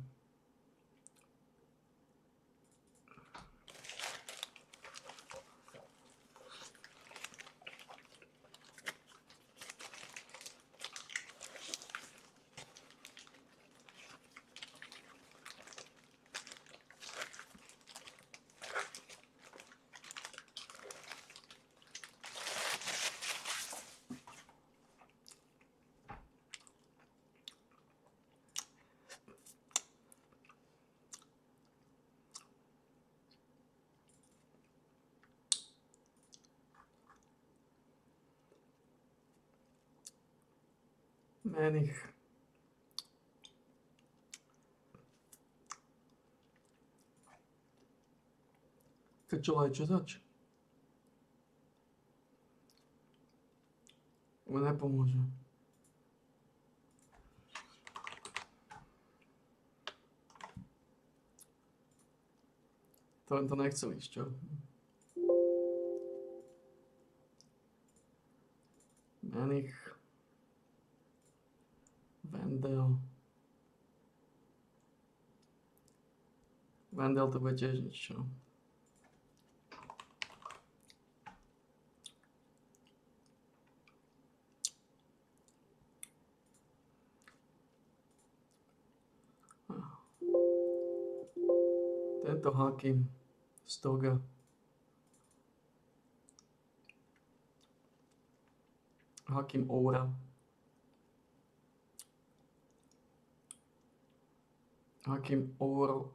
Menich. Krčola je čo zač? Mu nepomôže. To nechcel ísť, čo? Menich. Vendel. Vendel to bude tiež niečo. Tento Hakim Stoga. Hakim Oura. Hakim Ouro.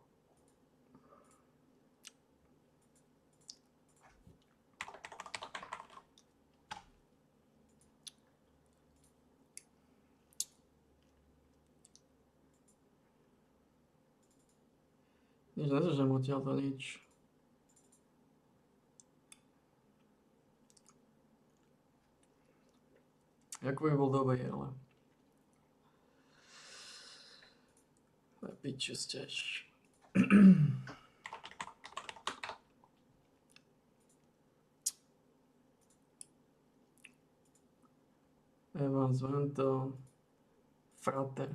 Nič nezažem odtiaľto nič. Jako by bol dobrý, ale... Piču stež. Evans, Vento, Frater.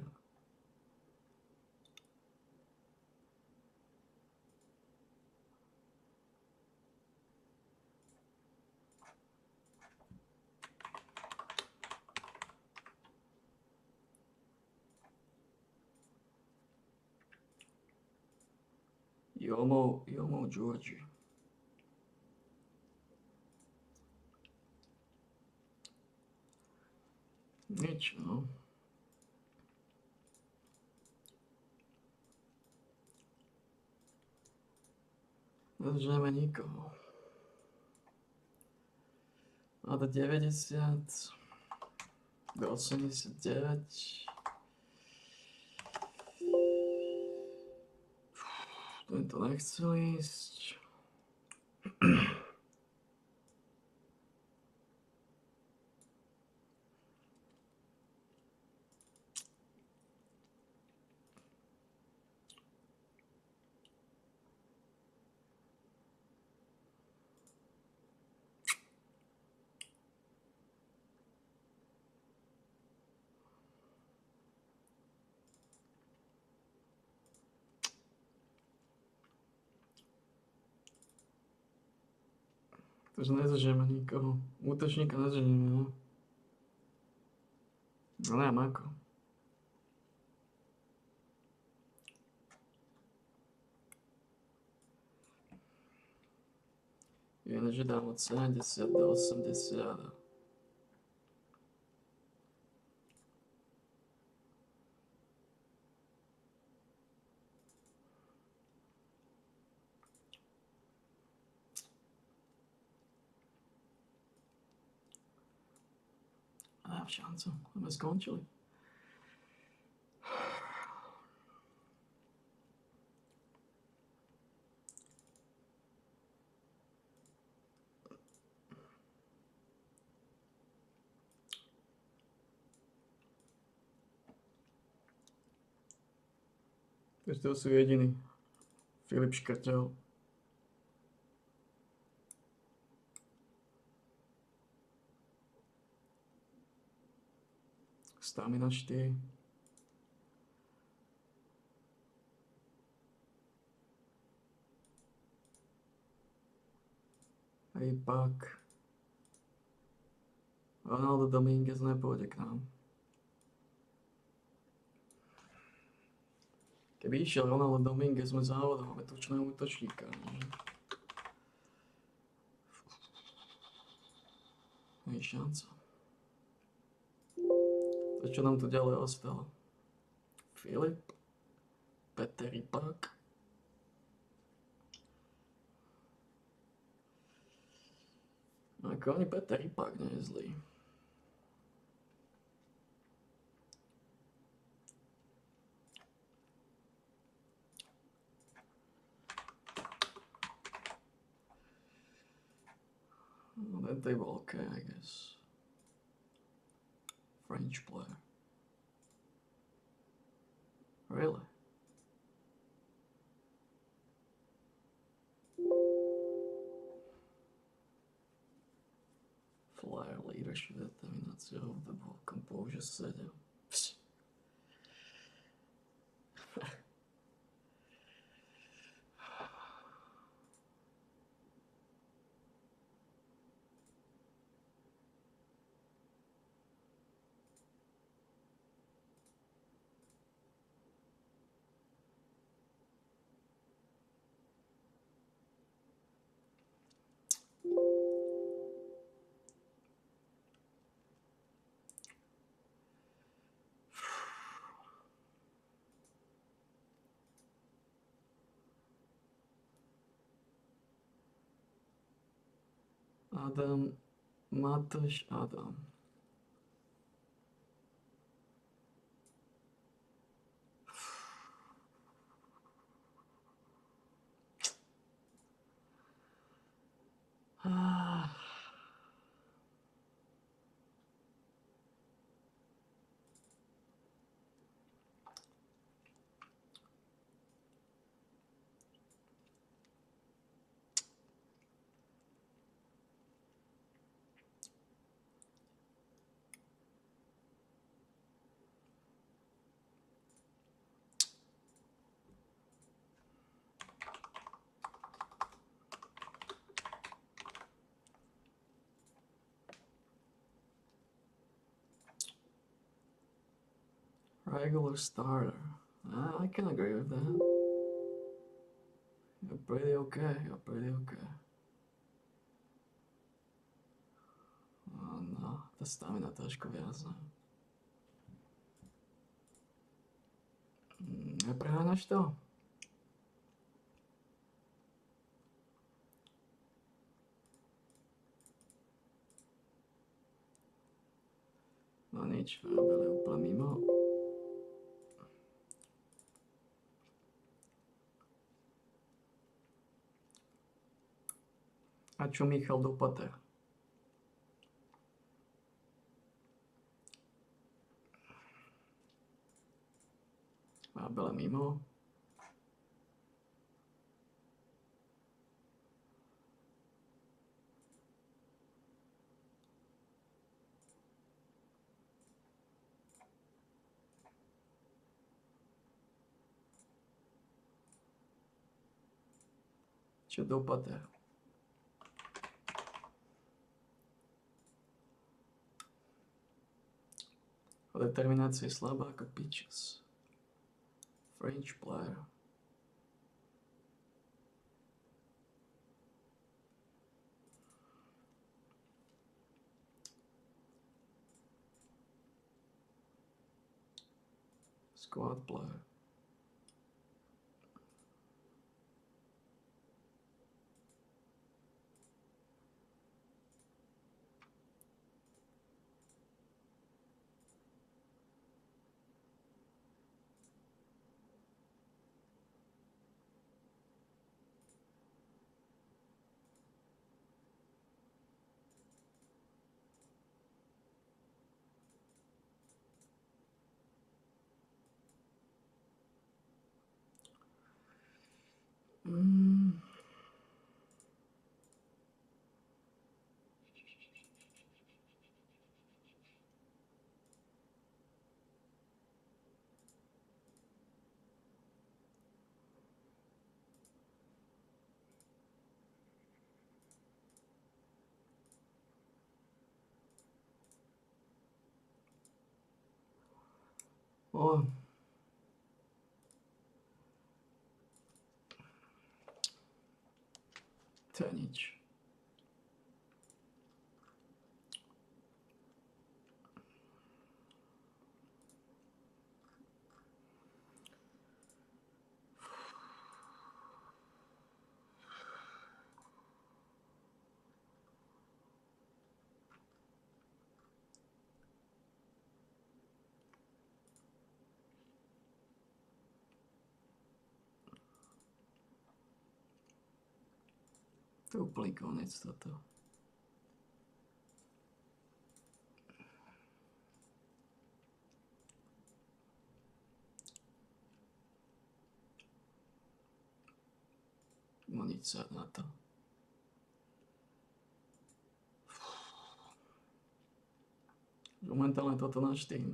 Jomo Georgie. Nič, no. Nežijeme nikoho. A do 90, do 89. Tento nechcel ísť. Takže nezažijeme nikoho. Útočníka nezažijeme, no. No neviem ako. Viem, že dám od 70 do 80. Mám šancu, sme skončili. Takže to sú jediní. Filip Škrtel. Stamina 4. Rypak. Ronaldo Dominguez nepôjde k nám. Keby išiel Ronaldo Dominguez, sme závodom, máme tučného útočníka. Nie je šanca. To, čo nám tu ďalej ostalo? Filip, Peter Rypak. Ako ani Peter Rypak nie je zlý. No, tento bol OK, I guess. French player. Really? Flyer leadership, determinacja, oddech, composure, 7. Adam, Matoš Adam. Regular starter. I can agree with that. You're pretty okay, you're pretty okay. No, tá stamina trošku viac, no. Nepreháňaš to? No nič, Farabel je úplne mimo. A čo Michal Dupater? Farabel je mimo. Čo Dupater? Determinácia je slabá ako pitches. French player. Squad player. O, to je nič. To je úplný konec toto. No nič sa na to. Momentálne toto náš tým.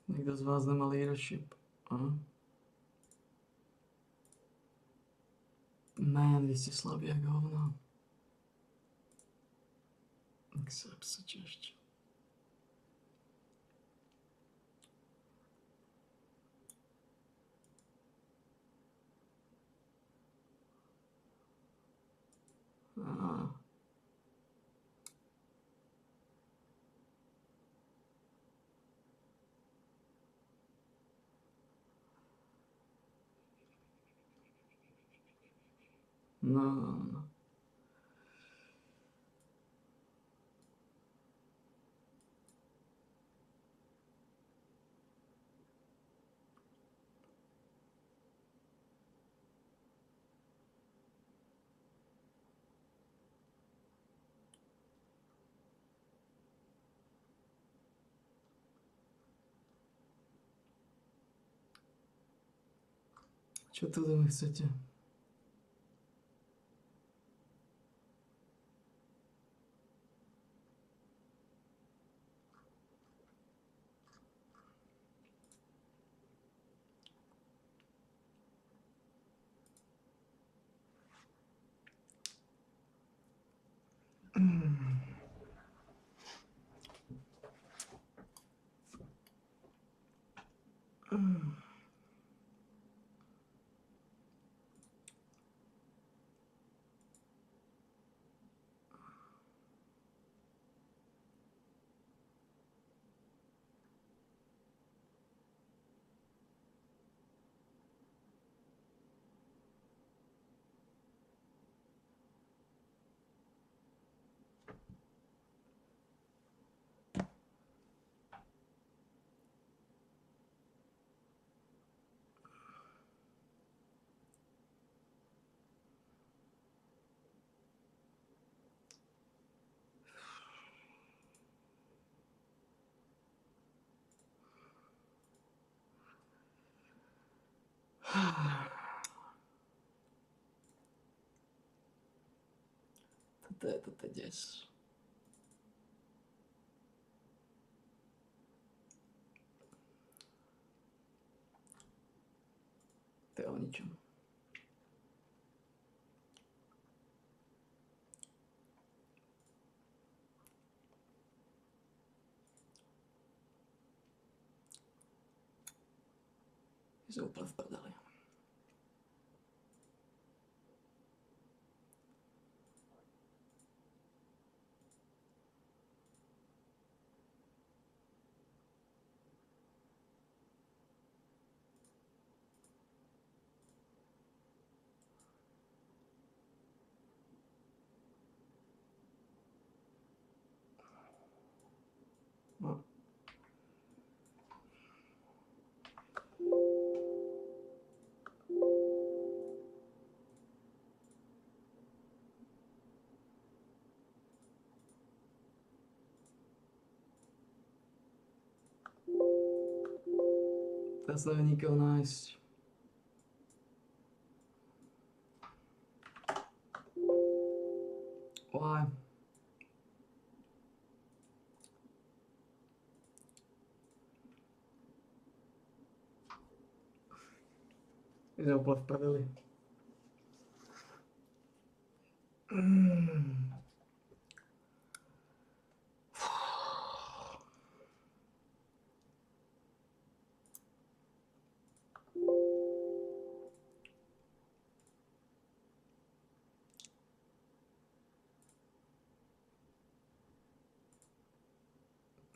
Nikto z vás nemá leadership. Man, vy ste slabí jak hovno. Accept suggestion. No. Čo tu mi chcete? Toto je des. To je o ničom. Jsme úplně v prdeli. No. Teraz nevím nikoho nájsť. Why? Jsme úplně v prdeli.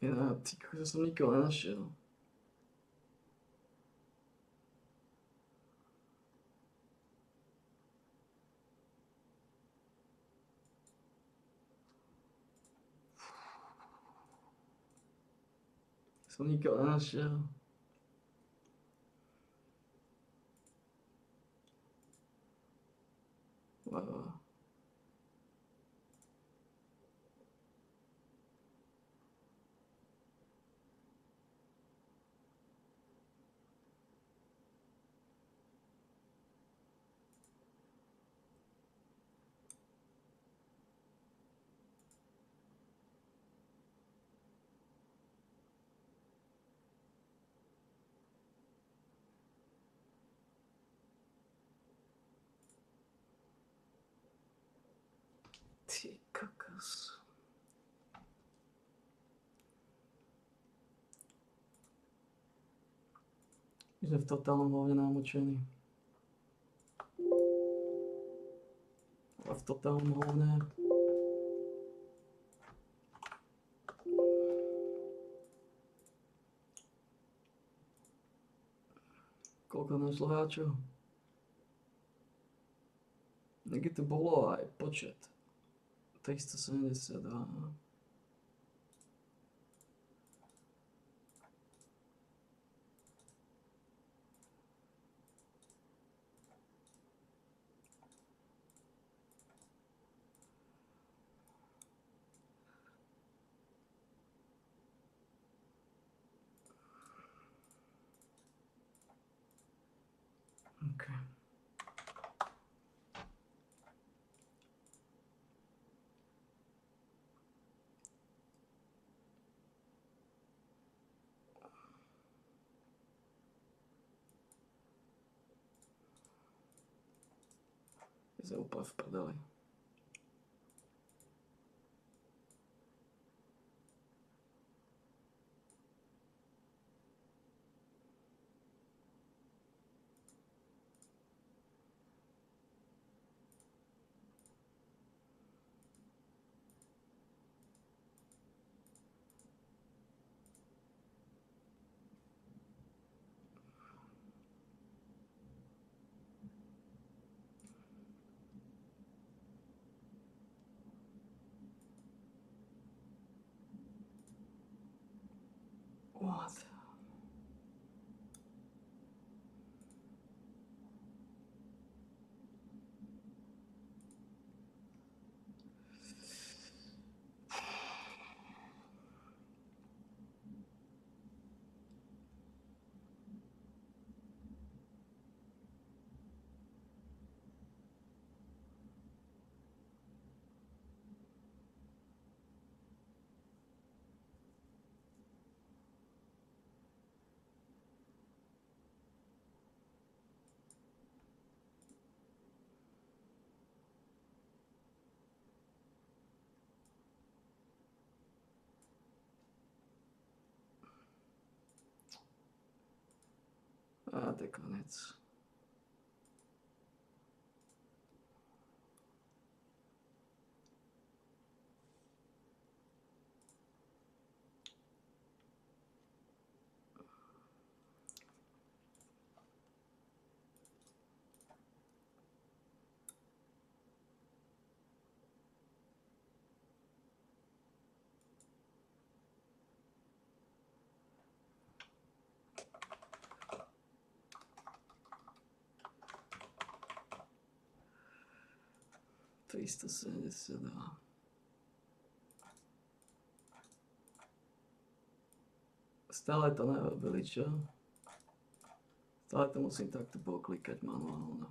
Já ty jsem nikoho nenašel. Jsem nikoho nenašel. Wow. Ty kokos. Jsme v totálnom hovne namočení. A v totálnom hovne. Koľko našlo hráčov? Niekde to bolo aj počet. 372. Okay. Je úplně v prdeli. What? A to je konec. Triste se dá. Stále to nerobili, čo? Stále to musím takto poklikať manuálne.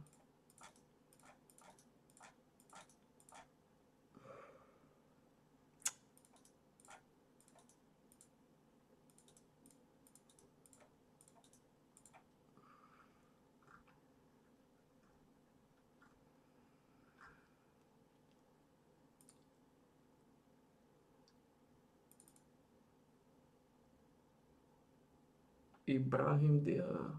Ibrahim Diarra.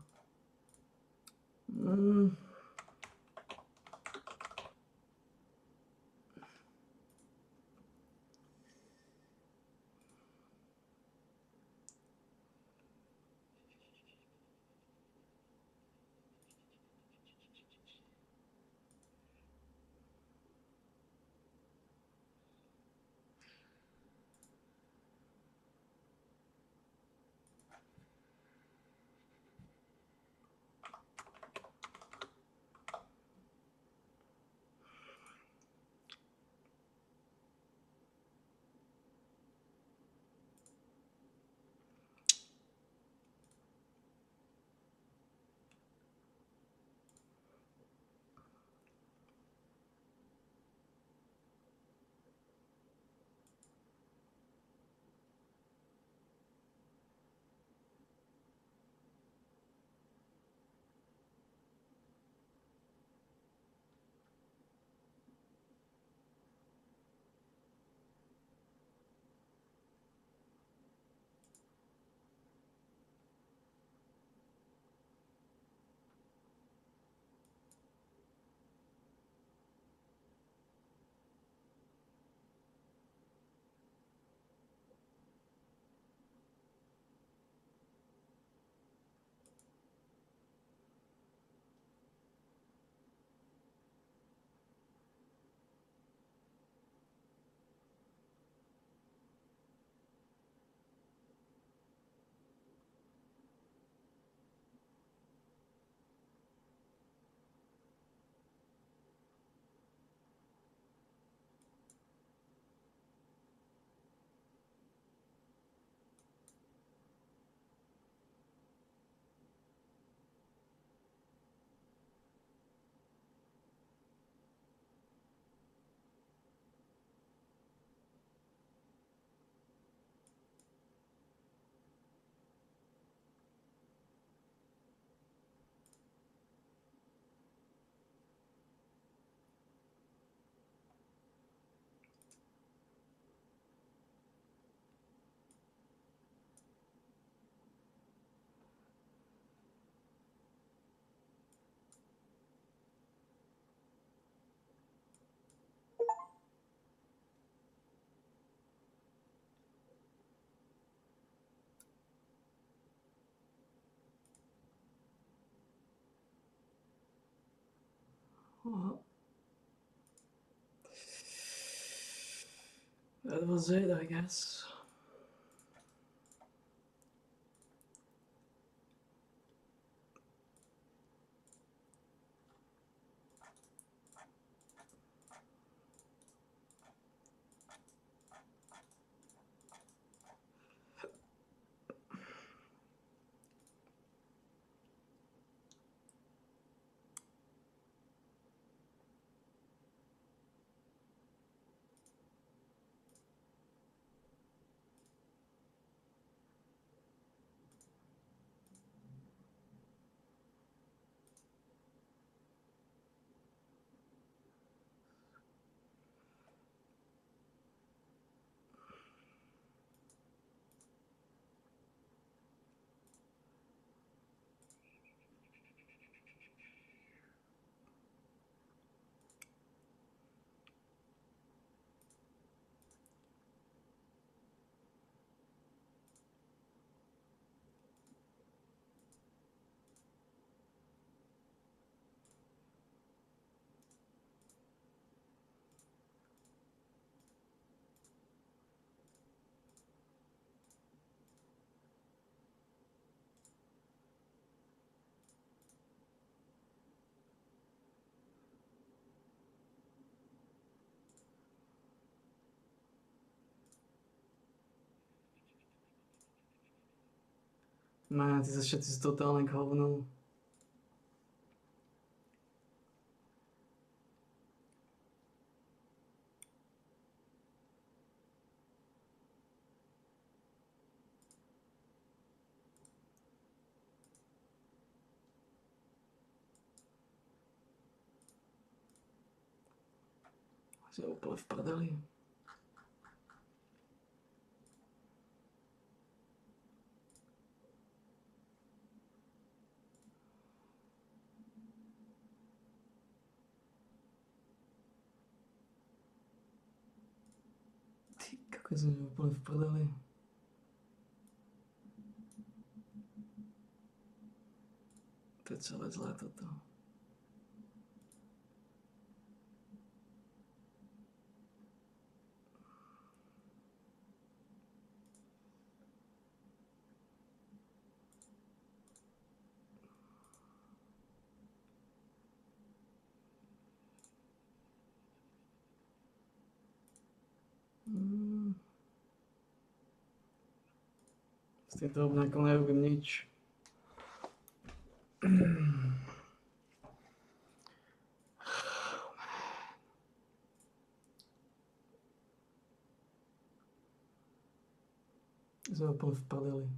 That was it, I guess. Man, dieser Shit ist total ein hovno. Jsem úplně v prdeli. Ty kako jsem úplně v prdeli. To je celé zlé toto. S týmto obňakom nerobím nič. Jsem úplně v prdeli.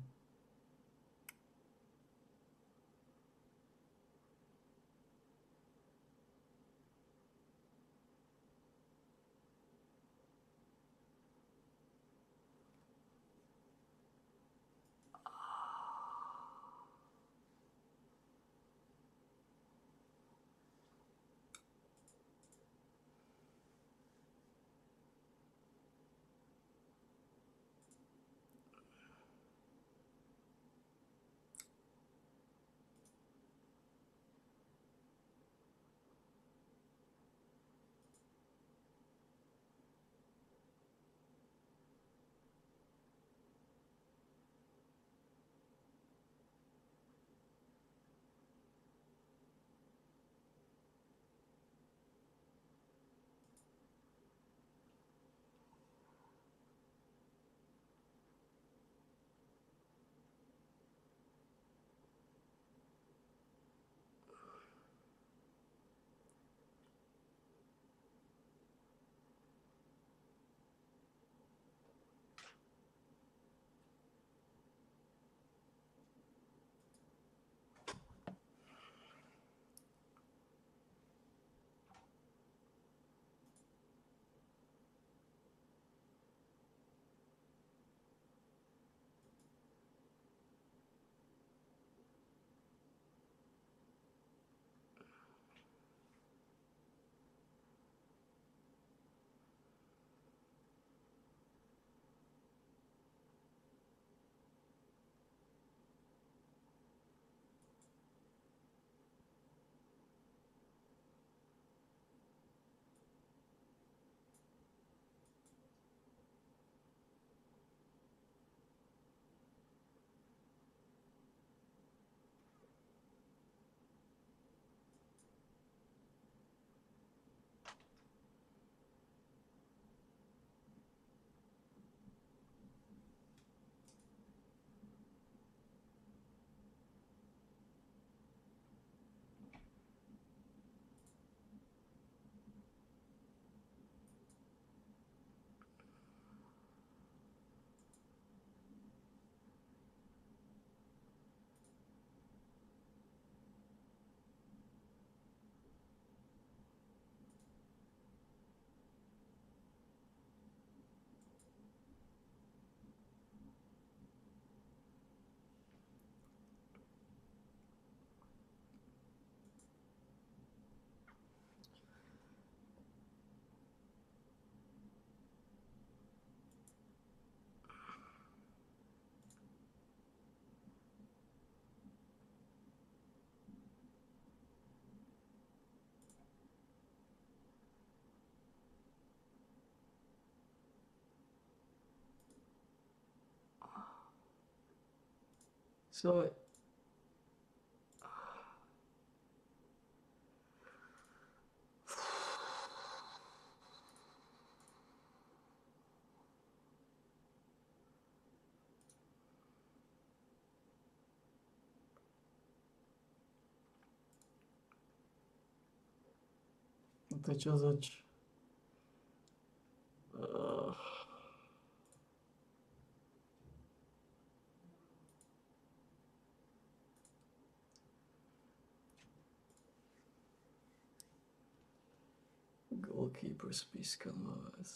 So, to je čo zač? Goalkeeper spískal vec.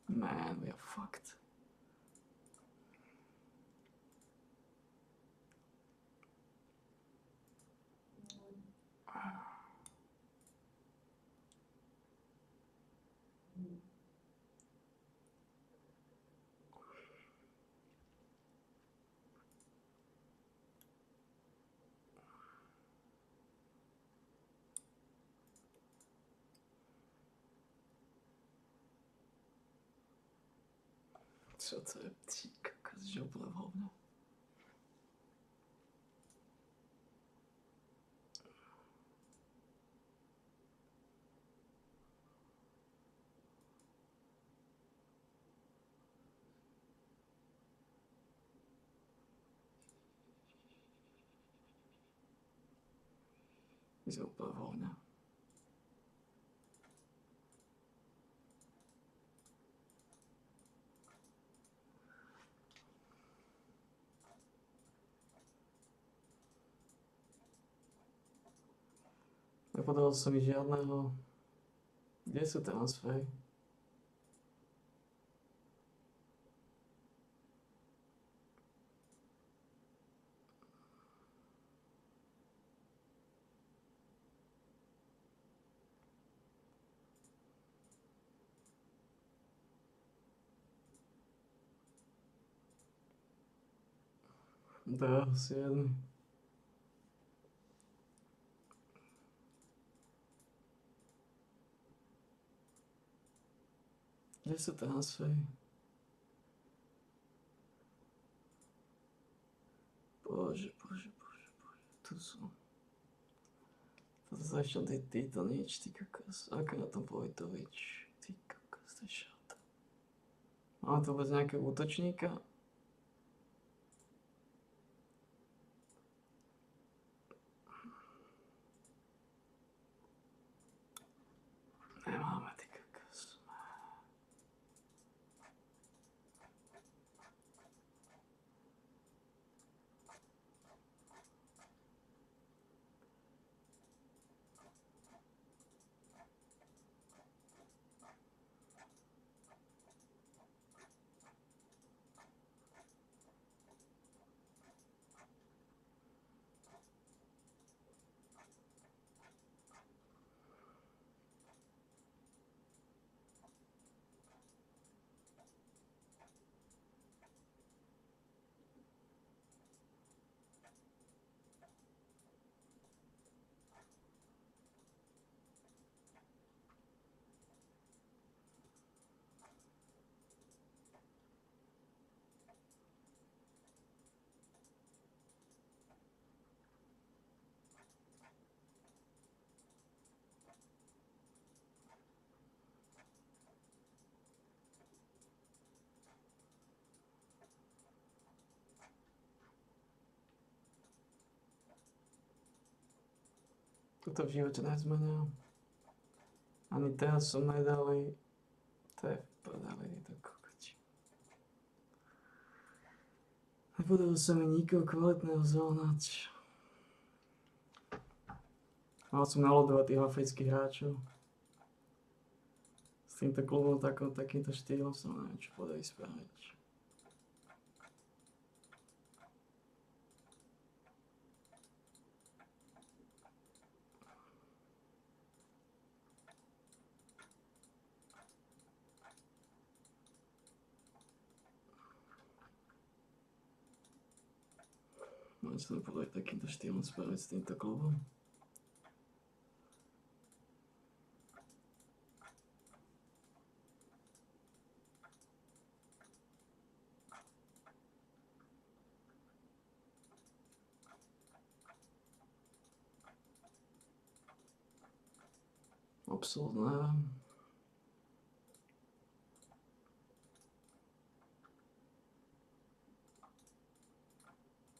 Man, we are fucked. Co to je ty kokos, žoble v hovno. My sme úplne v hovne. Nepodarilo sa mi žiadneho. Kde sú transfery? Dá, 7. Kde sú transfery? Bože. Tu sú. Toto sa ešte títo nič, ty kokos. Ako na tom Vojtovič? Ty kokos, to je šat. Máme tu vôbec nejakého útočníka? Nemáme, ty kokos. Toto v živote nezmenil. Ani teraz som nedali. To je podali do kokoti. Nepodarilo sa mi nikoho kvalitného zohnať. Mal som nalodovať tých afrických hráčov. S týmto klubom takýmto štýlom som neviem, čo podarí spraviť. Môžem sa podať takýmto štýlom spraviť s týmto klubom. absolútne neviem.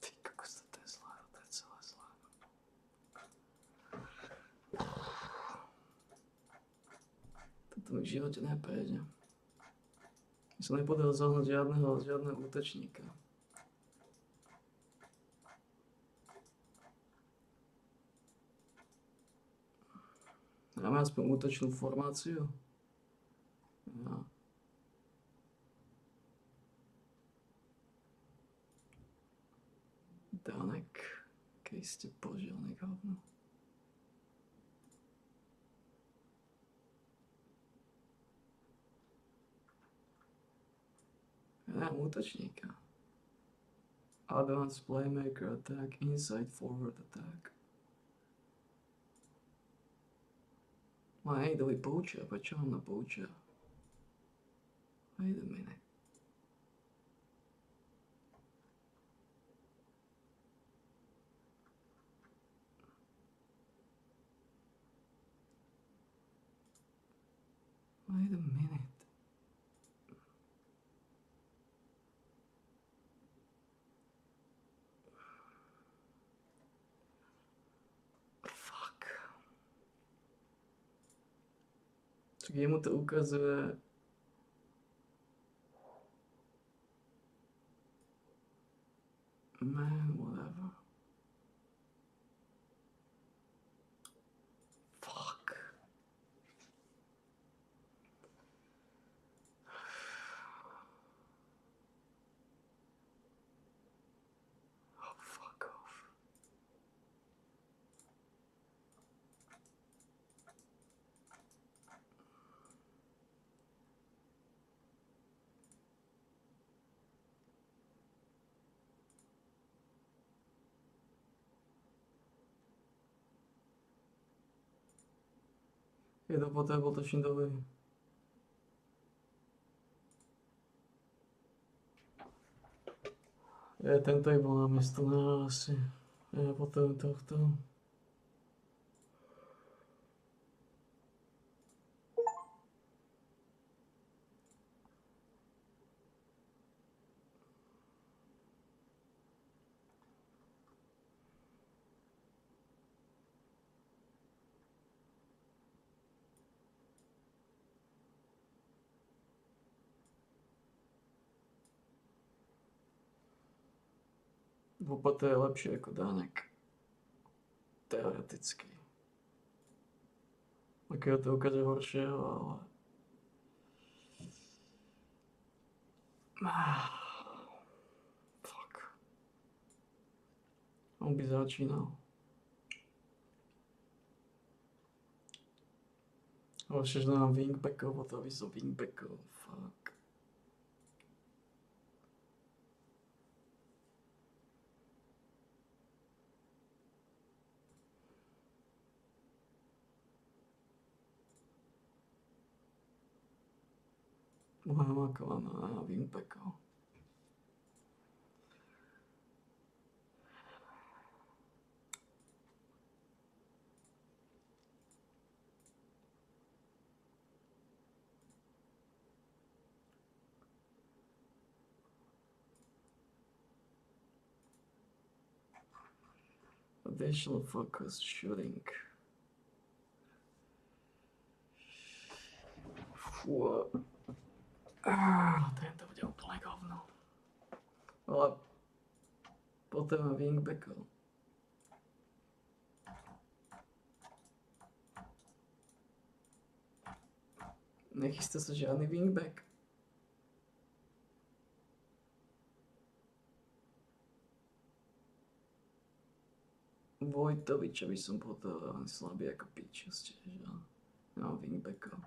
Ty kokos, to je zlé, to je celé zlé. Toto mi v živote neprejde. Mi sa nepodarilo zohnať žiadneho útočníka. Máme aspoň útočnú formáciu? Ja. Danek, keď ste požielne hovno. Ja nemám útočníka. Advanced playmaker attack, inside forward attack. Ma niekto by poučil, prečo mám na poučil? Wait a minute. Wait a minute. Fuck. Tak jemu to ukazuje... Man, whatever. Fuck. Oh, fuck off. Je to poté bol točný dobrý. Tento je bol na miesto na asi. Potom tohto. Vôbec je lepšie ako Danek. Teoreticky. Akého to ukáže horšieho, ale... Fuck. On by začínal. Horšie, že nemám wingbackov, potom by som wingbackov. Fuck. Mám ako na wingbackov. Additional focus shooting. Fú. Tento bude úplne hovno. Ale potom mám wingbackov. Nechystá sa žiadny wingback. Vojtoviča by som potreboval, on slabý ako pičosť, že? Nemám wingbackov.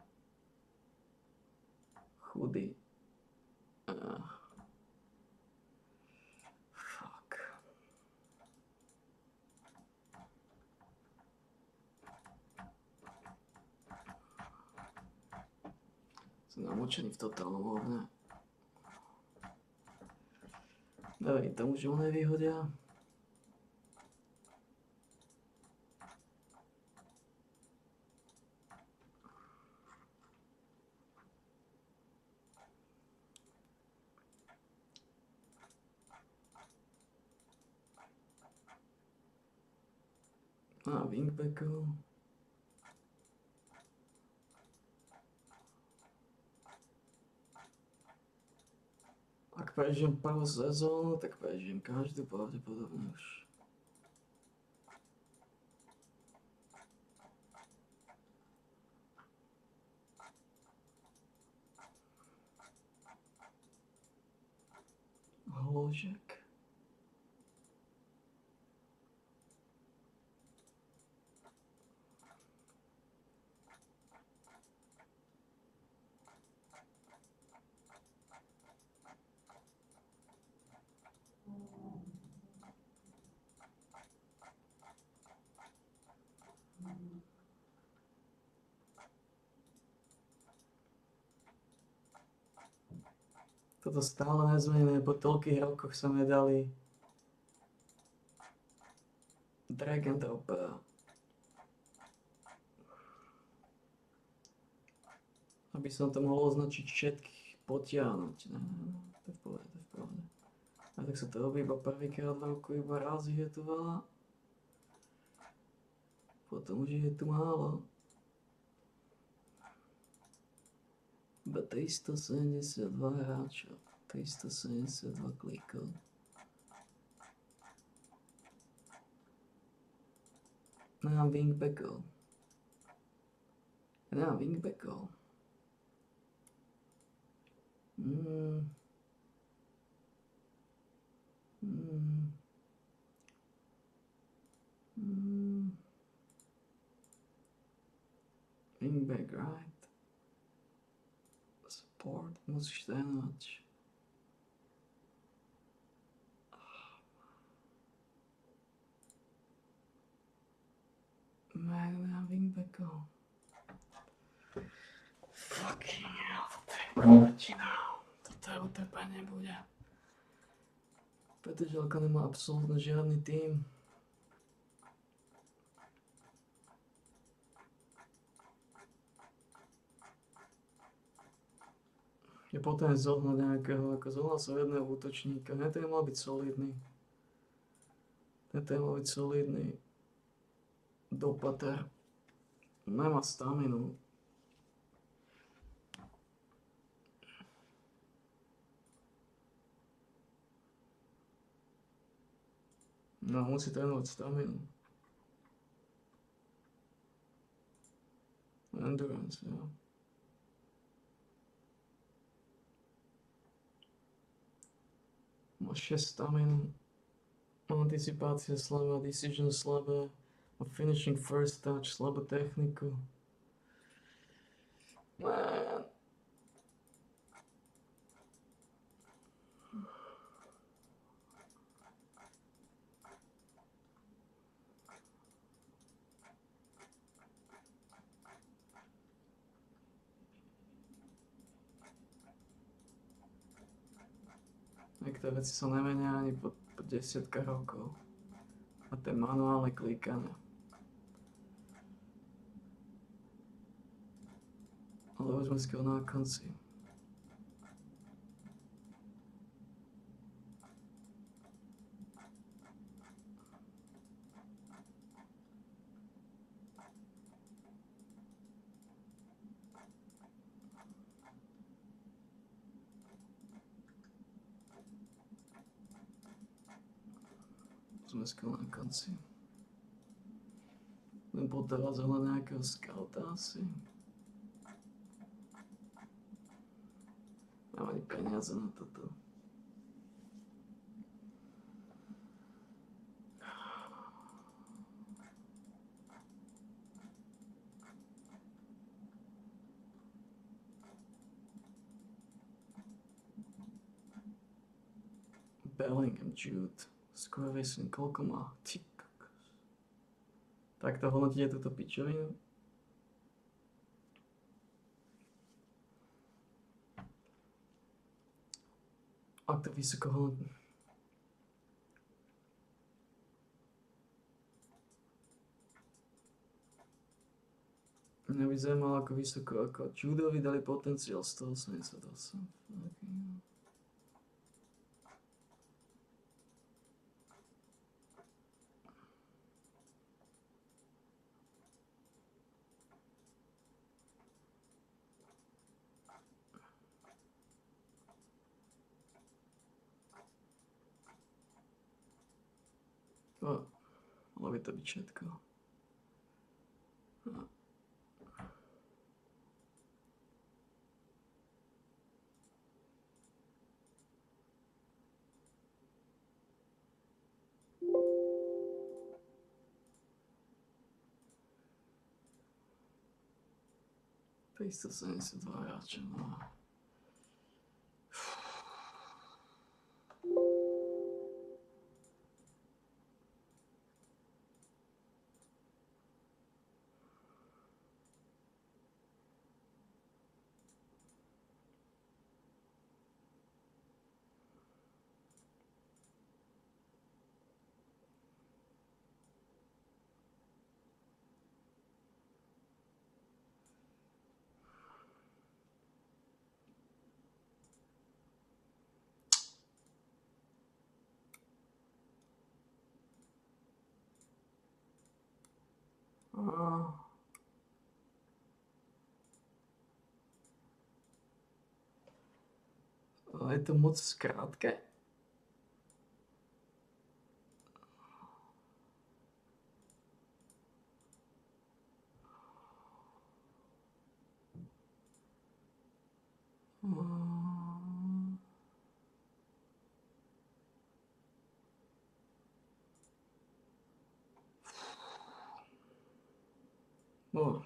Chudý. Fuck. Som namočený v totálnom hovne. Neviem tomu, že ho nevyhodia. A wingbackov. Ak prežijem prvú sezónu, tak prežijem každú pravdepodobne už. Hložek. Toto stále nezmenené, po toľkých rokoch sa mi dali drag and drop. Aby som to mohol označiť všetkých, potiahnuť. To je v pohode, to je v pohode. A tak sa to robí iba prvýkrát v roku, iba raz je tu veľa. Potom už je tu málo. Iba 372 hráčov, 372 klikov. Nemám wingbackov. Nemám wingbackov. Wingback, right? Support, musíš trénovať. Mám wingbackov. Fucking hell, toto je prečina. Toto je utrpenie bude. Pretože Želka nemá absolútne žiadny tým. Je potrebné zohnať nejakého, ako zohnal som jedného útočníka. Ten mal byť solidný. Ten mal byť solidný. Dopater. Nemá staminu. No, musí trénovať staminu. Endurance, jo. Má 6 staminu. Anticipácia slabá, decision slabé. Má finishing first touch, slabú techniku. Man. Niektoré veci sa nemenia ani po desiatkách rokov. A to je manuálne klikanie. Ale už sme skoro na konci. Sme skoro na konci. Budem potrebovať zohľad nejakého scouta asi. Mám ani peniaze na toto. Bellingham, Jude. Skoro vysím, koľko má? Ty kokos. Tak to hodnotíte túto pičovinu? Ak to vysoko hodnotí. Mňa by zaujímalo, ako vysoko, ako Judovi dali potenciál 188. Okay. mohlo by to byť všetko. $372 hráčov, no. Ale je to moc krátke. No. Dobre.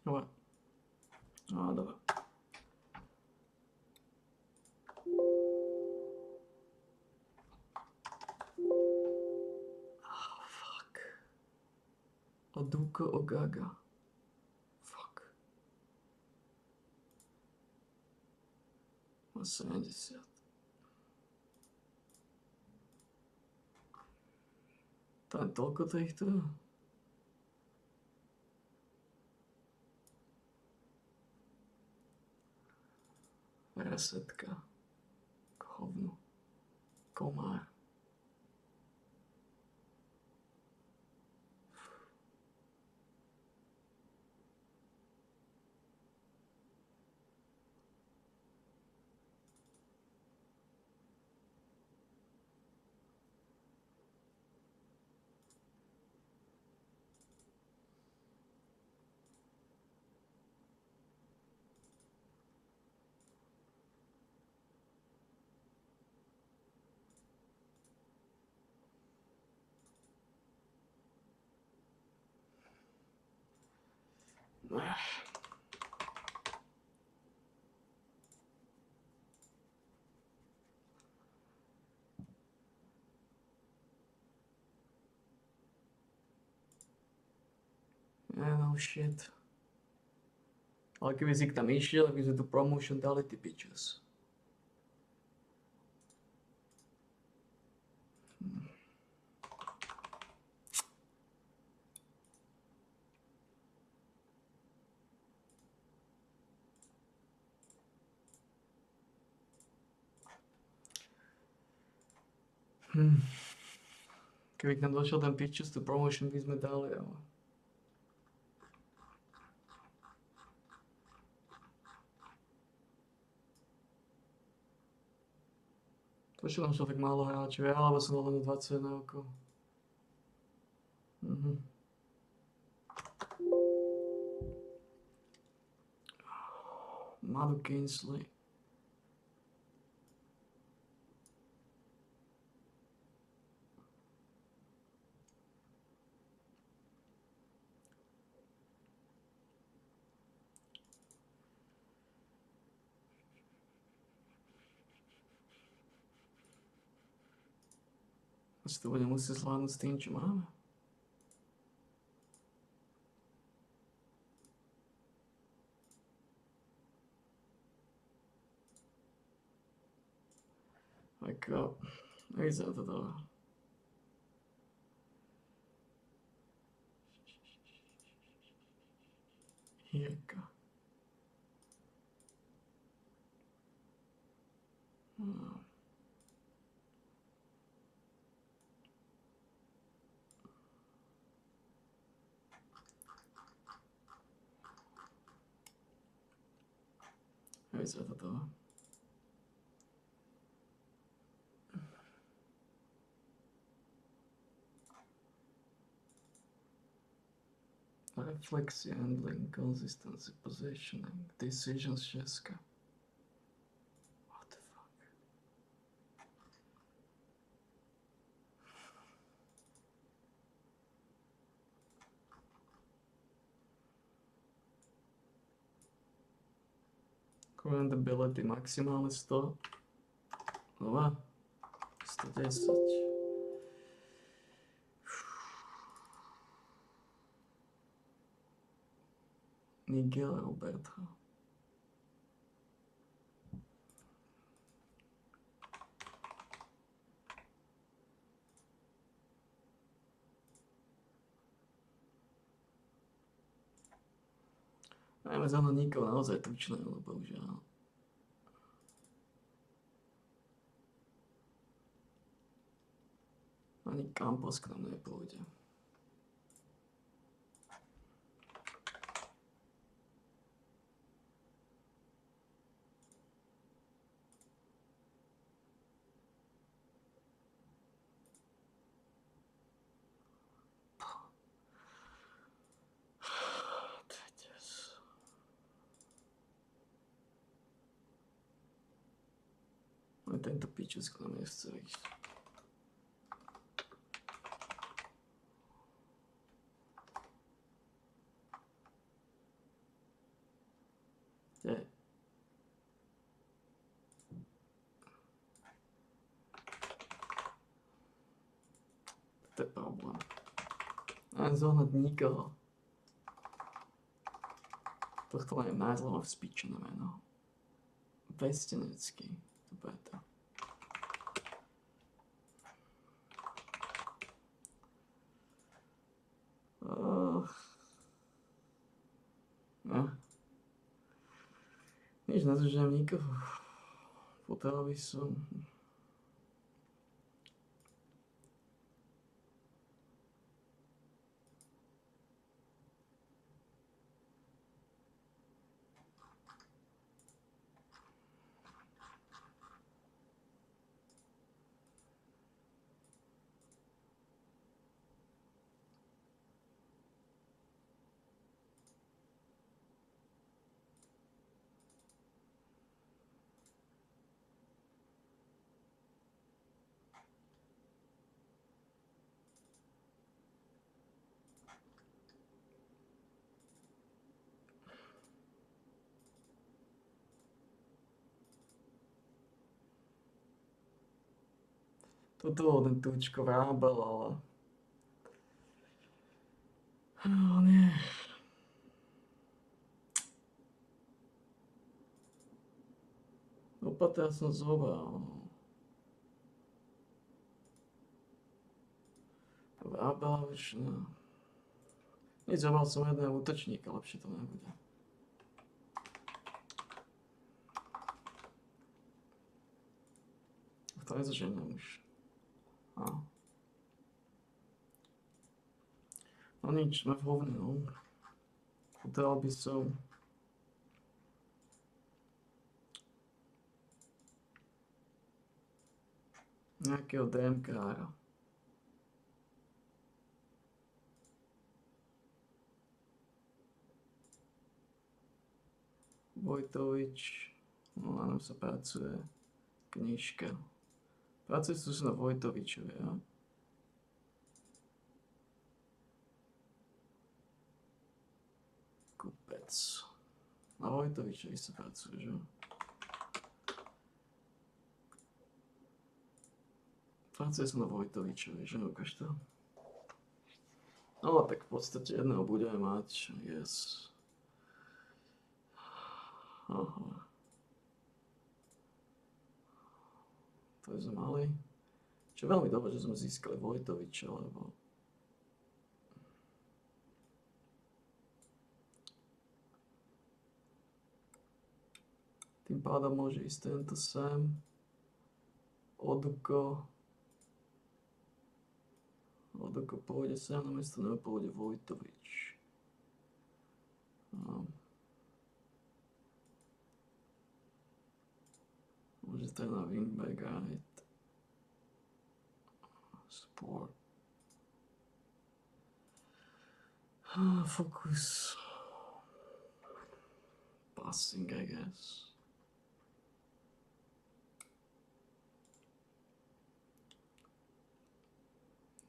Dobre. No, dobre. Fuck. Oduko Ogaga. Fuck. Má 70. To je toľko týchto. Resetka. K hovnu. Komár. No shit. Ale keby si tam išiel, tak by sme tu promotion dali ty bitches. Keby tam došiel ten pitches, tu promotion by sme dali, ale... Prečo tam sú tak málo hráčov? Ja, alebo som len 20 na oko. Madu Kingsley. Asi to budeme musieť zvládnuť s tým, čo máme. Ako, vyzerá to dobré. Jirka. Nevyzerá to toho. Reflexy, handling, consistency, positioning, decisions, Česka. What the fuck? Current ability maximálne 100. Nové? 110. Miguel Roberto. Najmä za mnou nikoho naozaj tučného, bohužiaľ. Ani Campos k nám nepôjde. Aj tento pičusk na mne chce ísť. Kde? To je problém. Ani zohnať nikoho. Tohto len nájsť vzpíčené meno. Vestenecký. To bude to. No. Nič, nezúžujem nikoho. Potreboval by som. Toto ten tučko vrábal, ale... Oh, nie. Opata som zobral. Vrábal už, no. Nic, zobral som jedného útočníka, lepšie to nebude. To nezaženiem už. No. No nič, sme v hovne, no. Potreboval by som... nejakého DMK-ára. Vojtovič, no na nám sa pracuje, knižka. Pracuje sa na Vojtovičovi, ja? Kupec. Na Vojtovičovi sa pracuje, že? Pracuje sa na Vojtovičovi, že? Ukáž to. No tak v podstate jedného budeme mať, yes. Aha. To sme mali. Čo veľmi dobre, že sme získali Vojtoviča, lebo... Tým pádom môže ísť tento sem. Oduko. Oduko pôjde sem, namiesto neho pôjde Vojtovič. No. Může to na wingback right. Support. Focus. Passing, I guess.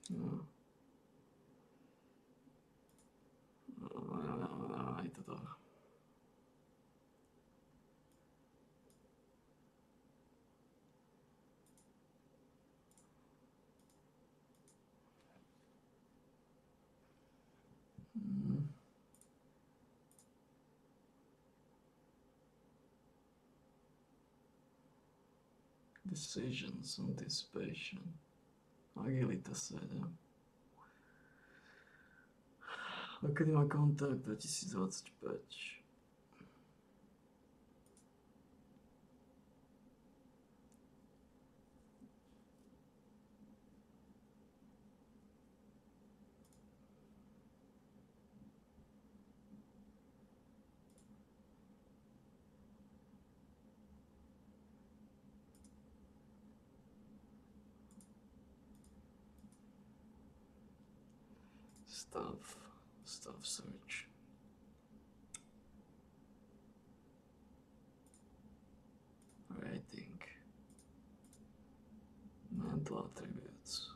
No. I to. Decisions, anticipation. Agilita 7. Dokedy má kontakt 2025? Stuff search. Rating. Mental attributes.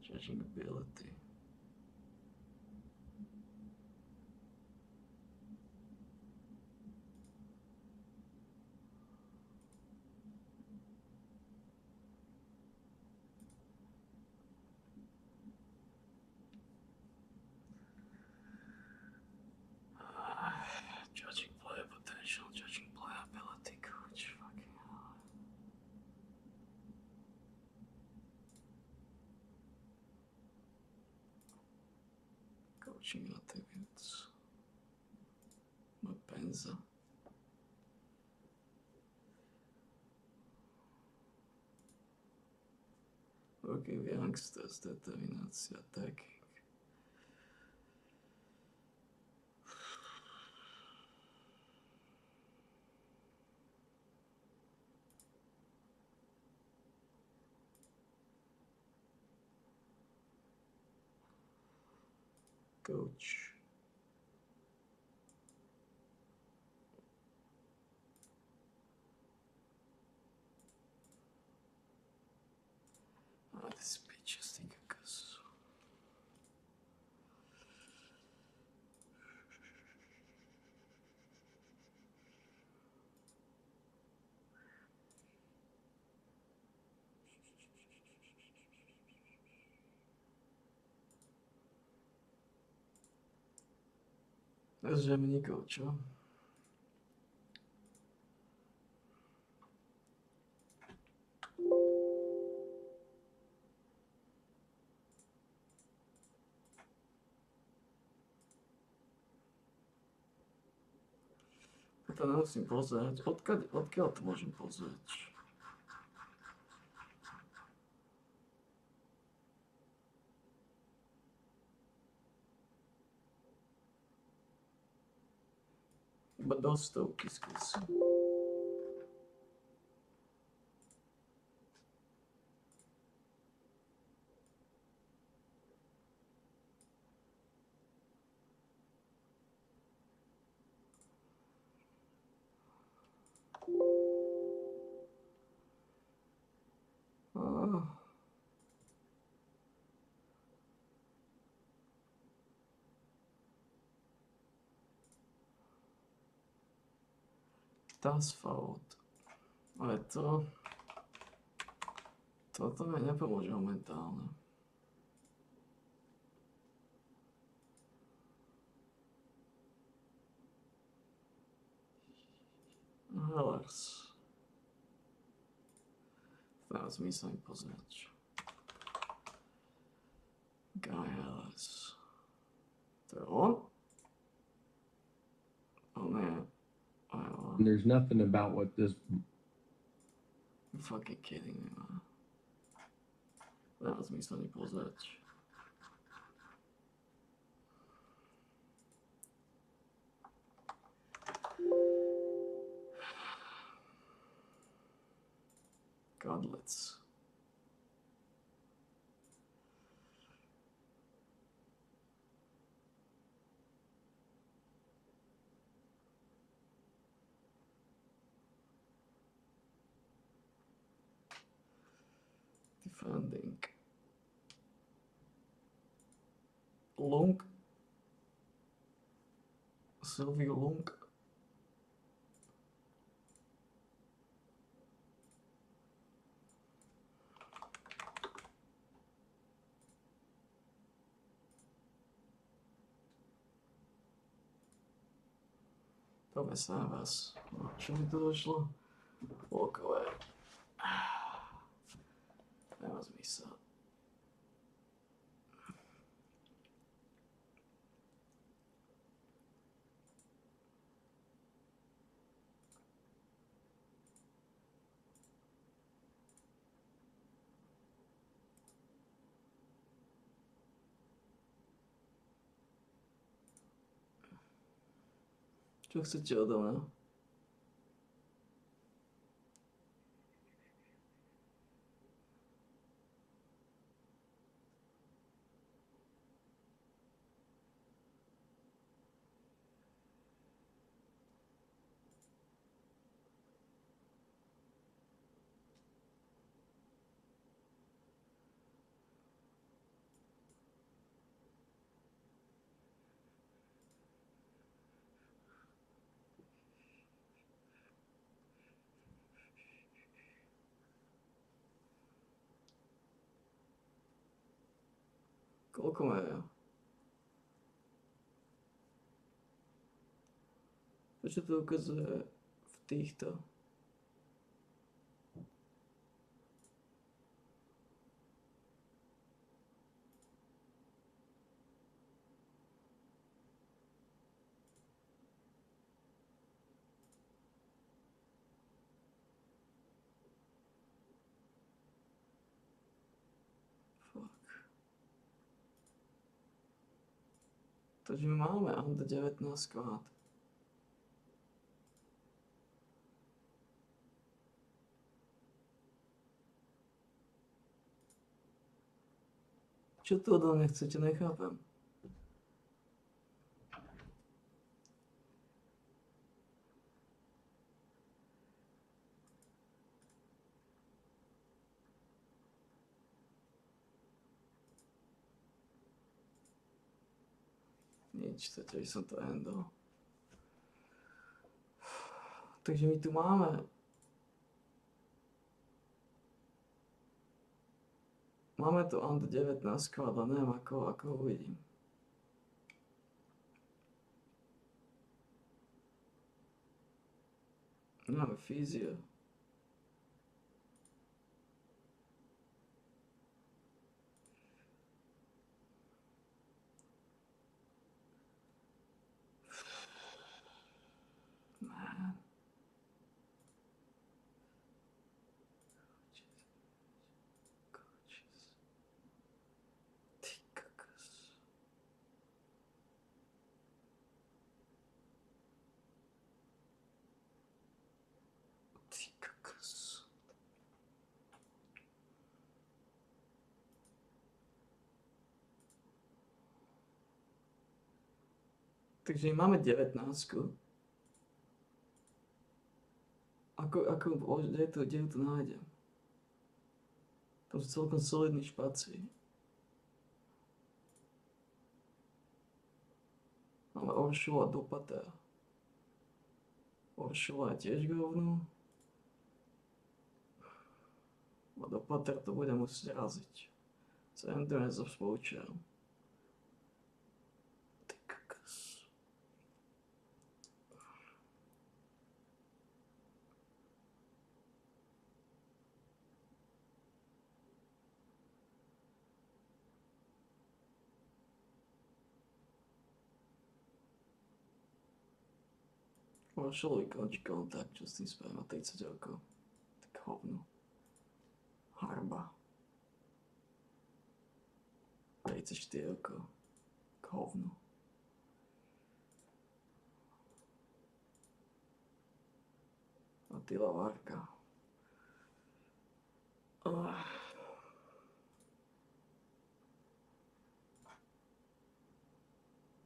Judging ability. Judging player potential, judging player ability, coach, fucking hell. Coaching attributes. Mapenza. Working with youngsters, determinacja, attacking. Coach. This bitch is thinking cause that's Gemini coach, huh? To nemusím pozrieť. Odkiaľ to môžem pozrieť? Iba do stovky skúsim. Das fault. Ale toto mi nepomôže momentálne. Hellers. Teraz mi sa mi pozrieť. Guy Hellers. To je on? Oh man. There's nothing about what this. You're fucking kidding me, man. Teraz mi sa mi pozrieť. Godlets. Defending. Lung. Sylvie Lung. Poďme sa na vás. Čo mi to došlo? Blokové. Nemá zmysel. Čo chcete odo mňa? Koľko majú? Prečo to ukazuje v týchto? Fuck. Takže my máme under 19 squad. Čo to odo mňa chcete, nechápem. Nič, chcete, aby som to endol. Takže my tu máme. Máme tu under 19 squad, ale neviem ako ho uvidím. Máme fyzio. Man. Coaches. Ty kokos. Ty kokos. Takže máme 19. Kde to nájdem? To sú celkom solidní špaci. Máme Oršula Dopata. Oršula je tiež govno. A Dopater to bude musieť raziť. Endurance of Poacher. Ty kokos. Oršulovi končí kontakt, čo s tým spravím na 30 rokov. Tak hovno. Harba. 34 rokov. K hovnu. Attila Varga. Ah.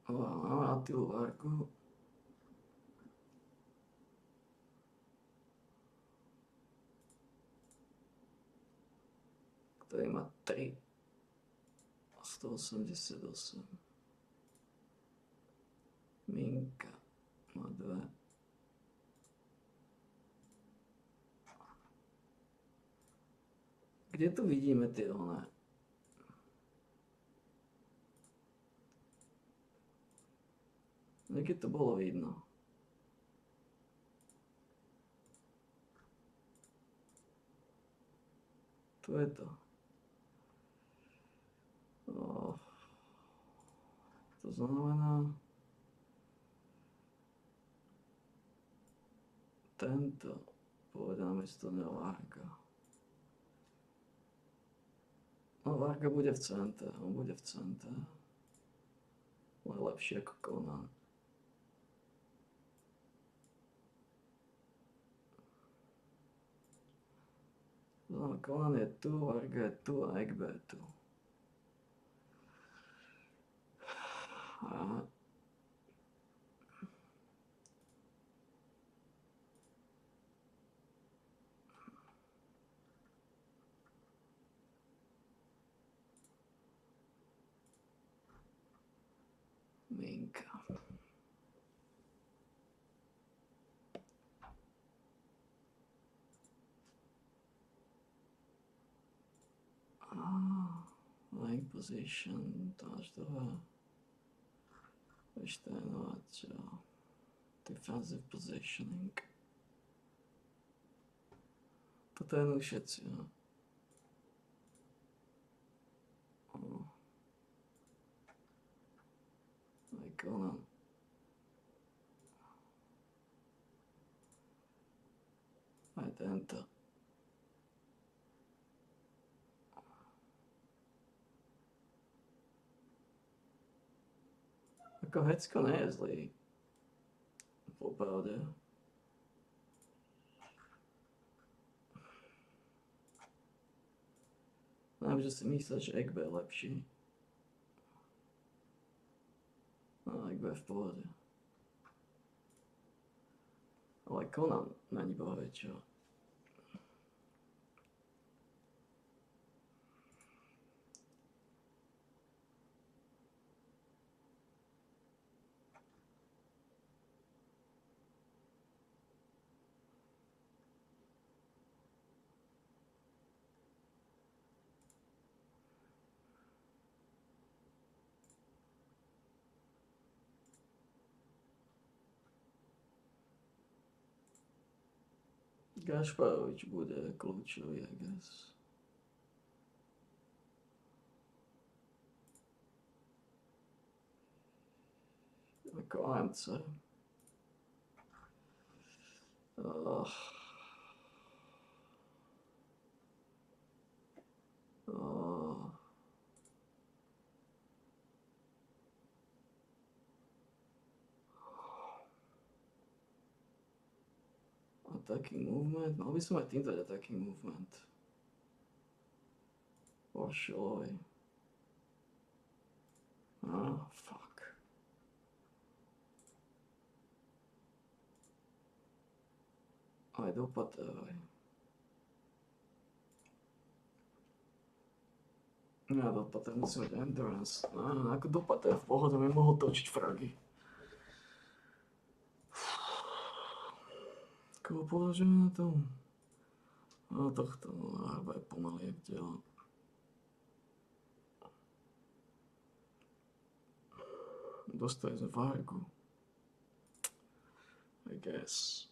Máme Attilu Vargu. Ktorý má 3 a 188. Minka má 2. Kde tu vidíme tie oné? Niekde to bolo vidno. Tu je to. Oh. To znamená... Tento pôjde namiesto neho Varga. No Varga bude v centre, on bude v centre. On je lepší ako Conan. No, Conan je tu, Varga je tu a Egbe je tu. A... Minka. Line position, to až 2. Ešte trénovať defensive positioning. To trénujú všetci, no. Aj Conan. Aj tento. Ako hecko nie je zlý. Popravde. Neviem, že si myslel, že Egbe je lepší. No, Egbe je v pohode. Ale Conan není bohvečo. Gašparovič bude kľúčový, I guess. Ako AMC. Oh. Oh. Attacking movement? Mal by som aj tým dať attacking movement. Oršilovi. Fuck. Aj do Paterovej. Ja do Pater musím mať endurance. Ako do Pater v pohode mi mohol točiť fragy. Koho považujem na tom? No tohto, Arba je pomalý jak dielo. Dostali sme Vargu. I guess.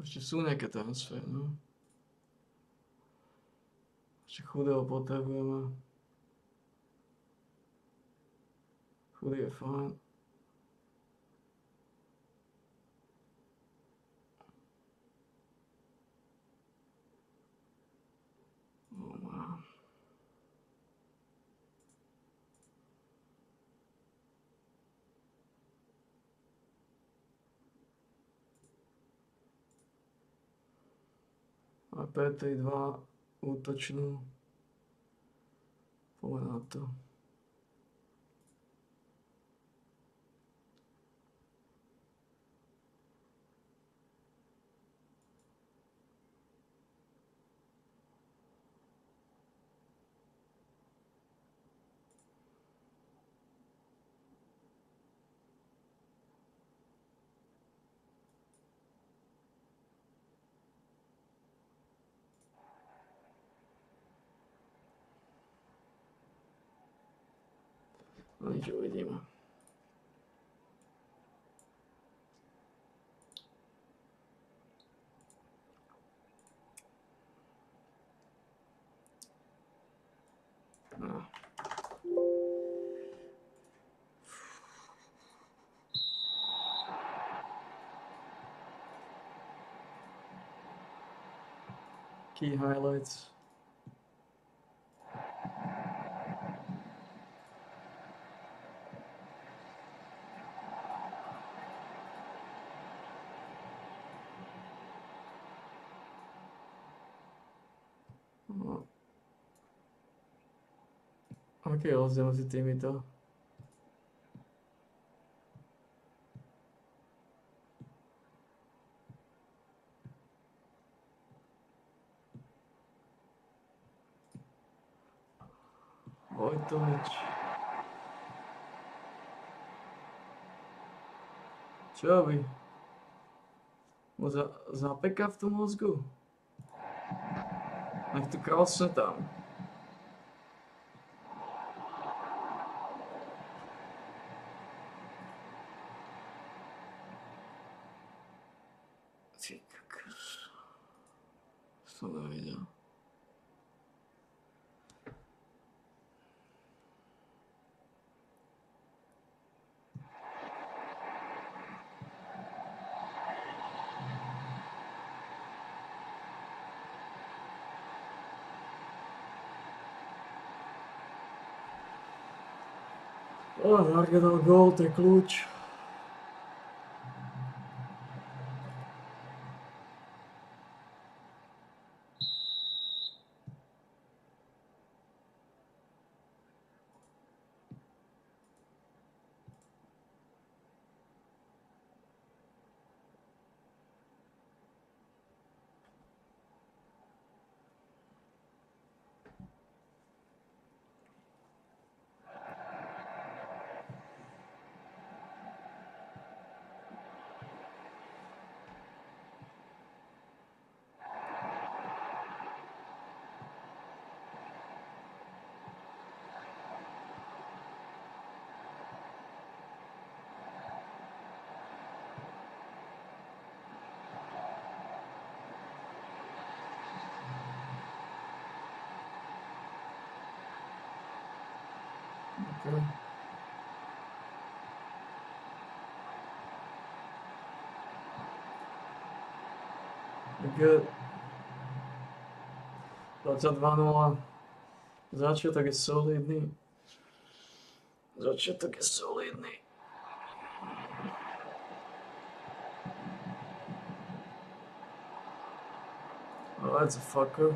Ešte sú nejaké transfery, no. Ešte chudého potrebujeme. Chudý je fajn. Oh man. A P3-2 útočnú. Poďme na to. No nič, uvidíme. No. Key highlights. No. Aký je rozdiel medzi týmito? Vojtovič. Čo vy? Mu zapeka v tom mozgu? Nech to krásne tam. Ty kokos. Som nevidel. Jarga dal gól, to je kľúč. Okay. Good. 22-0. Začiatok je solidný. Začiatok je solidný. Oh, that's a fucker.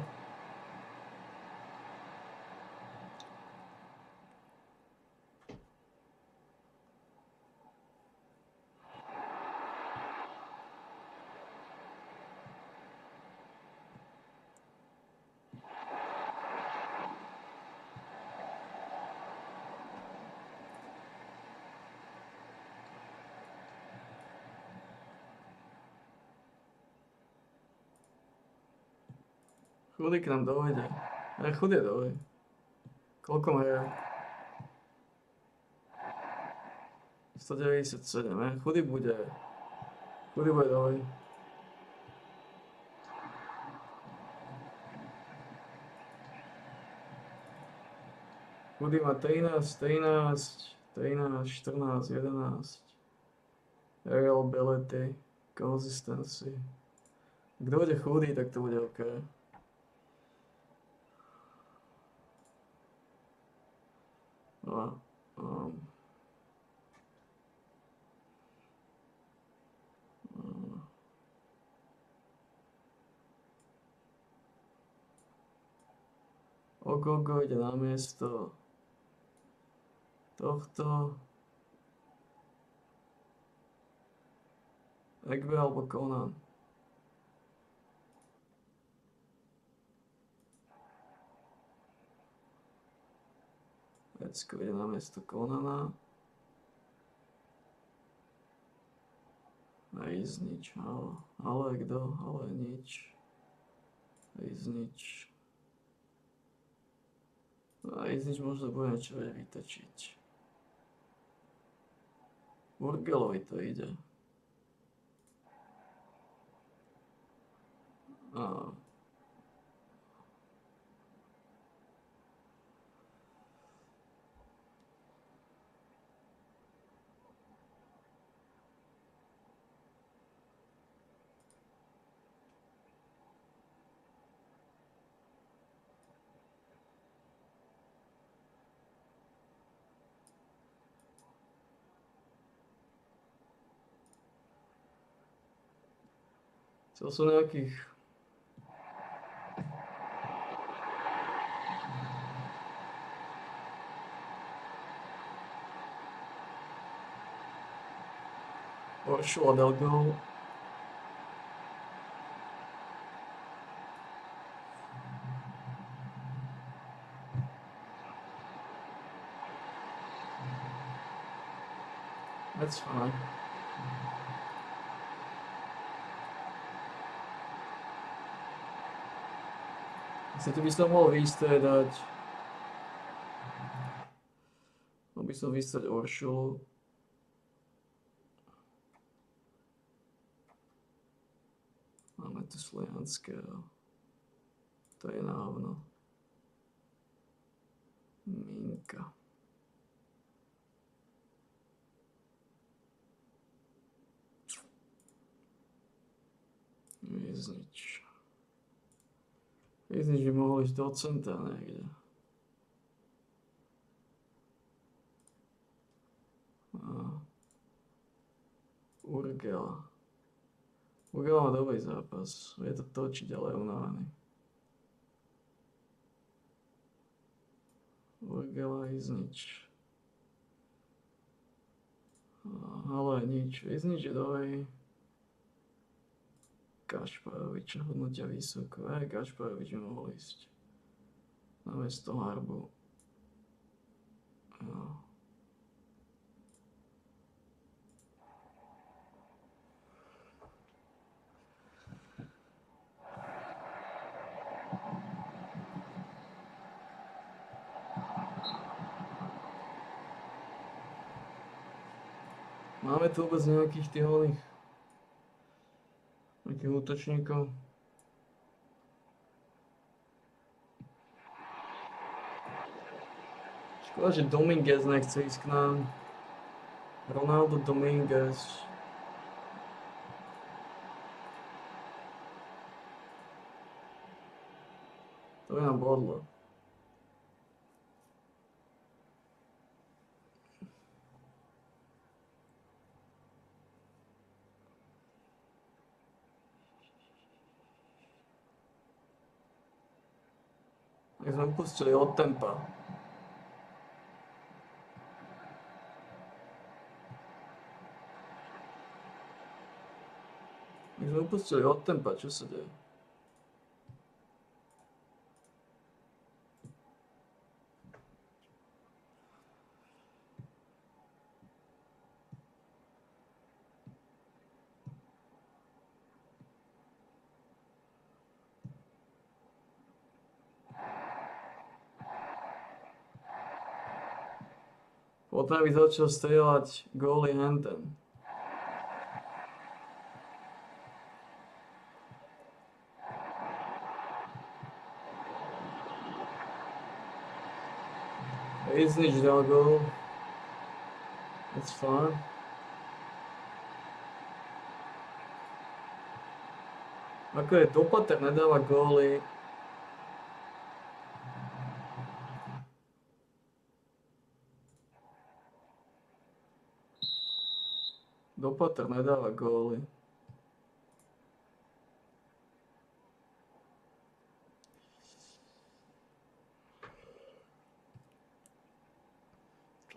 Chudy k nám dojde. Chudý dojde. Koľko majú? 197, Chudý bude. Chudý bude dojde. Chudý má 13, 14, 11. Reliability, consistency. Kto bude chudý, tak to bude OK. No, Ogogo ide na miesto tohto. Egbe alebo Conan. Vecko ide na miesto Conana. Riznič, ale kto? Ale nič. Riznič. Riznič možno bude niečo vytočiť. Urgelovi to ide. To sú nejakých... Uršula Delgado. That's fine. Myslím, tu by som mohol vystriedať. Mohol by som vystriedať Uršulu. Máme tu Slianského. To je na hovno. Minka. Riznič. Riznič by mohol ísť do centra niekde. Urgela. Urgela má dobrý zápas. Je to točiť, ale je unavený. Urgela, Riznič. Ale nič. Riznič je dobrý. Kašparoviča hodnotia vysoko. Aj Kašparovič by mohol ísť na miesto Harbu. Jo. Máme tu vôbec nejakých tých oných nejakých útočníkov? Škoda, že Dominguez nechce ísť k nám. Ronaldo Dominguez. To by nám bodlo. Tak sme pustili od tempa. Tak sme upustili od tempa, čo sa deje? Potom by začal strieľať góly henten. Riznič dal gól. That's fine. Ako je Dopater nedáva góly. Dopater nedáva góly.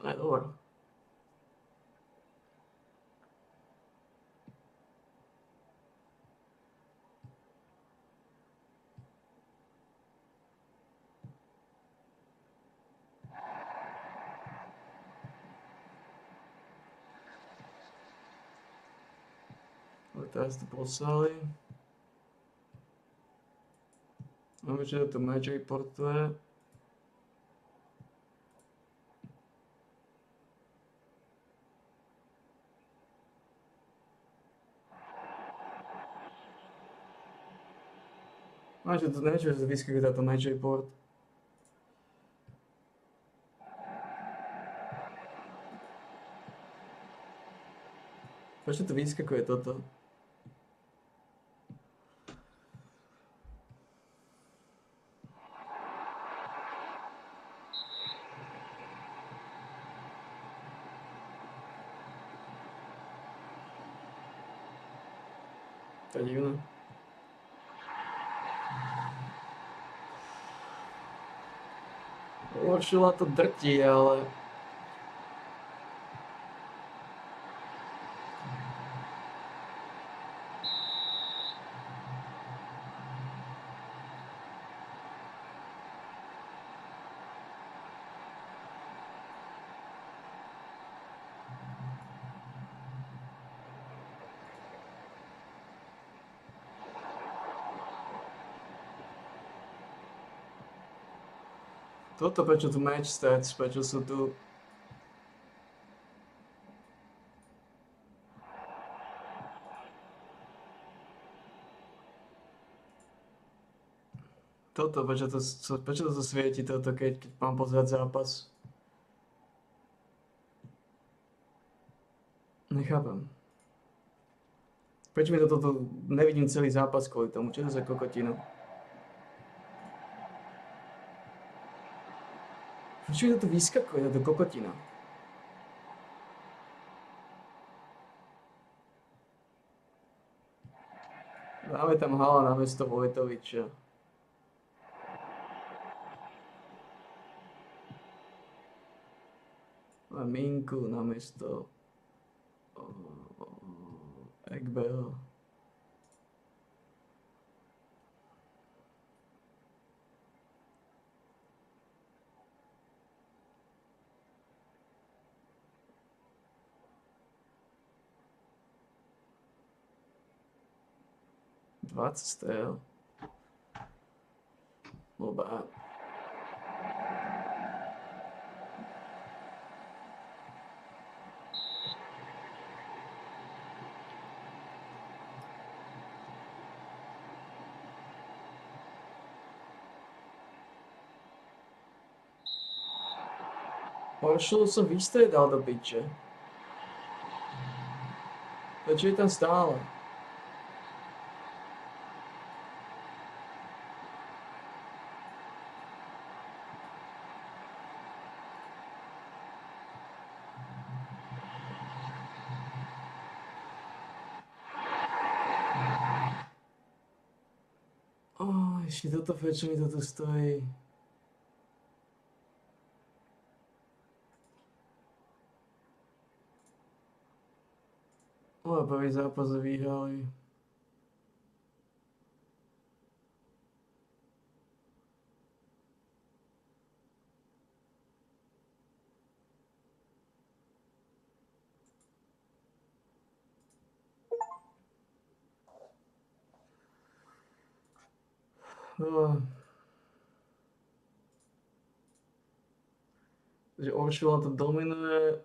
Aj dobro. Ale teraz to poslali. Máme, že to match reportuje. Máš to neviem, že vyskakuje táto match report. Prečo to vyskakuje toto? To je divné. Uršula to drtí, ale... Toto prečo tu match stats, prečo sú tu... Toto, prečo to svieti toto, keď mám pozerať zápas? Nechápem. Prečo mi toto nevidím celý zápas kvôli tomu? Čo to za kokotinu? Prečo mi toto vyskakuje, táto kokotina? Dáme tam Hala na mesto Vojtoviča. A Minku na mesto Ekbel. Dvacet stel. Not bad. Horšulu som vystriedal do piče. Prečo je tam stále? Ešte toto, prečo mi toto stojí? Prvý zápas vyhrali. Takže Uršula to dominuje.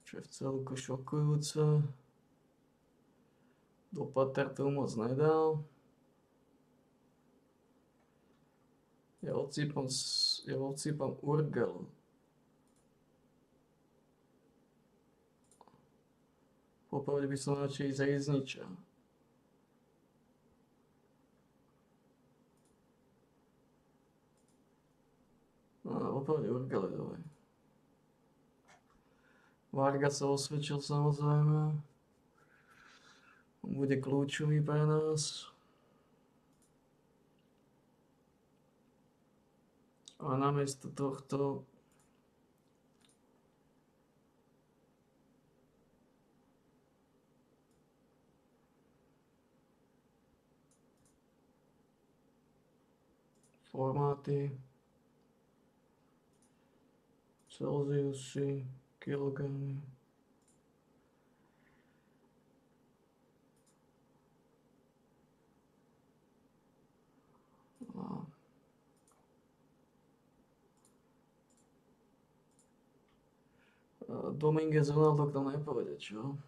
Čo je v celku šokujúce. Dopater to moc nedal. Ja odsýpam Urgel. Popravde by som radšej ísť Rizniča. No, popravde Urgel je dobrý. Varga sa osvedčil samozrejme. On bude kľúčový pre nás. A namiesto tohto formáty, Celsiusy, kilogramy. A Dominguez Ronaldo to nepôjde, čo?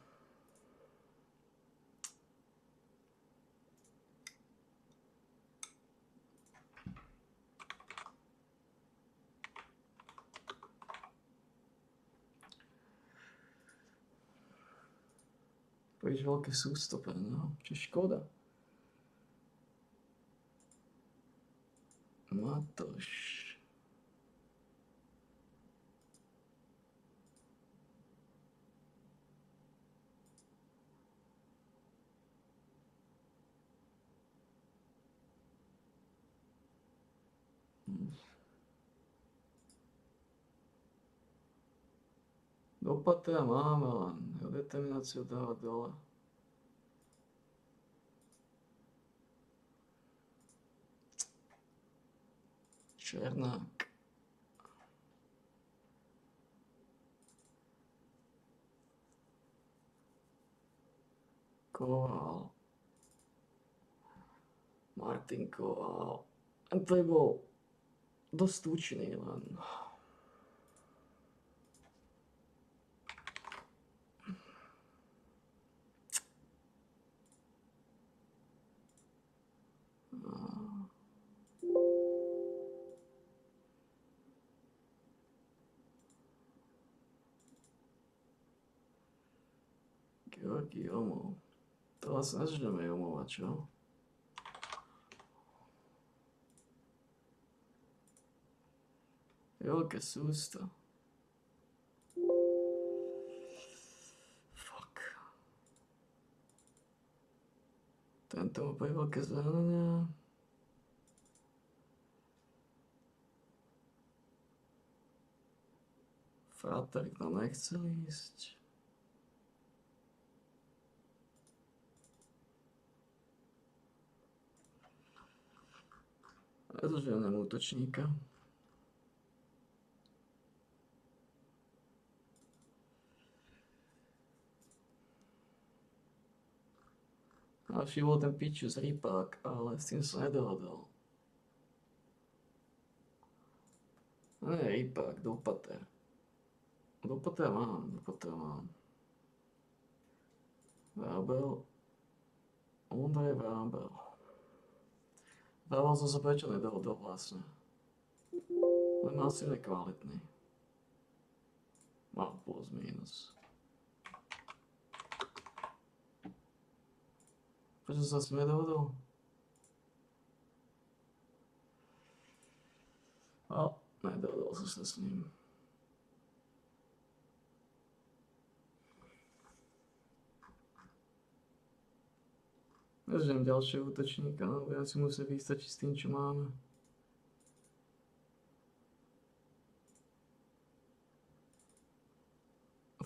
Príliš veľké sústupy, no, čo škoda. Matoš. Dopatra máme, len determináciu dáva dole. Černák. Koval. Martin Koval. A to bol dosť tučný len. Georgi Omov. To vlastne nežneme Omova, čo? Veľké sústo. Fuck. Tento má pre veľké zranenia. Fraterik nám nechcel ísť. Ja to žiadnem útočníka. Ďalší bol ten pičus Rýpák, ale s tým sa nedohodol. Nie, Rýpák, Dopater. Dopater mám. Vábel. Ondrej Vábel. Vábel som sa prečo nedohodol vlastne. Len mal si nekvalitný. Mal plus minus. Prečo sa s ním nedohodol? Nedohodol som sa s ním. Nežiem ďalšieho útočníka, no ja si musím vystačiť s tým, čo máme.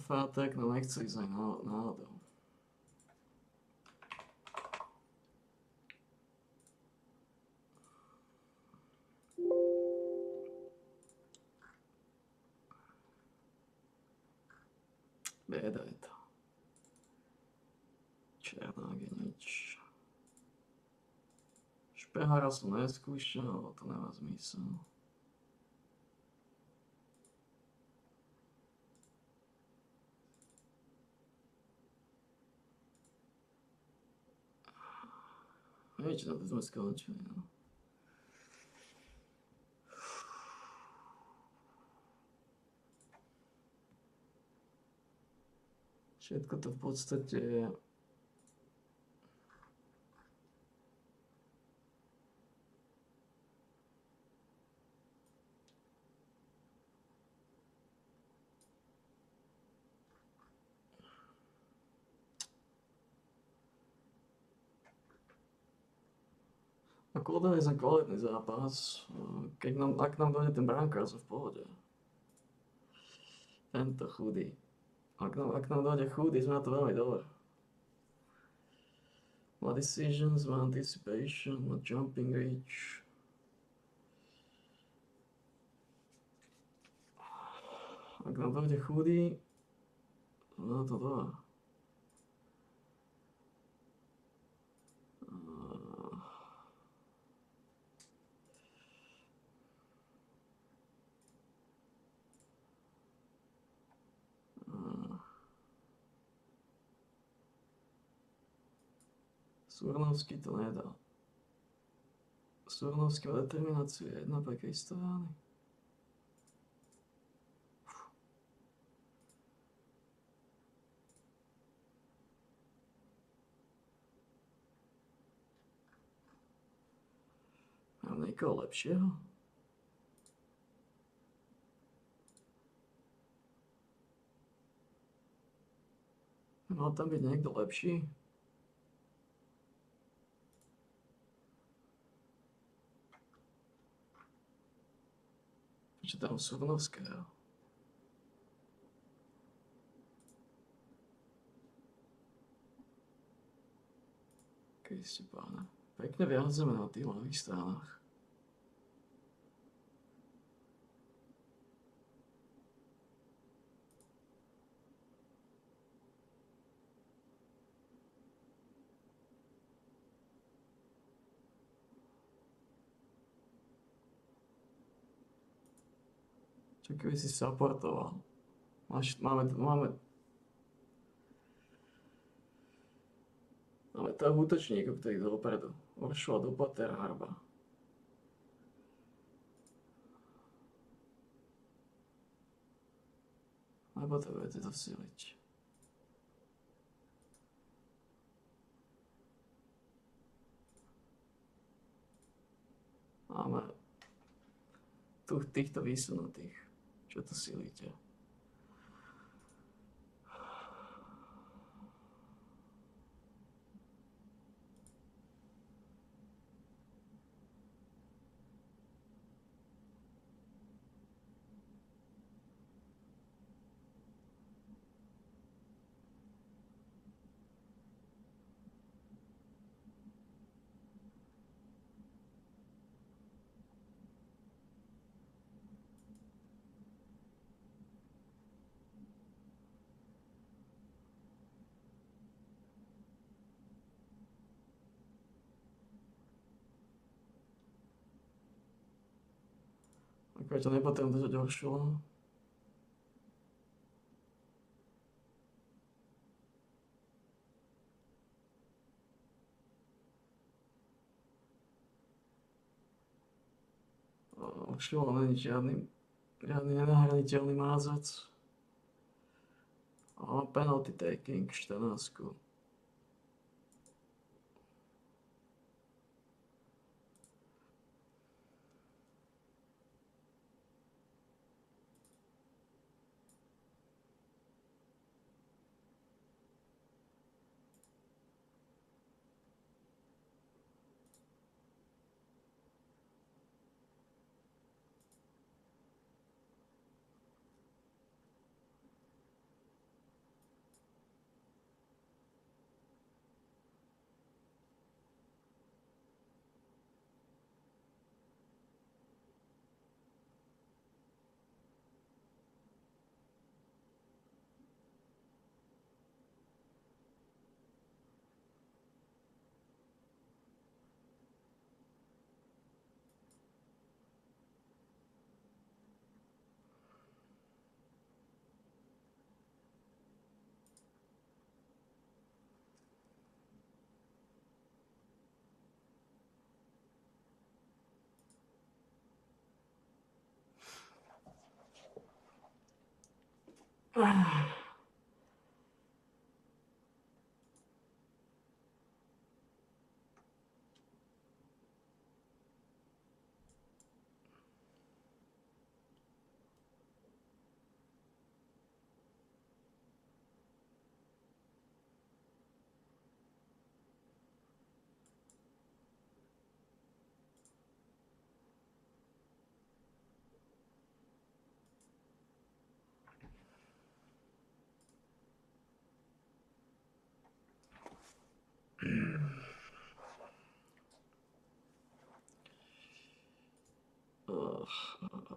Fratek, no nechce ísť aj náhodou. Bieda je to. Černák je nič. Špehára som neskúšal, lebo to nemá zmysel. Nič, na to sme skončili, no. Všetko to v podstate je A Koldar je za kvalitný zápas. Ak nám dojde ten brankár, som v pohode. Tento chudý. Ak nám dojde chudý, sme na to veľmi dobré. Má decisions, má anticipation, má jumping reach. Ak nám dojde chudý, sme na to dobré. Surnovský to nedal. Surnovský má determináciu 1 pre Kristovány. Mám niekoho lepšieho? Mal tam byť niekto lepší? Čo tam Surnovského? Kriste pána. Pekne vyhádzame na tých ľavých stranách. Čo keby si supportoval? Máme tak útočníkov, ktorí idú dopredu. Uršula, Dupater, Harba. Alebo to budete dosiliť. Máme tu týchto vysunutých. Čo to silíte? Akurát to nepotrebujem držať Uršula. Uršula není žiadny nenahraditeľný mázec. A penalty taking 14.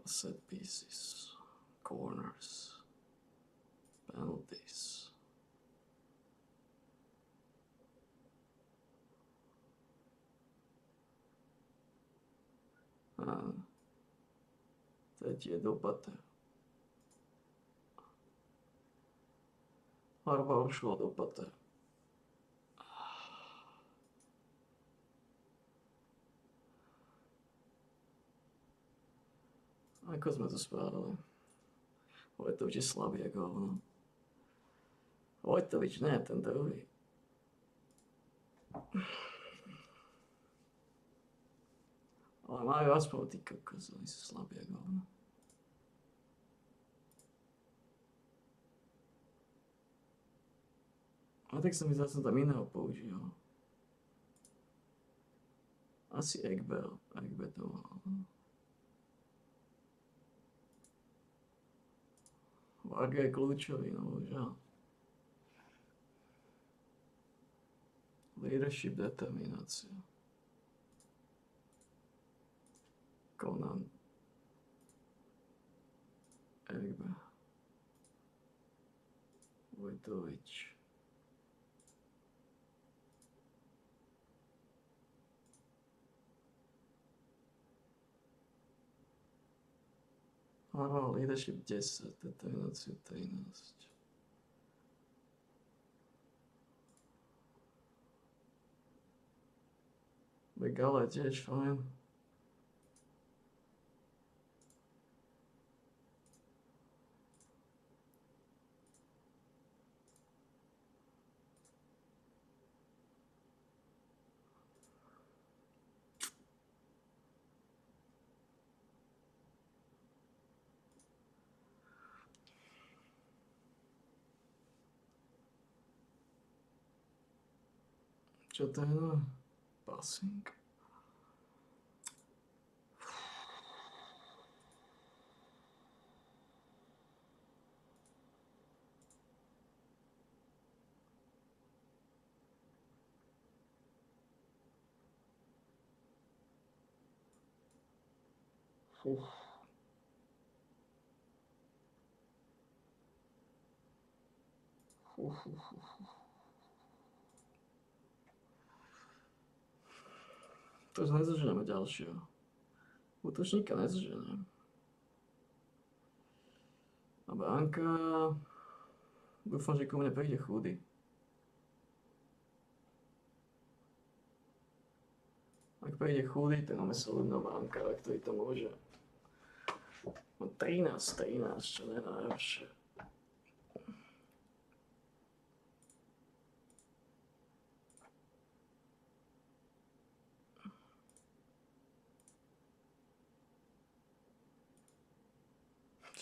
Set pieces, corners, penalties. Teď je dopaté. Harva ušlo dopaté. Ako sme to spravili? Vojtovič je slabý ako hovno. Vojtovič, ne, ten druhý. Ale majú aspoň tí kokos, oni sú slabí ako hovno. A tak som mi zase tam iného použil. Asi Egbel to mal. Varga je kľúčový, no bohužiaľ. Leadership, determinácia. Conan. Egbe. Vojtovič. Leadership 10, determináciu 13. Begala je tiež fajn. Čo to je no? Passing. To už nezoženeme ďalšieho. Útočníka nezoženiem. A bránka... Dúfam, že ku mne príde chudý. Ak príde chudý, tak máme solidného brankára, ktorý to môže. No 13, čo nie je najhoršie.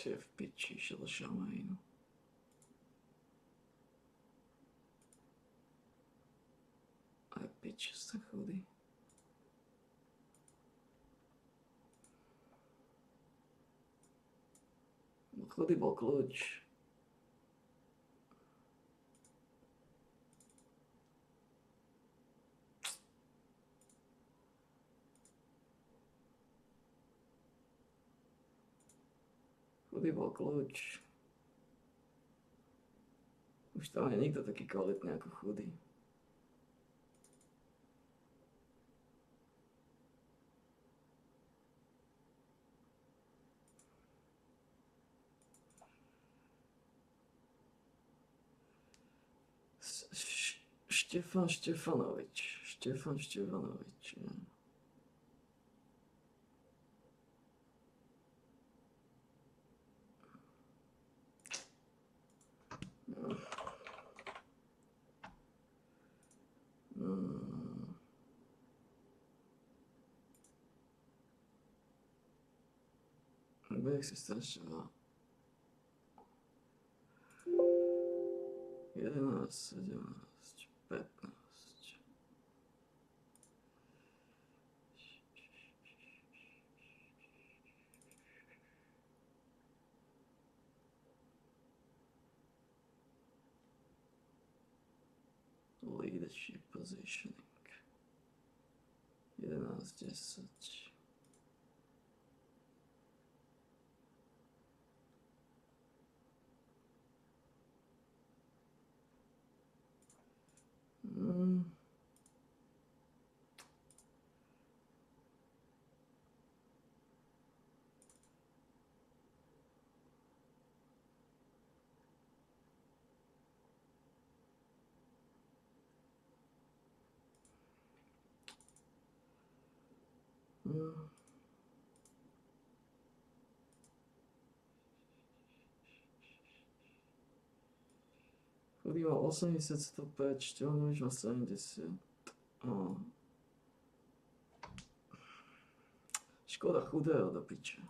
Či je v piči, šiel Šamajín. Aj piči sa chodí. Chudý bol kľúč. Chudý bol kľúč. Už tam je nikto taký kvalitný ako chudý. Štefan Štefanovič. Bek si strašne veľa. 11, 17, 15. leadership positioning. 11-10. Mm. Mm. Chudý má 80 stopač, Čelnovič má 70. Oh. Škoda chudého do piče.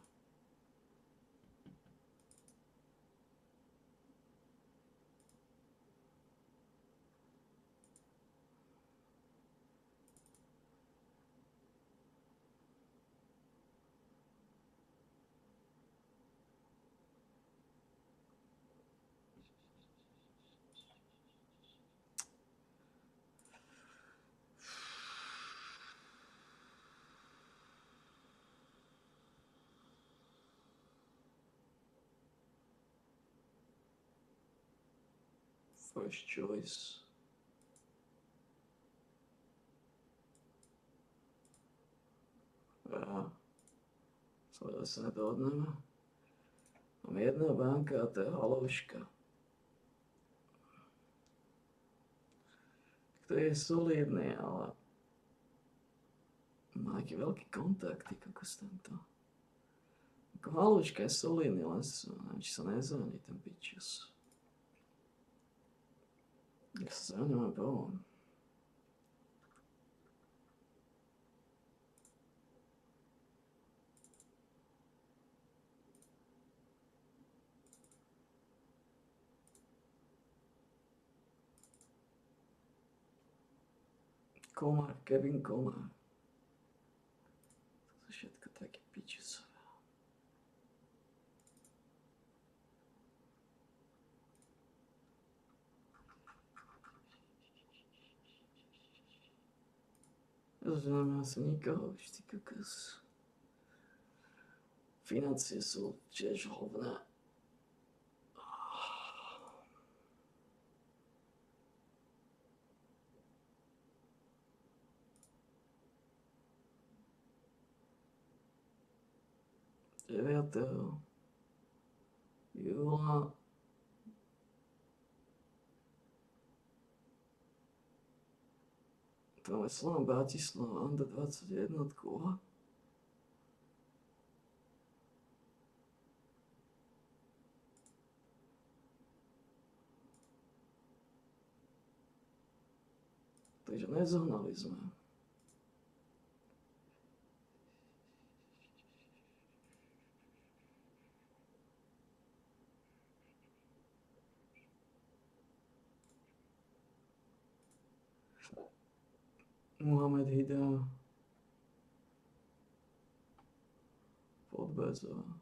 First choice. Sa sa nedohodneme. Mám jedného banka a to je Halouška. Ktorý je solidný, ale má aký veľký kontakt, ty kokos tento. Ako Halouška je solidný, len neviem, či sa nezraní ten pičus. Ja sa zraňujem bol. Komár, Kevin Komár. To sú všetko také pičusové. Ja že nemám asi nikoho, už ty kokos. Financie sú tiež hovné. Deviatého júla tam je Slovan Bratislava, Under 21. Takže nezohnali sme. Mohamed Hida, Podbezová.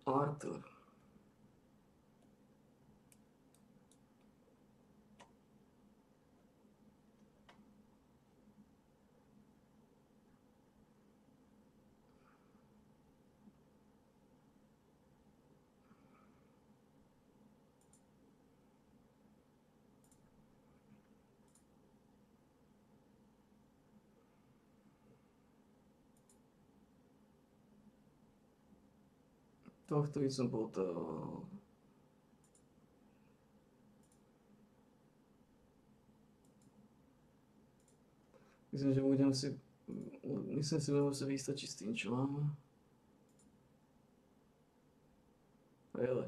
Arthur. Tohto by som bol to... Myslím, že budem si... Myslím si, že budem si vystačiť s tým, čo máme. Really?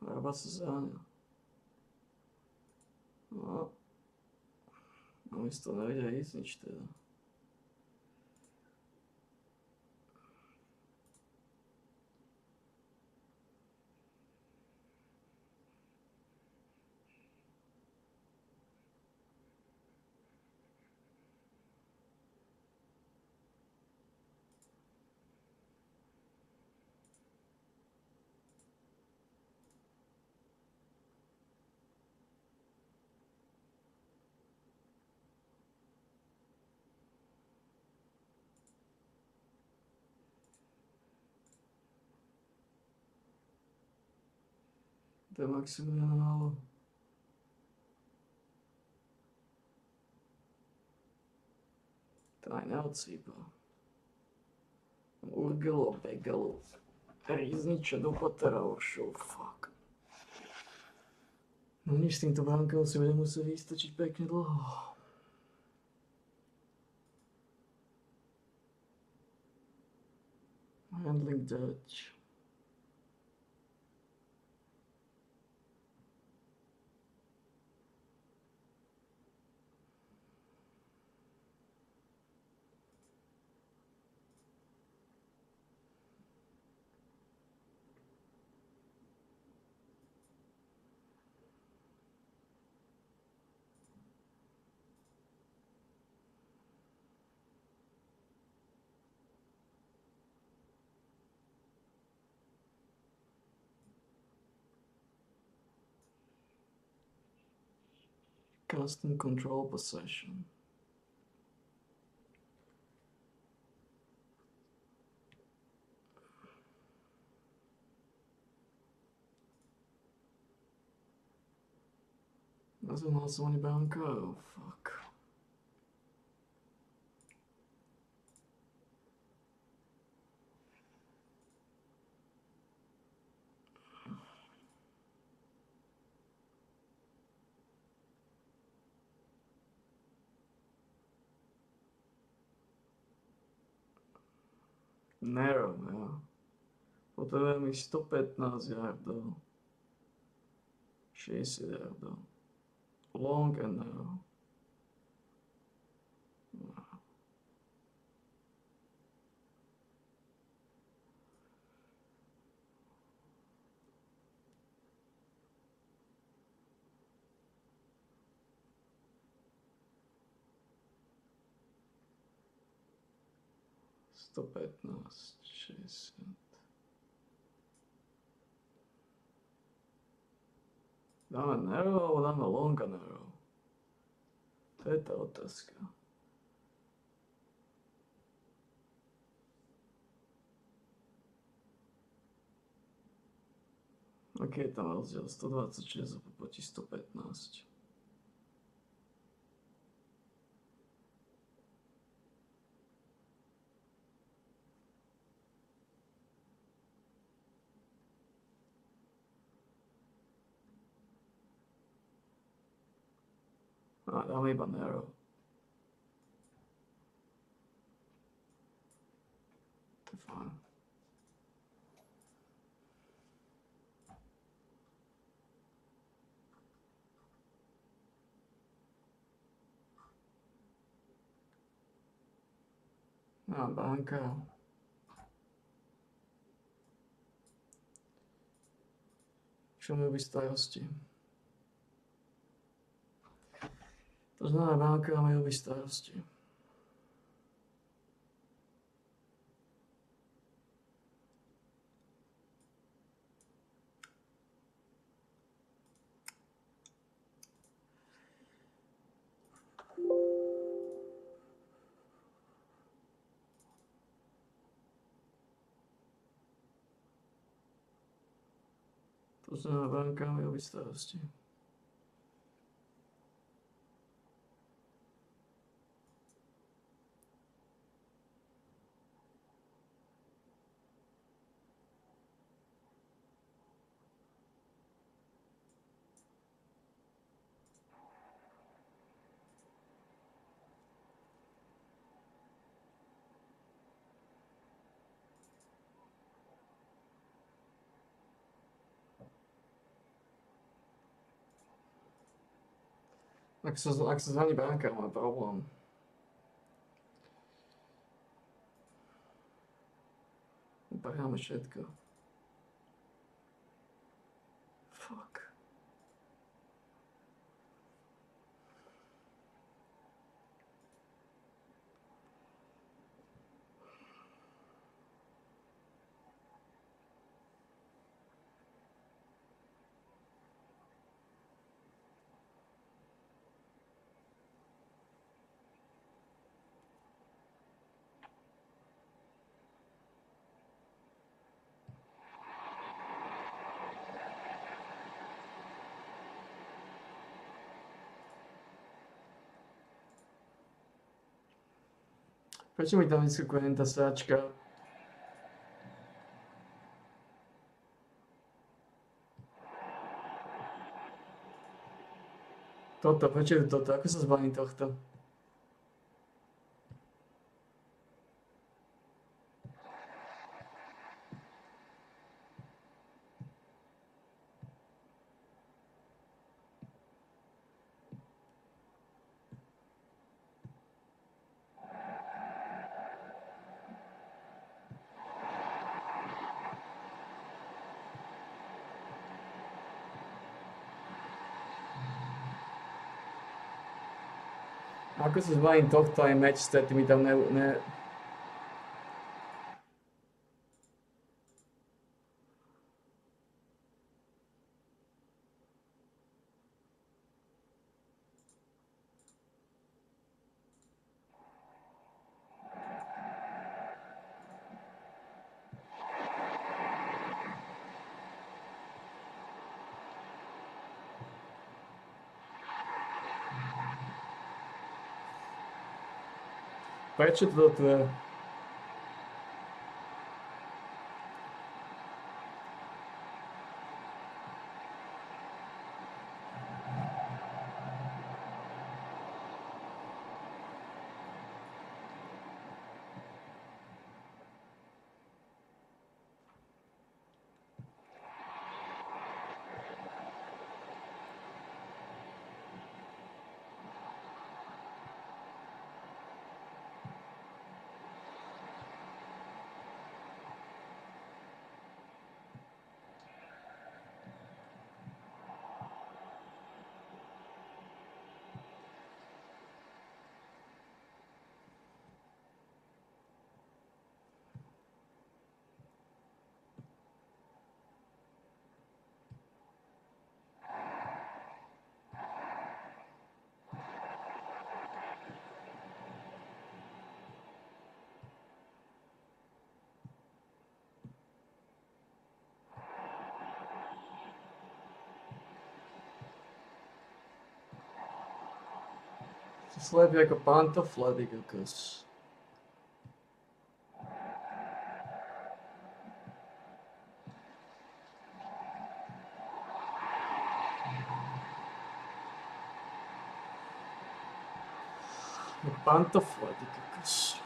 Araba sezónia. No. Namiesto nevedia ísť nič teda. To je maximálne málo. To aj neodsýpa. Urgelo, begelo. Rízniče do patera ošol, fuck. No nič, s týmto bránkom si budem musieť vystačiť pekne dlho. Handling Dutch. Custom control possession. Nazvem hlasovanie brankárov, fuck. Narrow, jo. Potrebujem ich 115 yardov. 60 yardov. Long and narrow. Sto 15, 60. Dáme narrow alebo dáme long a narrow? To je tá otázka. Aký je tam rozdiel? 126 proti 115. A dáme iba narrow. To je fajn. A banka. Čo mi robí starosti? To znamená, banka mi robí starosti. To znamená, banka mi robí starosti. Ak sa zraní brankár, má problém. Prehráme všetko. Fuck. Prečo mi tam vyskakuje len tá sračka? Toto, prečo je toto? Ako sa zbaví tohto? Ako sa zbavím tohto aj match stat, mi tam ne... Prečo toto tu je? Slepý ako pantofle, ty kokos. Jak pantofle, ty kokos.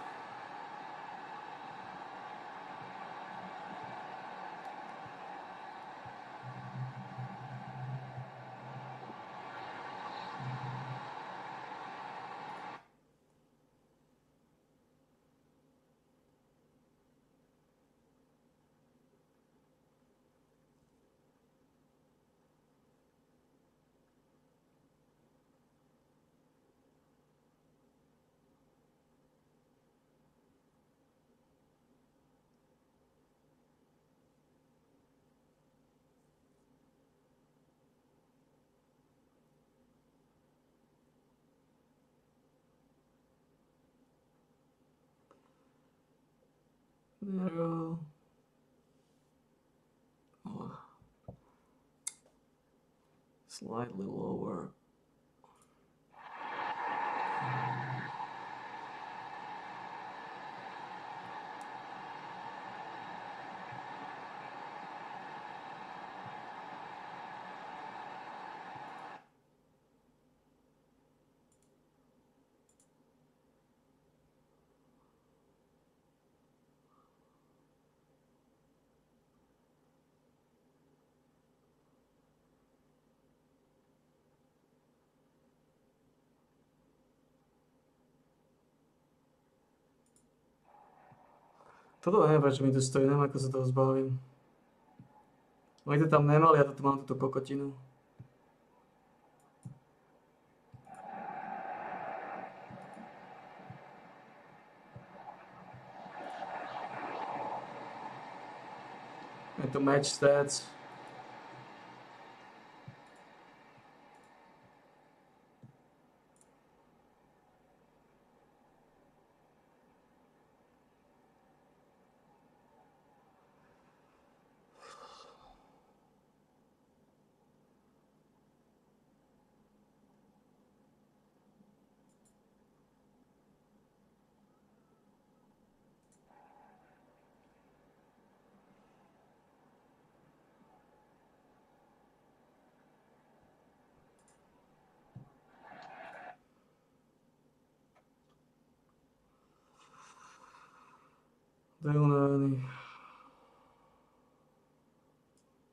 No. Oh. Slightly lower. Toto neviem, prečo mi tu stojí, neviem, ako sa toho zbavím. Oni to tam nemali, ja tu mám túto kokotinu. Je to match stats. To je unavený.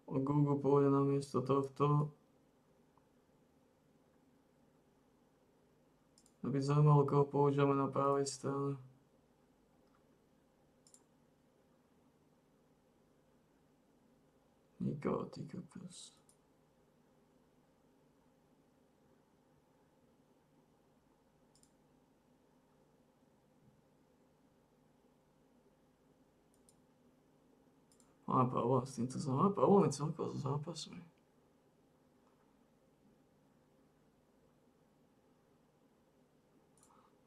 Google pôjde namiesto tohto. Aby zaujímalo, koho používame na pravej strane. Nikoho, ty kokos. Máme problém s týmto zápasom. Máme problémy celkovo so zápasmi.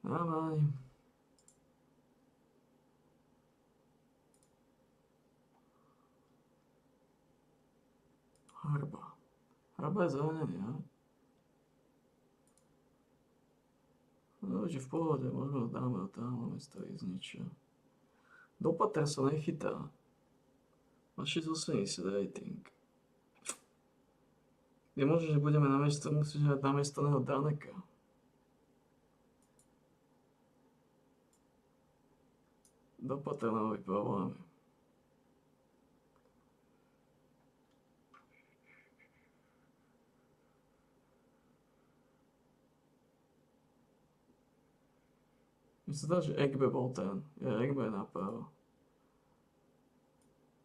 Normálne. Hrba. Hrba je zranený, ja? No, že v pohode, možno dáme ho tam, miesto ísť ničo. Do Patra sa nechytá. Má 680 rating. Je možné, že budeme namiesto, musíš hrať namiesto neho Daneka. Do Patra nový problémy. Mne sa dá, že Egbe bol ten. Je Egbe napravo.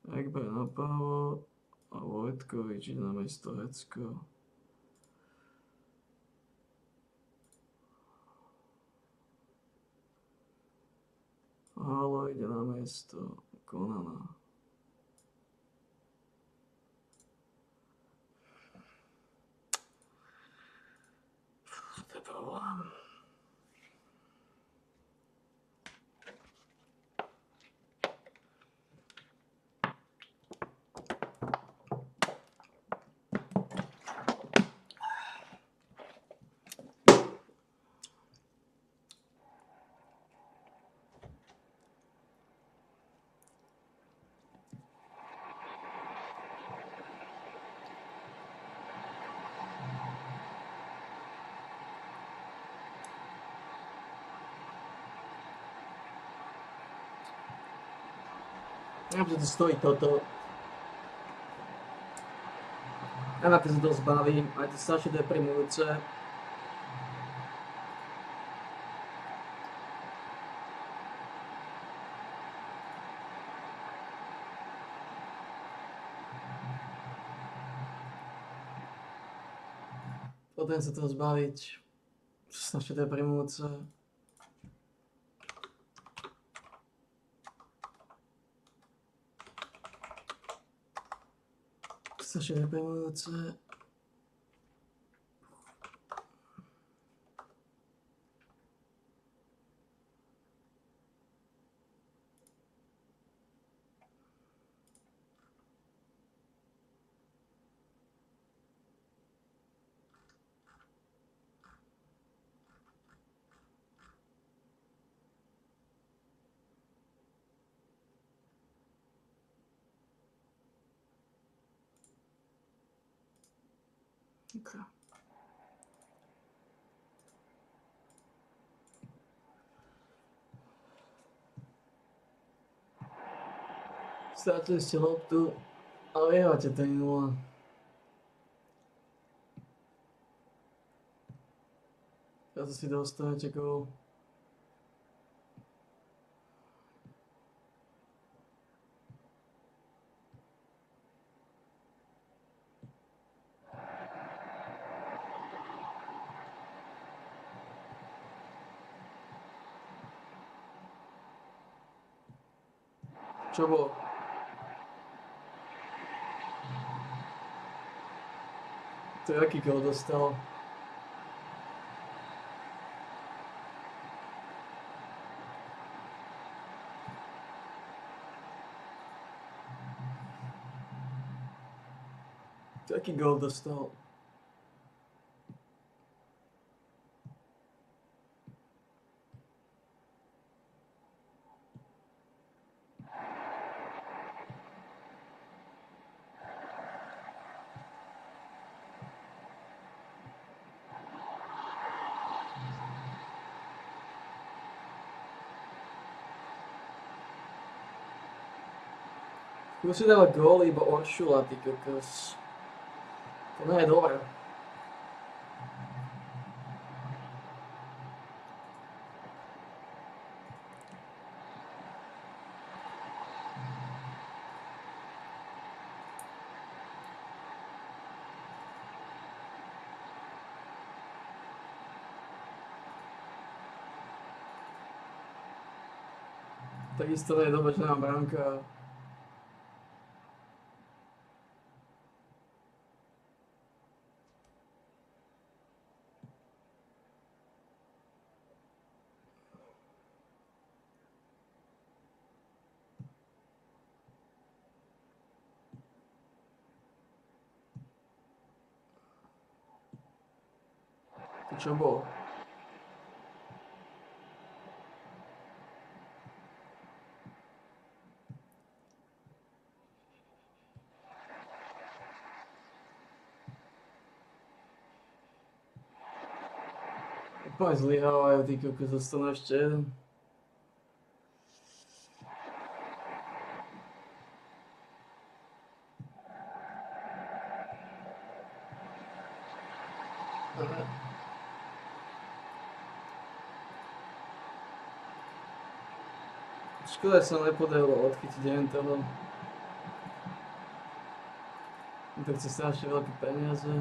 Egbe napravo a Vojtkovič ide na miesto Hecko. Halo ide na miesto Konana. To je problém. Ja že to stojí toto. Neviem, ako sa to zbavím, aj to strašne deprimujúce. Potom sa toho zbaviť. Strašne deprimujúce. Strašne deprimujúce. Okay. Stratili ste loptu a vyhrávate 3-0. Teraz si dostanete gól. Čo bolo? To je aký gól dostal? To je aký gól dostal? Musí dávať góly iba Oršula, ty kokos. To nie je dobré. Takisto nie je dobré, že nemám bránka. To čo bolo? Úplne zlyhávajú, ty kokos, zostanú ešte jeden. Škoda, že sa nepodarilo odchytiť len toho. To chce strašne veľké peniaze.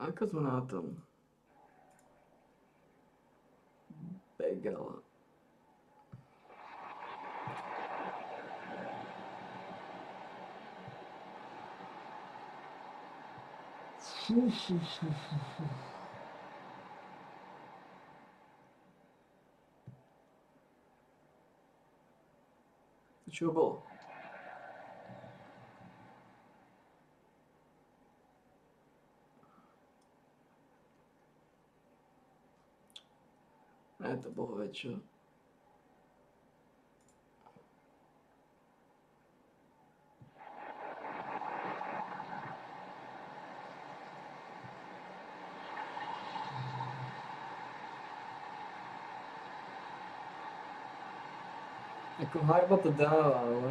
Ako sme na tom? Begala. Čo bolo? Ne, to bolo väčšie. Ako Harba to dáva, ale...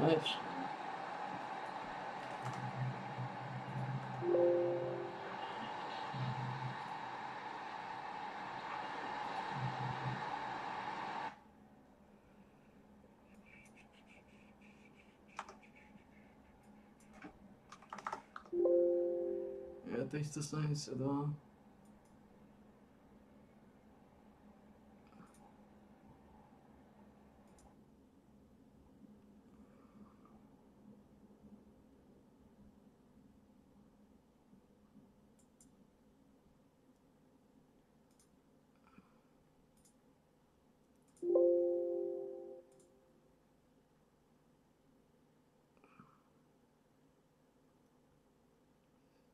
Vieš. Ja 372.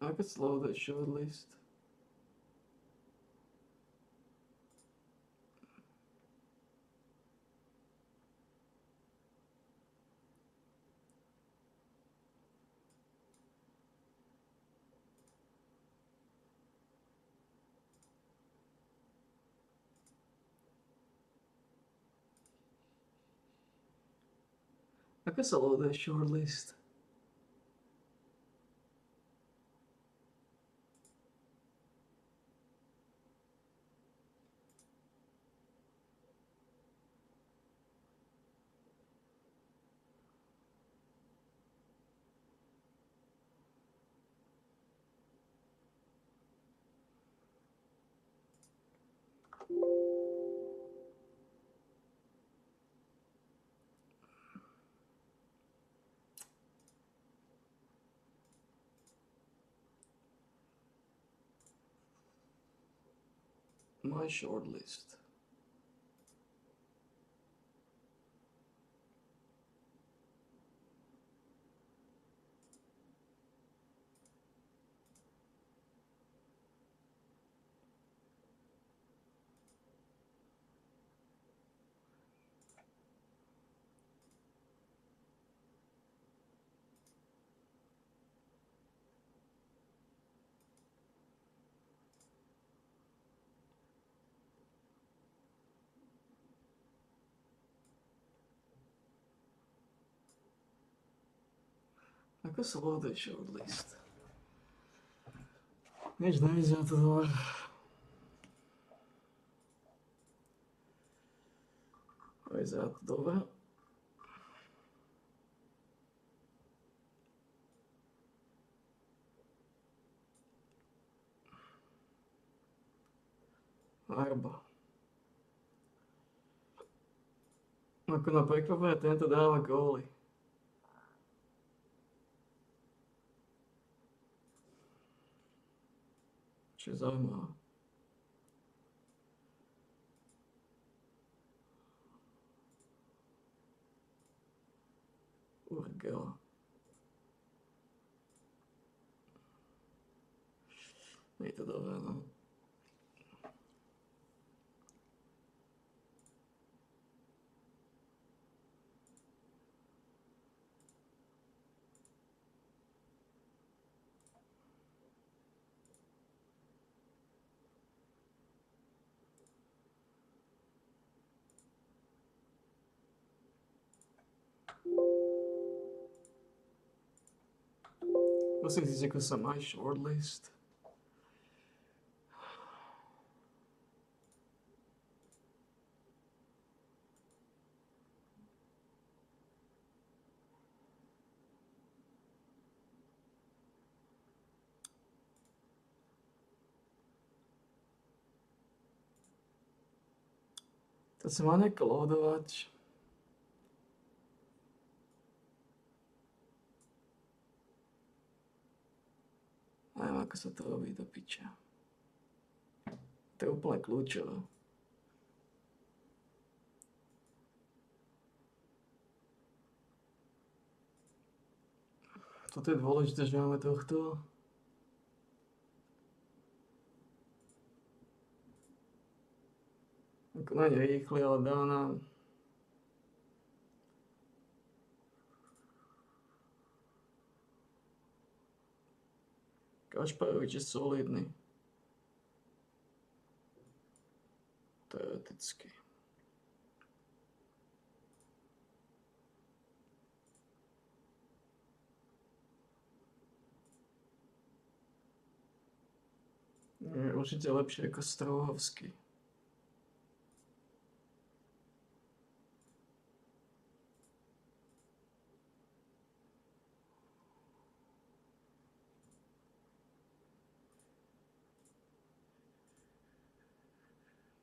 I could slow that show at least. Ako sa loaduje shortlist? My shortlist. Ako sa loaduje shortlist? Nič nevyzerá to dobre. Vyzerá to dobre. Arba. Ako na prekvapenie tento dáva góly. Čo je zaujímavé. Urgela. Nie je to dobré, no. Musím si ako sa my shortlist. To sa má nejako loadovať. Neviem, ako sa to robí do piča. To je úplne kľúčové. Toto je dôležité, že máme tohto. Ako na ne rýchly, ale dá nám. Kašparovič je solidný. Teoreticky. Je určite lepšie ako Strouhovský.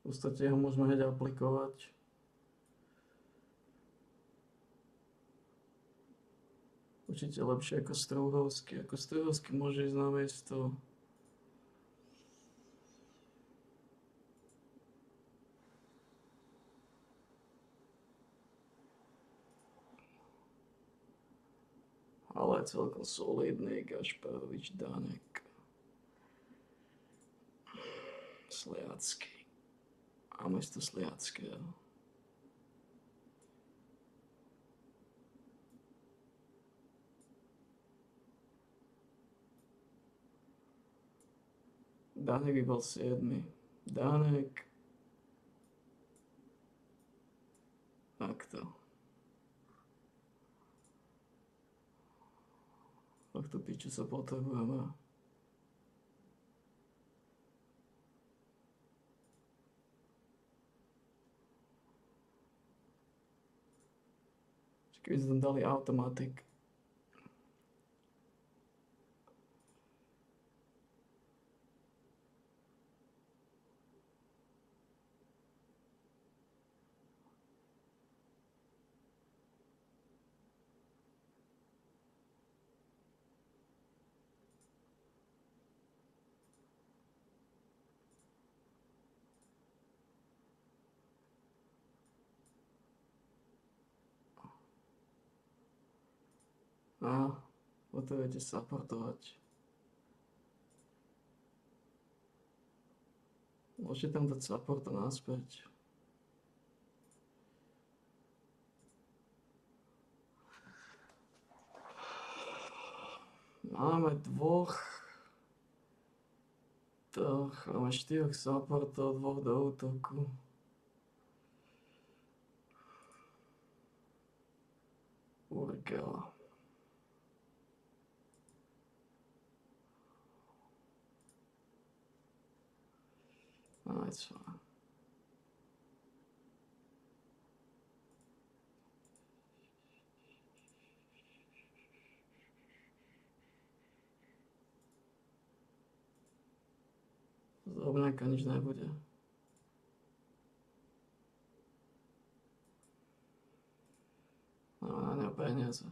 V podstate ho môžeme hneď aplikovať. Určite lepšie ako Strouhovský. Ako Strouhovský môže ísť na miesto. Ale celkom solidný Gašparovič, Danek, Sliacký a miesto Sliackého. Danek by bol 7. Danek. Takto. Tohto piču sa potrebujeme. Keby sme tam dali automatik. A potrebujete supportovať. Môžete tam dať supporta naspäť. Máme máme 4 supportov, 2 do útoku. Urgela. No, it's fine. Z obnáka nič nebude. No, na neho peniaze.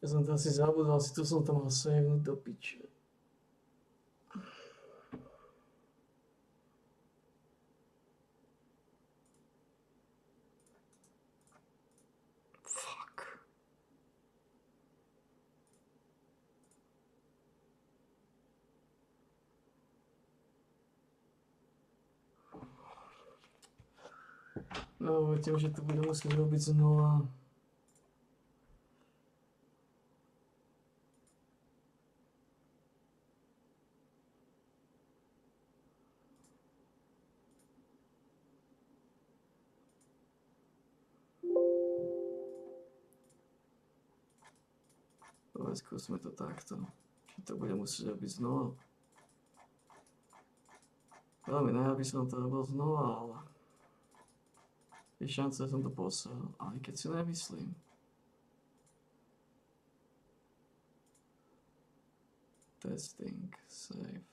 Ja som to asi zabudol, asi tu som to mal savenúť do piče. Fuck. No, viete, že to budem musieť robiť znova. Dobre, skúsme to takto. Či to budem musieť robiť znova. Veľmi ne, aby som to robil znova, ale je šanca, že som to posral, aj keď si nemyslím. Testing, save.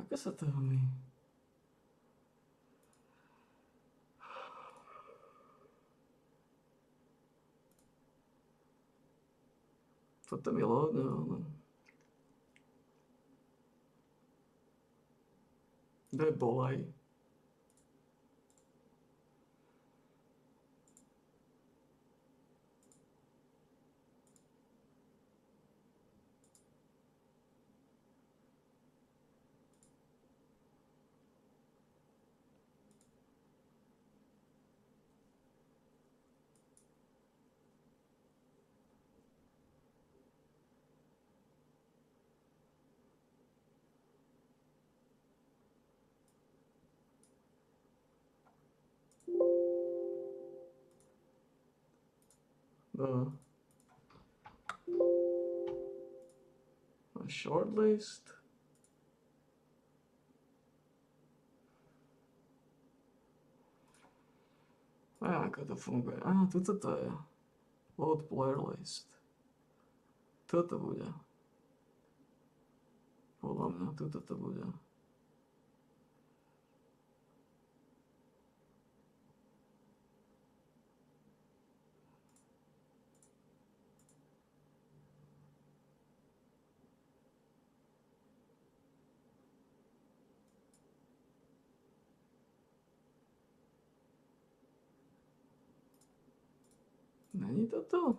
Ako sa to robí? Toto mi loadne, ale... Kde je bolaj? The shortlist. A ako to funguje? Á, toto to je. Load player list. Toto bude. Podľa mňa, toto to bude. Není to to?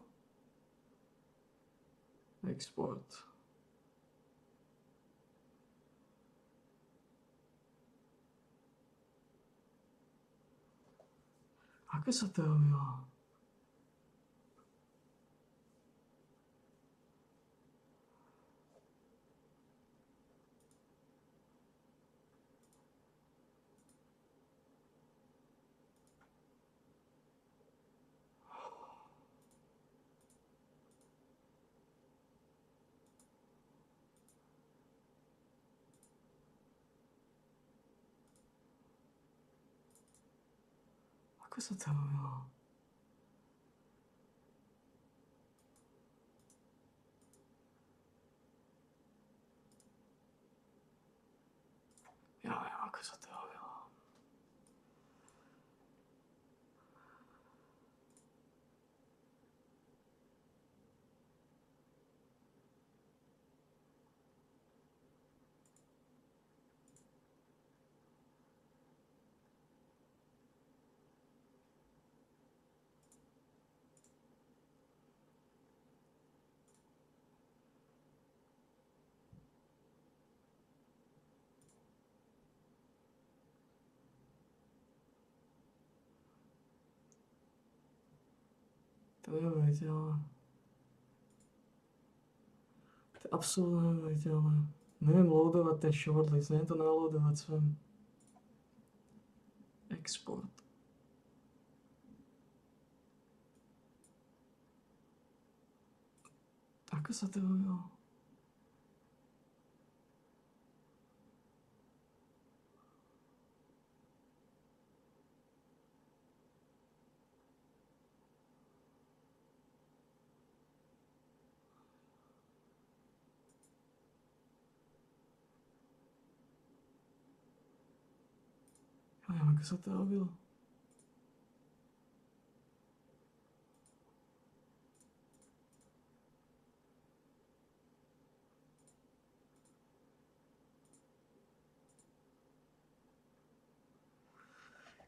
Export. Ako sa to robilo? Ako sa to robilo? Ja viem, ako sa to robilo. To je neuveriteľné. To je absolútne neuveriteľné. Neviem loadovať ten shortlist, neviem to naloadovať sem. Export. Ako sa to robilo? Ja neviem, ako sa to robilo.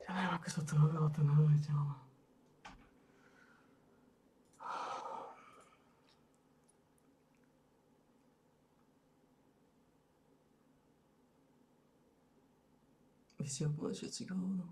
Ja neviem, ako sa to robilo, to je neuveriteľné. Vy ste úplne všetci hovno.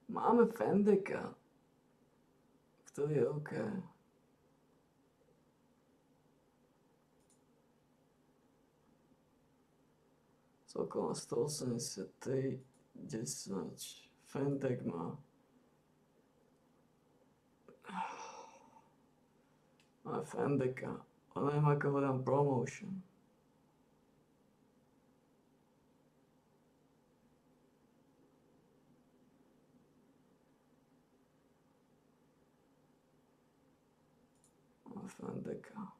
Máme Fendeka, ktorý je OK. Celkom 183, 10. Fendek má. Máme Fendeka, ale neviem, ako ho dám promotion. Máme Fendeka.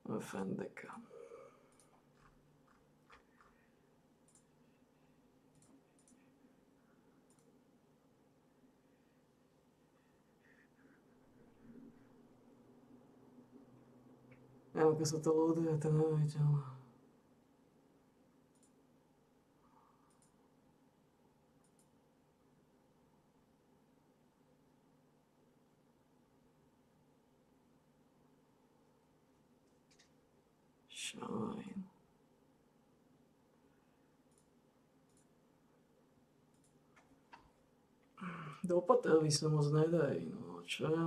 Máme Fendeka. Neviem, ako sa to loaduje, to je neuveriteľné. Shine. Do pately sa moc nedají, no čo je?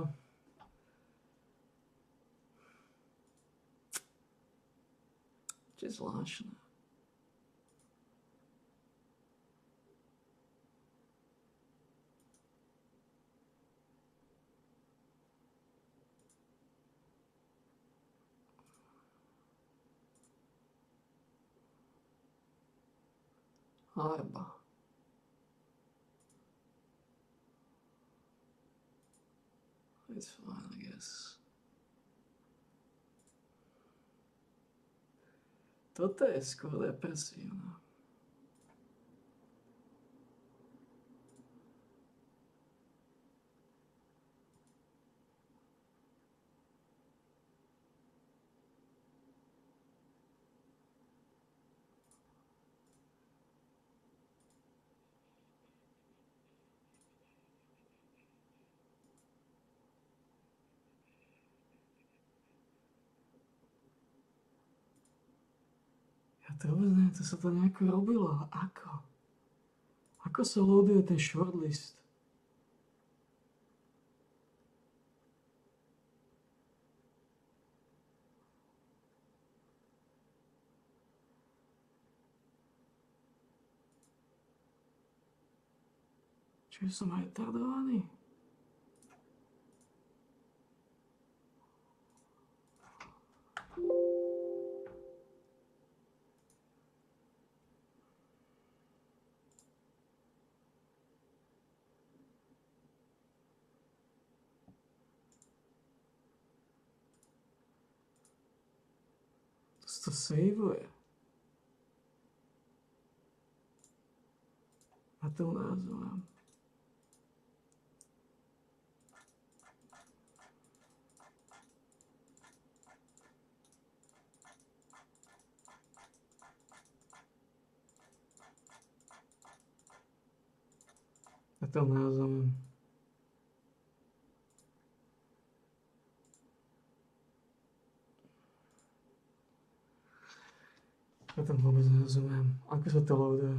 Čo je zvláštne. Alebo. It's fine, I guess. Toto je skôr depresívne. Ja to vôbec neviem, to sa to nejako robilo. Ako? Ako sa loaduje ten shortlist? Čiže som retardovaný? To sa to saveuje. A to nerozumiem. Ja to nerozumiem. Ja to vôbec nerozumiem. Ako sa to loaduje?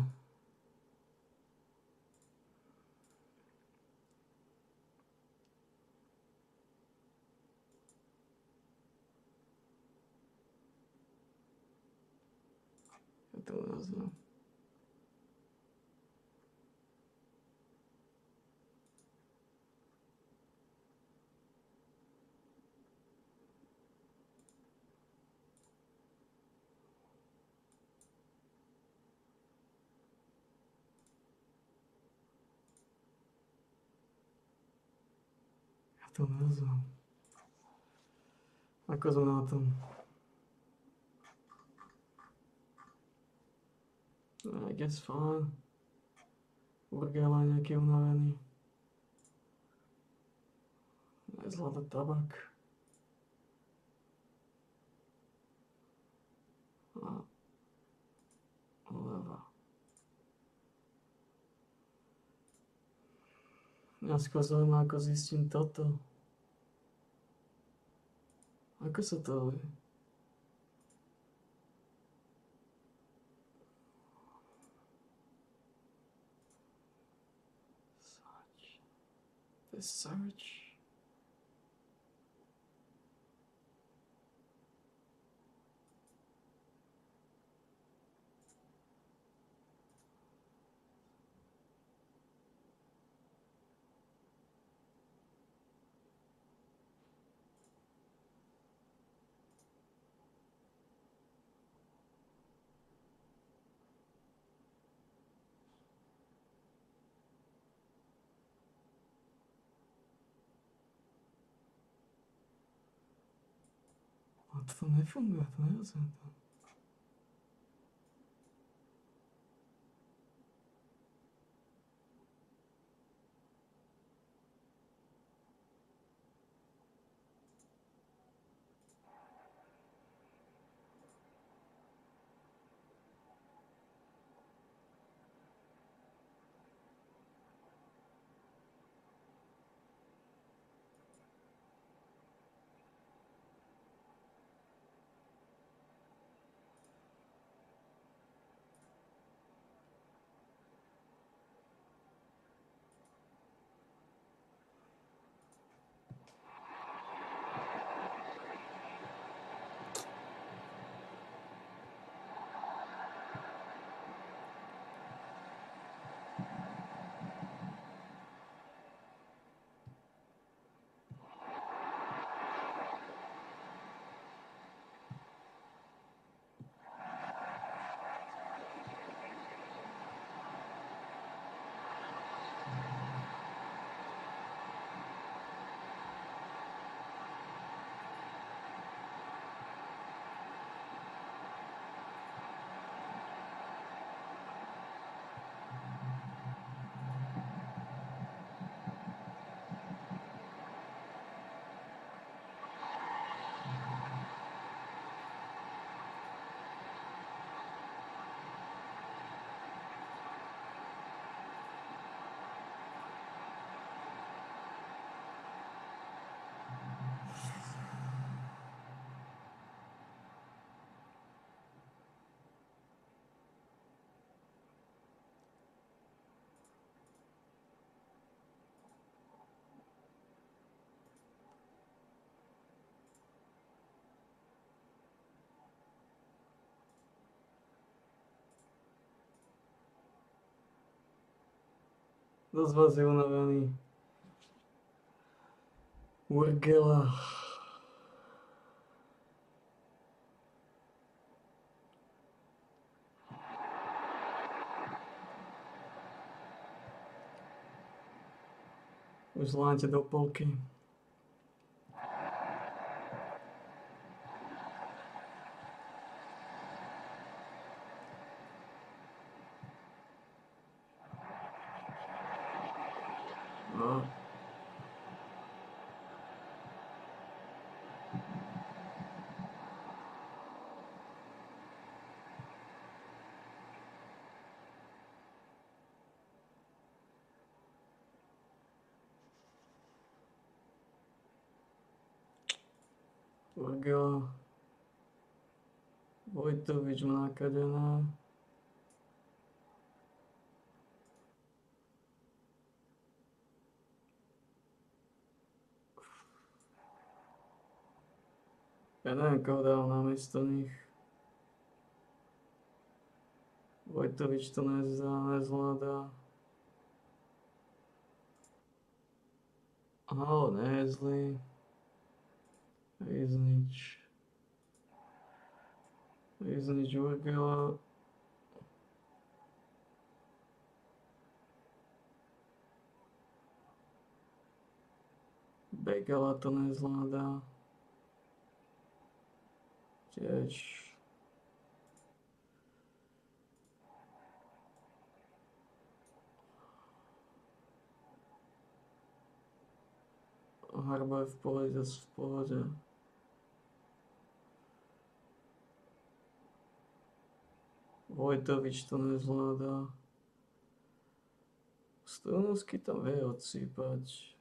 Ja to nerozumiem. Ja to nerozumiem. Ako sme na tom? I guess fine. Urgel aj nejaký unavený. Nezvláda tabak. A leva. Mňa skôr zaujíma, ako zistím toto. Ako sa to robí? Search. To je search. A to nefunguje, to nerozumiem to. Dosť vás je unavený. Urgela. Už zvládnete do polky. No. Urgela. Vojtovič má nakadená. Ja neviem, koho dal namiesto nich. Vojtovič to nezvláda. Halo, Nezli. Riznič. Riznič, Urgela. Begala to nezvláda. Tiež. Harba je v pohode, zase v pohode. Vojtovič to nezvláda. Stojanovský tam vie odsýpať.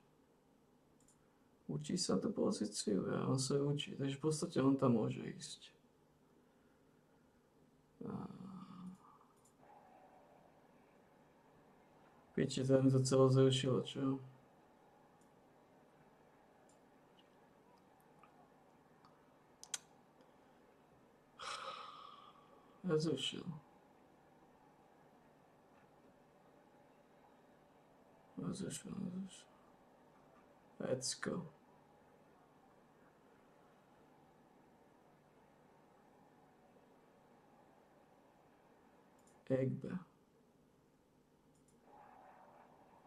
Učí sa tú pozíciu, ja, on sa učí, takže v podstate on tam môže ísť. Piči, tam to celé zrušilo, čo? Nezrušil. Nezrušil. Let's go. Egbe.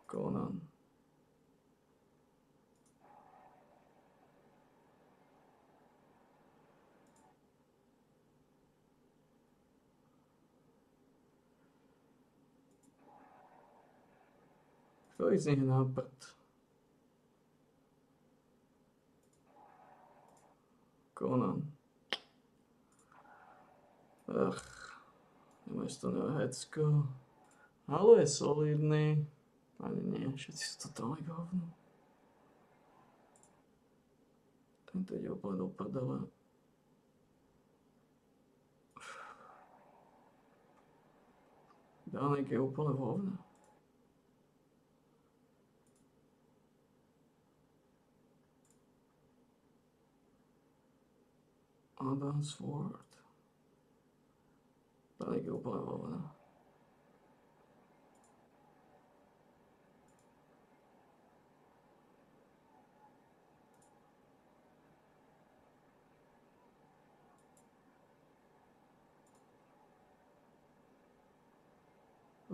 Conan. Ktorý z nich je na prd? Conan. Nemáš to na Hecko. Halo je solidný. Ani nie, všetci sú to tolik hovno. Tento ide úplne do prdele. Danek je úplne v hovne. Adam's Sword. Danek je úplne v hovne.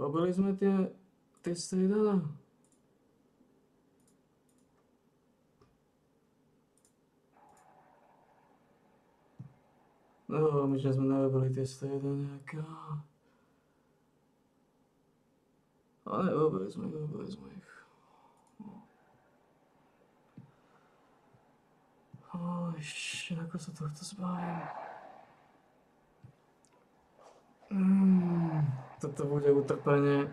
Robili sme tie striedania? No, my že sme nerobili tie striedania, ale robili sme ich. Ako sa tohto zbavím? Toto bude utrpenie.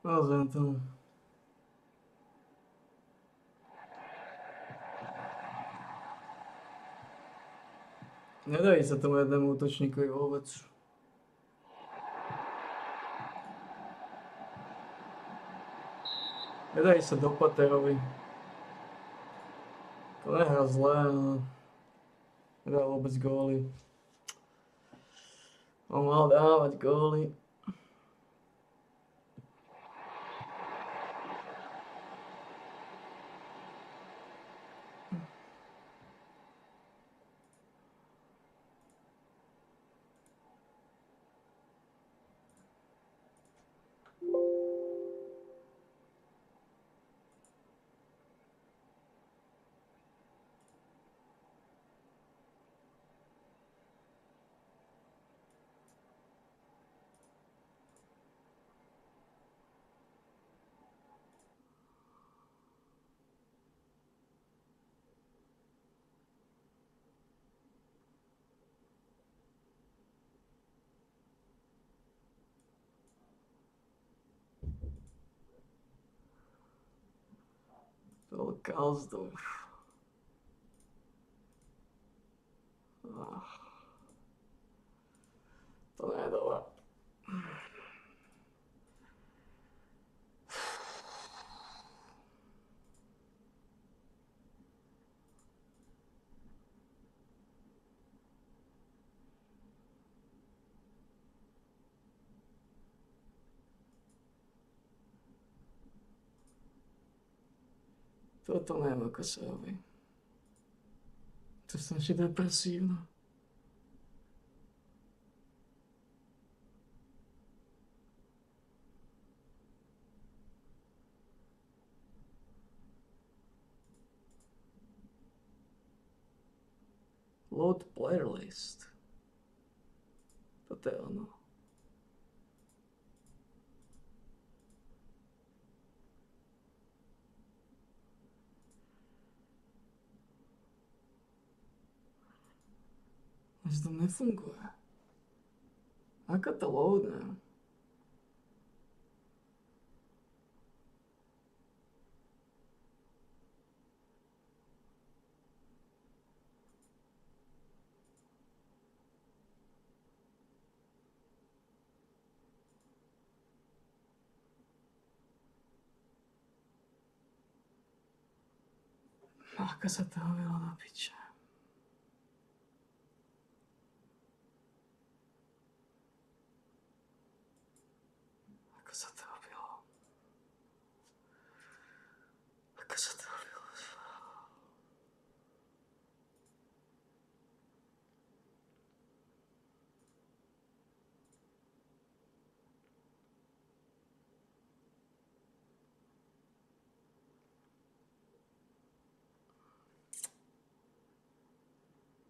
Rozumiem tomu. Nedarí sa tomu jednému útočníkovi vôbec. Nedarí sa do Paterovi. To nehrá zle, ale nedá vôbec góly. On mal dávať góly. To Karlsdorf. To nie je dobré. Toto neviem, ako sa robí. To je strašne depresívne. Load player list. Toto je ono. Že to nefunguje. Ako to loadne? Ako sa to robilo na piče? Ako sa to robilo? Ako sa to robilo?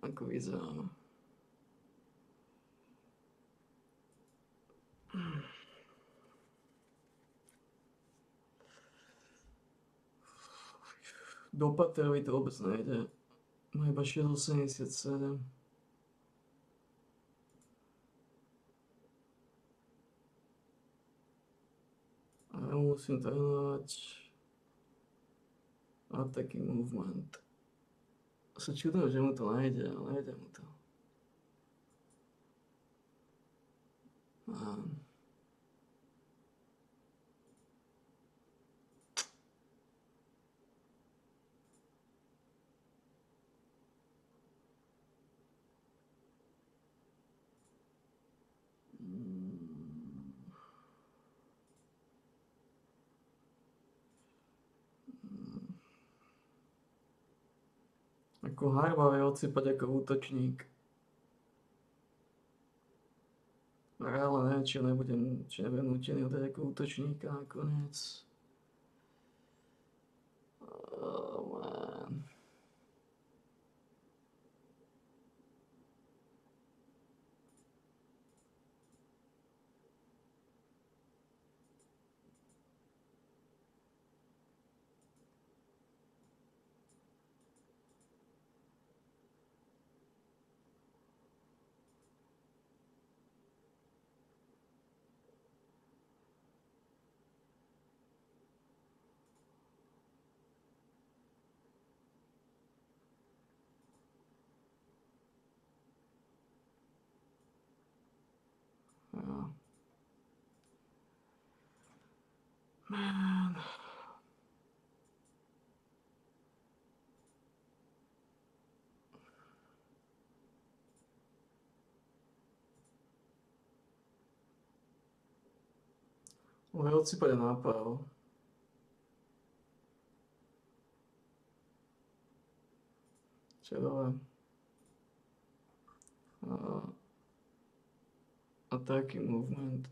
Ako vyzeráme? Do Paterovi to vôbec nejde. Má iba 6,87. A ja musím trénovať attacking movement. Sa čudujem, že mu to nejde, ale nejde mu to. Ako Harba vie odsypať ako útočník. Ale neviem, či nebudem nútený ho dať ako útočníka nakoniec. Oh, man. Man. Mohli odsypať aj nápav. Čo je dole? Attacking movement.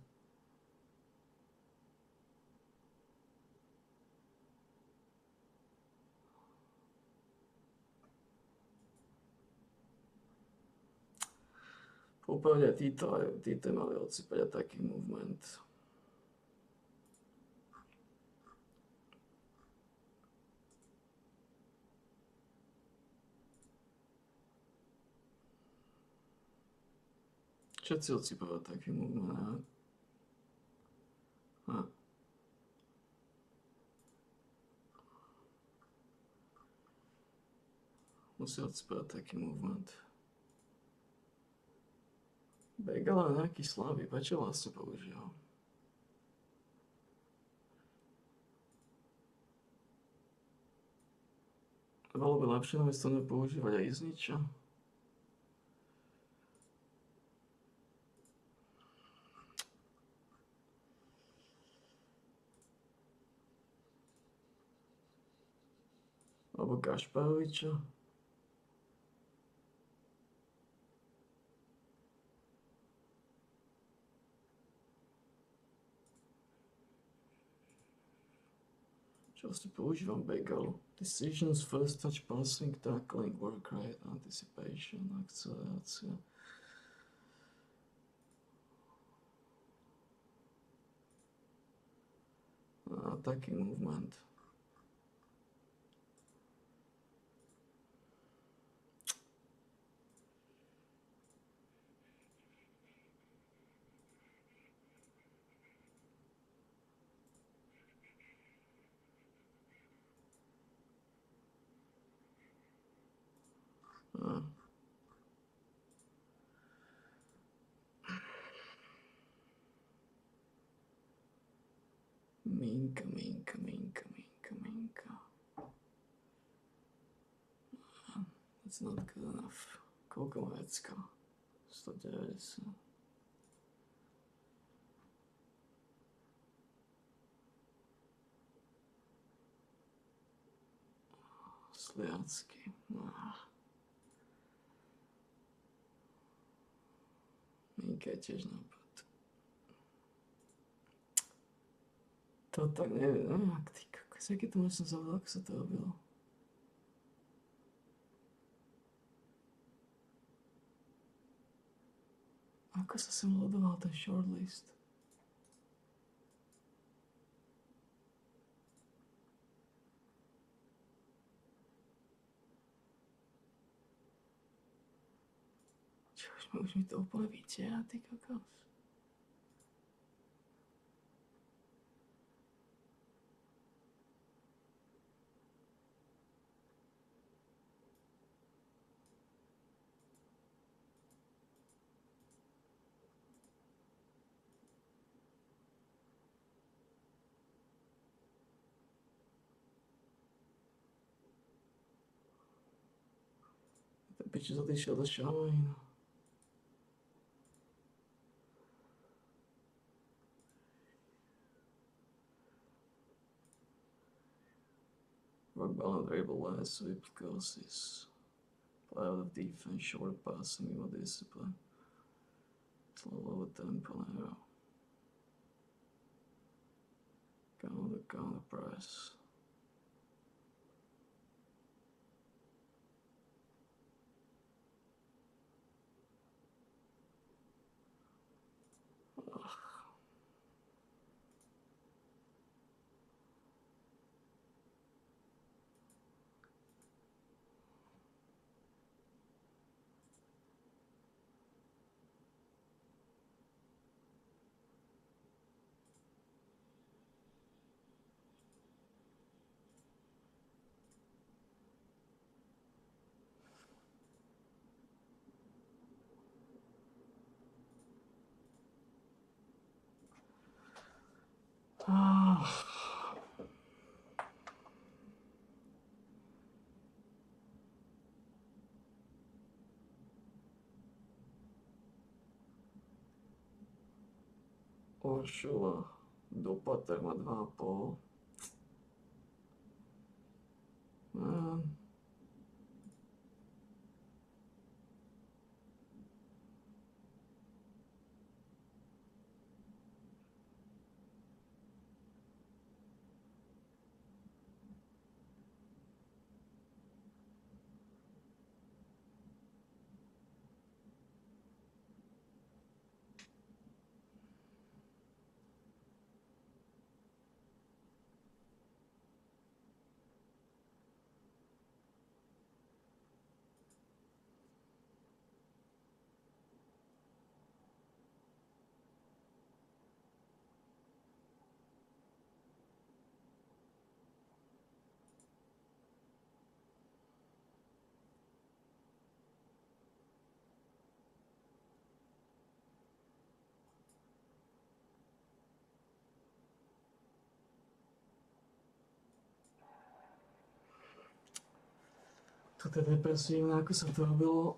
Popravde títo mali odsypať attacking movement. Všetci odsypajú attacking movement. Musí odsypať attacking movement. Begala je nejaký slabý, prečo vlastne používal? Bolo by lepšie namiesto neho používať aj izniča. Alebo Gašparoviča. Čo vlastne používam Begalu? Decisions, first touch, passing, tackling, work rate, anticipation, akcelerácia. Attacking movement. Minka. That's not good enough. Koľko má vecka? 190. Sliacky. Minka je tiež nápad. To tak neviem, ty kokos, aký to možno zavolal, ako sa to robilo. Ako sa sem lodoval ten shortlist? Čo, už mi to úplne vytiera, ty kokos. Ten piči odišiel do Šamarína. Rock balance, variable last sweep, crosses. Play out of defense, short passing, mimo discipline. Slow low tempo, narrow. Counter press. Uršula Dopater má 2,5. Toto je depresívne, ako sa to robilo.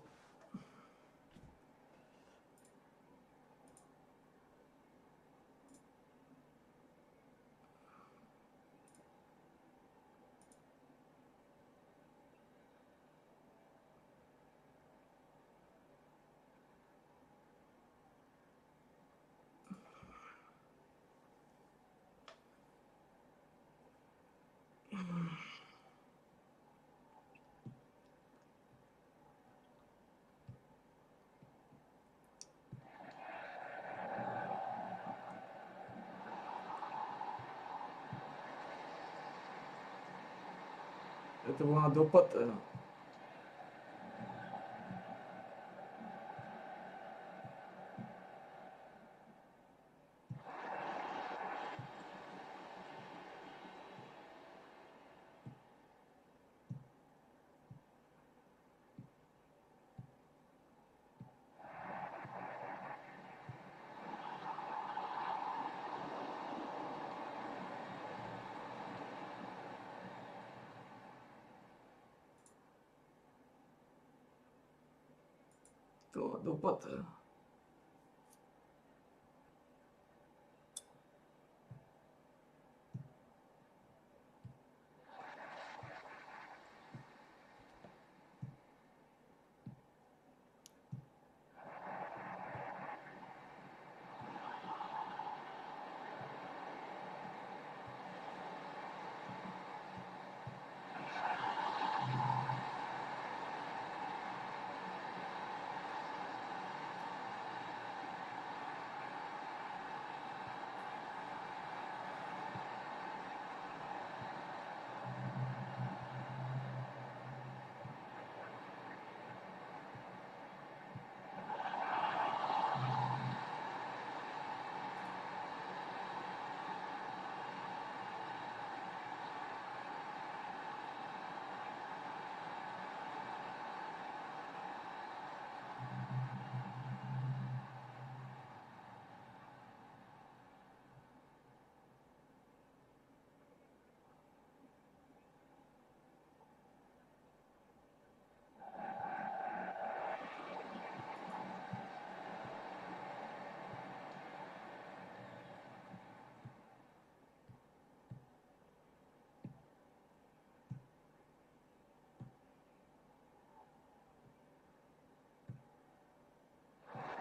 To bola Dopater. To bola Dopater.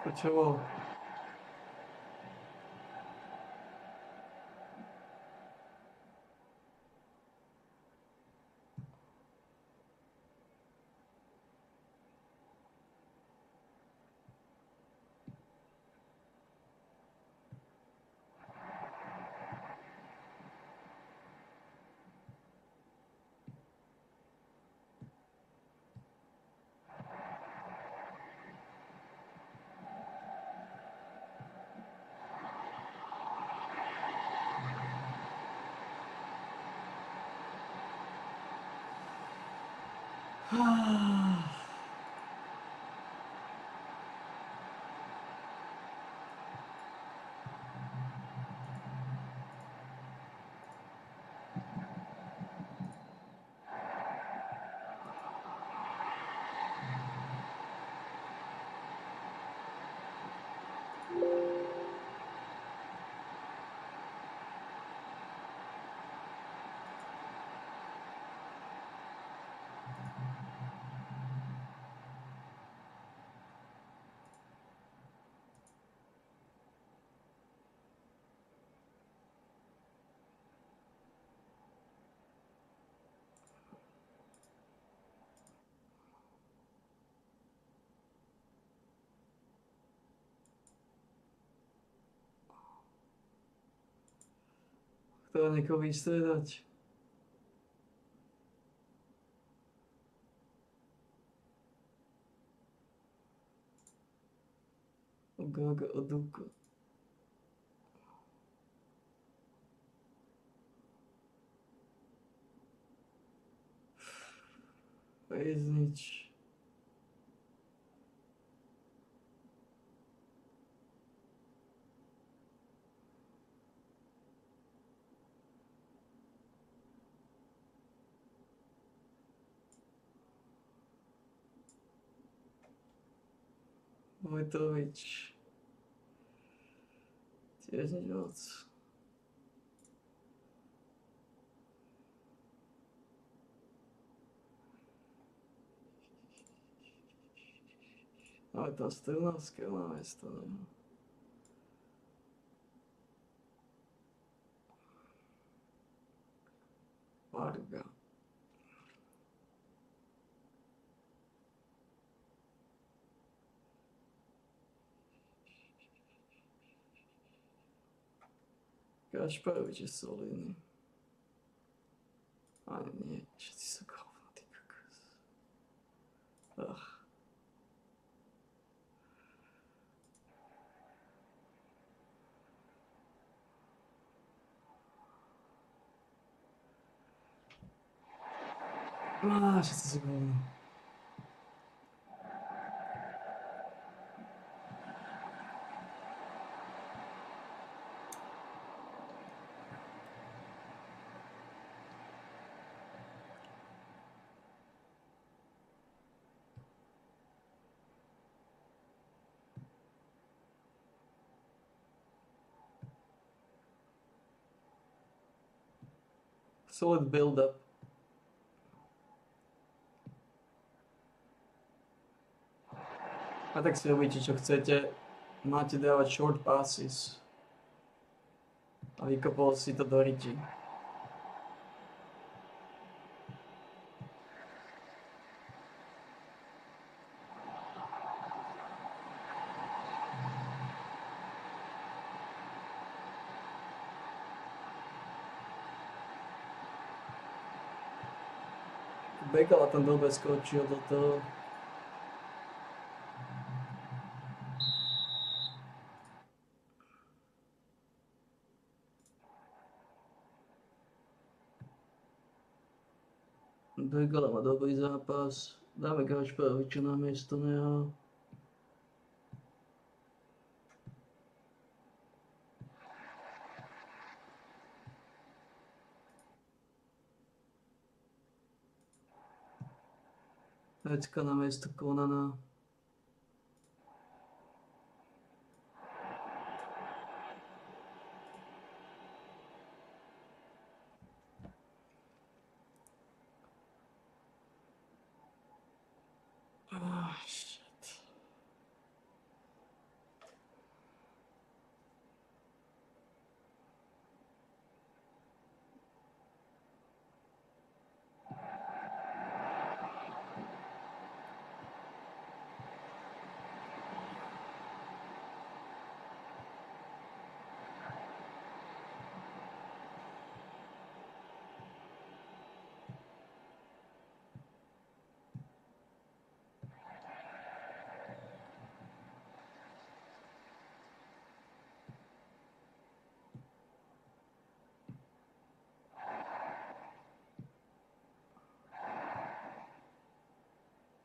Počoval. Treba niekoho vystredať. Ogogo, oduko. Väznič. Vojtovič. Tiež nič moc. Ale tam Strunavské máme to, ne? Varga. Kašparovič je solidný. Ani nie, všetci sú kovno, ty kokos. Ach. Všetci sú kovno. Solid build-up. A tak si robíte, čo chcete. Máte dávať short passes. A vykopol si to do riti. Bekala tam dobre skočil do toho. Bekala má dobrý zápas. Dáme Kašparoviča na miesto neho. Vecka na miesto Konana. Shit.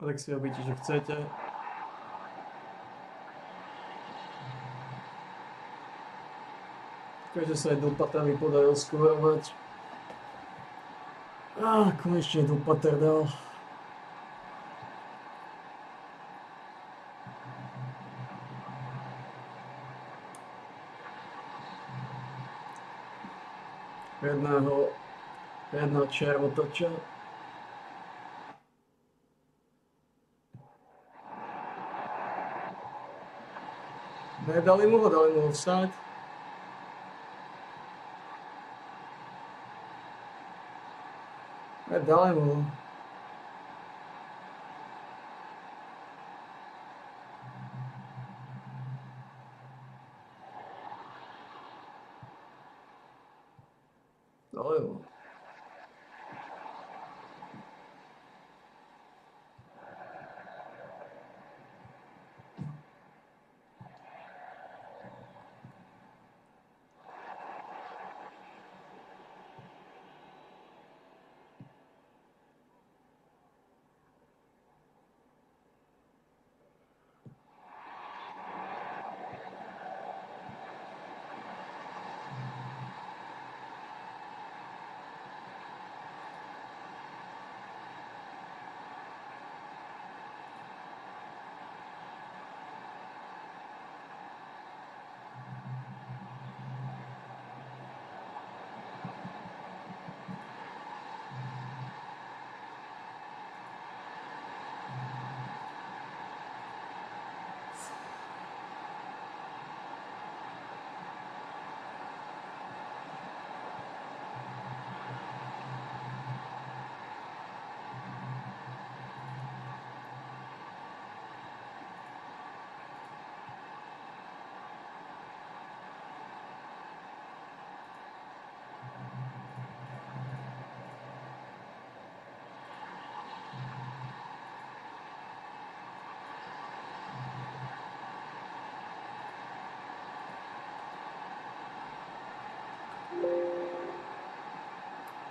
A tak si robíte, čo chcete. Každé sa aj Dulpater mi podaril skórovať. Konečne Dulpater dal. Jedného červotoča. Dali mu ho offside. Dali mu ho. No.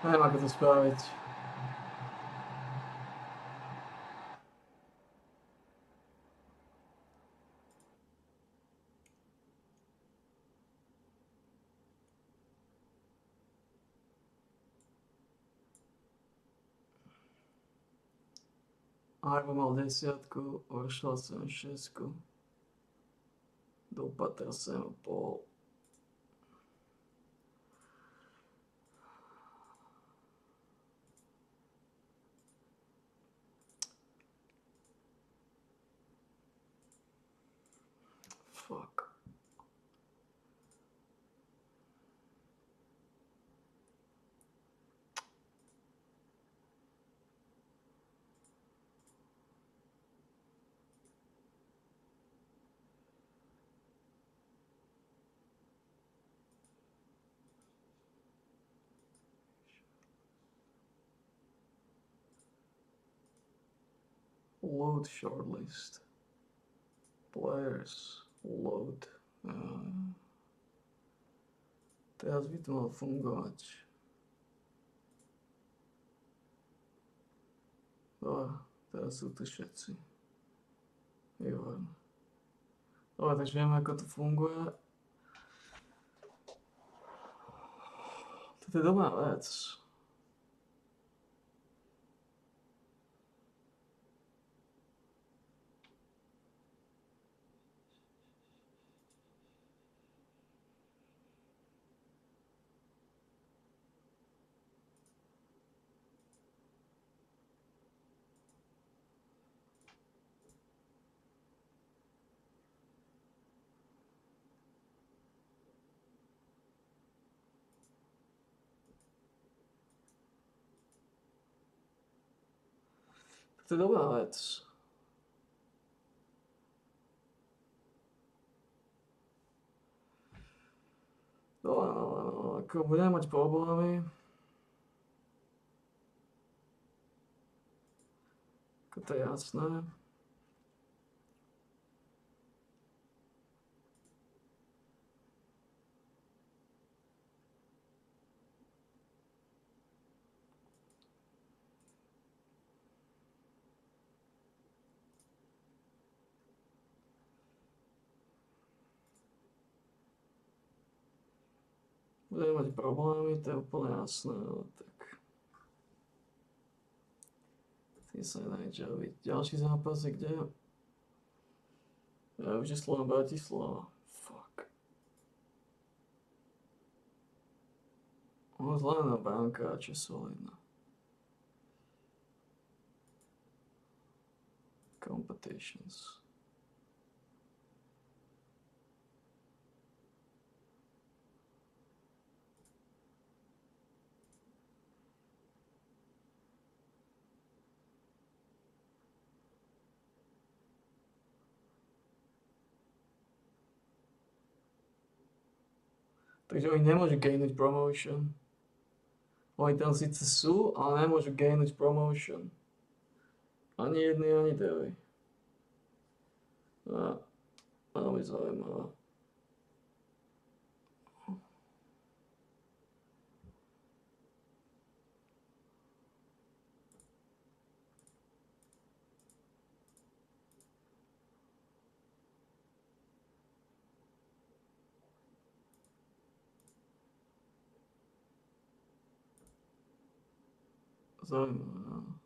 Neviem, ako to spraviť. Arvo mal 10, Oršal 7,6, Dopatra 7,5. Fuck. Load shortlist. Players. Load. Teraz by to malo fungovať. Teraz sú tu všetci. Výborné. Dobre, takže vieme, ako to funguje. Toto je dobrá vec. To je dobrá vec. Dobre, no, ako budeme mať problémy. Ako to je jasné. Budeme mať problémy, to je úplne jasné, ale tak. Tým sa nedá nič robiť. Ďalší zápas je kde? Ja už je Slovan Bratislava. Fuck. Zelená bránka, čo solidná. Competitions. Takže oni nemôžu gainúť promotion. Oni tam síce sú, ale nemôžu gainúť promotion. Ani jedný, ani druhý. A veľmi zaujímavé. Zaujímavé, no.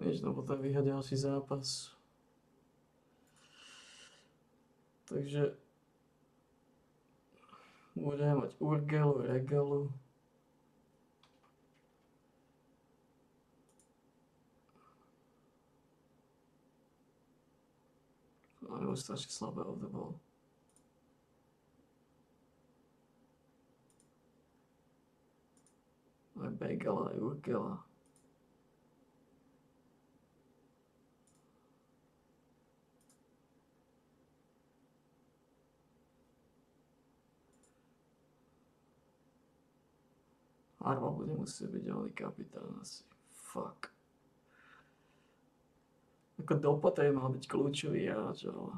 Nič, no potom vyhrať ďalší zápas. Takže budeme mať Urgelu, Regelu. Ale už strašne slabé off the ball. Aj Begala, aj Urgela. Arba bude musieť byť ďalší kapitán asi. Fuck. Ako Dopatej mal byť kľúčový hráč, ale...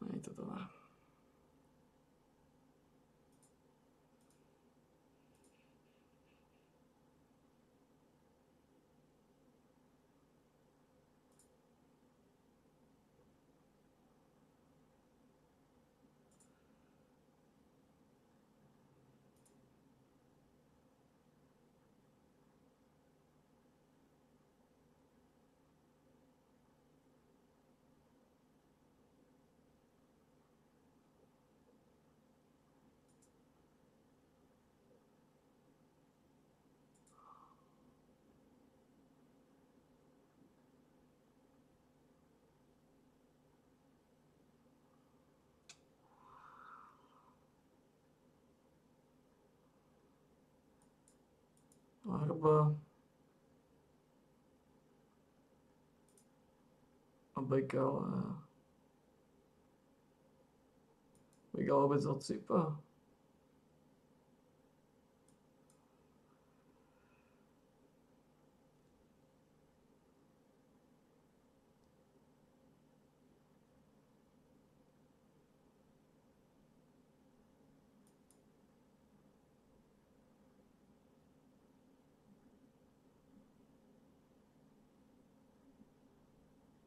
Nie je to dobré. Arba a Begala. Begala vôbec odsýpa?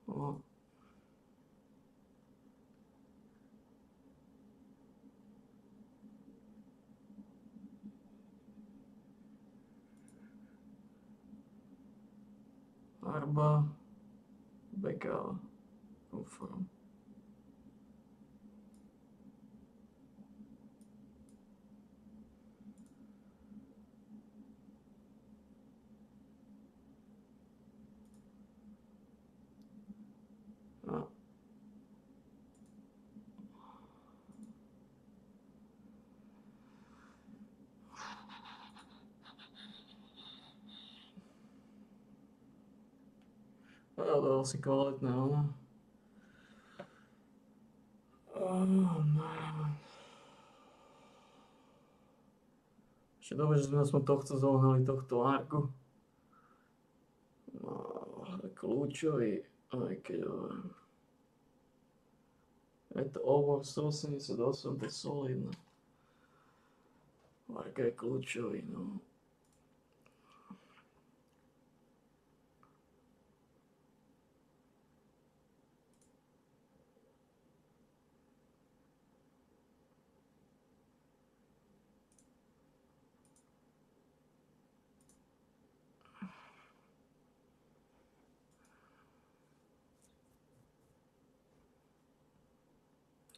No. Arba, Begala, confirm. No. Dal si kvalitné, ono. Oh, man. Ešte dobre, že sme aspoň tohto zohnali, tohto Argu. No, kľúčový, aj keď je to over 188, to je solidné. Arga je kľúčový, no.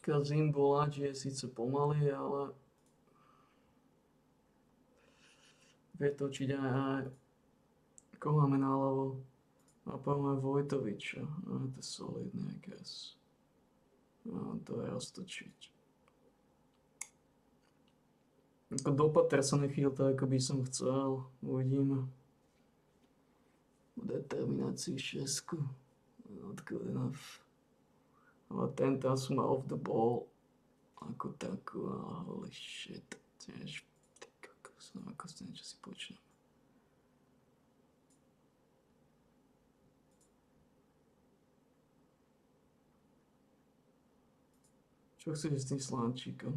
Kazim Bolaji je síce pomalý, ale vie točiť aj koho máme náľavo. A máme Vojtoviča. A to je solidný, I guess. A to je roztočiť. Ako dopad teraz sa nechýl tak, ako by som chcel. Uvidíme. Determinácii 6. Not good enough. Ale ten tam som mal off the ball. Ako takú, ale holy shit. Tiež, ty kokos, no ako ste niečo si počnem. Čo chceš s tým slánčikom?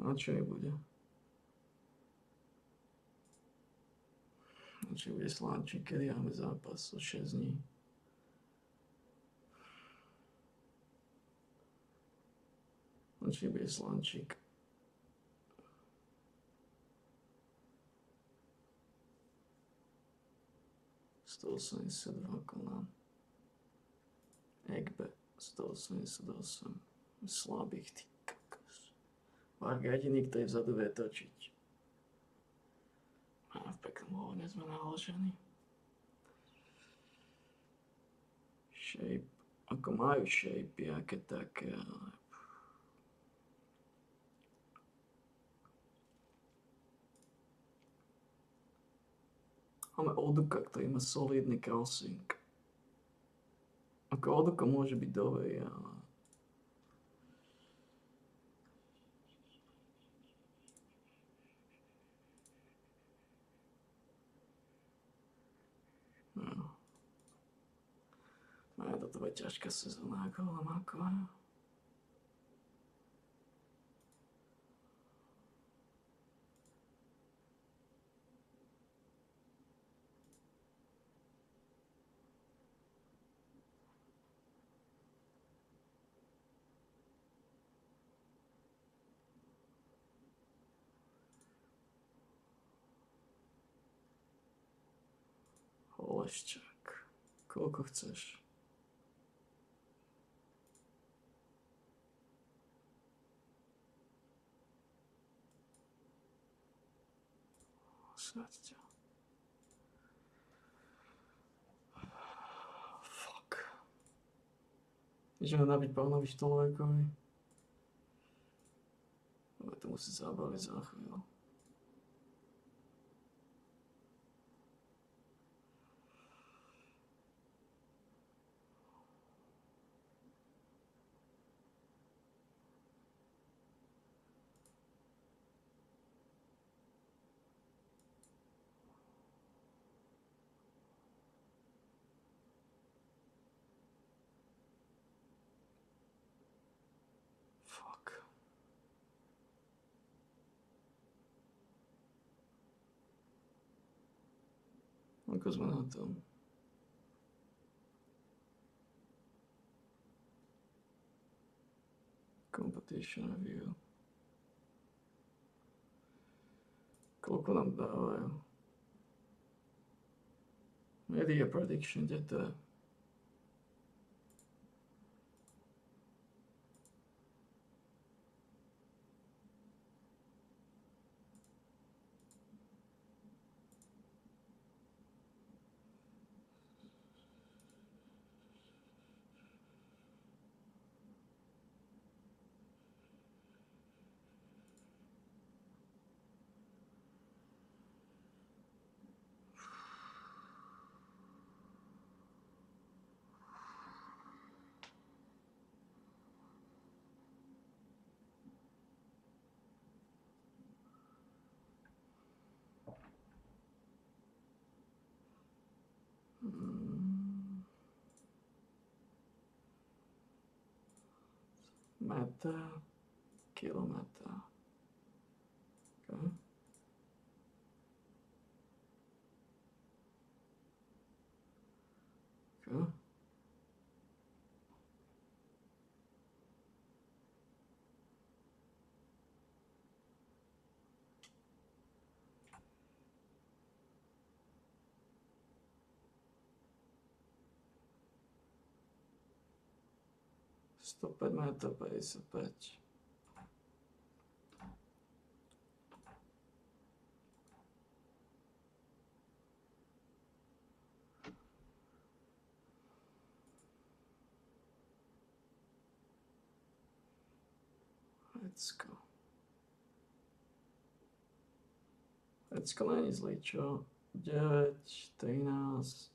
A čo nebude? A čo bude slánčik, kedy máme zápas o 6 dní? A či bude slánčik? $182 konám. Egbe 188. Slabých, ty kokos. Varga jediný, ktorý vzadu vie točiť. A v peknom hovne sme naložení. Shape. Ako majú shape, aké také, ale... Máme Oduka, ktorý má solidný crossing. Ako Oduka môže byť dobrý, ale... No. A toto bude ťažká sezóna, ako Lamako. Holeščák. Koľko chceš? Sať ťa. Fuck. Ideme nabiť pánovi Štolvékovi. Ale to musí zabaviť za chvíľu. Fuck. Ako sme na tom? Competition review. Koľko nám dávajú? Media prediction, kde to je? Meta, kilometer. Okay. Okay. 105 metrov 55. Let's go. Let's go není zlý, čo? 9, 13.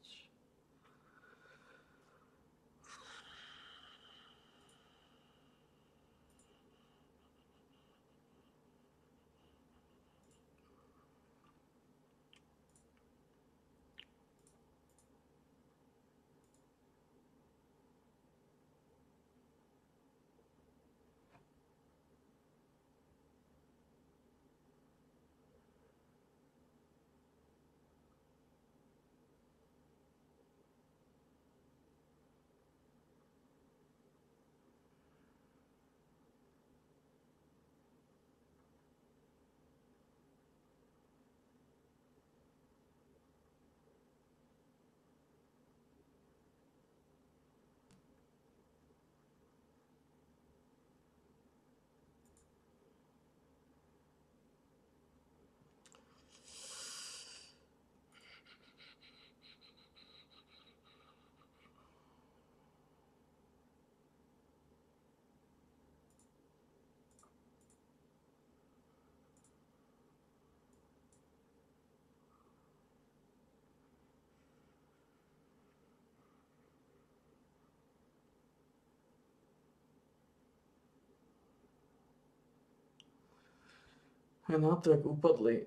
Na to, jak upadli.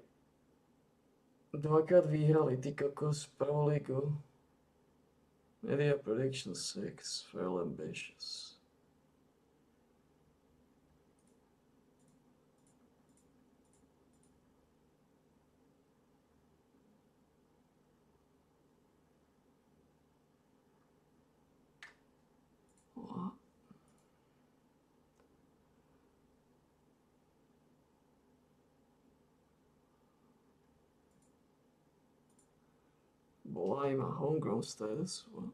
Dvakrát vyhrali, ty kokos, Pro Ligu. Media Prediction 6, fairly ambitious. What? Boy, my homegrown status. What?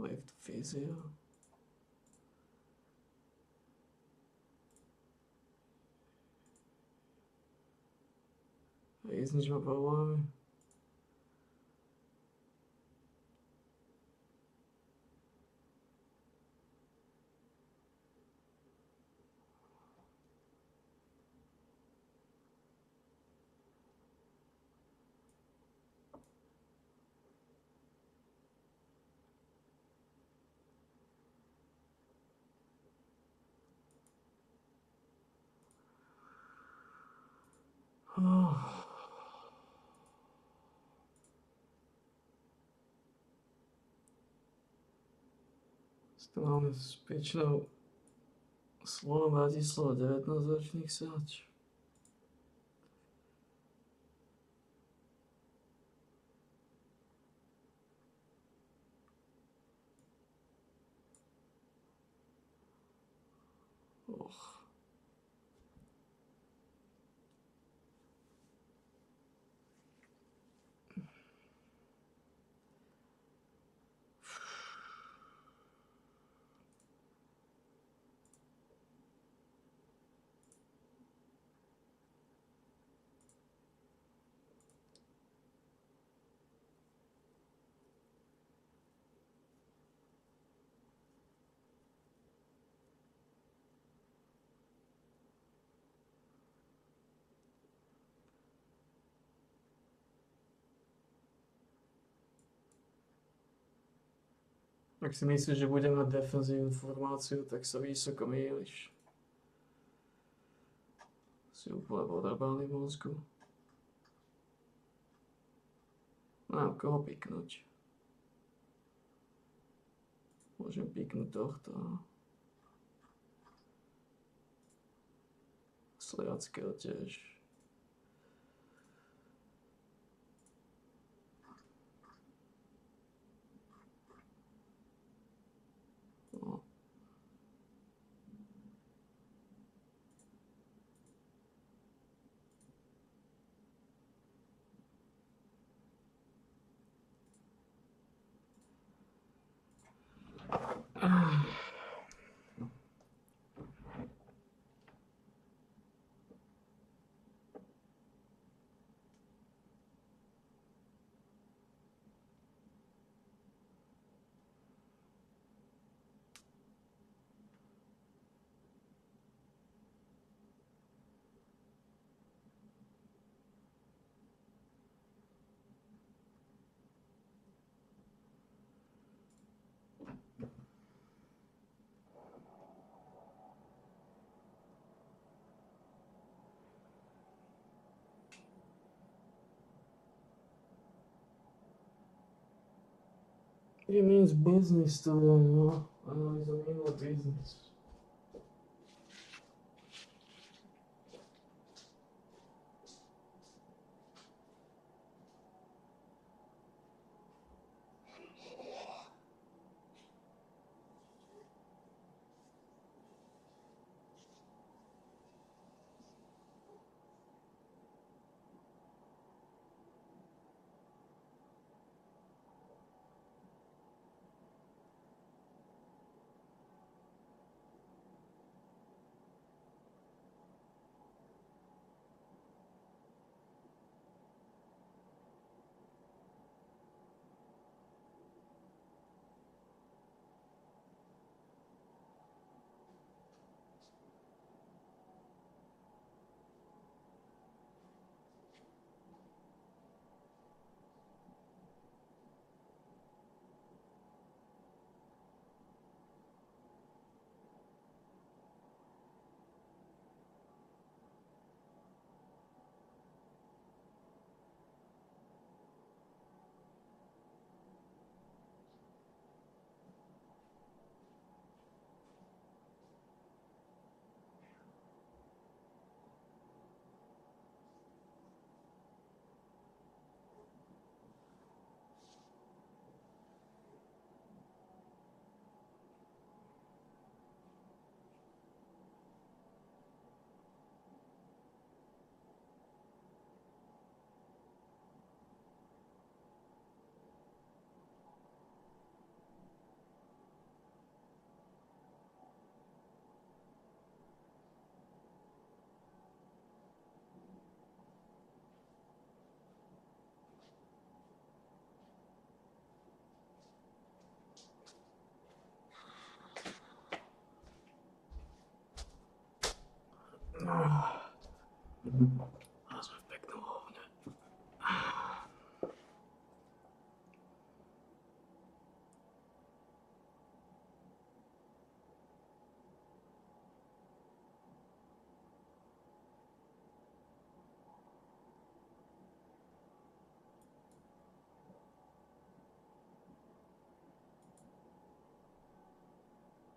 Wave to physio. Jízdnič má problémy. Máme s pečnou Slovom Bratislava 19-ročných sáč. Och. Ak si myslíš, že budem mať defenzívnu formáciu, tak sa vysoko mýliš. Si úplne podrabaný v mozgu. Mám koho piknúť. Môžem piknúť tohto. Slovackého tiež. No. It means business to them, no? Analyze minulý business. A sme v peknom hovne.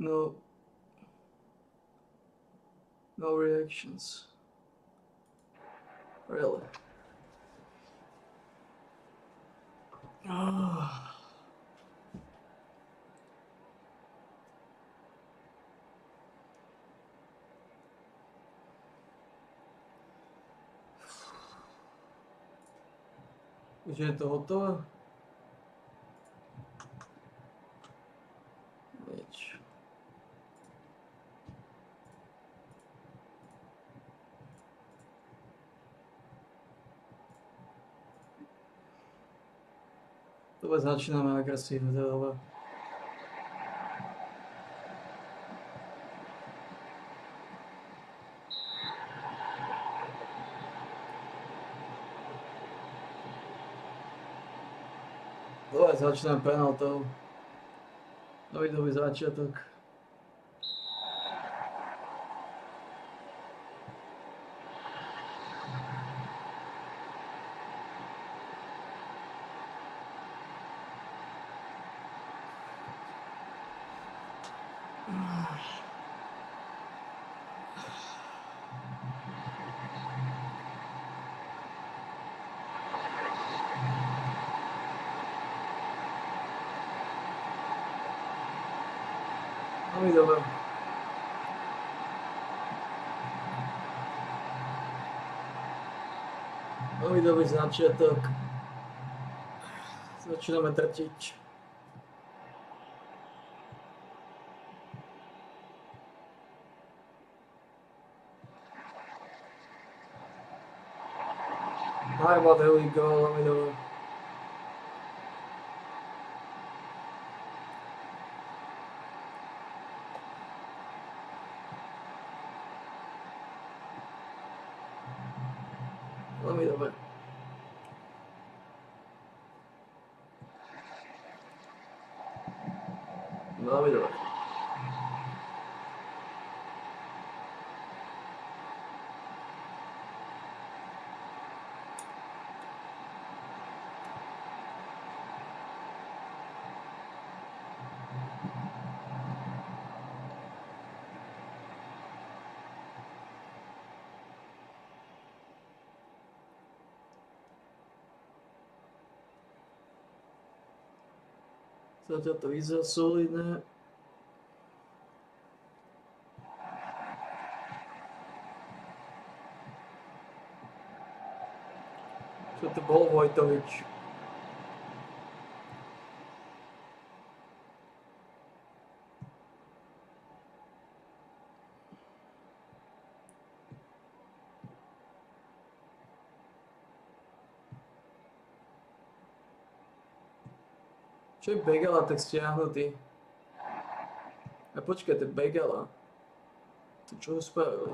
No. No reactions. Really? Ah. Už je to hotové? Nič. Dobre, začíname agresívne, ale... Dobre, začíname penaltou. Nový začiatok. Veľmi dobre. Veľmi dobrý začiatok. Začíname trtiť. Harvard, veľmi gól, veľmi dobre. Veľmi dobre. Veľmi dobre. Zatiaľ to vyzerá solidné. Čo to bol Vojtovič? Čo je Begala tak stiahnutý? A počkaj, to je Begala. To čo ho spravili?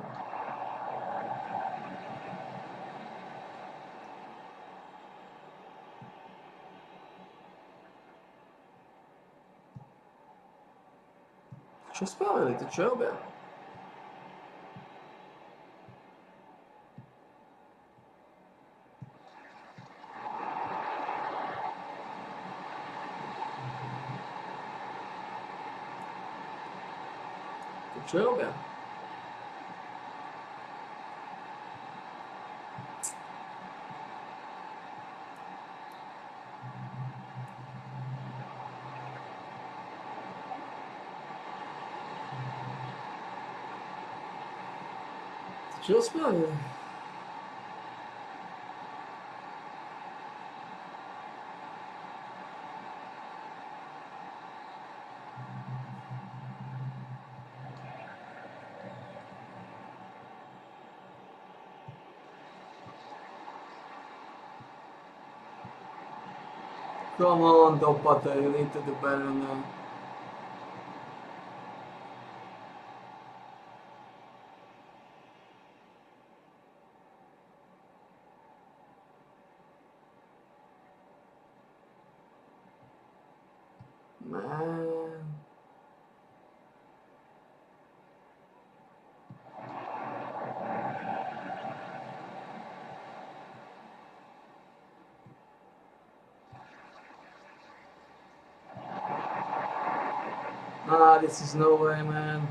Čo spravili? To čo robia? Čo robia? Čo spravili? Come on, Dopata, you need to do better than that. Man. Ah, this is no way, man.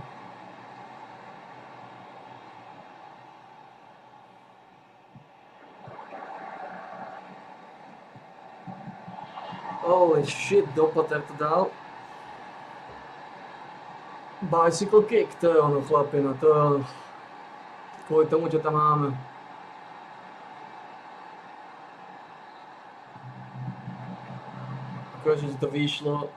Holy shit, Dopater to dal. Bicycle kick, to je ono, chlapina, to je ono. Kvôli tomu, čo tam máme. Akože ti to vyšlo.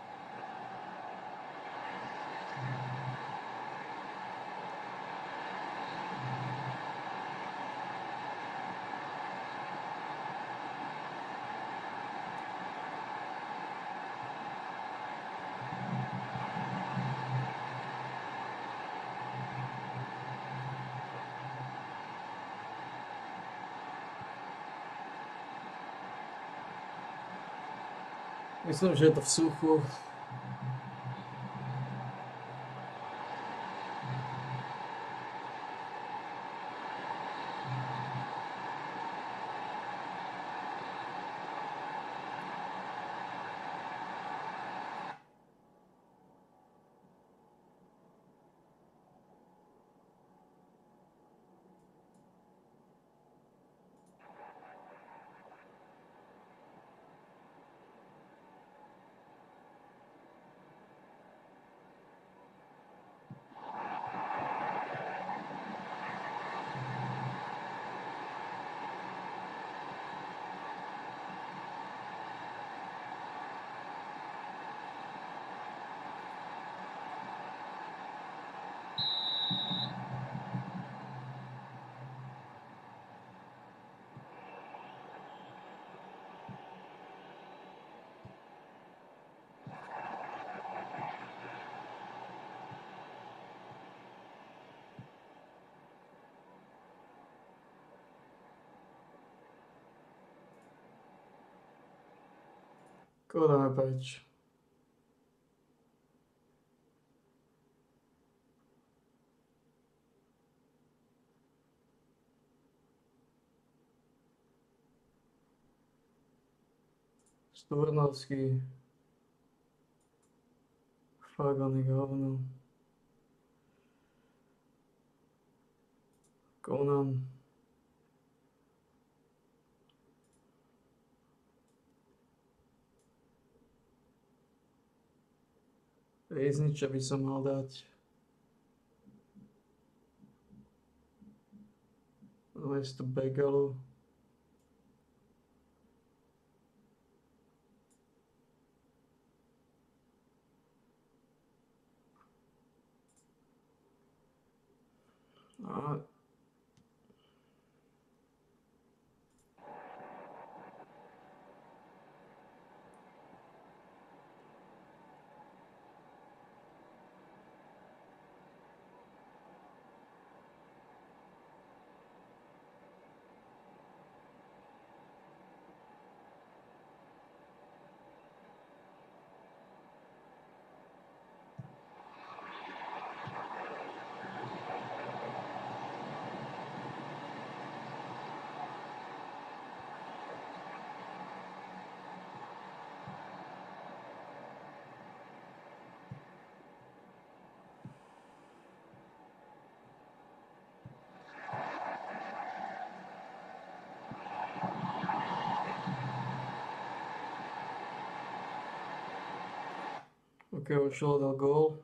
Myslím, že je to v suchu. Koho dáme preč? Sturnovský. Fagany hovno. Conan. Riezniča by som mal dať. Namiesto Begalu. A OK, Uršula dal gól.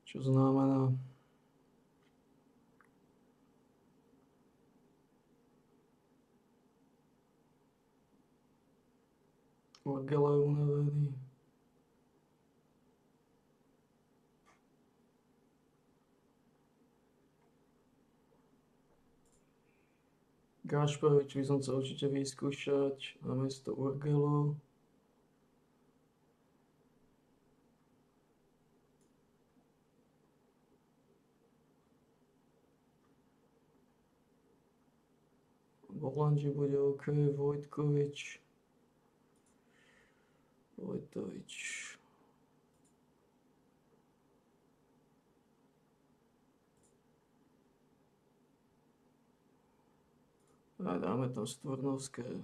Čo znamená... Urgela je unavený. Gašparovič by som chcel určite vyskúšať namiesto Urgelu. Volanči bude OK, Vojtkovič. A dáme tam Stvornovského.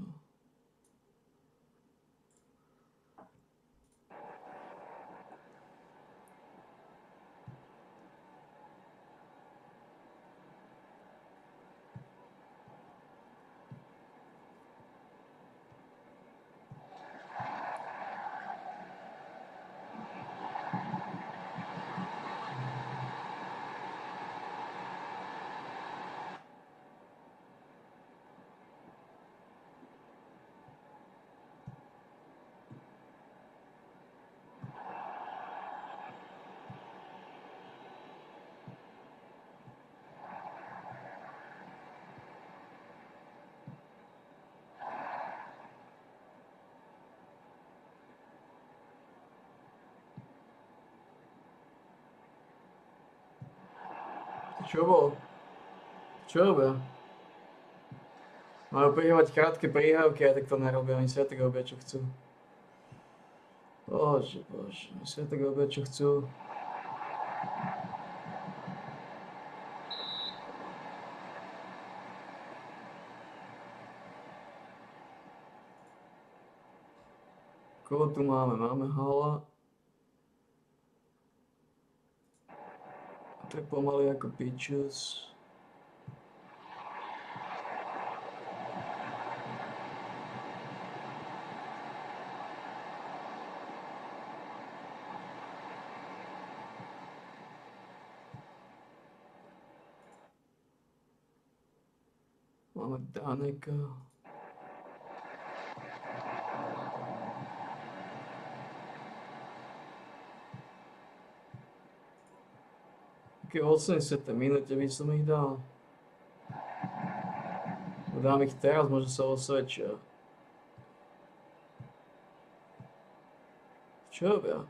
Čo bol? Čo robia? Majú prihrávať krátke prihrávky, a tak to nerobia, oni si tak robia, čo chcú. Bože, oni si tak robia, čo chcú. Koho tu máme? Máme Hala. To je pomaly ako pičus. Máme Daneka. V 80. minúte by som ich dal. Dám ich teraz, možno sa osvedčia. Čo robia?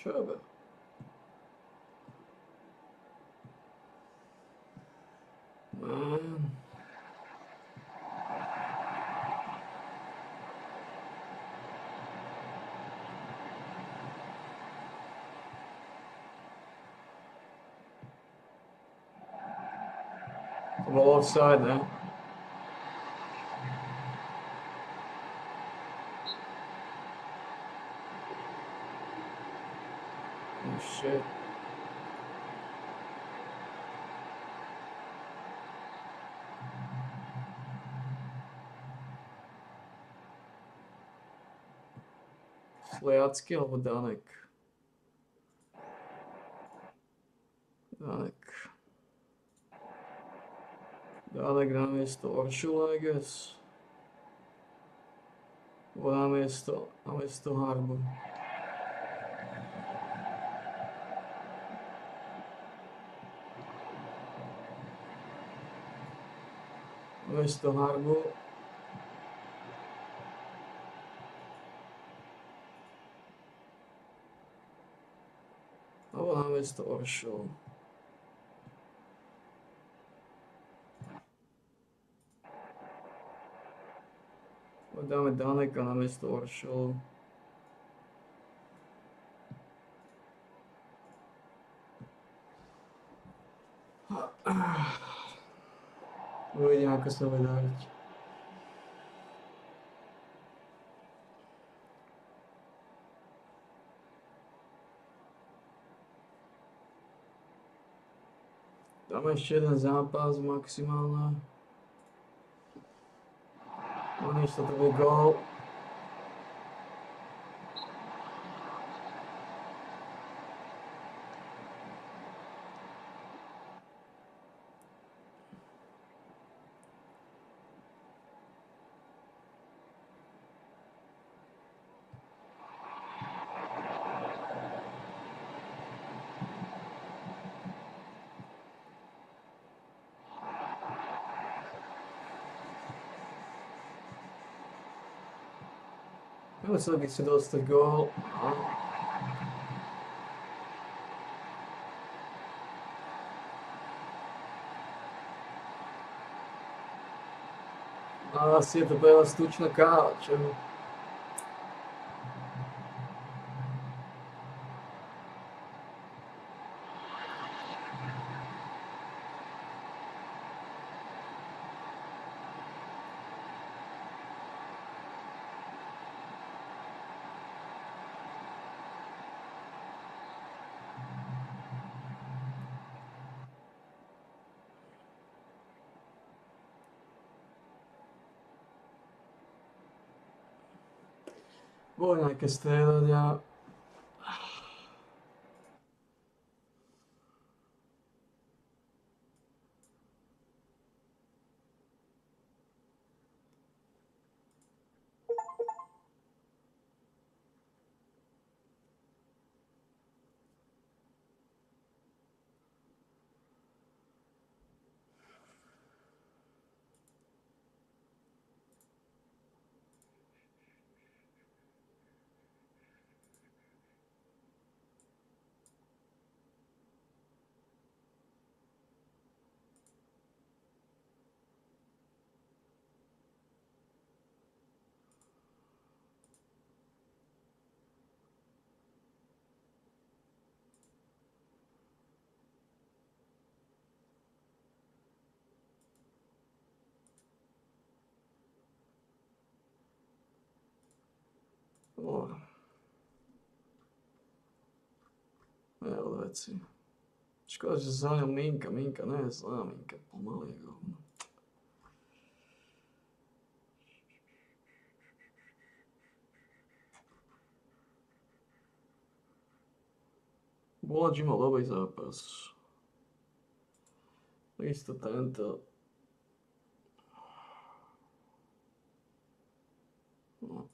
Čo? Man. To bol offside, ne? Oh shit. Sliacky alebo Danek? Danek namiesto Oršula, I guess. Alebo namiesto Harbu. Namiesto Harbu. Alebo namiesto Oršula. Dáme Daneka namiesto Oršolu. Uvidím, ako sa bude dariť. Dáme ešte jeden zápas maximálne. Než to bude gól. Musel by si dostať gól. A asi je to pre vás tučná káva, čo? Bolo nejaké striedania. Veľa veci. Škoda, že zranil Minka. Minka nie je zlá, Minka pomaly je hovno. Bolač mal dobrý zápas. Takisto tento. No.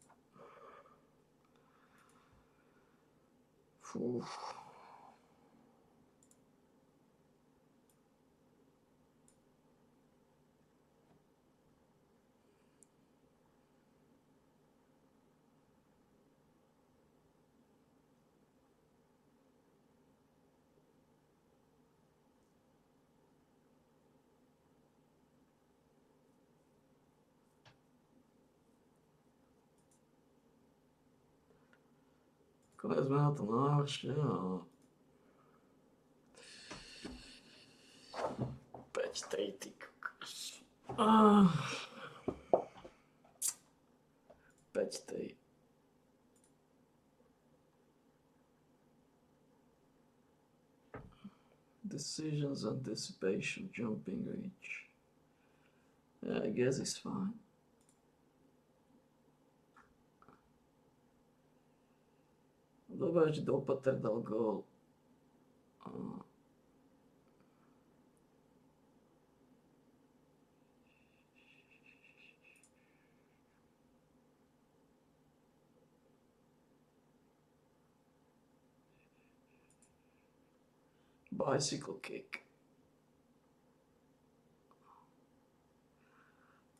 Fú. Konec sme na to najhoršie, ale... 5-3, ty kokos. 5-3. Decisions, anticipation, jumping reach. Yeah, I guess it's fine. Dobre, že Dopater dal gól. Bicycle kick.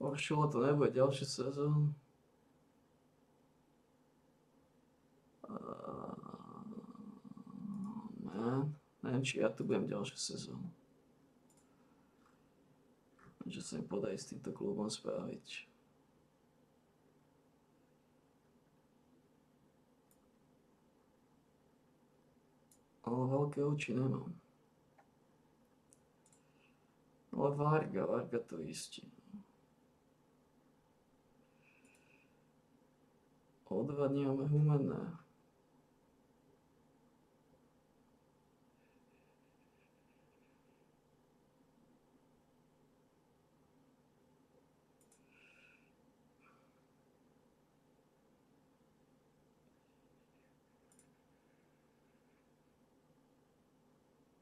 Horšilo to nebude ďalšiu sezónu. Neviem, či ja tu budem ďalšiu sezónu. Že sa im podarí s týmto klubom spraviť. Ale veľké oči nemám. Ale Varga to istí. O 2 dní máme Humenné.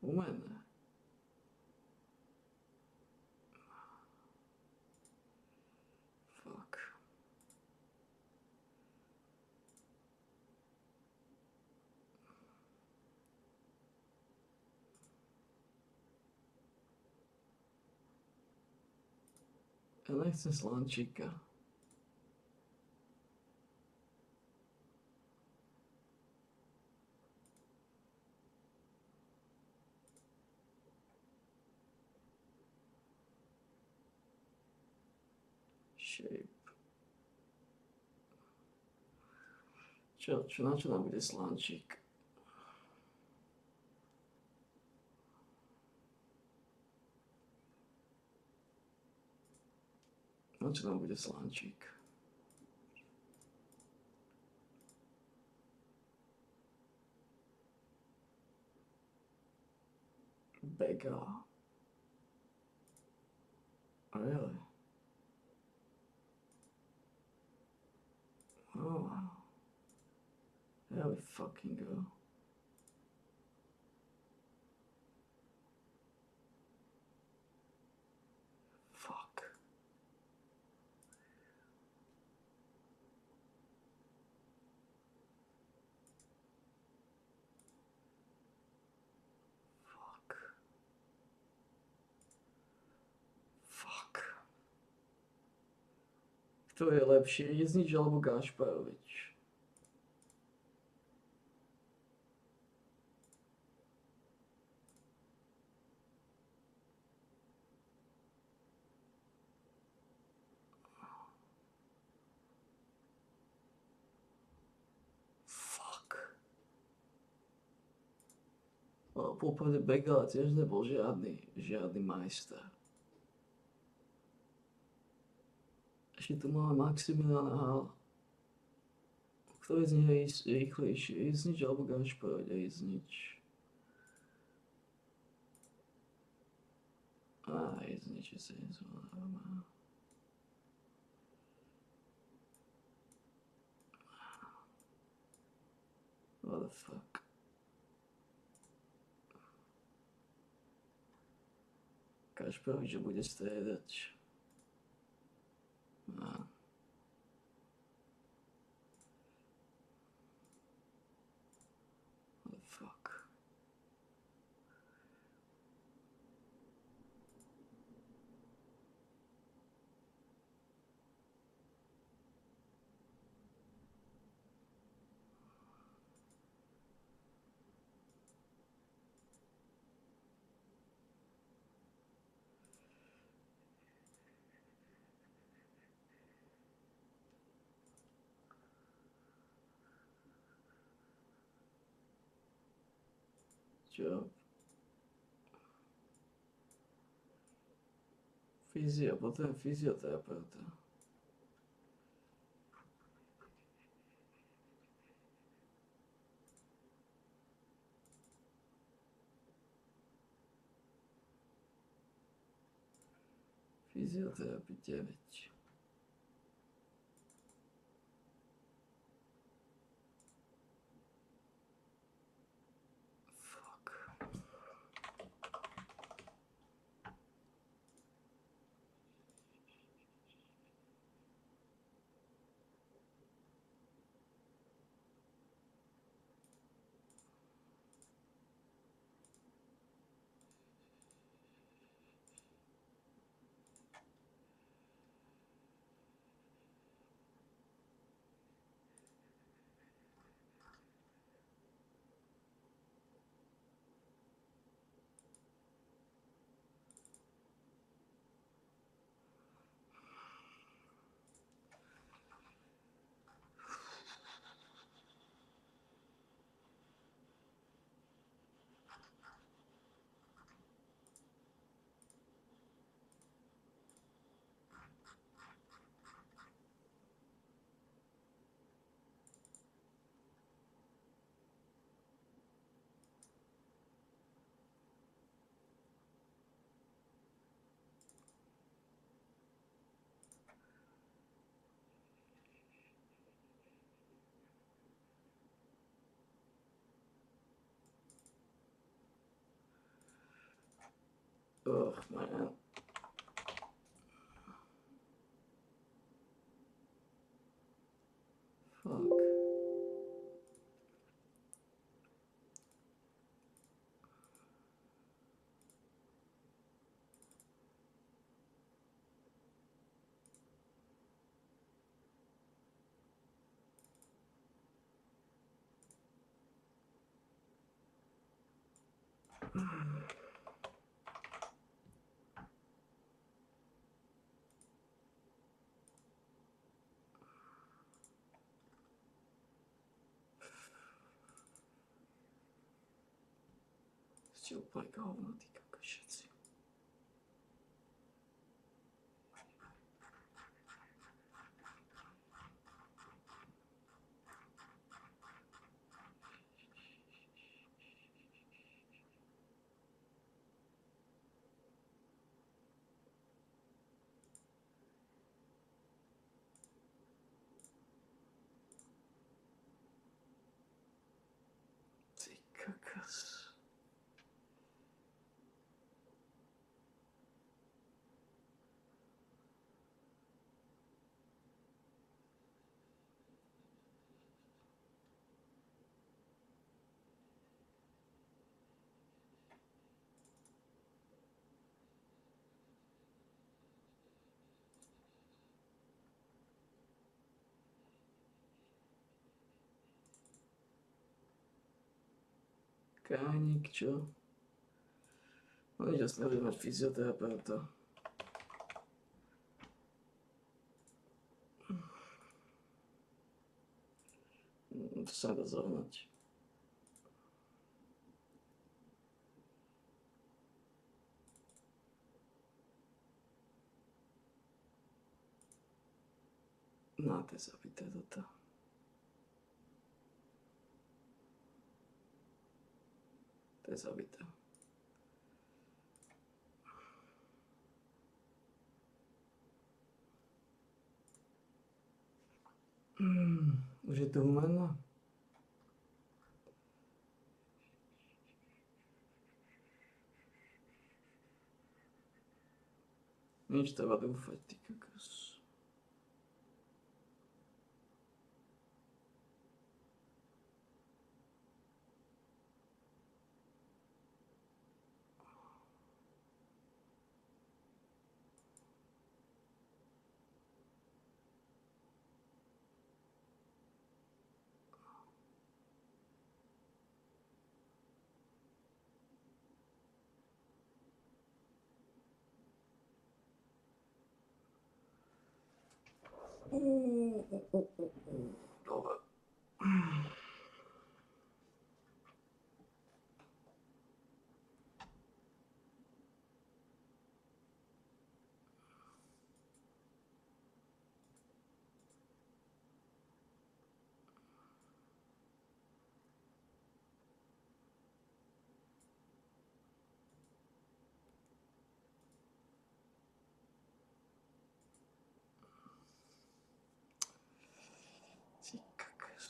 Humenné. Fuck. Ja nechcem Slančíka. Shape. Na čo nám bude Slančík? Na čo nám bude Slančík? Bega. Really? Oh wow. There we fucking go. Fuck. Fuck. Fuck. Kto je lepší, Rieznič alebo Gašparovič? Popravde Begala tiež nebol žiadny majster. Ešte tu máme Maximiliana Hala. Ktorý z nich je rýchlejší? Rieznič alebo Gašparovič? Rieznič. Rieznič je sa nezvolává. What the fuck? Gašparovič bude striedať. What the fuck? job. Fyzio, potom fyzioterapeuta. Fyzioterapii 9. Fuck. Ugh, man. Fuck. Ste úplne hovno, ty kokošeci. Ty kokos. Kánik, čo? No nič, jasne, budem mať fyzioterapeuta. To sa dá zohnať. No, to je zabité toto. To je zabité. Už je to humánno? Nič treba dúfať, ty kokos. Dobre.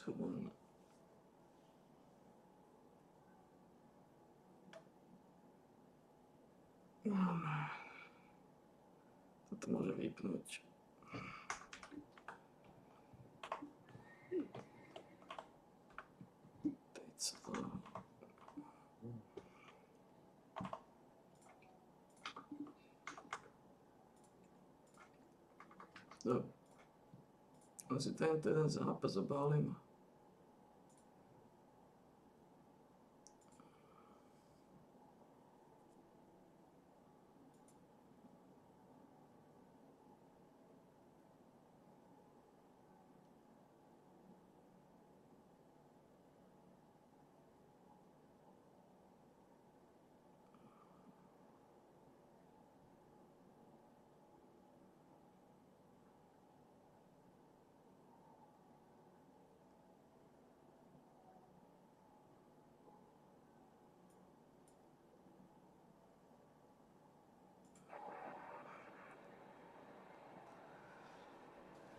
2-1. To może wypnąć. Co to? No. Asi tento jeden zápas obálím.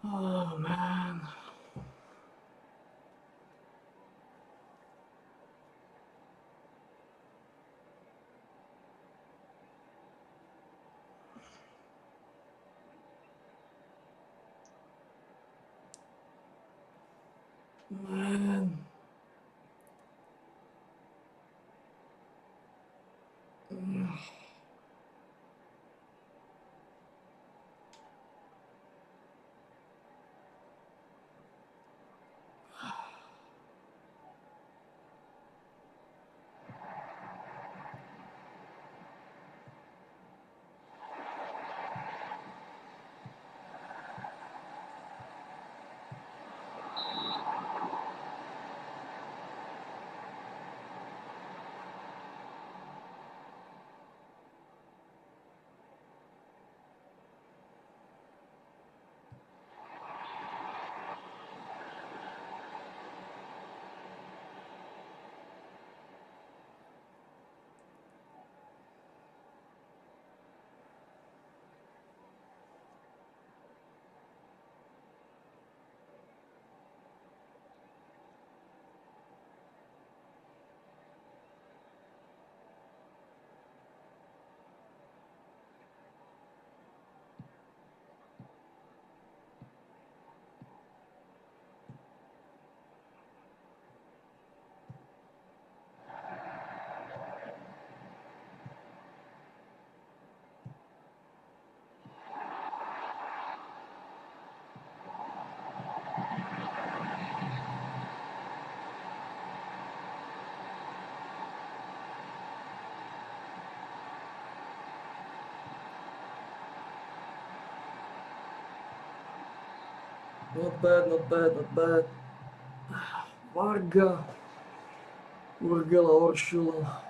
Oh man. Man. Not bad, not bad, not bad. Varga. Urgela, Oršula.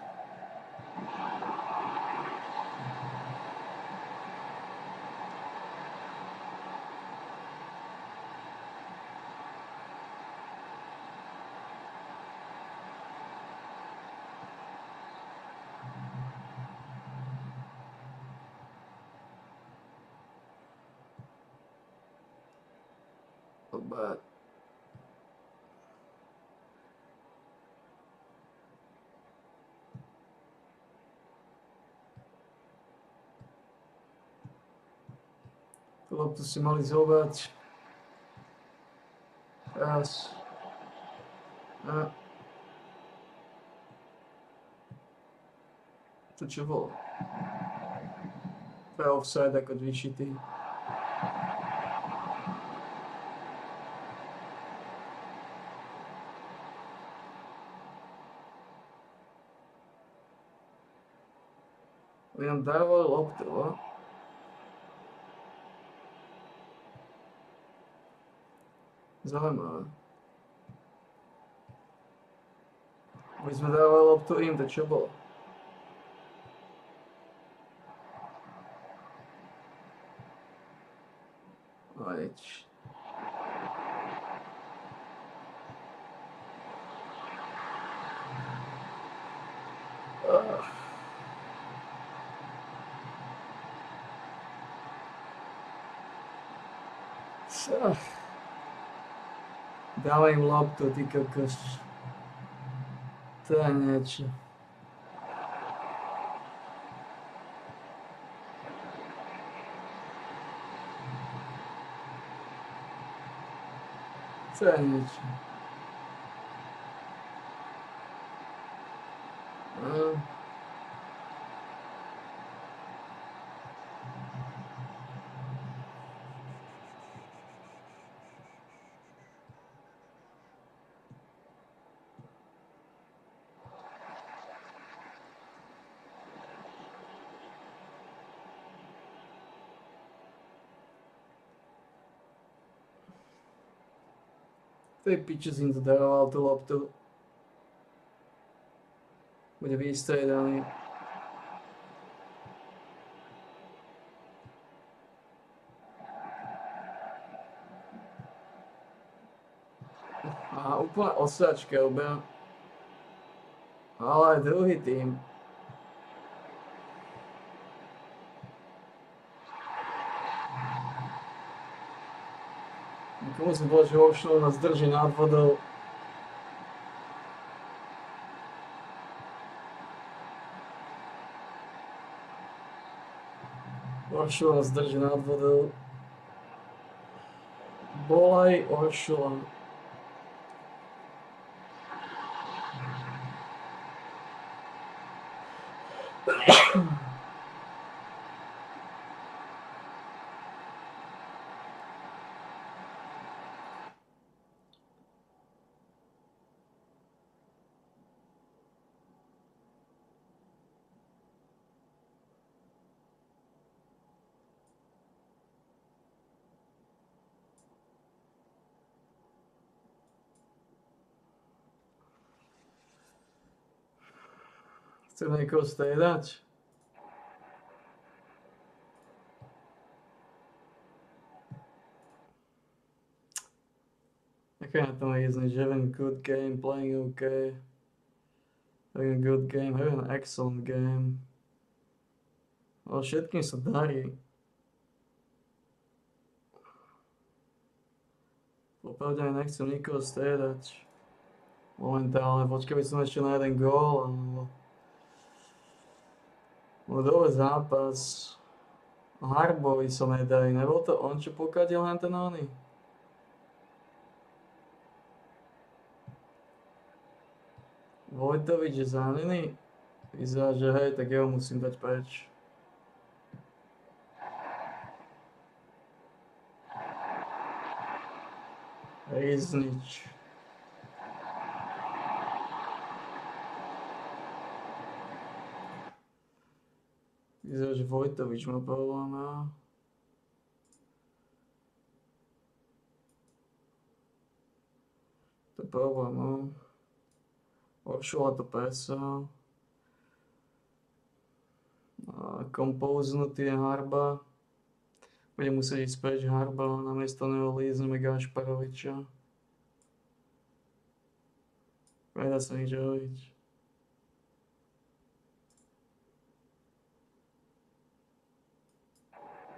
Not bad. Loptu si mali zobrať. Raz. A. To čo bolo? To je offside ako vyšitý. Oni nám dávali loptu, a? Zaujímavé. My sme dávali loptu im, to čo bolo? No nič. Dávaj im loptu, ty kokos. To je niečo. To je niečo. Tej piči si im to daroval tú loptu. Bude vystriedaný. A úplne osračka obe. Ale aj druhý tým. Komu si bol, že Oršula nás drží nad vodou. Oršula nás drží nad vodou. Bolaj Oršula. Chcem niekoho striedať. Aké na tom je znič? Having a good game, playing okay. Having a good game, having an excellent game. Ale všetkým sa darí. Popravde aj nechcem nikoho striedať. Momentálne, počkaj by som ešte na jeden gól, alebo... No dobrý zápas. Harbovi sa nedarí, nebol to on, čo pokadil na ten oný? Vojtovič je zranený? Vyzerá, že hej, tak jeho musím dať preč. Riznič. Vyzerá, že Vojtovič má problémy. To je problém, no. Oršula to presal. Kompouznutý je Harba. Bude musieť ísť preč Harba, namiesto neho lízneme Gašparoviča. Nedá sa nič robiť.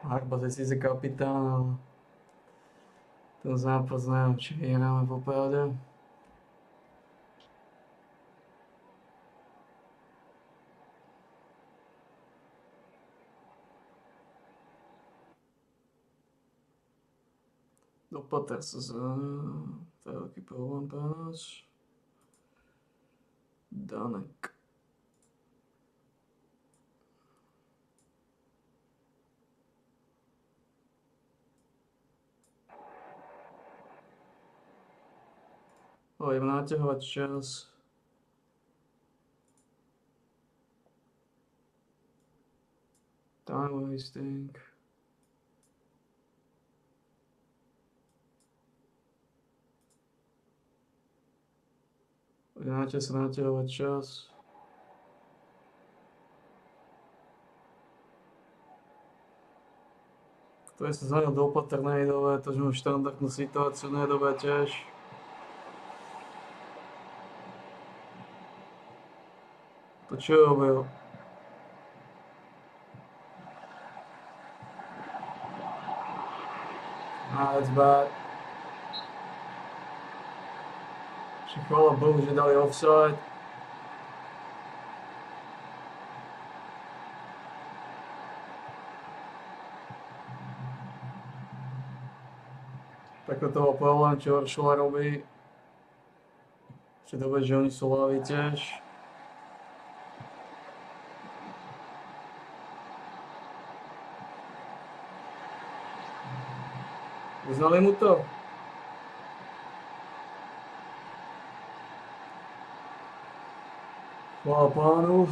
Harba je síce kapitán, ale ten zápas neviem, či vyhráme popravde. Dopater sa zranil, to je veľký problém pre nás. Danek. Idem naťahovať čas. Time wasting. Idem sa naťahovať čas. Ktorý sa zranil do Opater nejdové, to už mám štandardnú situáciu, nejdové tiež. To čo robil? That's bad. Chvála Bohu, že dali offside. Tako toho problém, čo Oršula robí. Chce dobre, že oni sú laví tiež. Uznali mu to? Chvála Pánu.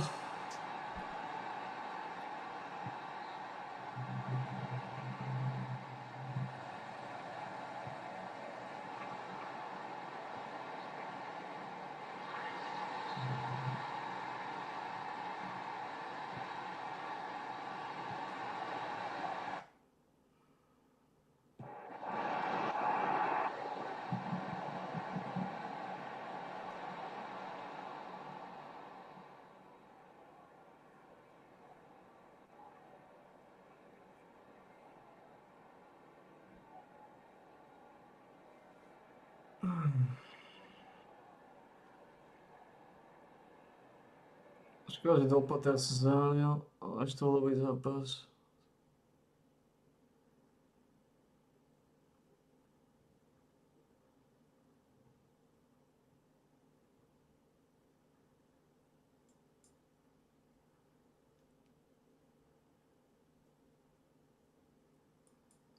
Škoda, že Dolpa teraz zranil, ale až to bol dobrý zápas.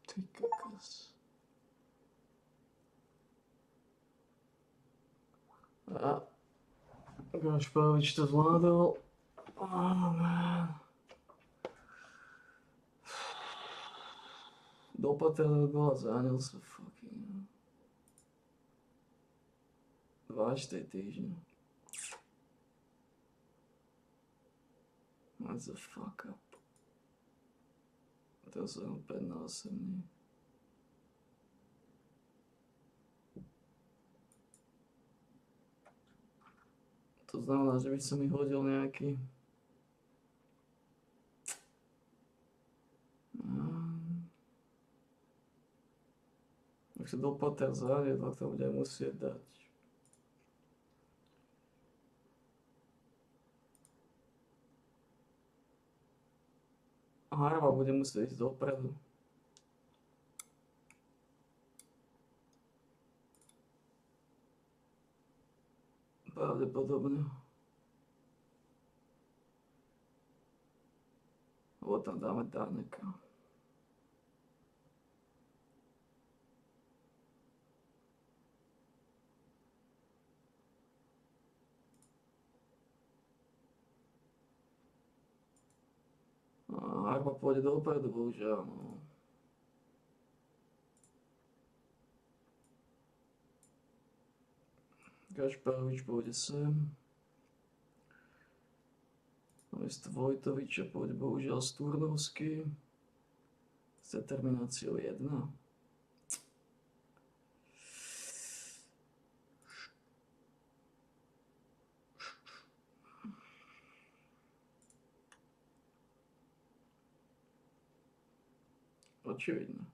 Ty kokos. A Gašparovič to zvládol. Oh man. Dopatrel go a zranil sa fucking. 2-4 týždne. That's a fuck up. To som 5 na 8 dní. To znamená, že by sa mi hodil nejaký... Ak sa Dopater zranil, tak to bude musieť dať. Harva bude musieť ísť dopredu. Pravdepodobne. Lebo tam dáme Daneka. A Harva pôjde dopredu, bohužiaľ. No. Gašparovič pôjde sem. Namiesto Vojtoviča pôjde bohužiaľ Sturnovský. S determináciou 1. Očividne.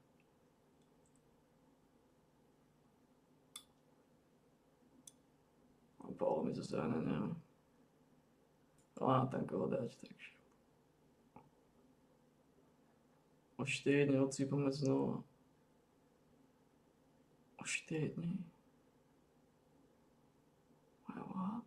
Bolo mi to zranené. Mám tam koho dať, takže. O 4 dní odsýpame znova. O 4 dní. What?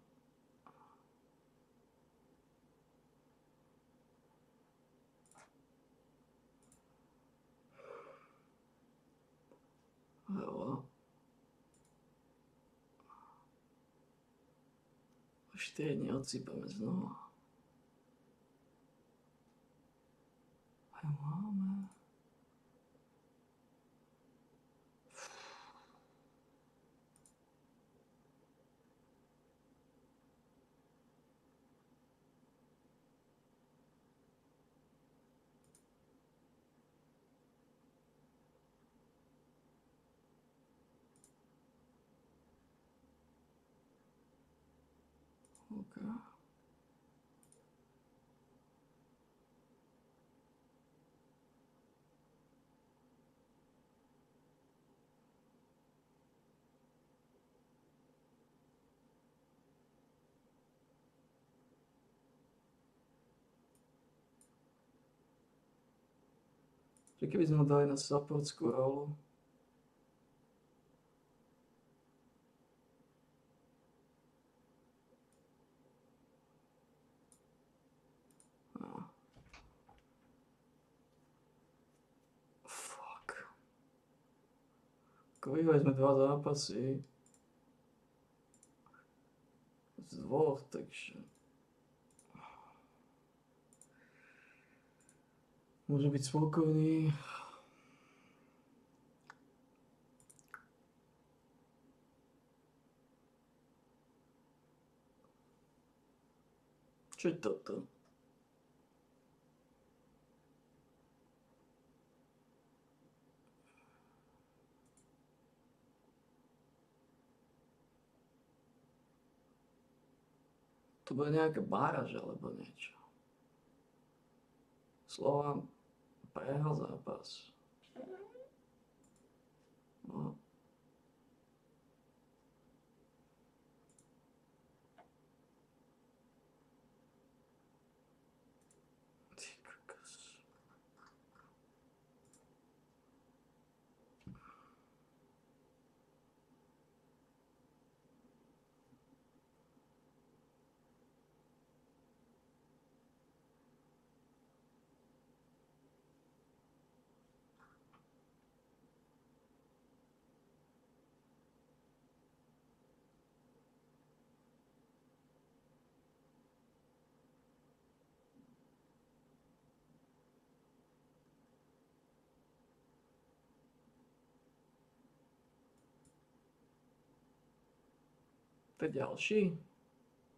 What? O 4 dní odsýpame znova. Aj máme. Okay. Že keby sme ho dali na supportskú rolu. No. Fuck. Ako vyhrali sme 2 zápasy. Z 2, takže... Môže byť spokojný. Čo je toto? To bude nejaká báraž alebo niečo. Slovan prehral zápas. No. Ty kokos. To je ďalší?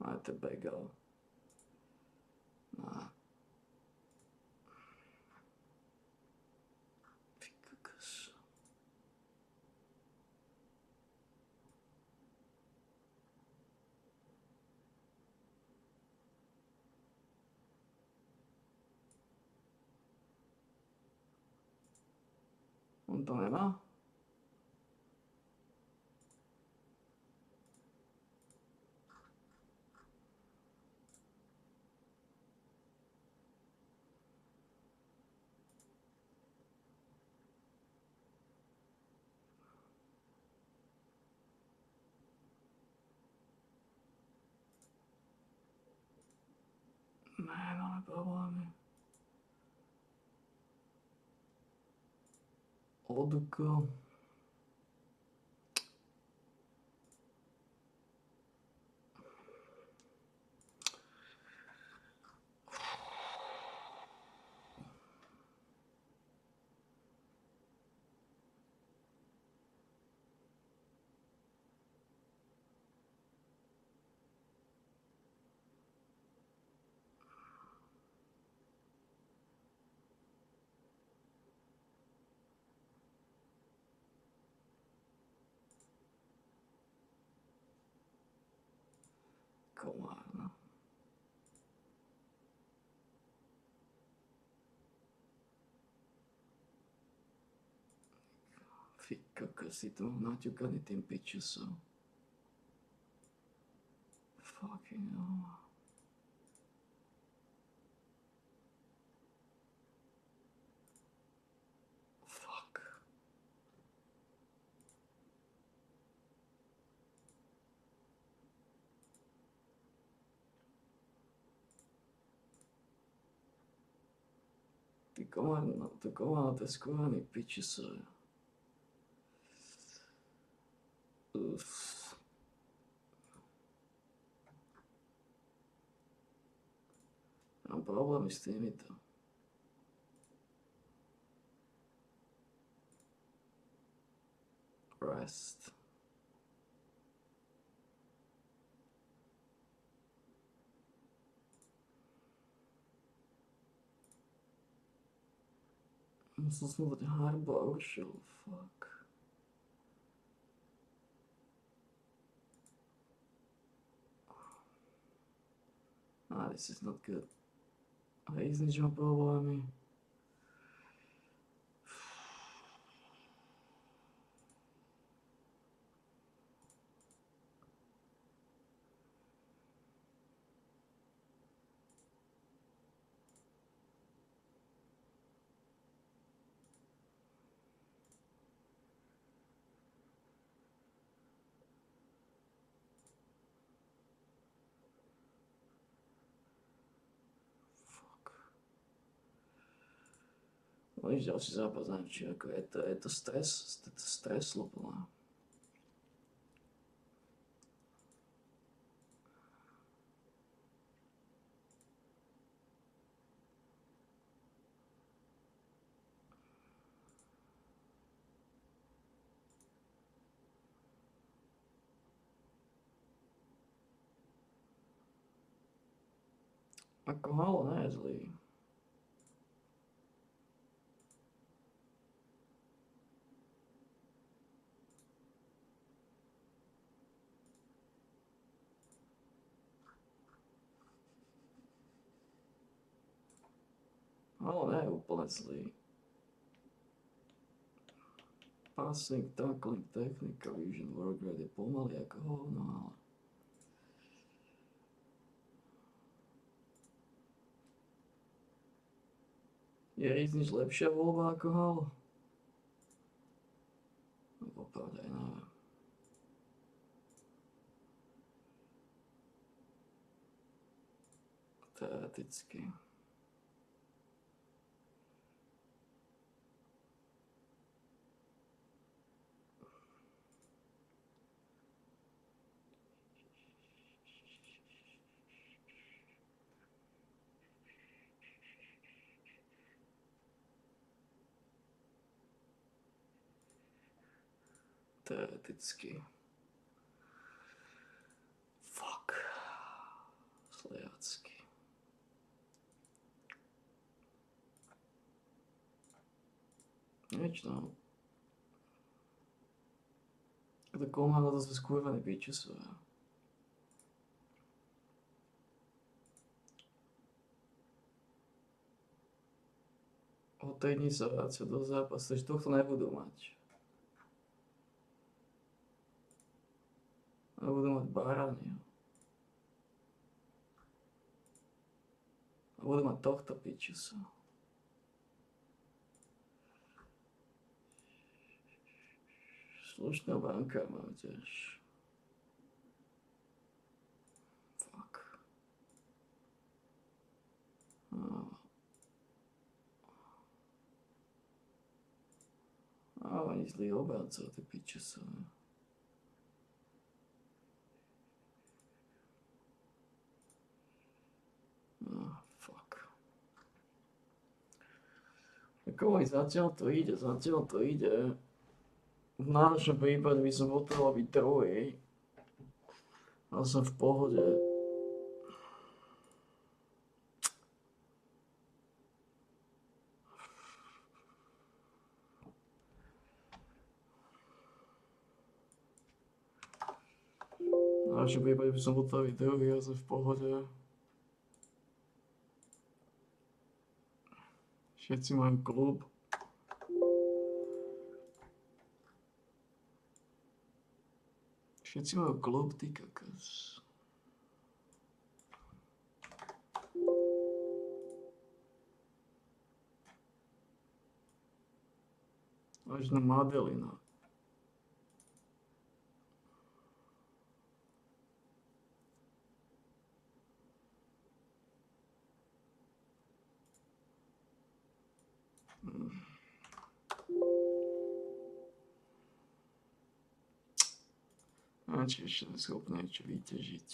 A to je Begal. No. Ty kokos. On to nemá? Ne, máme problémy. Oduko. Komár, no. Fy kokos, si to naťukaný tým pičusom. Fucking hell. Fuck. Ty komár, no to komár, to je skúraný pičusovia. Uff. Mám problémy s týmito. Rest. Musel som dať Harbo a ušiel, fuck. Ah, this is not good. Reisnič má problémy. No nič, ďalší zápas, neviem, či ako je to stres, lebo ako malo nie je zlý. Malo nie je úplne zlý. Passing, tackling, technika, vision, work rate je pomaly ako hovno, ale je Riznič lepšia voľba ako Halo? No popravde aj neviem. Teoreticky. Teoreticky. Fuck. Slejacky. Nič no. To Konrada to sú skurvené piče svoje. O 3 dní sa vracia do zápasu, takže tohto nebudú mať. A budú mať barany. A budú mať tohto pičusa. Slušného banka mám tiež. Fuck. Oni zlí obráncov, tie pičusa. Fuck. Ako zatiaľ to ide. V náročnom prípade by som potreboval byť druhý. Ale som v pohode. V náročnom prípade by som potreboval byť druhý, ale som v pohode. Všetci majú klub. Všetci majú klub, ty kakos. Až na Madelina. Či ešte schopný niečo vyťažiť.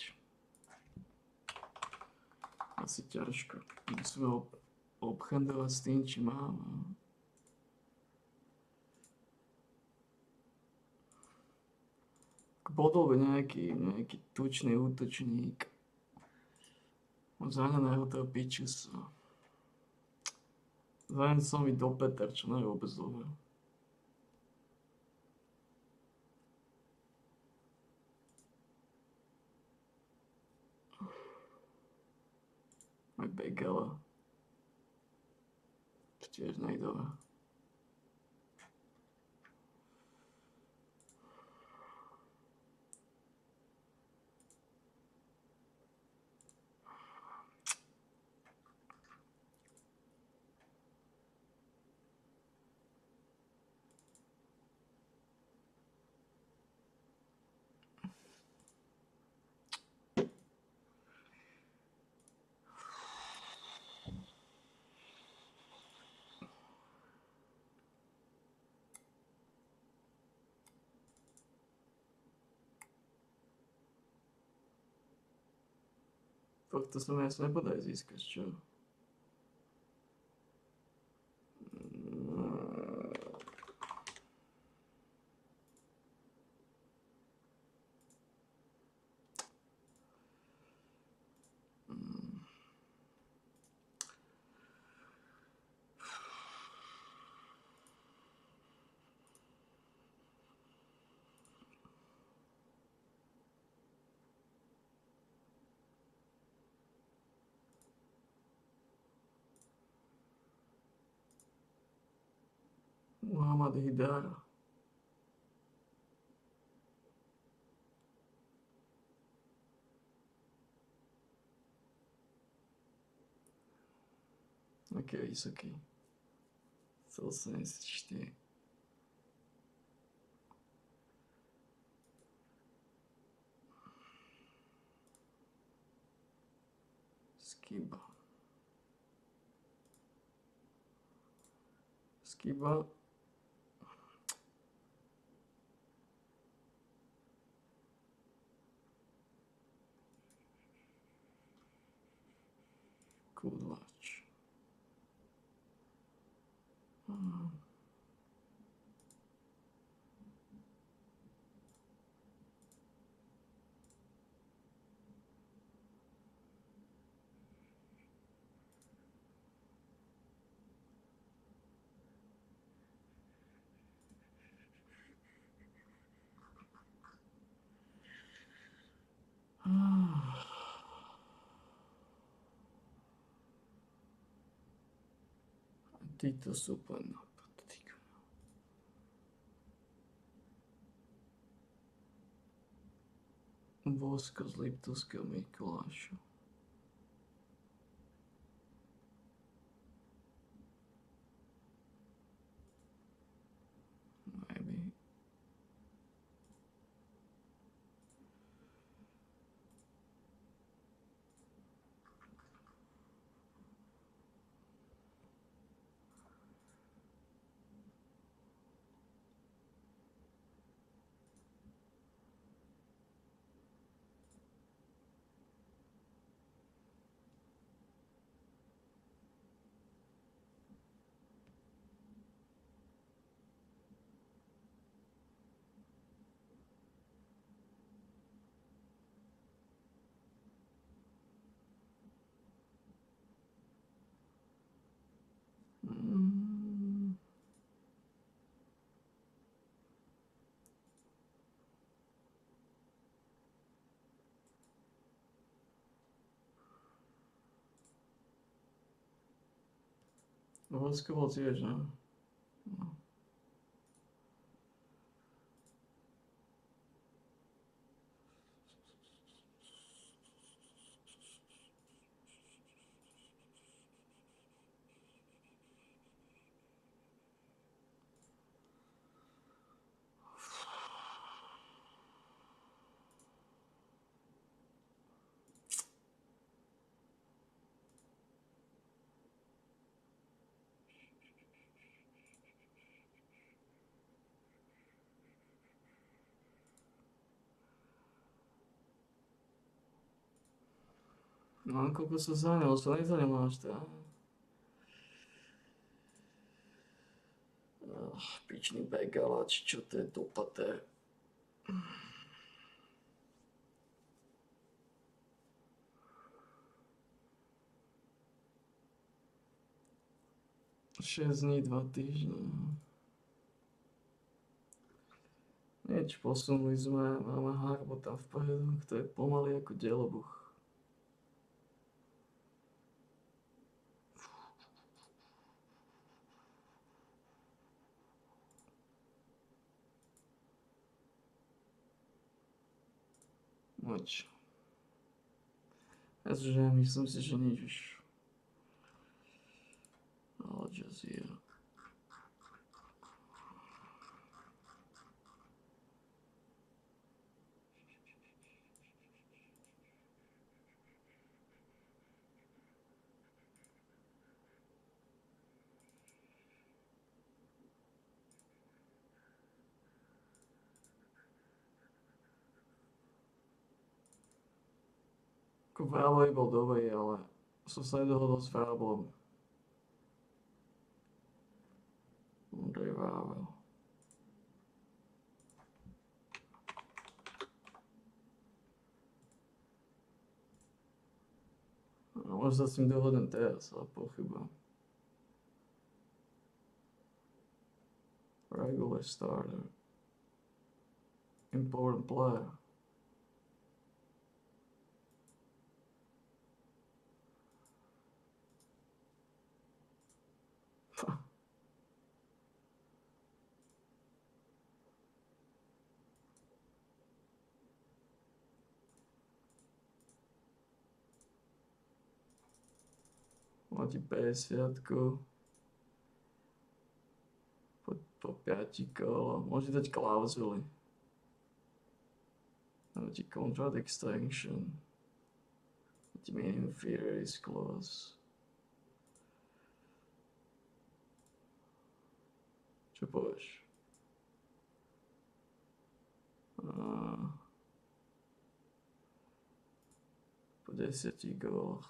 Asi ťažko. Musíme obchandovať s tým, či mám. Bodol by nejaký tučný útočník. Od zraneného toho pičusa. Zranený som mi do Peter, čo nie je vôbec dobré. Aj Begela. Čo tiež nejdové. Tohto sa mi asi nepodarí získať, čo? Muhammad Hidara. Aký je vysoký? 184. Skiba. Skiba. Kudlač. Títo sú úplne nápad. Vosko z Liptovského Mikuláša. Maybe. Vosko bol tiež, ne? No. No, koľko sa zanelo, sa nezanelo až tak. Pičný begalač, čo to je dopaté. Šesť dní, 2 týždne. Nič, posunuli sme, máme Harbo tam vpredu, to je pomaly ako delobuch. Nič. Ja myslím si, že nič už. Al Jazeera. Ako Vábel bol dobrý, ale som sa nedohodol s Váblom. Ondrej Vábel. No, možno sa s ním dohodnem teraz, ale pochybujem. Regular starter. Important player. Máte 50. Po 5 kolo. Môžete dať klauzuly. Dáte contract extension. Dáte minimum fee release clause. Čo povieš? Po 10 góloch.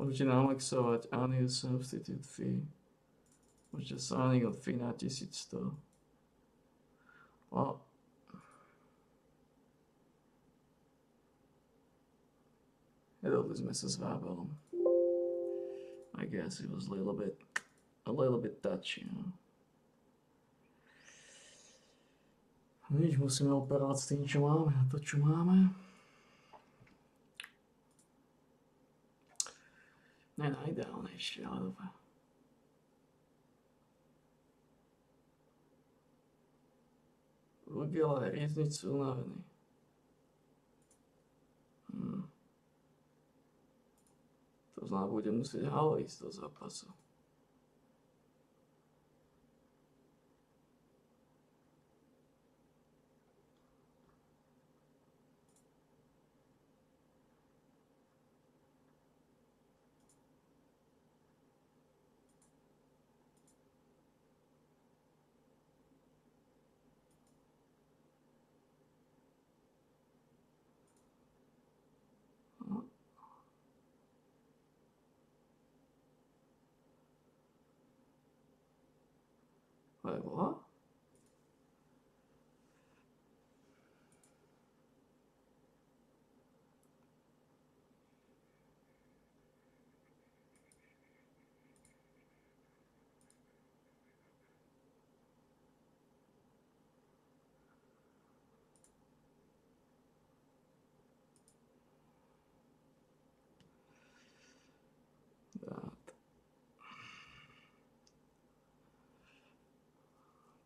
Môžete namaxovať annual substitute fee. Môžete signing on fee na 1100. Well, nedohodli sme sa s Vábelom. I guess it was a little bit touchy, no. Nič, musíme operovať s tým, čo máme, a to, čo máme. Ne najideálnejšie, ale dobre. Rugel a Rieznič sú unavení. To znamená, bude musieť Halo ísť do zápasu. What?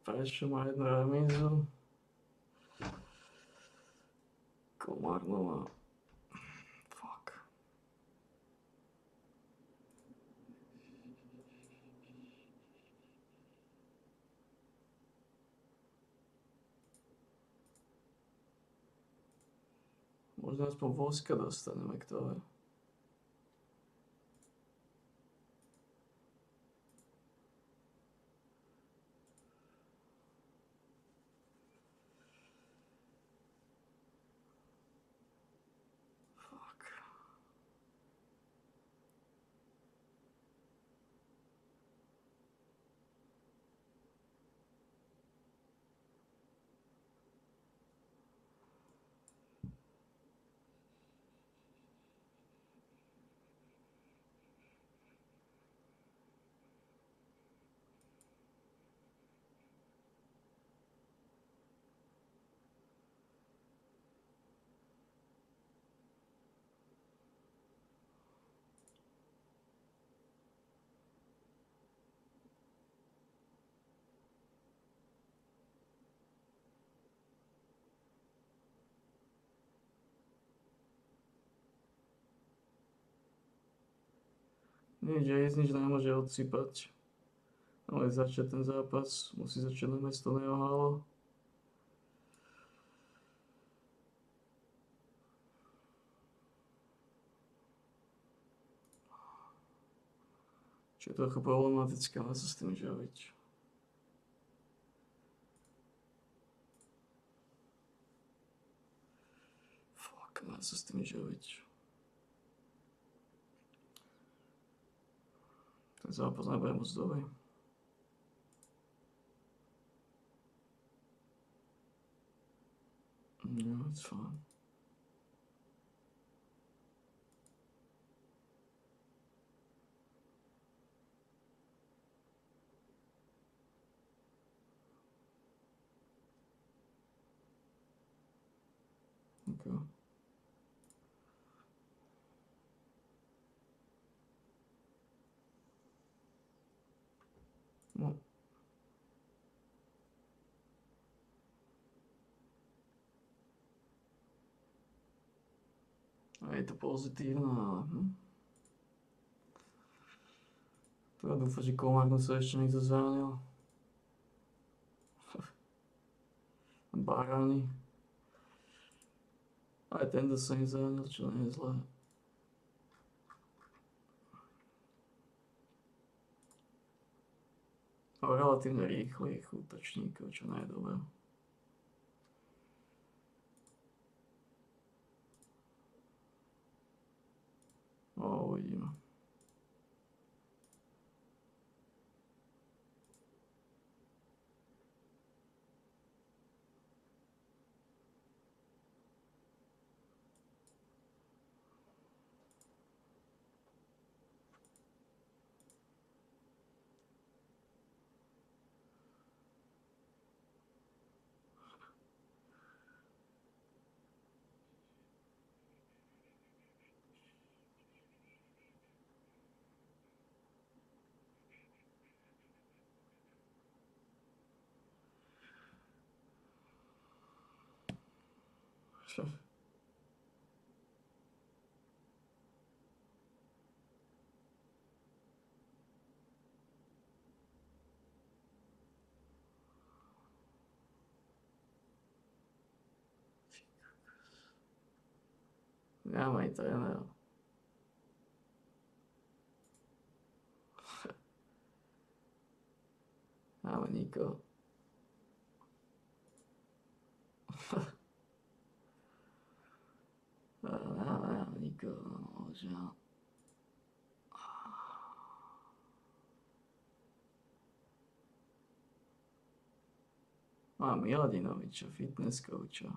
Prečo má jednu remízu? Komárno má... Fuck. Možno aspoň Voska dostaneme, kto vie. Nič nemôže odsypať. Ale začať ten zápas, musí začať na mesto Neohalo. Čo je trochu problematické, ale sa s tým živiť. Dá sa s tým živiť. Ten zápas nebude moc dobrý. No, it's fine. Okay. No. A je to pozitívne, ale treba dúfať, že Komárnu sa ešte niekto zranil. Barány. Aj tento sa nezranil, čo nie je zlé. A relatívne rýchlych útočníkov, čo nie je dobré. Uvidíme. Nemám aj trénera. Máme nikoho. Máme nikoho, že Mám Miladinoviča, fitness coacha.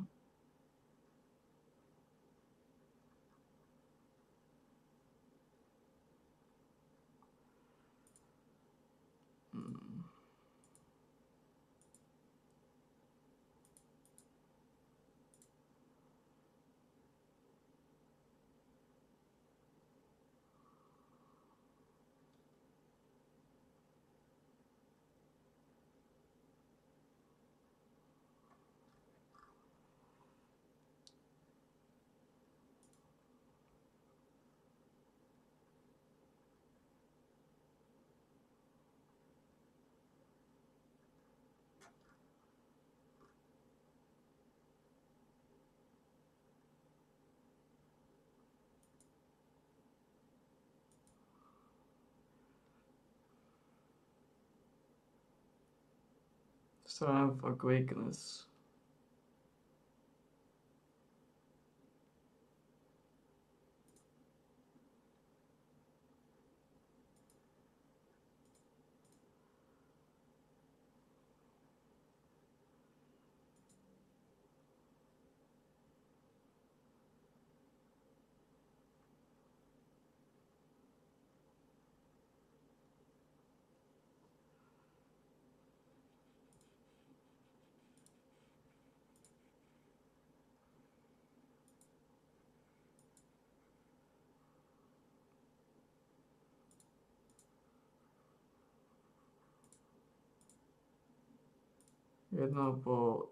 Strength or weakness. Jedna a pol.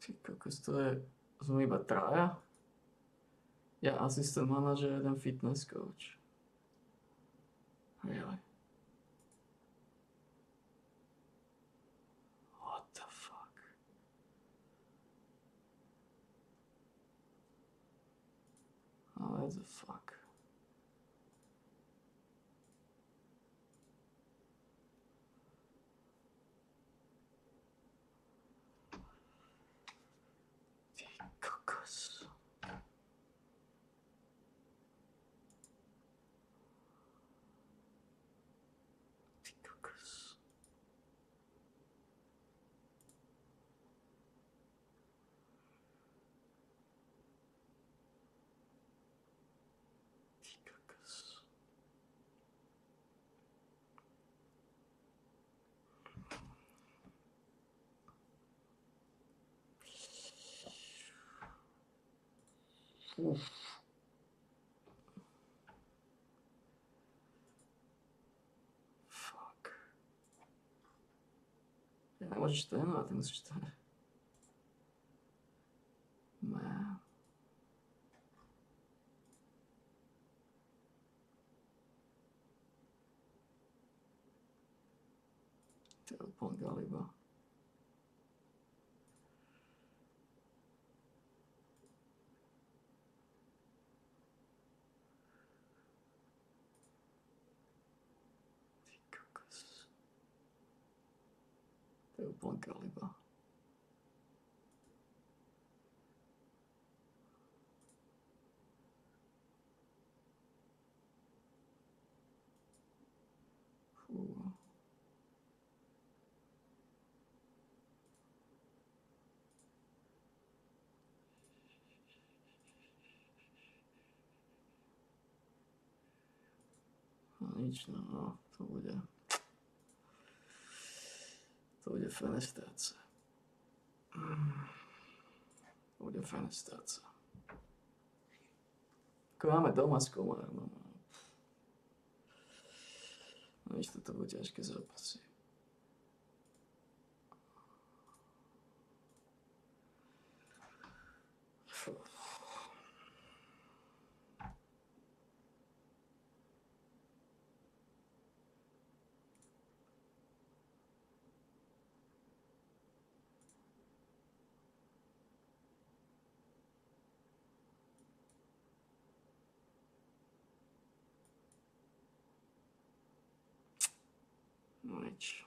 Ty kokos, to je, sme iba traja? Ja asistent manažer, jeden fitness coach. Really? What the fuck? Oh, what the fuck? Cocos. Cocos. Cocos. Oof. Fuck. Ja, ne možeš trénovať, ty musíš to... Man. To je úplne galiba. Ty kokos. To je úplne galiba. Fú. No nič, no, to bude... To bude fenestácia. To bude fenestácia. Ako máme doma s Komárom. No nič, toto bude ťažké zápasy. Fú. No nič.